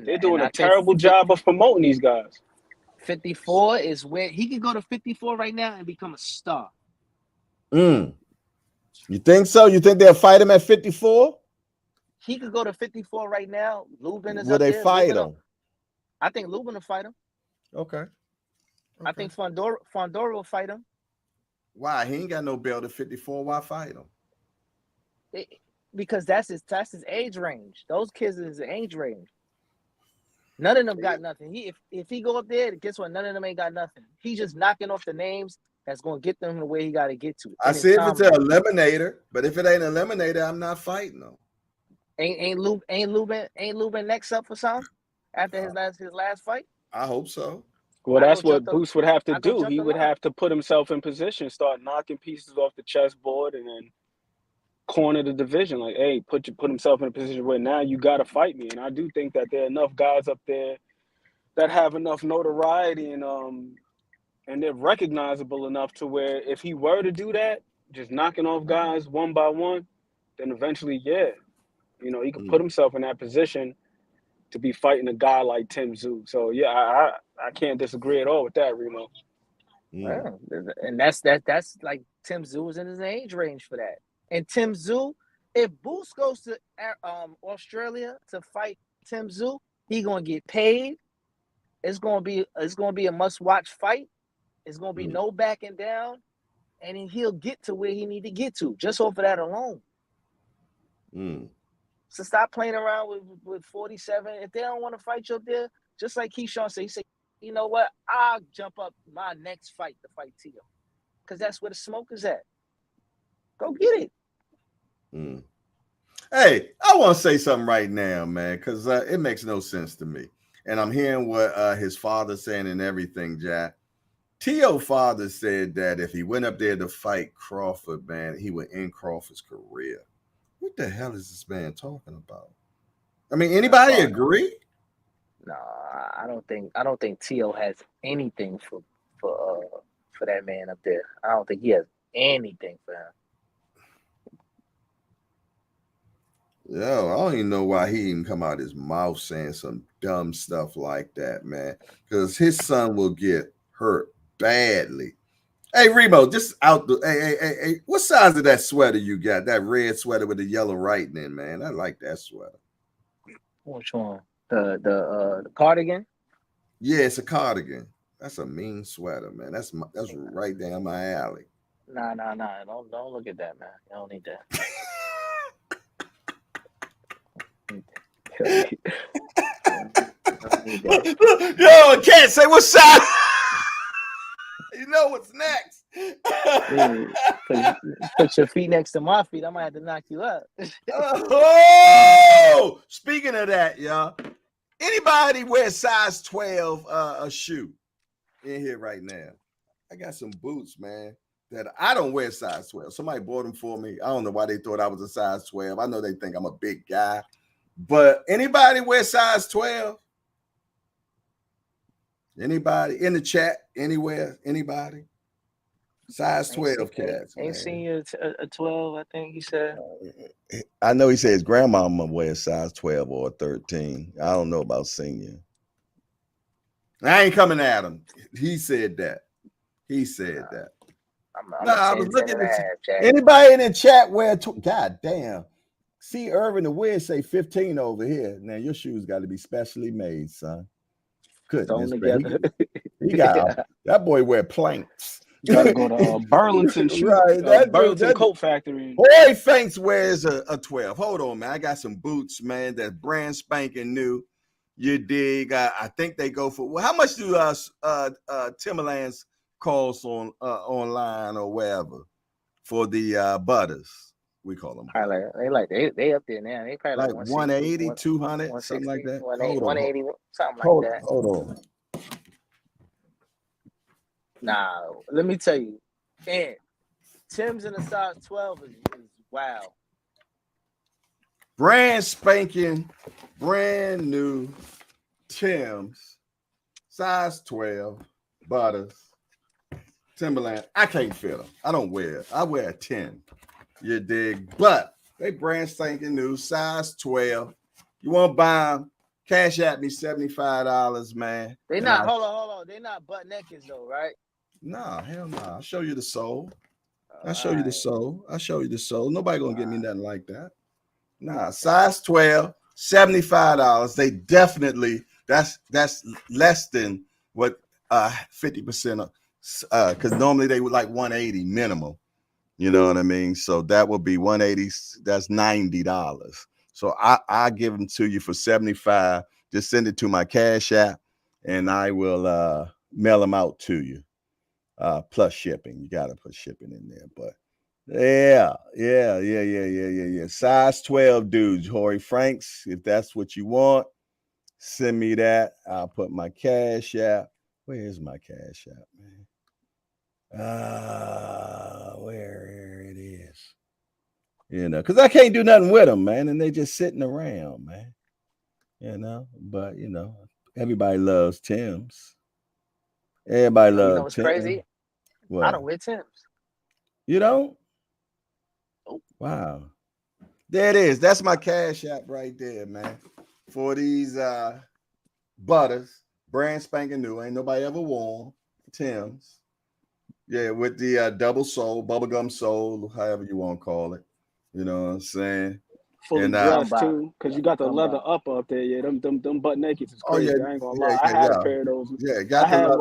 They're doing a terrible job of promoting these guys. 54 is where he could go to 54 right now and become a star. You think so? You think they'll fight him at 54? He could go to 54 right now. Lubin is Will up they there. fight him? I think Lubin will fight him. Okay. I think Fondora will fight him. Why? He ain't got no belt at 54. Why fight him? Because that's his age range. Those kids is his age range. None of them got nothing. If he go up there, guess what? None of them ain't got nothing. He's just knocking off the names that's going to get them the way he got to get to. I see if it's an eliminator, but if it ain't an eliminator, I'm not fighting them. Ain't Lubin next up for some after his last fight? I hope so. Well, that's what Boots would have to do. He would have to put himself in position, start knocking pieces off the chessboard, and then corner the division. Like, hey, put himself in a position where now you got to fight me. And I do think that there are enough guys up there that have enough notoriety and they're recognizable enough to where if he were to do that, just knocking off guys one by one, then eventually, he could put himself in that position to be fighting a guy like Tim Tszyu. So I can't disagree at all with that, Reno. Wow. And that's like Tim Tszyu was in his age range for that. And Tim Tszyu, if Boots goes to Australia to fight Tim Tszyu, he gonna get paid. It's gonna be a must-watch fight. It's gonna be no backing down, and he'll get to where he need to get to just off of that alone. So stop playing around with 47. If they don't want to fight you up there, just like Keyshawn said, he said, you know what? I'll jump up my next fight to fight Tio, because that's where the smoke is at. Go get it. Hey, I want to say something right now, man, because it makes no sense to me. And I'm hearing what his father's saying and everything, Jack. Tio's father said that if he went up there to fight Crawford, man, he would end Crawford's career. What the hell is this man talking about? I mean, anybody agree? No, I don't think Tio has anything for that man up there. I don't think he has anything for him. Yo, I don't even know why he even come out his mouth saying some dumb stuff like that, man. Because his son will get hurt badly. Hey, Remo, just out the hey, what size of that sweater you got? That red sweater with the yellow writing in, man. I like that sweater. Which one? The cardigan? Yeah, it's a cardigan. That's a mean sweater, man. That's right down my alley. Nah. Don't look at that, man. You don't need that. Yo, I can't say what size. You know what's next. Put your feet next to my feet. I might have to knock you up. Oh, speaking of that, y'all. Anybody wear size 12 a shoe in here right now? I got some boots, man, that I don't wear size 12. Somebody bought them for me. I don't know why they thought I was a size 12. I know they think I'm a big guy. But anybody wear size 12? Anybody in the chat? Anywhere? Anybody? Size 12 cats. Ain't seen you a 12, I think he said. I know he said his grandmama wears size 12 or 13. I don't know about senior. I ain't coming at him. He said that. He said that. I was looking at anybody in the chat wear God damn. See Irvin the Weird say 15 over here. Now your shoes got to be specially made, son. Goodness, he got that boy wear planks. You gotta go to Burlington shoe, right? Burlington Coat Factory. Boy, Fanks wears a 12. Hold on, man. I got some boots, man. That's brand spanking new. You dig? I think they go for how much do Timberlands cost on online or wherever for the butters? We call them. They up there now. They probably like 180, 200, something like that. 180, something like that. Hold on. Nah, let me tell you, man, Tim's in a size 12 is wow. Brand spanking, brand new Tim's, size 12, butters, Timberland. I can't fit them. I don't wear it. I wear a 10. You dig? But they brand spanking new, size 12. You want to buy them? Cash at me $75, man. They not, hold on. They not butt naked though, right? Nah, hell no. I'll show you the soul. I'll show you the soul. Nobody gonna give me nothing like that. Nah, size 12, $75. They definitely that's less than what 50% of because normally they would like 180 minimum. You know what I mean? So that would be 180, that's $90. So I give them to you for 75. Just send it to my Cash App and I will mail them out to you. Plus shipping. You gotta put shipping in there, but yeah. Size 12 dudes, Jorge Franks. If that's what you want, send me that. I'll put my Cash App. Where is my Cash App, man? Where it is. You know, because I can't do nothing with them, man, and they just sitting around, man. You know, but you know, everybody loves Tim's. Everybody loves. You know what's crazy? What? I don't wear Tim's. You don't? Nope. Wow. There it is. That's my Cash App right there, man. For these butters, brand spanking new. Ain't nobody ever worn. Tim's. Yeah, with the double sole, bubblegum sole, however you want to call it. You know what I'm saying? Fully dressed too, because you got the leather up there. Yeah, them butt nakeds is crazy. I ain't gonna lie. I had a pair of those. Yeah,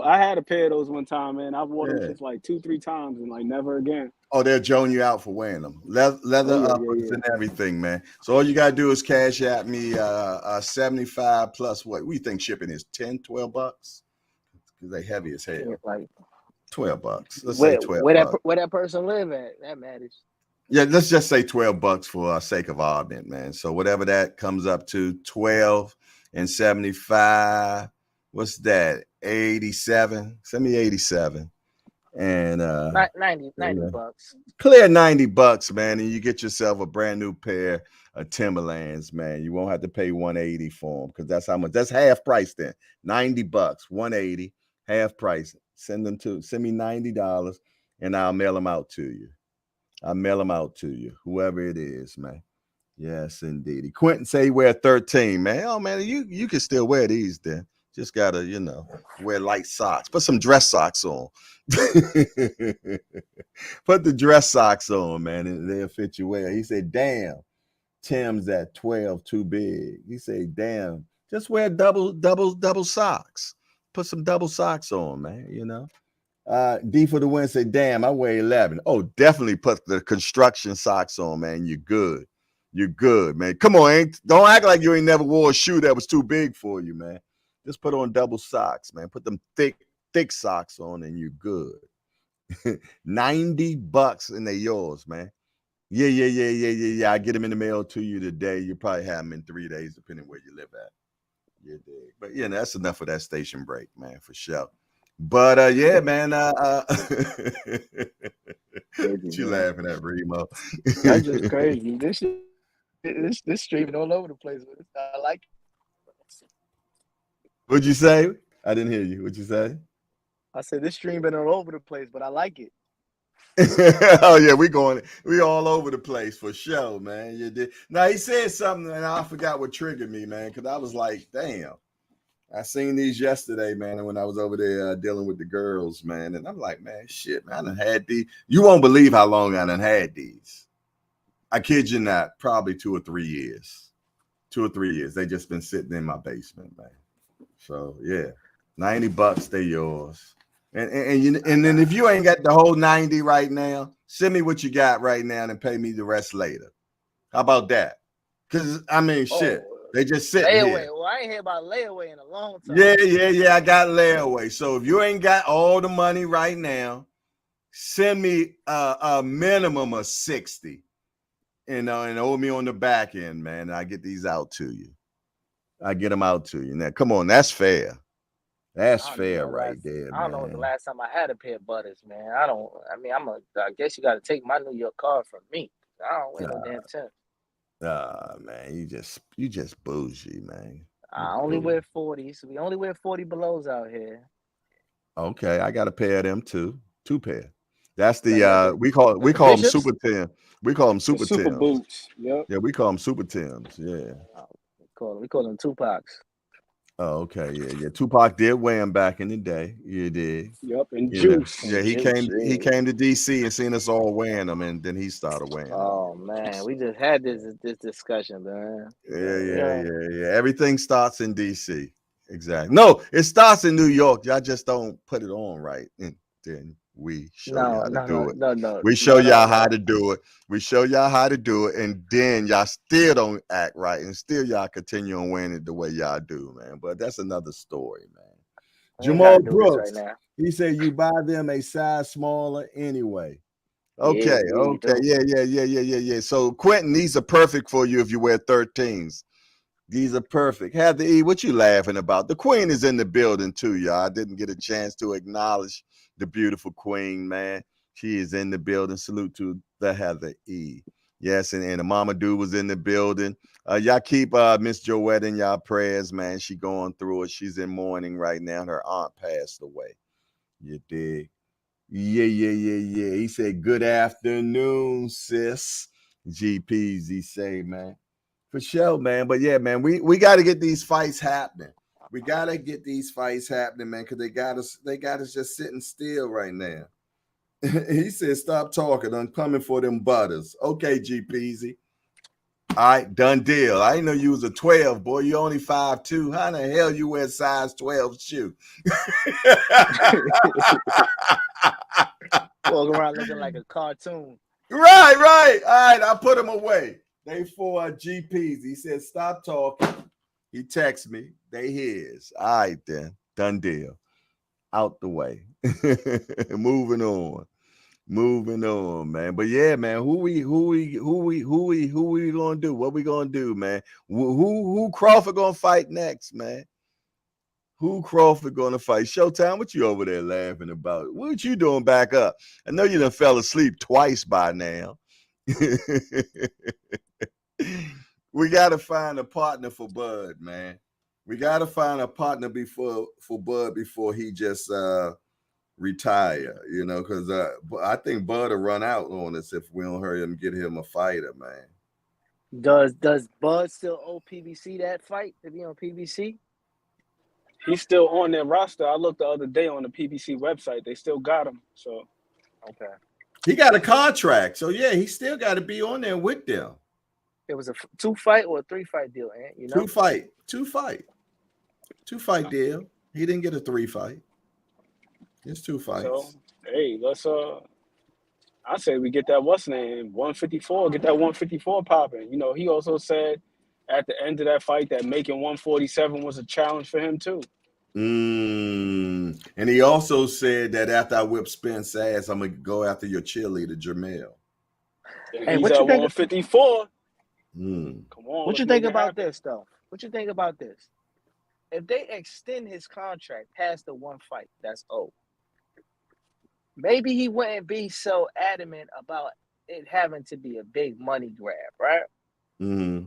I had a pair of those one time, man. I've worn them since like 2-3 times and like never again. Oh, they'll joan you out for wearing them. Leather uppers and everything, man. So all you gotta do is Cash App me 75 plus what you think shipping is? $10, $12? Because they heavy as hell. Like $12. Let's say $12. Where that person live at? That matters. Yeah, let's just say $12 for sake of argument, man. So whatever that comes up to, 12 and 75. What's that? 87. Send me 87. And 90 bucks. Clear $90, man, and you get yourself a brand new pair of Timberlands, man. You won't have to pay 180 for them because that's how much. That's half price then. $90, 180, half price. Send me $90. and I'll mail them out to you. I'll mail them out to you, whoever it is, man. Yes, indeed. Quentin say he wear 13, man. Oh, man, you can still wear these then. Just gotta, wear light socks. Put some dress socks on. Put the dress socks on, man, and they'll fit you well. He said, damn, Tim's at 12 too big. He said, damn, just wear double socks. Put some double socks on, man, D for the win say, damn, I weigh 11. Oh, definitely put the construction socks on, man. You're good. You're good, man. Come on, don't act like you ain't never wore a shoe that was too big for you, man. Just put on double socks, man. Put them thick socks on and you're good. $90 and they're yours, man. Yeah. I get them in the mail to you today. You probably have them in 3 days, depending where you live at. Yeah, but that's enough of that station break, man, for sure. But yeah, man. What you laughing at, Remo? That's just crazy. This streaming all over the place. I like it. What'd you say? I didn't hear you. What'd you say? I said this stream been all over the place, but I like it. Oh yeah, we all over the place for sure, man. You did. Now he said something, and I forgot what triggered me, man, because I was like, damn. I seen these yesterday, man, when I was over there dealing with the girls, man, and I'm like, man, shit, man, I done had these. You won't believe how long I done had these. I kid you not, probably 2 or 3 years. 2 or 3 years. They just been sitting in my basement, man. So yeah, $90, they yours. And then if you ain't got the whole 90 right now, send me what you got right now and pay me the rest later. How about that? Because I mean, shit. They just sitting layaway. here. Well, I ain't hear about layaway in a long time. Yeah. I got layaway. So if you ain't got all the money right now, send me a minimum of 60, and owe me on the back end, man. I get these out to you. I get them out to you. Now, come on, that's fair. That's fair right there, man. I don't know the last time I had a pair of butters, man. I guess you got to take my New York card from me. I don't wear no damn Tim. Man, you just bougie, man. I only wear 40s. We only wear 40 belows out here. Okay, I got a pair of them too. 2 pair. That's the we call them Super Tim. We call them Super Tims. Super boots. Yep. Yeah, we call them Super Tims. Yeah. We call them Tupacs. Oh, okay. Yeah. Tupac did wear them back in the day. Yeah, did. Yep, and Juice. Yeah, he came to DC and seen us all wearing them, and then he started wearing them. Oh man, we just had this discussion, man. Yeah. Everything starts in DC. Exactly. No, it starts in New York. Y'all just don't put it on right, and then we show you how to do it. No. We show y'all how to do it. We show y'all how to do it, and then y'all still don't act right, and still y'all continue on wearing it the way y'all do, man. But that's another story, man. Jamal Brooks, right, he said you buy them a size smaller anyway. Okay, yeah. So Quentin, these are perfect for you if you wear 13s. These are perfect. Have the E, what you laughing about? The queen is in the building too, y'all. I didn't get a chance to acknowledge the beautiful queen, man. She is in the building. Salute to the Heather E. Yes, and the Mama Dude was in the building. Y'all keep Miss Joette in y'all prayers, man. She going through it. She's in mourning right now. Her aunt passed away. You dig? Yeah. He said, good afternoon, sis. GPs, he say, man. For sure, man. But yeah, man, we got to get these fights happening. We got to get these fights happening, man, because they got us just sitting still right now. He said, stop talking. I'm coming for them butters. Okay, G Peasy. All right, done deal. I didn't know you was a 12, boy. You only 5'2". How the hell you wear size 12 shoe? Walking around looking like a cartoon. Right. All right, I put them away. They for GPs. He said, stop talking. He texted me. They his. All right, then. Done deal. Out the way. Moving on, man. But yeah, man, who we gonna do? What we gonna do, man? Who Crawford gonna fight next, man? Who Crawford gonna fight? Showtime, what you over there laughing about? What you doing back up? I know you done fell asleep twice by now. We gotta find a partner for Bud, man. We gotta find a partner for Bud before he just retire, because I think Bud will run out on us if we don't hurry up and get him a fighter, man. Does Bud still owe PBC that fight to be on PBC? He's still on their roster. I looked the other day on the PBC website. They still got him. So, okay. He got a contract, so yeah, he still got to be on there with them. It was a 2-fight or a 3-fight deal, Ant, you know? Two fight deal. He didn't get a 3-fight. It's 2 fights. So, hey, let's I say we get that what's name 154. Get that 154 popping. He also said at the end of that fight that making 147 was a challenge for him too. And he also said that after I whip Spence ass, I'm gonna go after your cheerleader, Jamel. Hey, he's at 154. Come on. What you think about this, though? What you think about this? If they extend his contract past the 1 fight, that's owed. Maybe he wouldn't be so adamant about it having to be a big money grab, right? Mm-hmm.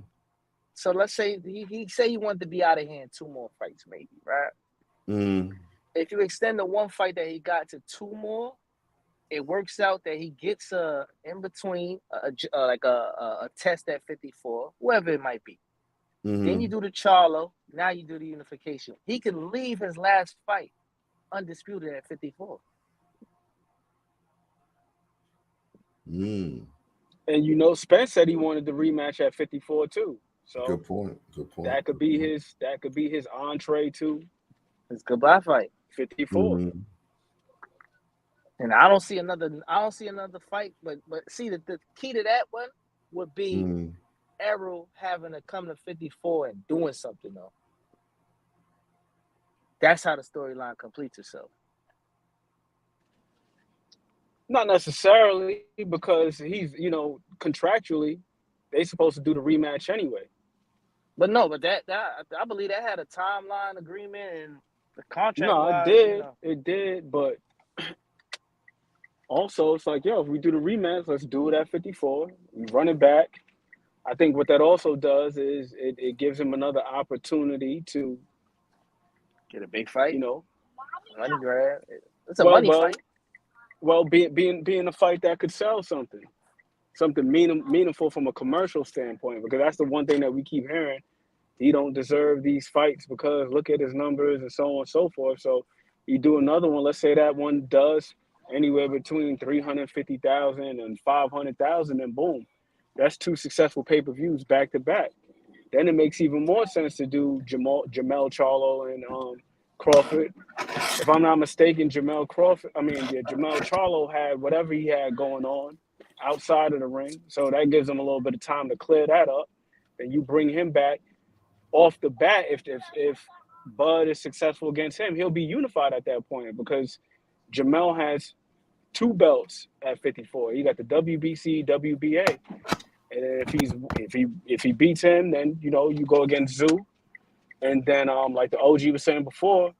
So let's say he say he wanted to be out of here in 2 more fights, maybe, right? Mm-hmm. If you extend the 1 fight that he got to 2 more, it works out that he gets in between like a test at 54, whoever it might be. Mm-hmm. Then you do the Charlo. Now you do the unification. He can leave his last fight undisputed at 54. Mm. And Spence said he wanted the rematch at 54 too. So good point. That could be his entree to his goodbye fight. 54. Mm-hmm. And I don't see another fight, but see the key to that one would be Errol having to come to 54 and doing something though. That's how the storyline completes itself. Not necessarily, because he's, contractually, they supposed to do the rematch anyway. But that I believe that had a timeline agreement and the contract. No, it did. It did, but also it's like, if we do the rematch, let's do it at 54. We run it back. I think what that also does is it gives him another opportunity to get a big fight. Money grab. It's a money fight. Well, being a fight that could sell something meaningful from a commercial standpoint, because that's the one thing that we keep hearing. He don't deserve these fights because look at his numbers and so on and so forth. So you do another one. Let's say that one does anywhere between 350,000 and 500,000, and boom, that's 2 successful pay-per-views back to back. Then it makes even more sense to do Jamel Charlo and Crawford. If I'm not mistaken, Jamel Charlo had whatever he had going on outside of the ring. So that gives him a little bit of time to clear that up. Then you bring him back off the bat. If Bud is successful against him, he'll be unified at that point, because Jamel has 2 belts at 54. You got the WBC, WBA. And if he beats him, then you go against Zoo. And then like the OG was saying before,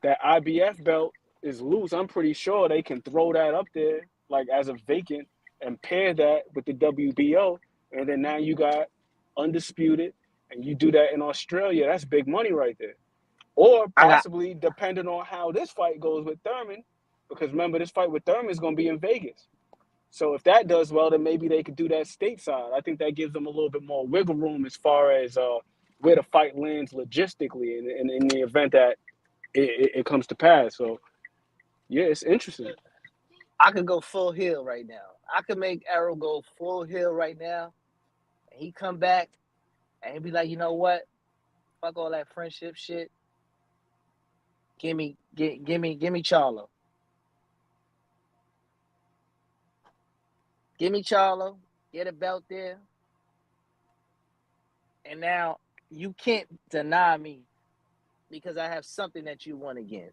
that IBF belt is loose. I'm pretty sure they can throw that up there like as a vacant and pair that with the WBO, and then now you got undisputed, and you do that in Australia. That's big money right there. Or possibly depending on how this fight goes with Thurman, because remember, this fight with Thurman is going to be in Vegas. So if that does well, then maybe they could do that stateside. I think that gives them a little bit more wiggle room as far as where the fight lands logistically in the event that it comes to pass. So, yeah, it's interesting. I could go full heel right now. I could make Errol go full heel right now, and he come back and he'd be like, you know what? Fuck all that friendship shit. Give me Charlo. Give me Charlo. Get a belt there. And now you can't deny me because I have something that you want again.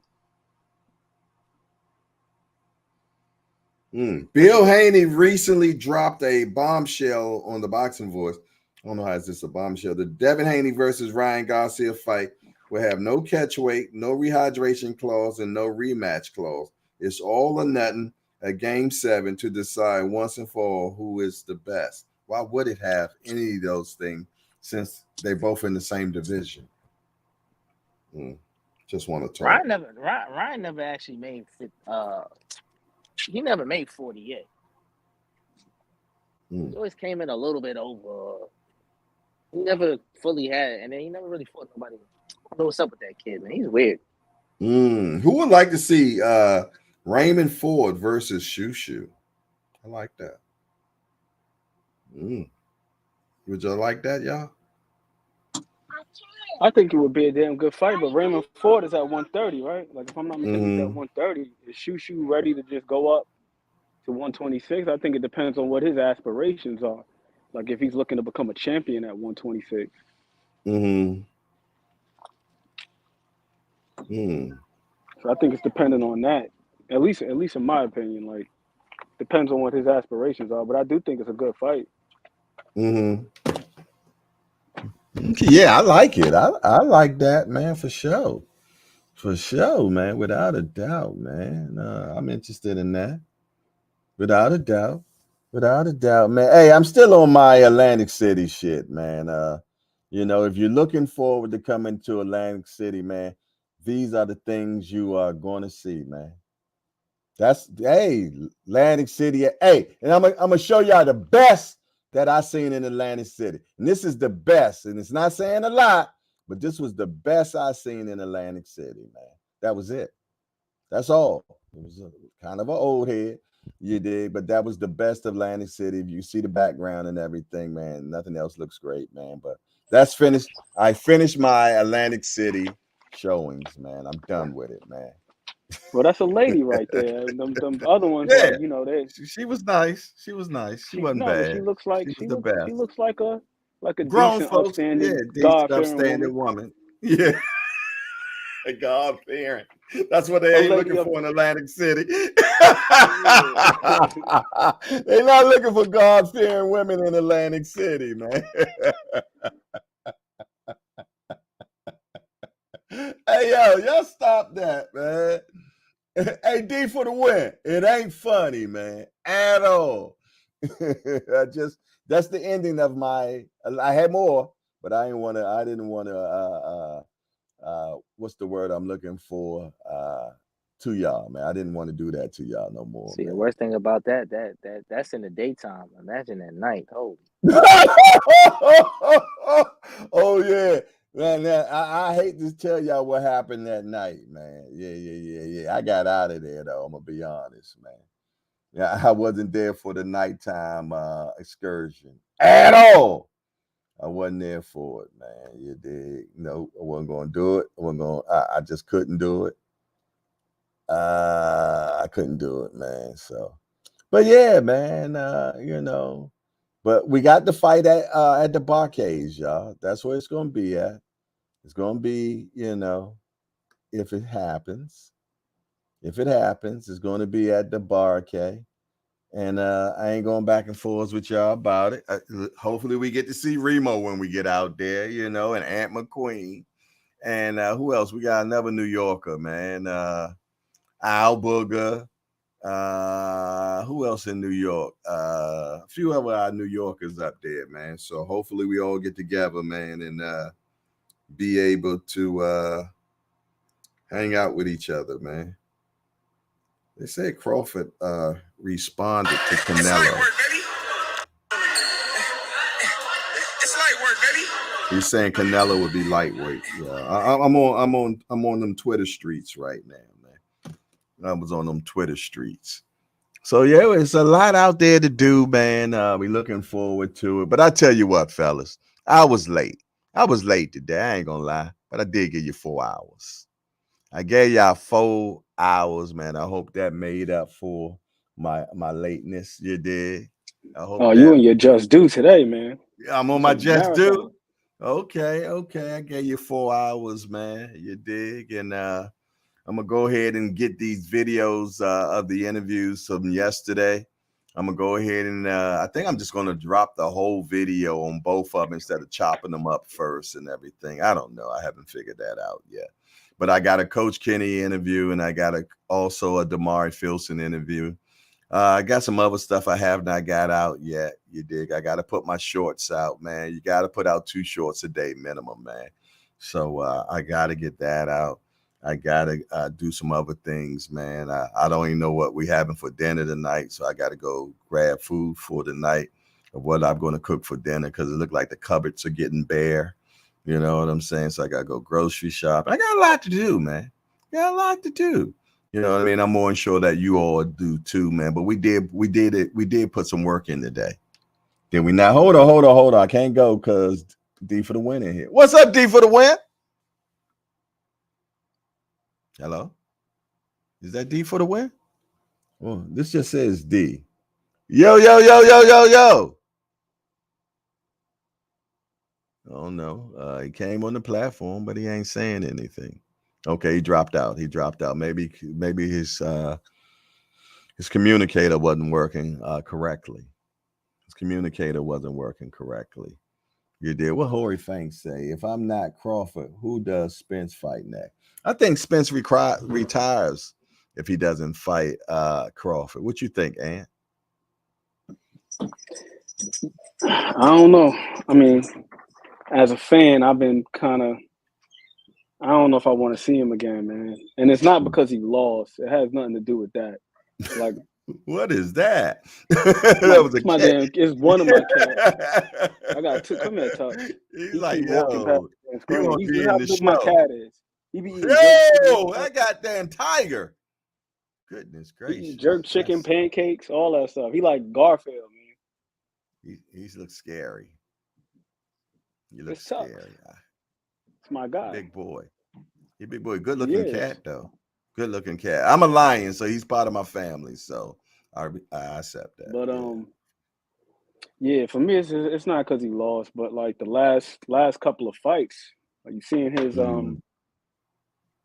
Bill Haney recently dropped a bombshell on the Boxing Voice. I don't know how is this a bombshell. The Devin Haney versus Ryan Garcia fight will have no catch weight, no rehydration clause, and no rematch clause. It's all or nothing at Game 7 to decide once and for all who is the best. Why would it have any of those things since they're both in the same division? Just want to talk. Ryan never actually made he never made 40 yet. He always came in a little bit over. He never fully had it, and then he never really fought nobody. I don't know what's up with that kid, man. He's weird. Who would like to see Raymond Ford versus Shushu? I like that. Would y'all like that, y'all? I think it would be a damn good fight, but Raymond Ford is at 130, right? Like, if I'm not mistaken, he's at 130. Is Shushu ready to just go up to 126? I think it depends on what his aspirations are. Like, if he's looking to become a champion at 126. So I think it's dependent on that. At least in my opinion, like, depends on what his aspirations are. But I do think it's a good fight. Yeah, I like it. I like that, man, for sure. For sure, man. Without a doubt, man. I'm interested in that. Without a doubt. Without a doubt, man. Hey, I'm still on my Atlantic City shit, man. If you're looking forward to coming to Atlantic City, man, these are the things you are going to see, man. Atlantic City. Hey, and I'm gonna show y'all the best that I seen in Atlantic City. And this is the best, and it's not saying a lot, but this was the best I seen in Atlantic City, man. That was it. That's all. It was kind of an old head, you did, but that was the best of Atlantic City. If you see the background and everything, man, nothing else looks great, man. But that's finished. I finished my Atlantic City showings, man. I'm done with it, man. Well, that's a lady right there. Them other ones, Yeah. like, they. She was nice. She was nice. She wasn't bad. But she looks like she was the best. She looks like a Grown decent, folks, upstanding, decent, God-fearing woman. Yeah. A God fearing. That's what they ain't looking for in Atlantic City. They're not looking for God fearing women in Atlantic City, man. Hey, y'all stop that, man. Hey, D for the win. It ain't funny, man, at all. That's the ending of my. I had more, but I didn't want to. What's the word I'm looking for? To y'all, man. I didn't want to do that to y'all no more. See, man. the worst thing about that's in the daytime. Imagine at night. Holy. Oh yeah. Man, I hate to tell y'all what happened that night, man. Yeah. I got out of there though. I'm gonna be honest, man. Yeah, I wasn't there for the nighttime excursion at all. I wasn't there for it, man. You dig? No, I wasn't gonna do it. I just couldn't do it. I couldn't do it, man. So, but yeah, man. But we got the fight at the Barcades, y'all. That's where it's gonna be at. It's gonna be, if it happens. If it happens, it's gonna be at the Barcade. And I ain't going back and forth with y'all about it. Hopefully we get to see Remo when we get out there, and Aunt McQueen. And who else? We got another New Yorker, man. Al Booger. Who else in New York? A few of our New Yorkers up there, man. So hopefully we all get together, man, and be able to hang out with each other, man. They say Crawford responded to Canelo. It's light work, baby. It's light work, baby. He's saying Canelo would be lightweight. Yeah, I'm on them Twitter streets right now, man. I was on them Twitter streets. So yeah, it's a lot out there to do, man. We looking forward to it. But I tell you what, fellas, I was late. I was late today. I ain't gonna lie, but I did give you 4 hours. I gave y'all 4 hours, man. I hope that made up for my lateness. You did. I hope you and your just due today, man. I'm on my just due. Okay. I gave you 4 hours, man. You dig? And I'm gonna go ahead and get these videos of the interviews from yesterday. I'm gonna go ahead and I think I'm just gonna drop the whole video on both of them instead of chopping them up first and everything. I don't know. I haven't figured that out yet. But I got a Coach Kenny interview, and I got also a Damari Filson interview. I got some other stuff I have not got out yet. You dig? I got to put my shorts out, man. You got to put out 2 shorts a day minimum, man. So I got to get that out. I gotta do some other things, man. I don't even know what we having for dinner tonight, so I gotta go grab food for the night of what I'm going to cook for dinner because it looked like the cupboards are getting bare. You know what I'm saying? So I gotta go grocery shop. I got a lot to do, man. Got a lot to do. You know what I mean? I'm more sure that you all do too, man. But we did put some work in today. Did we not? Hold on. I can't go because D for the win in here. What's up, D for the win? Hello? Is that D for the win? Well, this just says D. Yo. Oh no. He came on the platform, but he ain't saying anything. Okay, he dropped out. Maybe his communicator wasn't working correctly. His communicator wasn't working correctly. You did. What Horry Fank say? If I'm not Crawford, who does Spence fight next? I think Spence retires if he doesn't fight Crawford. What you think, Ant? I don't know. I mean, as a fan, I've been kind of. I don't know if I want to see him again, man. And it's not because he lost. It has nothing to do with that. Like, what is that? That was a my cat. damn. It's one of my cats. I got two. Come here, Tuck. He's He like, keep walking past the he screen. won't He's be in how the big my show. cat is. He be eating Yo, that goddamn tiger. Goodness gracious. Jerk chicken, pancakes, all that stuff. He like Garfield, man. He looks scary. He looks It's tough. scary. It's my guy. Big boy. He big boy. Good looking cat though. Good looking cat. I'm a lion, so he's part of my family. So I accept that. But yeah, for me it's not because he lost, but like the last couple of fights, like you seeing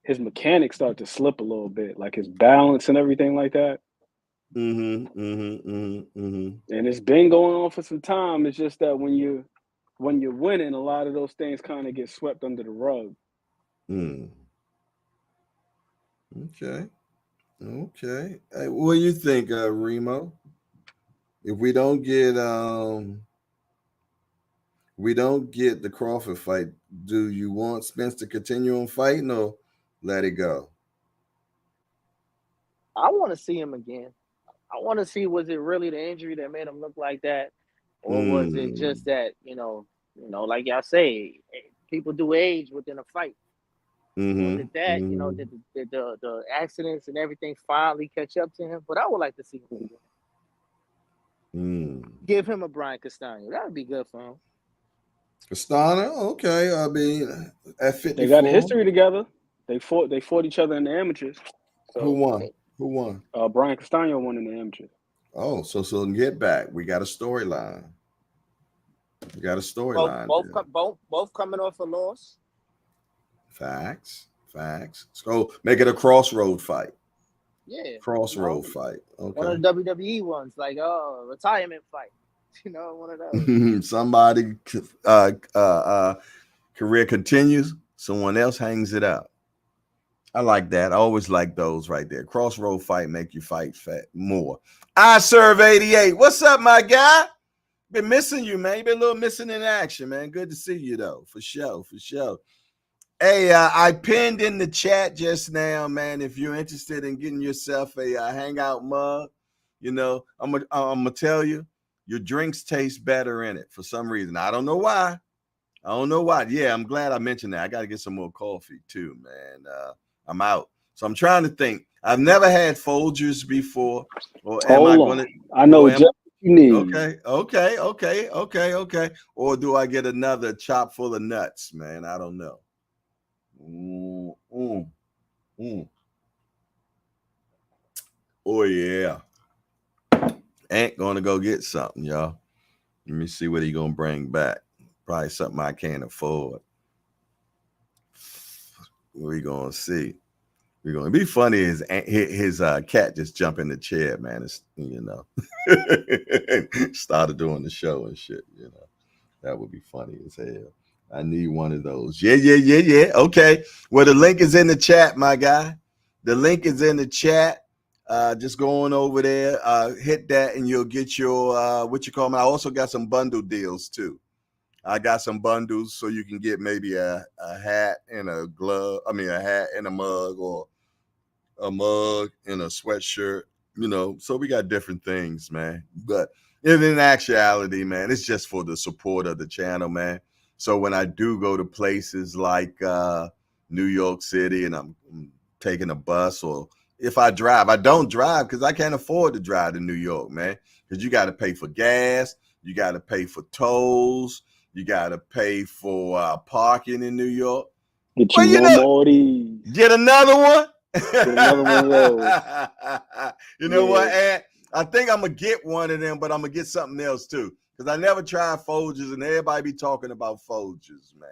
his mechanics start to slip a little bit, like his balance and everything like that. And it's been going on for some time. It's just that when you're winning, a lot of those things kind of get swept under the rug. Okay. Hey, what do you think, Remo? If we don't get the Crawford fight, do you want Spence to continue on fighting or let it go? I want to see him again. I want to see, was it really the injury that made him look like that, or was it just that like y'all say, people do age within a fight. Was it that did the accidents and everything finally catch up to him? But I would like to see him again. Give him a Brian Castano. That would be good for him. Castano, okay. I mean, at 54, they got a history together. They fought each other in the amateurs. So, who won? Brian Castano won in the amateurs. Oh, so get back. We got a storyline. Both coming off a loss. Facts. Let's go make it a crossroad fight. Yeah. Crossroad fight. Okay. One of the WWE ones, like retirement fight. One of those. Somebody career continues, someone else hangs it out. I like that. I always like those right there. Crossroad fight make you fight more. I serve 88. What's up, my guy? Been missing you, man. You been a little missing in action, man. Good to see you though, for sure. Hey, I pinned in the chat just now, man. If you're interested in getting yourself a hangout mug, I'm gonna tell you, your drinks taste better in it for some reason. I don't know why. Yeah, I'm glad I mentioned that. I got to get some more coffee too, man. I'm out. So I'm trying to think. I've never had Folgers before. Or am I going to? I know just what you need. Okay. Or do I get another chop full of nuts, man? I don't know. Oh, yeah. Ain't going to go get something, y'all. Let me see what he going to bring back. Probably something I can't afford. We're going to see. We're going to be funny. His cat just jump in the chair, man. It's, started doing the show and shit, That would be funny as hell. I need one of those. Yeah. Okay. Well, the link is in the chat, my guy. The link is in the chat. Just go on over there, hit that, and you'll get your I also got some bundle deals too. I got some bundles so you can get maybe a hat and a glove. I mean, a hat and a mug, or a mug and a sweatshirt. So we got different things, man. But in actuality, man, it's just for the support of the channel, man. So when I do go to places like New York City and I'm taking a bus, or if I drive, I don't drive because I can't afford to drive to New York, man. Because you got to pay for gas, you got to pay for tolls, you got to pay for parking in New York. Get you one more of these. Get another one. Get another one of those. You know what, Ant? I think I'm gonna get one of them, but I'm gonna get something else too, because I never tried Folgers, and everybody be talking about Folgers, man.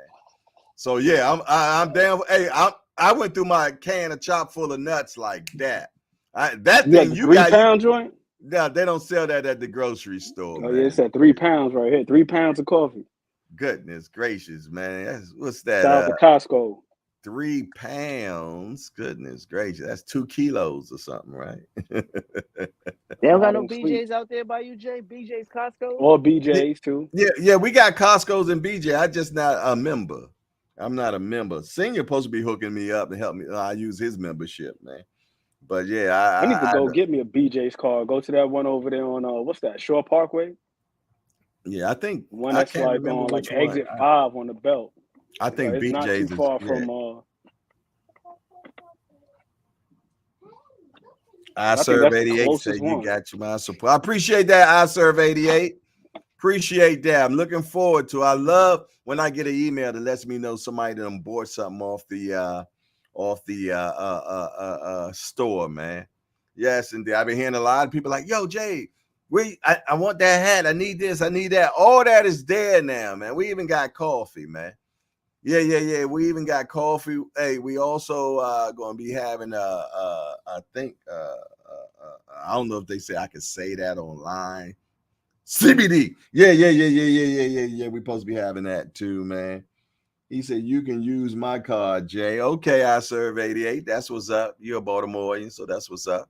So yeah, I'm damn. Hey, I went through my can of chock full of nuts like that. That thing you got, 3 pound joint. No, they don't sell that at the grocery store. Oh man. yeah, it's at 3 pounds right here. 3 pounds of coffee. Goodness gracious, man. What's that? South of Costco. 3 pounds. Goodness gracious. That's 2 kilos or something, right? They don't got no BJ's out there by you, Jay? BJ's, Costco? Or BJ's too. Yeah, we got Costco's and BJ. I just not a member. I'm not a member. Senior supposed to be hooking me up and help me. I use his membership, man. But yeah, I need to go get me a BJ's card. Go to that one over there on what's that? Shore Parkway. Yeah, I think one that's like on like exit 5 on the belt. I think BJ's not too far from. I serve 88. Say you got you my support. I appreciate that. I serve 88. Appreciate that. I'm looking forward to. I love when I get an email that lets me know somebody done bought something off the store, man. Yes, indeed. I've been hearing a lot of people like, "Yo, Jay, I want that hat. I need this. I need that." All that is there now, man. We even got coffee, man. Yeah. We even got coffee. Hey, we also going to be having I think I don't know if they say I can say that online. CBD. Yeah. We're supposed to be having that too, man. He said you can use my card, Jay. Okay, I serve 88. That's what's up. You're a Baltimorean, so that's what's up.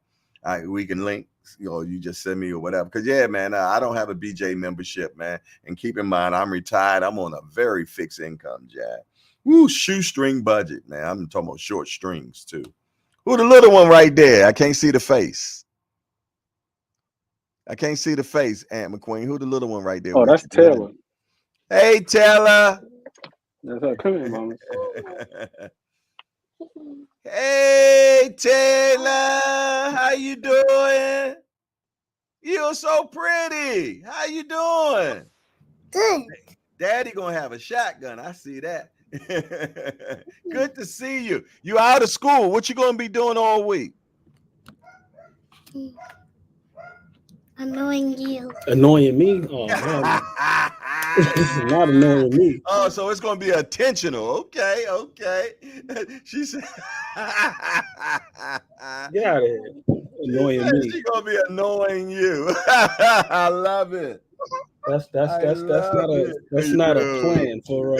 We can link. You just send me or whatever. Because yeah, man, I don't have a BJ membership, man. And keep in mind, I'm retired. I'm on a very fixed income, Jack. Woo, shoestring budget, man. I'm talking about short strings too. Who the little one right there? I can't see the face. I can't see the face, Aunt McQueen. Who the little one right there? Oh, that's Taylor. Hey, Taylor. That's her. Come here, mama. Hey, Taylor. How you doing? You're so pretty. How you doing? Good. Daddy gonna have a shotgun. I see that. Good to see you. You out of school. What you gonna be doing all week? Annoying you. Annoying me? Oh, not annoying me. Oh, so it's gonna be intentional. Okay. She said, "Get out of here." Annoying me. She's gonna be annoying you. I love it. That's not a plan for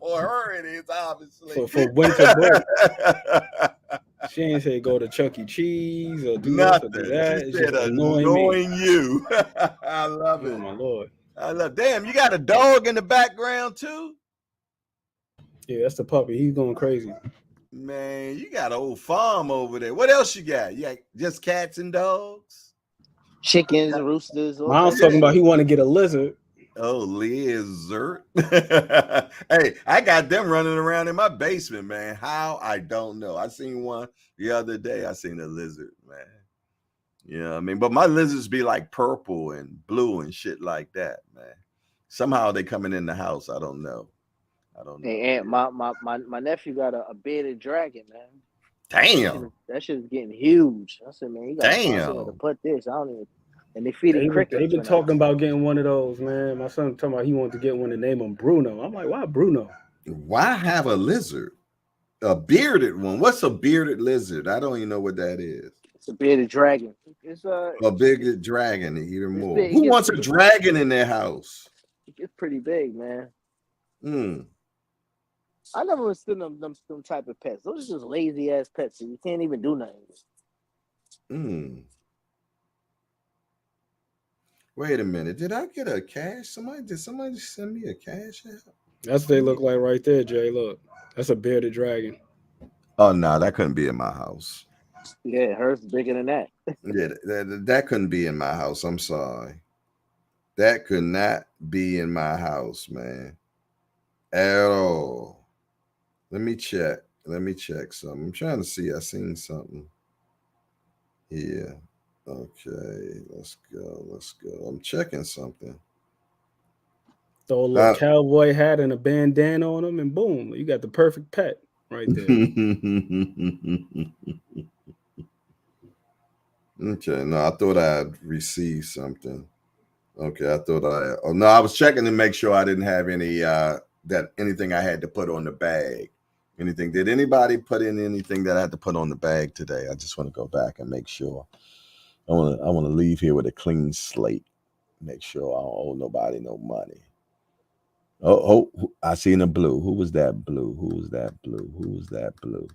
for her. It is obviously for winter break. She ain't say go to Chuck E. Cheese or do nothing. Do that. She said annoying you. I love it. Oh my Lord. I love. Damn, you got a dog in the background too? Yeah, that's the puppy. He's going crazy. Man, you got an old farm over there. What else you got? You got just cats and dogs? Chickens, roosters. Mom's talking about he want to get a lizard. Oh, lizard. Hey, I got them running around in my basement, man. How? I don't know. I seen one the other day. I seen a lizard, man. You know what I mean? But my lizards be like purple and blue and shit like that, man. Somehow they coming in the house. I don't know. Hey, Aunt, my nephew got a bearded dragon, man. Damn. That shit's getting huge. I said, man, you got to put this. I don't even. And they feed it crickets. They've been talking about getting one of those, man. My son talking about he wanted to get one and name him Bruno. I'm like, why Bruno? Why have a lizard? A bearded one. What's a bearded lizard? I don't even know what that is. It's a bearded dragon. It's a bearded dragon, even more. Who wants a dragon in their house? It gets pretty big, man. Hmm. I never understood them type of pets. Those are just lazy ass pets. So you can't even do nothing. Wait a minute. Did I get a cash? Did somebody send me a cash app? That's what they look like right there, Jay. Look, that's a bearded dragon. Oh no, that couldn't be in my house. Yeah, hers bigger than that. Yeah, that couldn't be in my house. I'm sorry. That could not be in my house, man. At all. Let me check. Let me check something. I'm trying to see. I seen something. Yeah. Okay. Let's go. Let's go. I'm checking something. Throw a little cowboy hat and a bandana on him, and boom, you got the perfect pet right there. Okay. No, I thought I had received something. Okay. I thought oh no, I was checking to make sure I didn't have any anything I had to put on the bag. Anything? Did anybody put in anything that I had to put on the bag today? I just want to go back and make sure. I want to leave here with a clean slate. Make sure I don't owe nobody no money. Oh, I seen a blue. Who was that blue? Who was that blue? Who was that blue?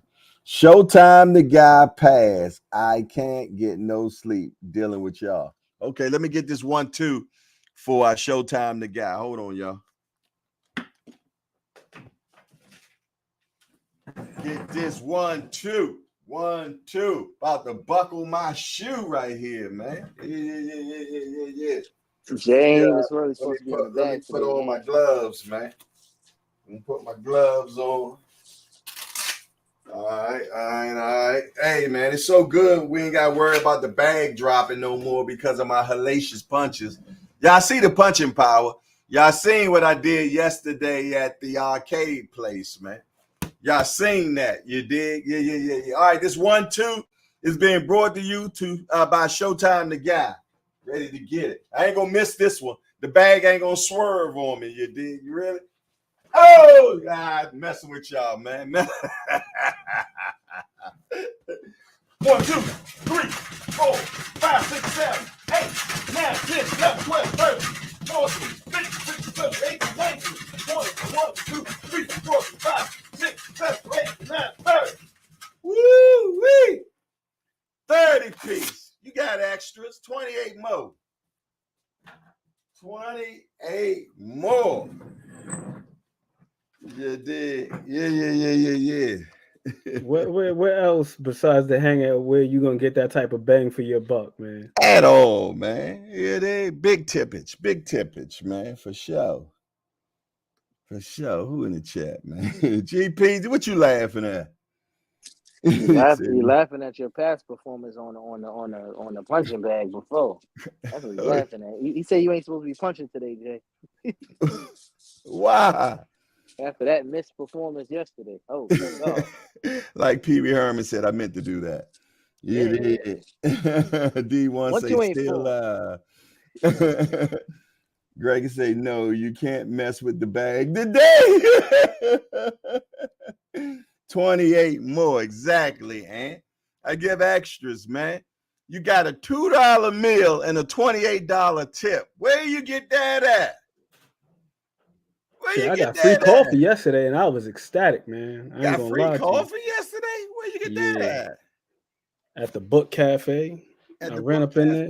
Showtime the guy passed. I can't get no sleep dealing with y'all. Okay, let me get this 1-2 for our Showtime the guy. Hold on, y'all. Get this 1-2. 1-2. About to buckle my shoe right here, man. Yeah. Jay was really supposed to be in the bag. Let me put on my gloves, man. Let me put my gloves on. All right. Hey, man, it's so good. We ain't got to worry about the bag dropping no more because of my hellacious punches. Y'all see the punching power. Y'all seen what I did yesterday at the arcade place, man. Y'all seen that. You dig? Yeah. All right, this 1-2 is being brought to you by Showtime the guy. Ready to get it. I ain't going to miss this one. The bag ain't going to swerve on me. You dig? You really? Oh, God, messing with y'all, man. 1, 2, 3, 4, 5, 6, 7, 8, 9, 10, 11, 12, 13, 14, 15, 16, 17, 18, 19, 20, 1, 2, 3, 4, 5, 6, 7, 8, 9, 30. Woo-wee! 30 piece. You got extras. 28 more. 28 more. You did. Yeah. Where else besides the hangout where you gonna get that type of bang for your buck, man? At all, man. Yeah, they big tippage, man, for sure. For sure. Who in the chat, man? GP, what you laughing at? You laughing at your past performance on the punching bag before. That's what he's laughing at. He said you ain't supposed to be punching today, Jay. Why? After that missed performance yesterday. Oh, God. Like Pee Wee Herman said, I meant to do that. Yeah. D1 say still Greg say, no, you can't mess with the bag today. 28 more, exactly, Ant. I give extras, man. You got a $2 meal and a $28 tip. Where you get that at? I got free coffee yesterday, and I was ecstatic, man. I ain't gonna lie to you. Got free coffee yesterday? Where you get that at? At the Book Cafe. I ran up in there.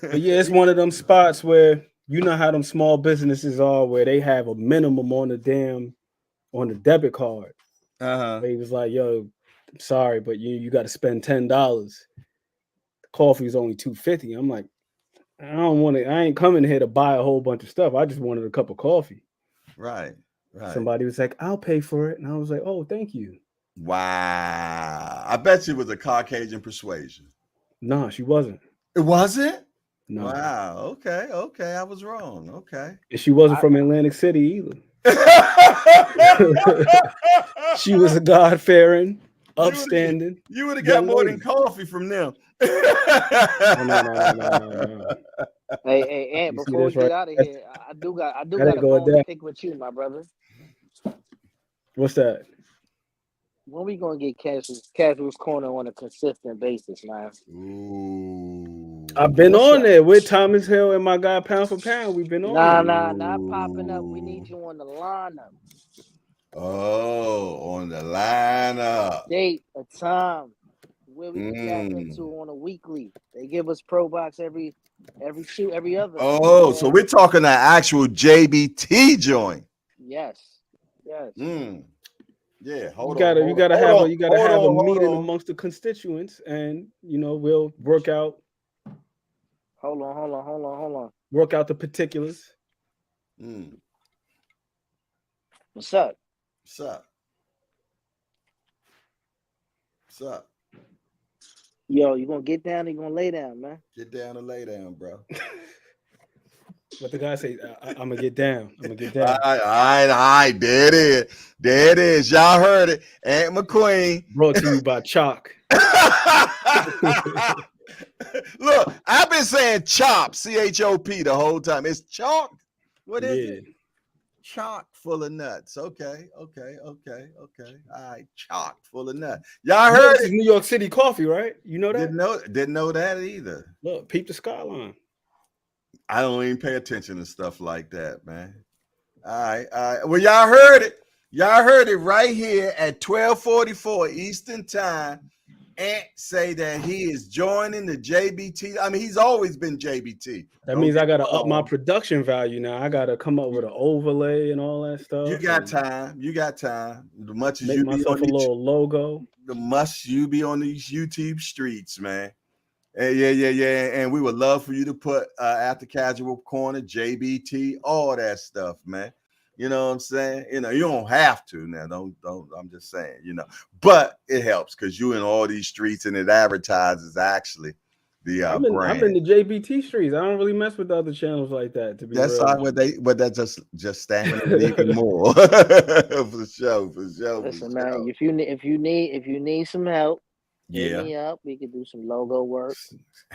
But yeah, it's one of them spots where you know how them small businesses are, where they have a minimum on the debit card. He was like, "Yo, I'm sorry, but you got to spend $10. The coffee is only $2.50." I'm like, I ain't coming here to buy a whole bunch of stuff. I just wanted a cup of coffee. Right. Somebody was like, "I'll pay for it," and I was like, "Oh, thank you." Wow. I bet you it was a Caucasian persuasion. No, she wasn't. It wasn't? No. Wow. Okay. I was wrong. Okay. And she wasn't from Atlantic City either. She was a God-fearing, upstanding. You would have got more than coffee from them. No. Hey, Ant, before we get out of here, I do got a bone to pick with you, my brother. What's that? When we gonna get Casual's Corner on a consistent basis, man? Ooh. I've been on there with Thomas Hill and my guy Pound for Pound. We've been on there. Nah, not popping up. We need you on the lineup. Oh, on the lineup. Date, a time. where we can tap into on a weekly. They give us pro box every other. Oh, so we're talking an actual JBT joint. Yes. Yeah, You gotta have a meeting amongst the constituents, and we'll work out. Hold on. Work out the particulars. What's up? Yo, you gonna get down or you gonna lay down, man? Get down and lay down, bro. What the guy say? I'm gonna get down. All right. There it is. Y'all heard it. Aunt McQueen. Brought to you by Chalk. Look, I've been saying chop, CHOP the whole time. It's chalk. What is it? Chalk full of nuts. Okay. All right, chalk full of nuts. Y'all heard it? New York City coffee, right? You know that? Didn't know that either. Look, peep the skyline. I don't even pay attention to stuff like that, man. All right. Well, y'all heard it. Y'all heard it right here at 12:44 Eastern Time. Ant say that he is joining the JBT. I mean, he's always been JBT. That means I gotta up my production value now. I gotta come up with an overlay and all that stuff. You got time. The much as make you myself be on a little logo. The must you be on these YouTube streets, man. Yeah. And we would love for you to put After Casual Corner, JBT, all that stuff, man. You know what I'm saying? You don't have to now. Don't. I'm just saying, but it helps because you in all these streets and it advertises actually the brand. I'm in the JBT streets. I don't really mess with the other channels like that. To be that's real. But that's just stamping it even more for sure. Listen, man, if you need some help, hit me up. We could do some logo work.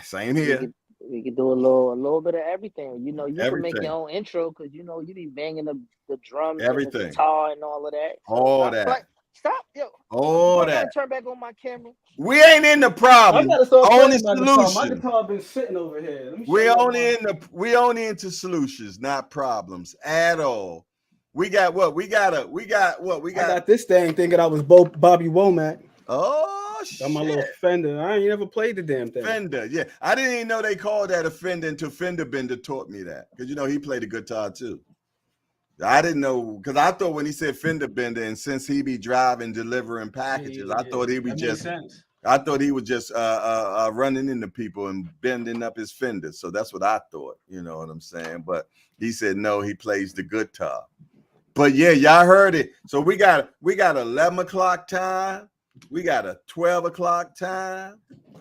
Same here. We could do a little bit of everything. You can make your own intro because you be banging the drums, and the guitar, and all of that. Stop, yo. All that. Turn back on my camera. We ain't in the problem. Only solution. My guitar been sitting over here. We only into solutions, not problems at all. We got what? We got. I got this thing thinking I was Bobby Womack. Oh shit! Got my little Fender. I ain't never played the damn thing. Fender, yeah. I didn't even know they called that a Fender until Fender Bender taught me that. Because he played the guitar too. I didn't know, because I thought when he said Fender Bender, and since he be driving, delivering packages, I thought he was just running into people and bending up his fenders. So that's what I thought. You know what I'm saying? But he said no, he plays the guitar. But yeah, y'all heard it. So we got 11 o'clock time. We got a 12 o'clock time.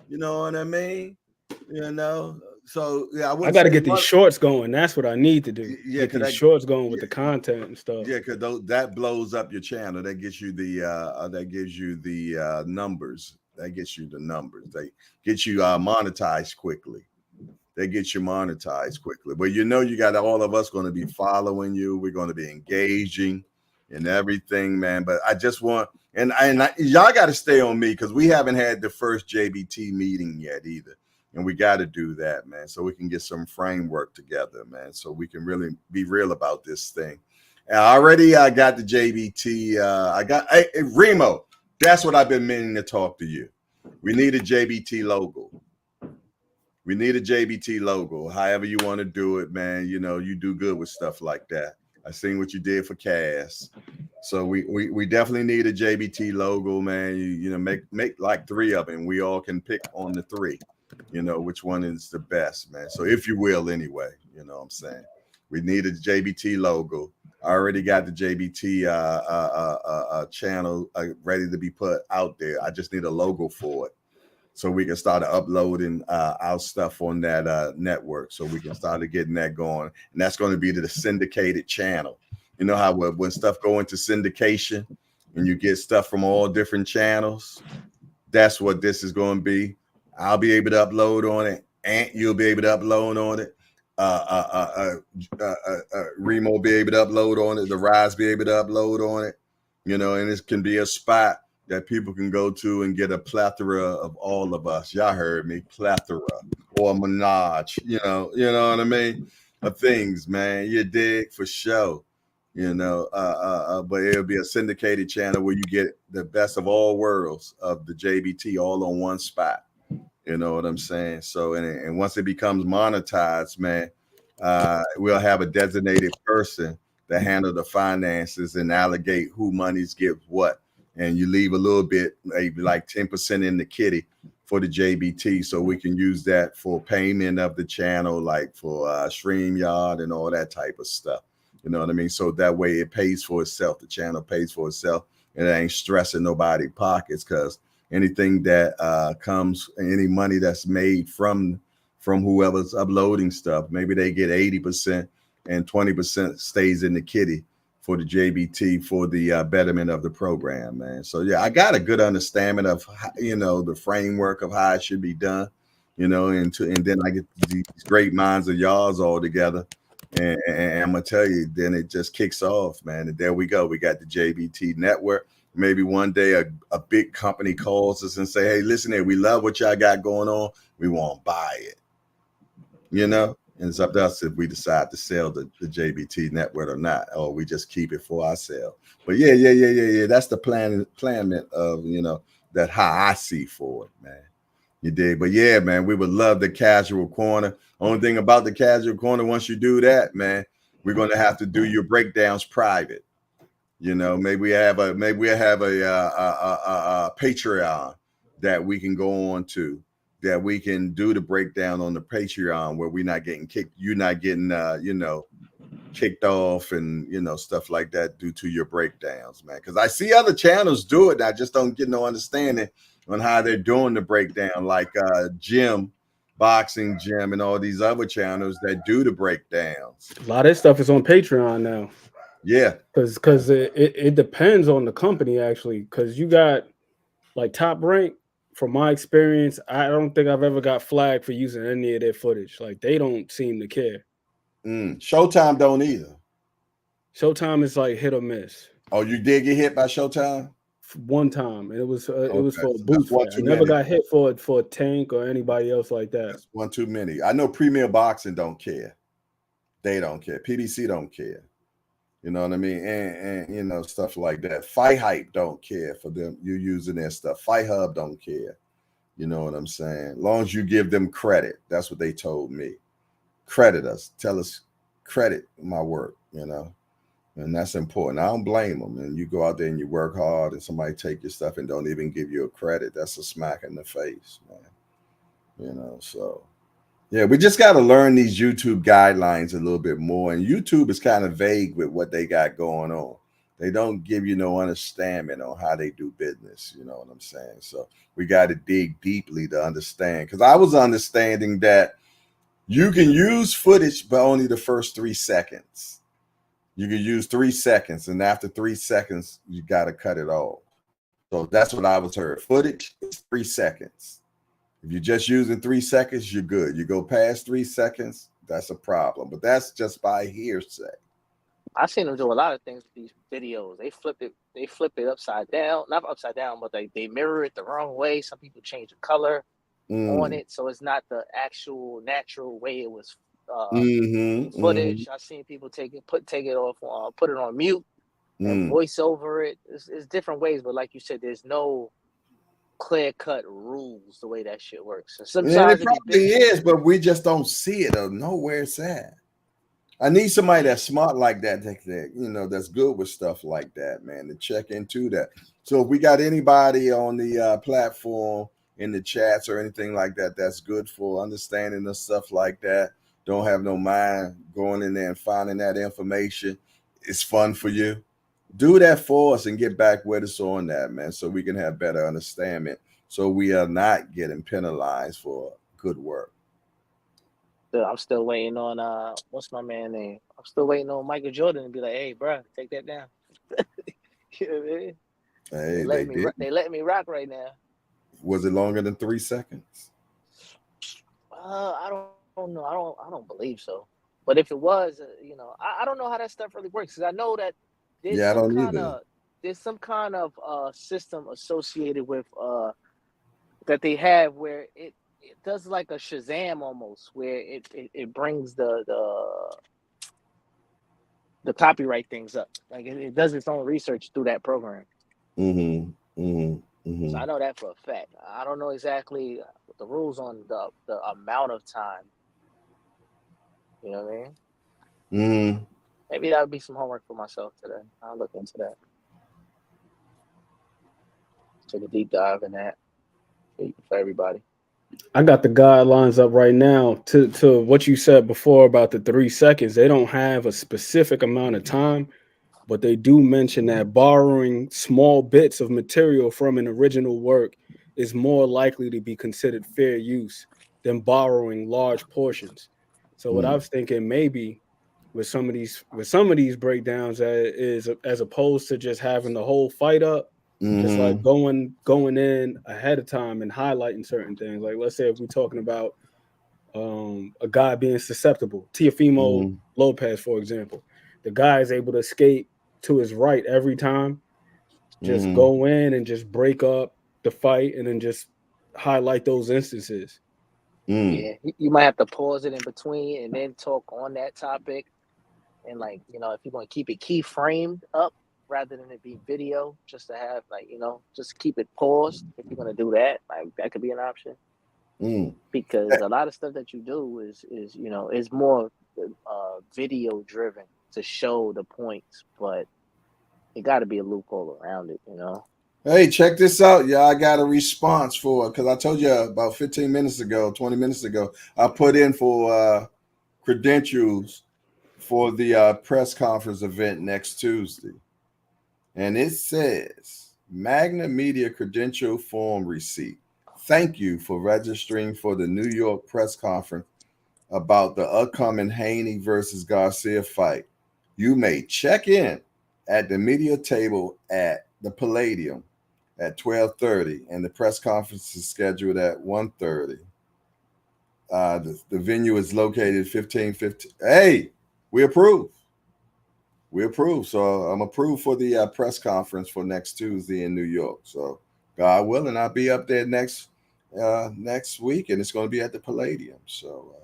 You know what I mean? So yeah, I got to get these shorts going. That's what I need to do. Yeah, get these shorts going with the content and stuff. Yeah, because that blows up your channel. That gives you the numbers. That gets you the numbers. They get you monetized quickly. But you got all of us going to be following you. We're going to be engaging and everything, man. But I just want y'all got to stay on me because we haven't had the first JBT meeting yet either. And we got to do that, man, so we can get some framework together, man, so we can really be real about this thing. And I got the JBT. Hey, Remo, that's what I've been meaning to talk to you. We need a JBT logo. However you want to do it, man. You do good with stuff like that. I seen what you did for Cass. So we definitely need a JBT logo, man. Make like 3 of them. We all can pick on the 3. Which one is the best, man. So if you will, anyway, what I'm saying. We need a JBT logo. I already got the JBT channel ready to be put out there. I just need a logo for it, so we can start uploading our stuff on that network. So we can start getting that going, and that's going to be the syndicated channel. You know how when stuff go into syndication and you get stuff from all different channels, that's what this is going to be. I'll be able to upload on it. Ant, you'll be able to upload on it. Remo will be able to upload on it. The Rise be able to upload on it. And this can be a spot that people can go to and get a plethora of all of us. Y'all heard me, plethora or menage. You know what I mean? Of things, man. You dig, for sure. but it'll be a syndicated channel where you get the best of all worlds of the JBT all on one spot. You know what I'm saying? So, and once it becomes monetized, man, we'll have a designated person to handle the finances and allocate who monies give what. And you leave a little bit, maybe like 10% in the kitty for the JBT, so we can use that for payment of the channel, like for StreamYard and all that type of stuff. You know what I mean? So that way it pays for itself. The channel pays for itself, and it ain't stressing nobody's pockets, because anything that comes, any money that's made from whoever's uploading stuff, maybe they get 80% and 20% stays in the kitty for the JBT for the betterment of the program, man. So yeah, I got a good understanding of the framework of how it should be done, and then I get these great minds of y'all's all together, and I'm gonna tell you, then it just kicks off, man. And there we go. We got the JBT network. Maybe one day a big company calls us and say, hey, listen here, we love what y'all got going on. We want to buy it. And it's up to us if we decide to sell the JBT network or not, or we just keep it for ourselves. But yeah. That's the plan of, that how I see for it, man. You dig? But yeah, man, we would love the casual corner. Only thing about the casual corner, once you do that, man, we're going to have to do your breakdowns private. Maybe we have a Patreon that we can go on to, that we can do the breakdown on the Patreon, where we're not getting kicked, you're not getting kicked off and stuff like that due to your breakdowns, man. Because I see other channels do it, I just don't get no understanding on how they're doing the breakdown, like Boxing Gym and all these other channels that do the breakdowns. A lot of this stuff is on Patreon now. Yeah, because it depends on the company, actually, because you got like Top Rank. From my experience, I don't think I've ever got flagged for using any of their footage. Like, they don't seem to care. Showtime don't either. Showtime is like hit or miss. Oh, you did get hit by Showtime? One time, and it was for a So boot fight. I never got hit for a Tank or anybody else like that. That's one too many. I know Premier Boxing don't care. They don't care. PBC don't care. You know what I mean? And stuff like that. Fight Hype don't care for them. You using their stuff. Fight Hub don't care. You know what I'm saying? As long as you give them credit. That's what they told me. Credit us. Tell us, credit my work, and that's important. I don't blame them. And you go out there and you work hard, and somebody take your stuff and don't even give you a credit. That's a smack in the face, man. So yeah, we just got to learn these YouTube guidelines a little bit more. And YouTube is kind of vague with what they got going on. They don't give you no understanding on how they do business. You know what I'm saying? So we got to dig deeply to understand. Because I was understanding that you can use footage, but only the first 3 seconds. You can use 3 seconds, and after 3 seconds, you got to cut it off. So that's what I was heard. Footage is 3 seconds. If you're just using 3 seconds, you're good. You go past 3 seconds, that's a problem. But that's just by hearsay. I've seen them do a lot of things with these videos. They flip it upside down, not upside down, but they mirror it the wrong way. Some people change the color on it, so it's not the actual natural way it was footage. I've seen people take it off, put it on mute, and voice over it. It's different ways, but like you said, there's no clear-cut rules the way that shit works. And sometimes it probably is, but we just don't see it or know where it's at. I need somebody that's smart like that, that's good with stuff like that, man, to check into that. So if we got anybody on the platform, in the chats or anything like that, that's good for understanding the stuff like that, don't have no mind going in there and finding that information, it's fun for you, do that for us and get back with us on that, man, so we can have better understanding, so we are not getting penalized for good work. I'm still waiting on what's my man name? I'm still waiting on Michael Jordan to be like, hey, bro, take that down. You know what I mean? Hey, they let me rock right now. Was it longer than 3 seconds? I don't know. I don't believe so. But if it was, I don't know how that stuff really works, because I know that there's some kind of system associated with that they have where it does like a Shazam almost, where it brings the the copyright things up. Like it does its own research through that program. So I know that for a fact. I don't know exactly the rules on the amount of time. You know what I mean? Maybe that would be some homework for myself today. I'll look into that. Take a deep dive in that for everybody. I got the guidelines up right now to what you said before about the 3 seconds. They don't have a specific amount of time, but they do mention that borrowing small bits of material from an original work is more likely to be considered fair use than borrowing large portions. So what I was thinking, maybe with some of these breakdowns, is as opposed to just having the whole fight up, just like going in ahead of time and highlighting certain things. Like, let's say if we're talking about a guy being susceptible, Teofimo Lopez, for example, the guy is able to skate to his right every time, just go in and just break up the fight and then just highlight those instances. Yeah, you might have to pause it in between and then talk on that topic. And like, you know, if you're going to keep it key framed up rather than it be video, just to have like, you know, just keep it paused. If you're going to do that, like that could be an option. Because a lot of stuff that you do is you know, is more video driven to show the points, but it got to be a loophole around it, you know. Hey, check this out, y'all. I got a response for, because I told you about 15 minutes ago, 20 minutes ago, I put in for credentials for the press conference event next Tuesday. And it says, Magna Media Credential Form Receipt. Thank you for registering for the New York press conference about the upcoming Haney versus Garcia fight. You may check in at the media table at the Palladium at 12:30, and the press conference is scheduled at 1:30. The venue is located 1515. Hey, we approve. We approve. So I'm approved for the press conference for next Tuesday in New York. So God willing, I'll be up there next week, and it's going to be at the Palladium. So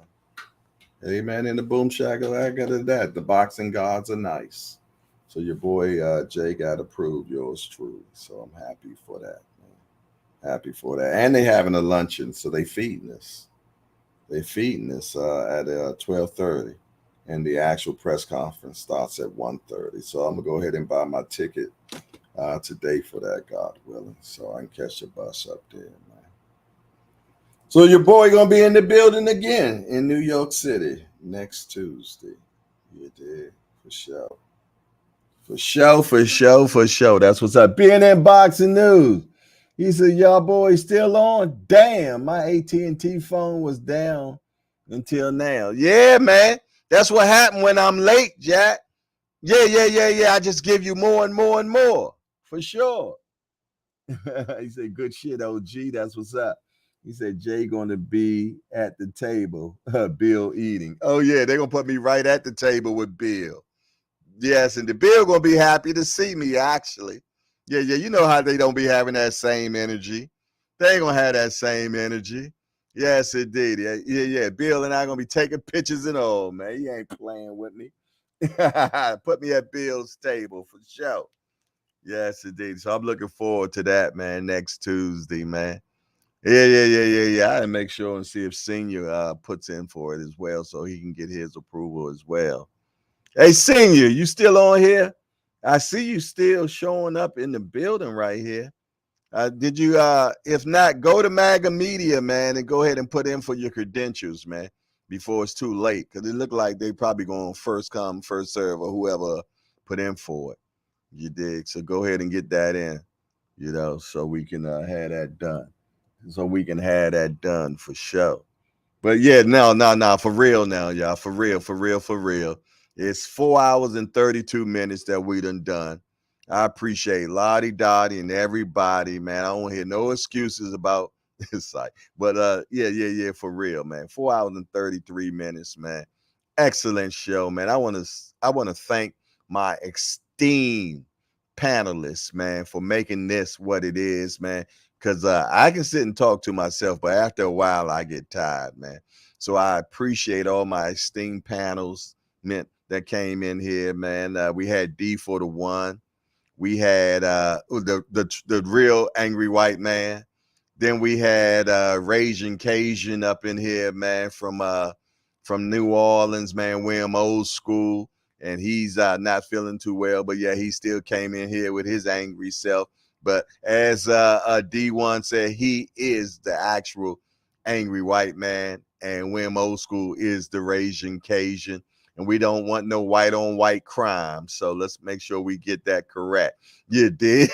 amen in the boom shackle. I got that. The boxing gods are nice. So your boy Jay got approved, yours truly. So I'm happy for that, man. Happy for that. And they having a luncheon, so they feeding us. They feeding us at 12:30, and the actual press conference starts at 1:30. So I'm gonna go ahead and buy my ticket today for that, God willing, so I can catch the bus up there, man. So your boy gonna be in the building again in New York City next Tuesday. You did, for sure. For sure. That's what's up. BNN Boxing News. He said, y'all boys still on? Damn, my AT&T phone was down until now. Yeah, man. That's what happened when I'm late, Jack. Yeah. I just give you more and more and more. For sure. He said, good shit, OG. That's what's up. He said, Jay going to be at the table, Bill eating. Oh, yeah, they're going to put me right at the table with Bill. Yes, and the Bill going to be happy to see me, actually. Yeah, you know how they don't be having that same energy. They ain't going to have that same energy. Yes, indeed. Yeah. Bill and I going to be taking pictures and all, man. He ain't playing with me. Put me at Bill's table for sure. Yes, indeed. So I'm looking forward to that, man, next Tuesday, man. Yeah. I make sure and see if Senior puts in for it as well so he can get his approval as well. Hey, Senior, you still on here? I see you still showing up in the building right here. Did you, if not, go to MAGA Media, man, and go ahead and put in for your credentials, man, before it's too late. Because it looked like they probably going first come, first serve, or whoever put in for it. You dig? So go ahead and get that in, so we can have that done. So we can have that done for sure. But yeah, no, for real now, y'all. For real. It's 4 hours and 32 minutes that we done. I appreciate Lottie Dottie and everybody, man. I don't hear no excuses about this site. But yeah, for real, man. 4 hours and 33 minutes, man. Excellent show, man. I want to thank my esteemed panelists, man, for making this what it is, man. Because I can sit and talk to myself, but after a while, I get tired, man. So I appreciate all my esteemed panels that came in here, man. We had D for the one. We had the real angry white man. Then we had Raging Cajun up in here, man, from New Orleans, man, William Old School. And he's not feeling too well, but yeah, he still came in here with his angry self. But as D1 said, he is the actual angry white man, and William Old School is the Raging Cajun. And we don't want no white on white crime. So let's make sure we get that correct. You did.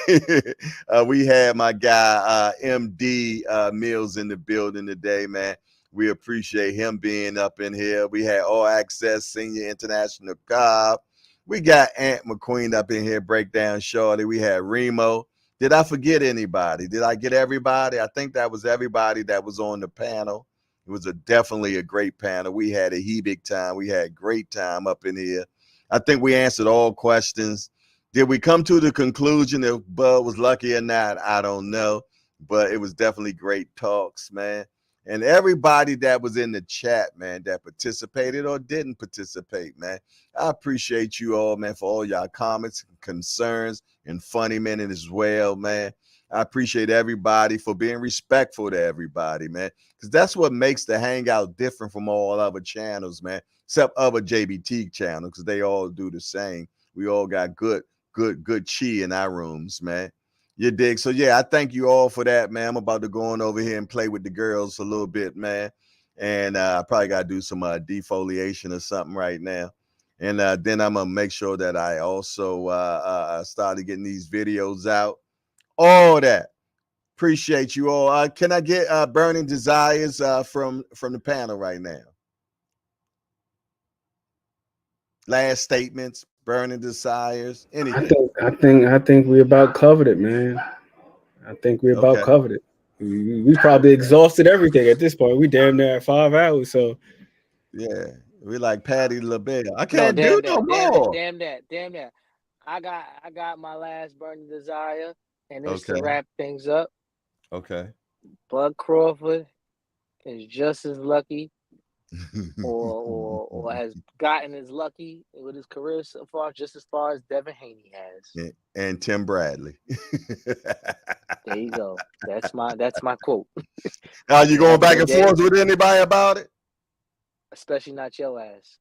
We had my guy MD Mills in the building today, man. We appreciate him being up in here. We had All Access Senior International Cobb. We got Aunt McQueen up in here, Breakdown Shorty. We had Remo. Did I forget anybody? Did I get everybody? I think that was everybody that was on the panel. It was definitely a great panel. We had a big time. We had great time up in here. I think we answered all questions. Did we come to the conclusion if Bud was lucky or not? I don't know. But it was definitely great talks, man. And everybody that was in the chat, man, that participated or didn't participate, man, I appreciate you all, man, for all y'all comments and concerns and funny minutes as well, man. I appreciate everybody for being respectful to everybody, man, because that's what makes the Hangout different from all other channels, man, except other JBT channels, because they all do the same. We all got good chi in our rooms, man. You dig? So, yeah, I thank you all for that, man. I'm about to go on over here and play with the girls a little bit, man. And I probably got to do some defoliation or something right now. And then I'm going to make sure that I also started getting these videos out. All that. Appreciate you all. Can I get Burning Desires from the panel right now? Last statements, Burning Desires, anything. I think we about covered it, man. I think we about covered it. We probably exhausted everything at this point. We damn near at 5 hours. So yeah, we like Patty LaBelle. I can't do no more. Damn that. I got my last Burning Desire, and it's to wrap things up. Okay. Bud Crawford is just as lucky or has gotten as lucky with his career so far, just as far as Devin Haney has. And Tim Bradley. There you go. That's my quote. Are you going back and forth with anybody about it? Especially not your ass.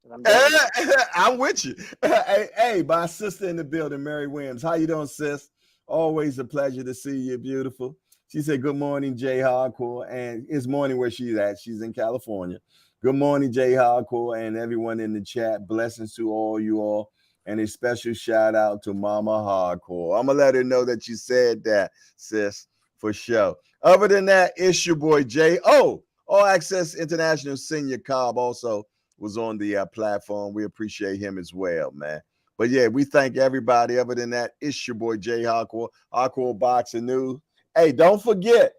I'm with you. Hey, my sister in the building, Mary Williams. How you doing, sis? Always a pleasure to see you, beautiful. She said, good morning, Jay Hardcore. And it's morning where she's at. She's in California. Good morning, Jay Hardcore, and everyone in the chat. Blessings to all you all. And a special shout out to Mama Hardcore. I'm going to let her know that you said that, sis, for sure. Other than that, it's your boy, Jay. Oh, All Access International Senior Cobb also was on the platform. We appreciate him as well, man. But, yeah, we thank everybody. Other than that, it's your boy, Jay Hardcore, Hardcore Boxing News. Hey, don't forget,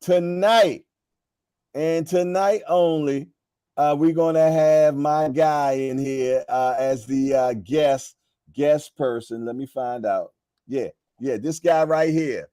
tonight and tonight only, we're going to have my guy in here as the guest person. Let me find out. Yeah, this guy right here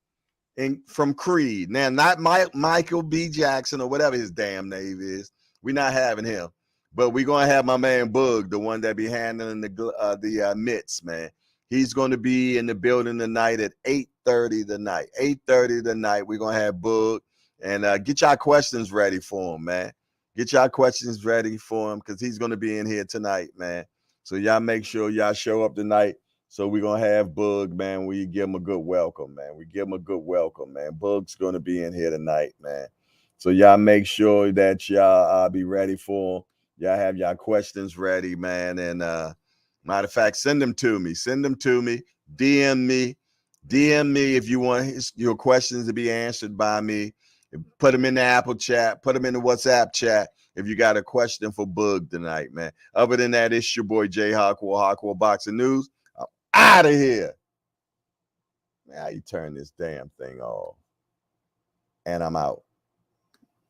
from Creed. Now, not Michael B. Jackson or whatever his damn name is. We're not having him. But we're going to have my man Bug, the one that be handling the mitts, man. He's going to be in the building tonight at 8:30 tonight. 8:30 tonight. We're going to have Bug. And get y'all questions ready for him, man. Get y'all questions ready for him because he's going to be in here tonight, man. So y'all make sure y'all show up tonight. So we're going to have Bug, man. We give him a good welcome, man. Bug's going to be in here tonight, man. So y'all make sure that y'all be ready for him. Y'all have y'all questions ready, man. And matter of fact, send them to me. DM me if you want your questions to be answered by me. Put them in the Apple chat. Put them in the WhatsApp chat if you got a question for Bug tonight, man. Other than that, it's your boy, Jay Hardcore Boxing News. I'm out of here. Man, how you turn this damn thing off? And I'm out.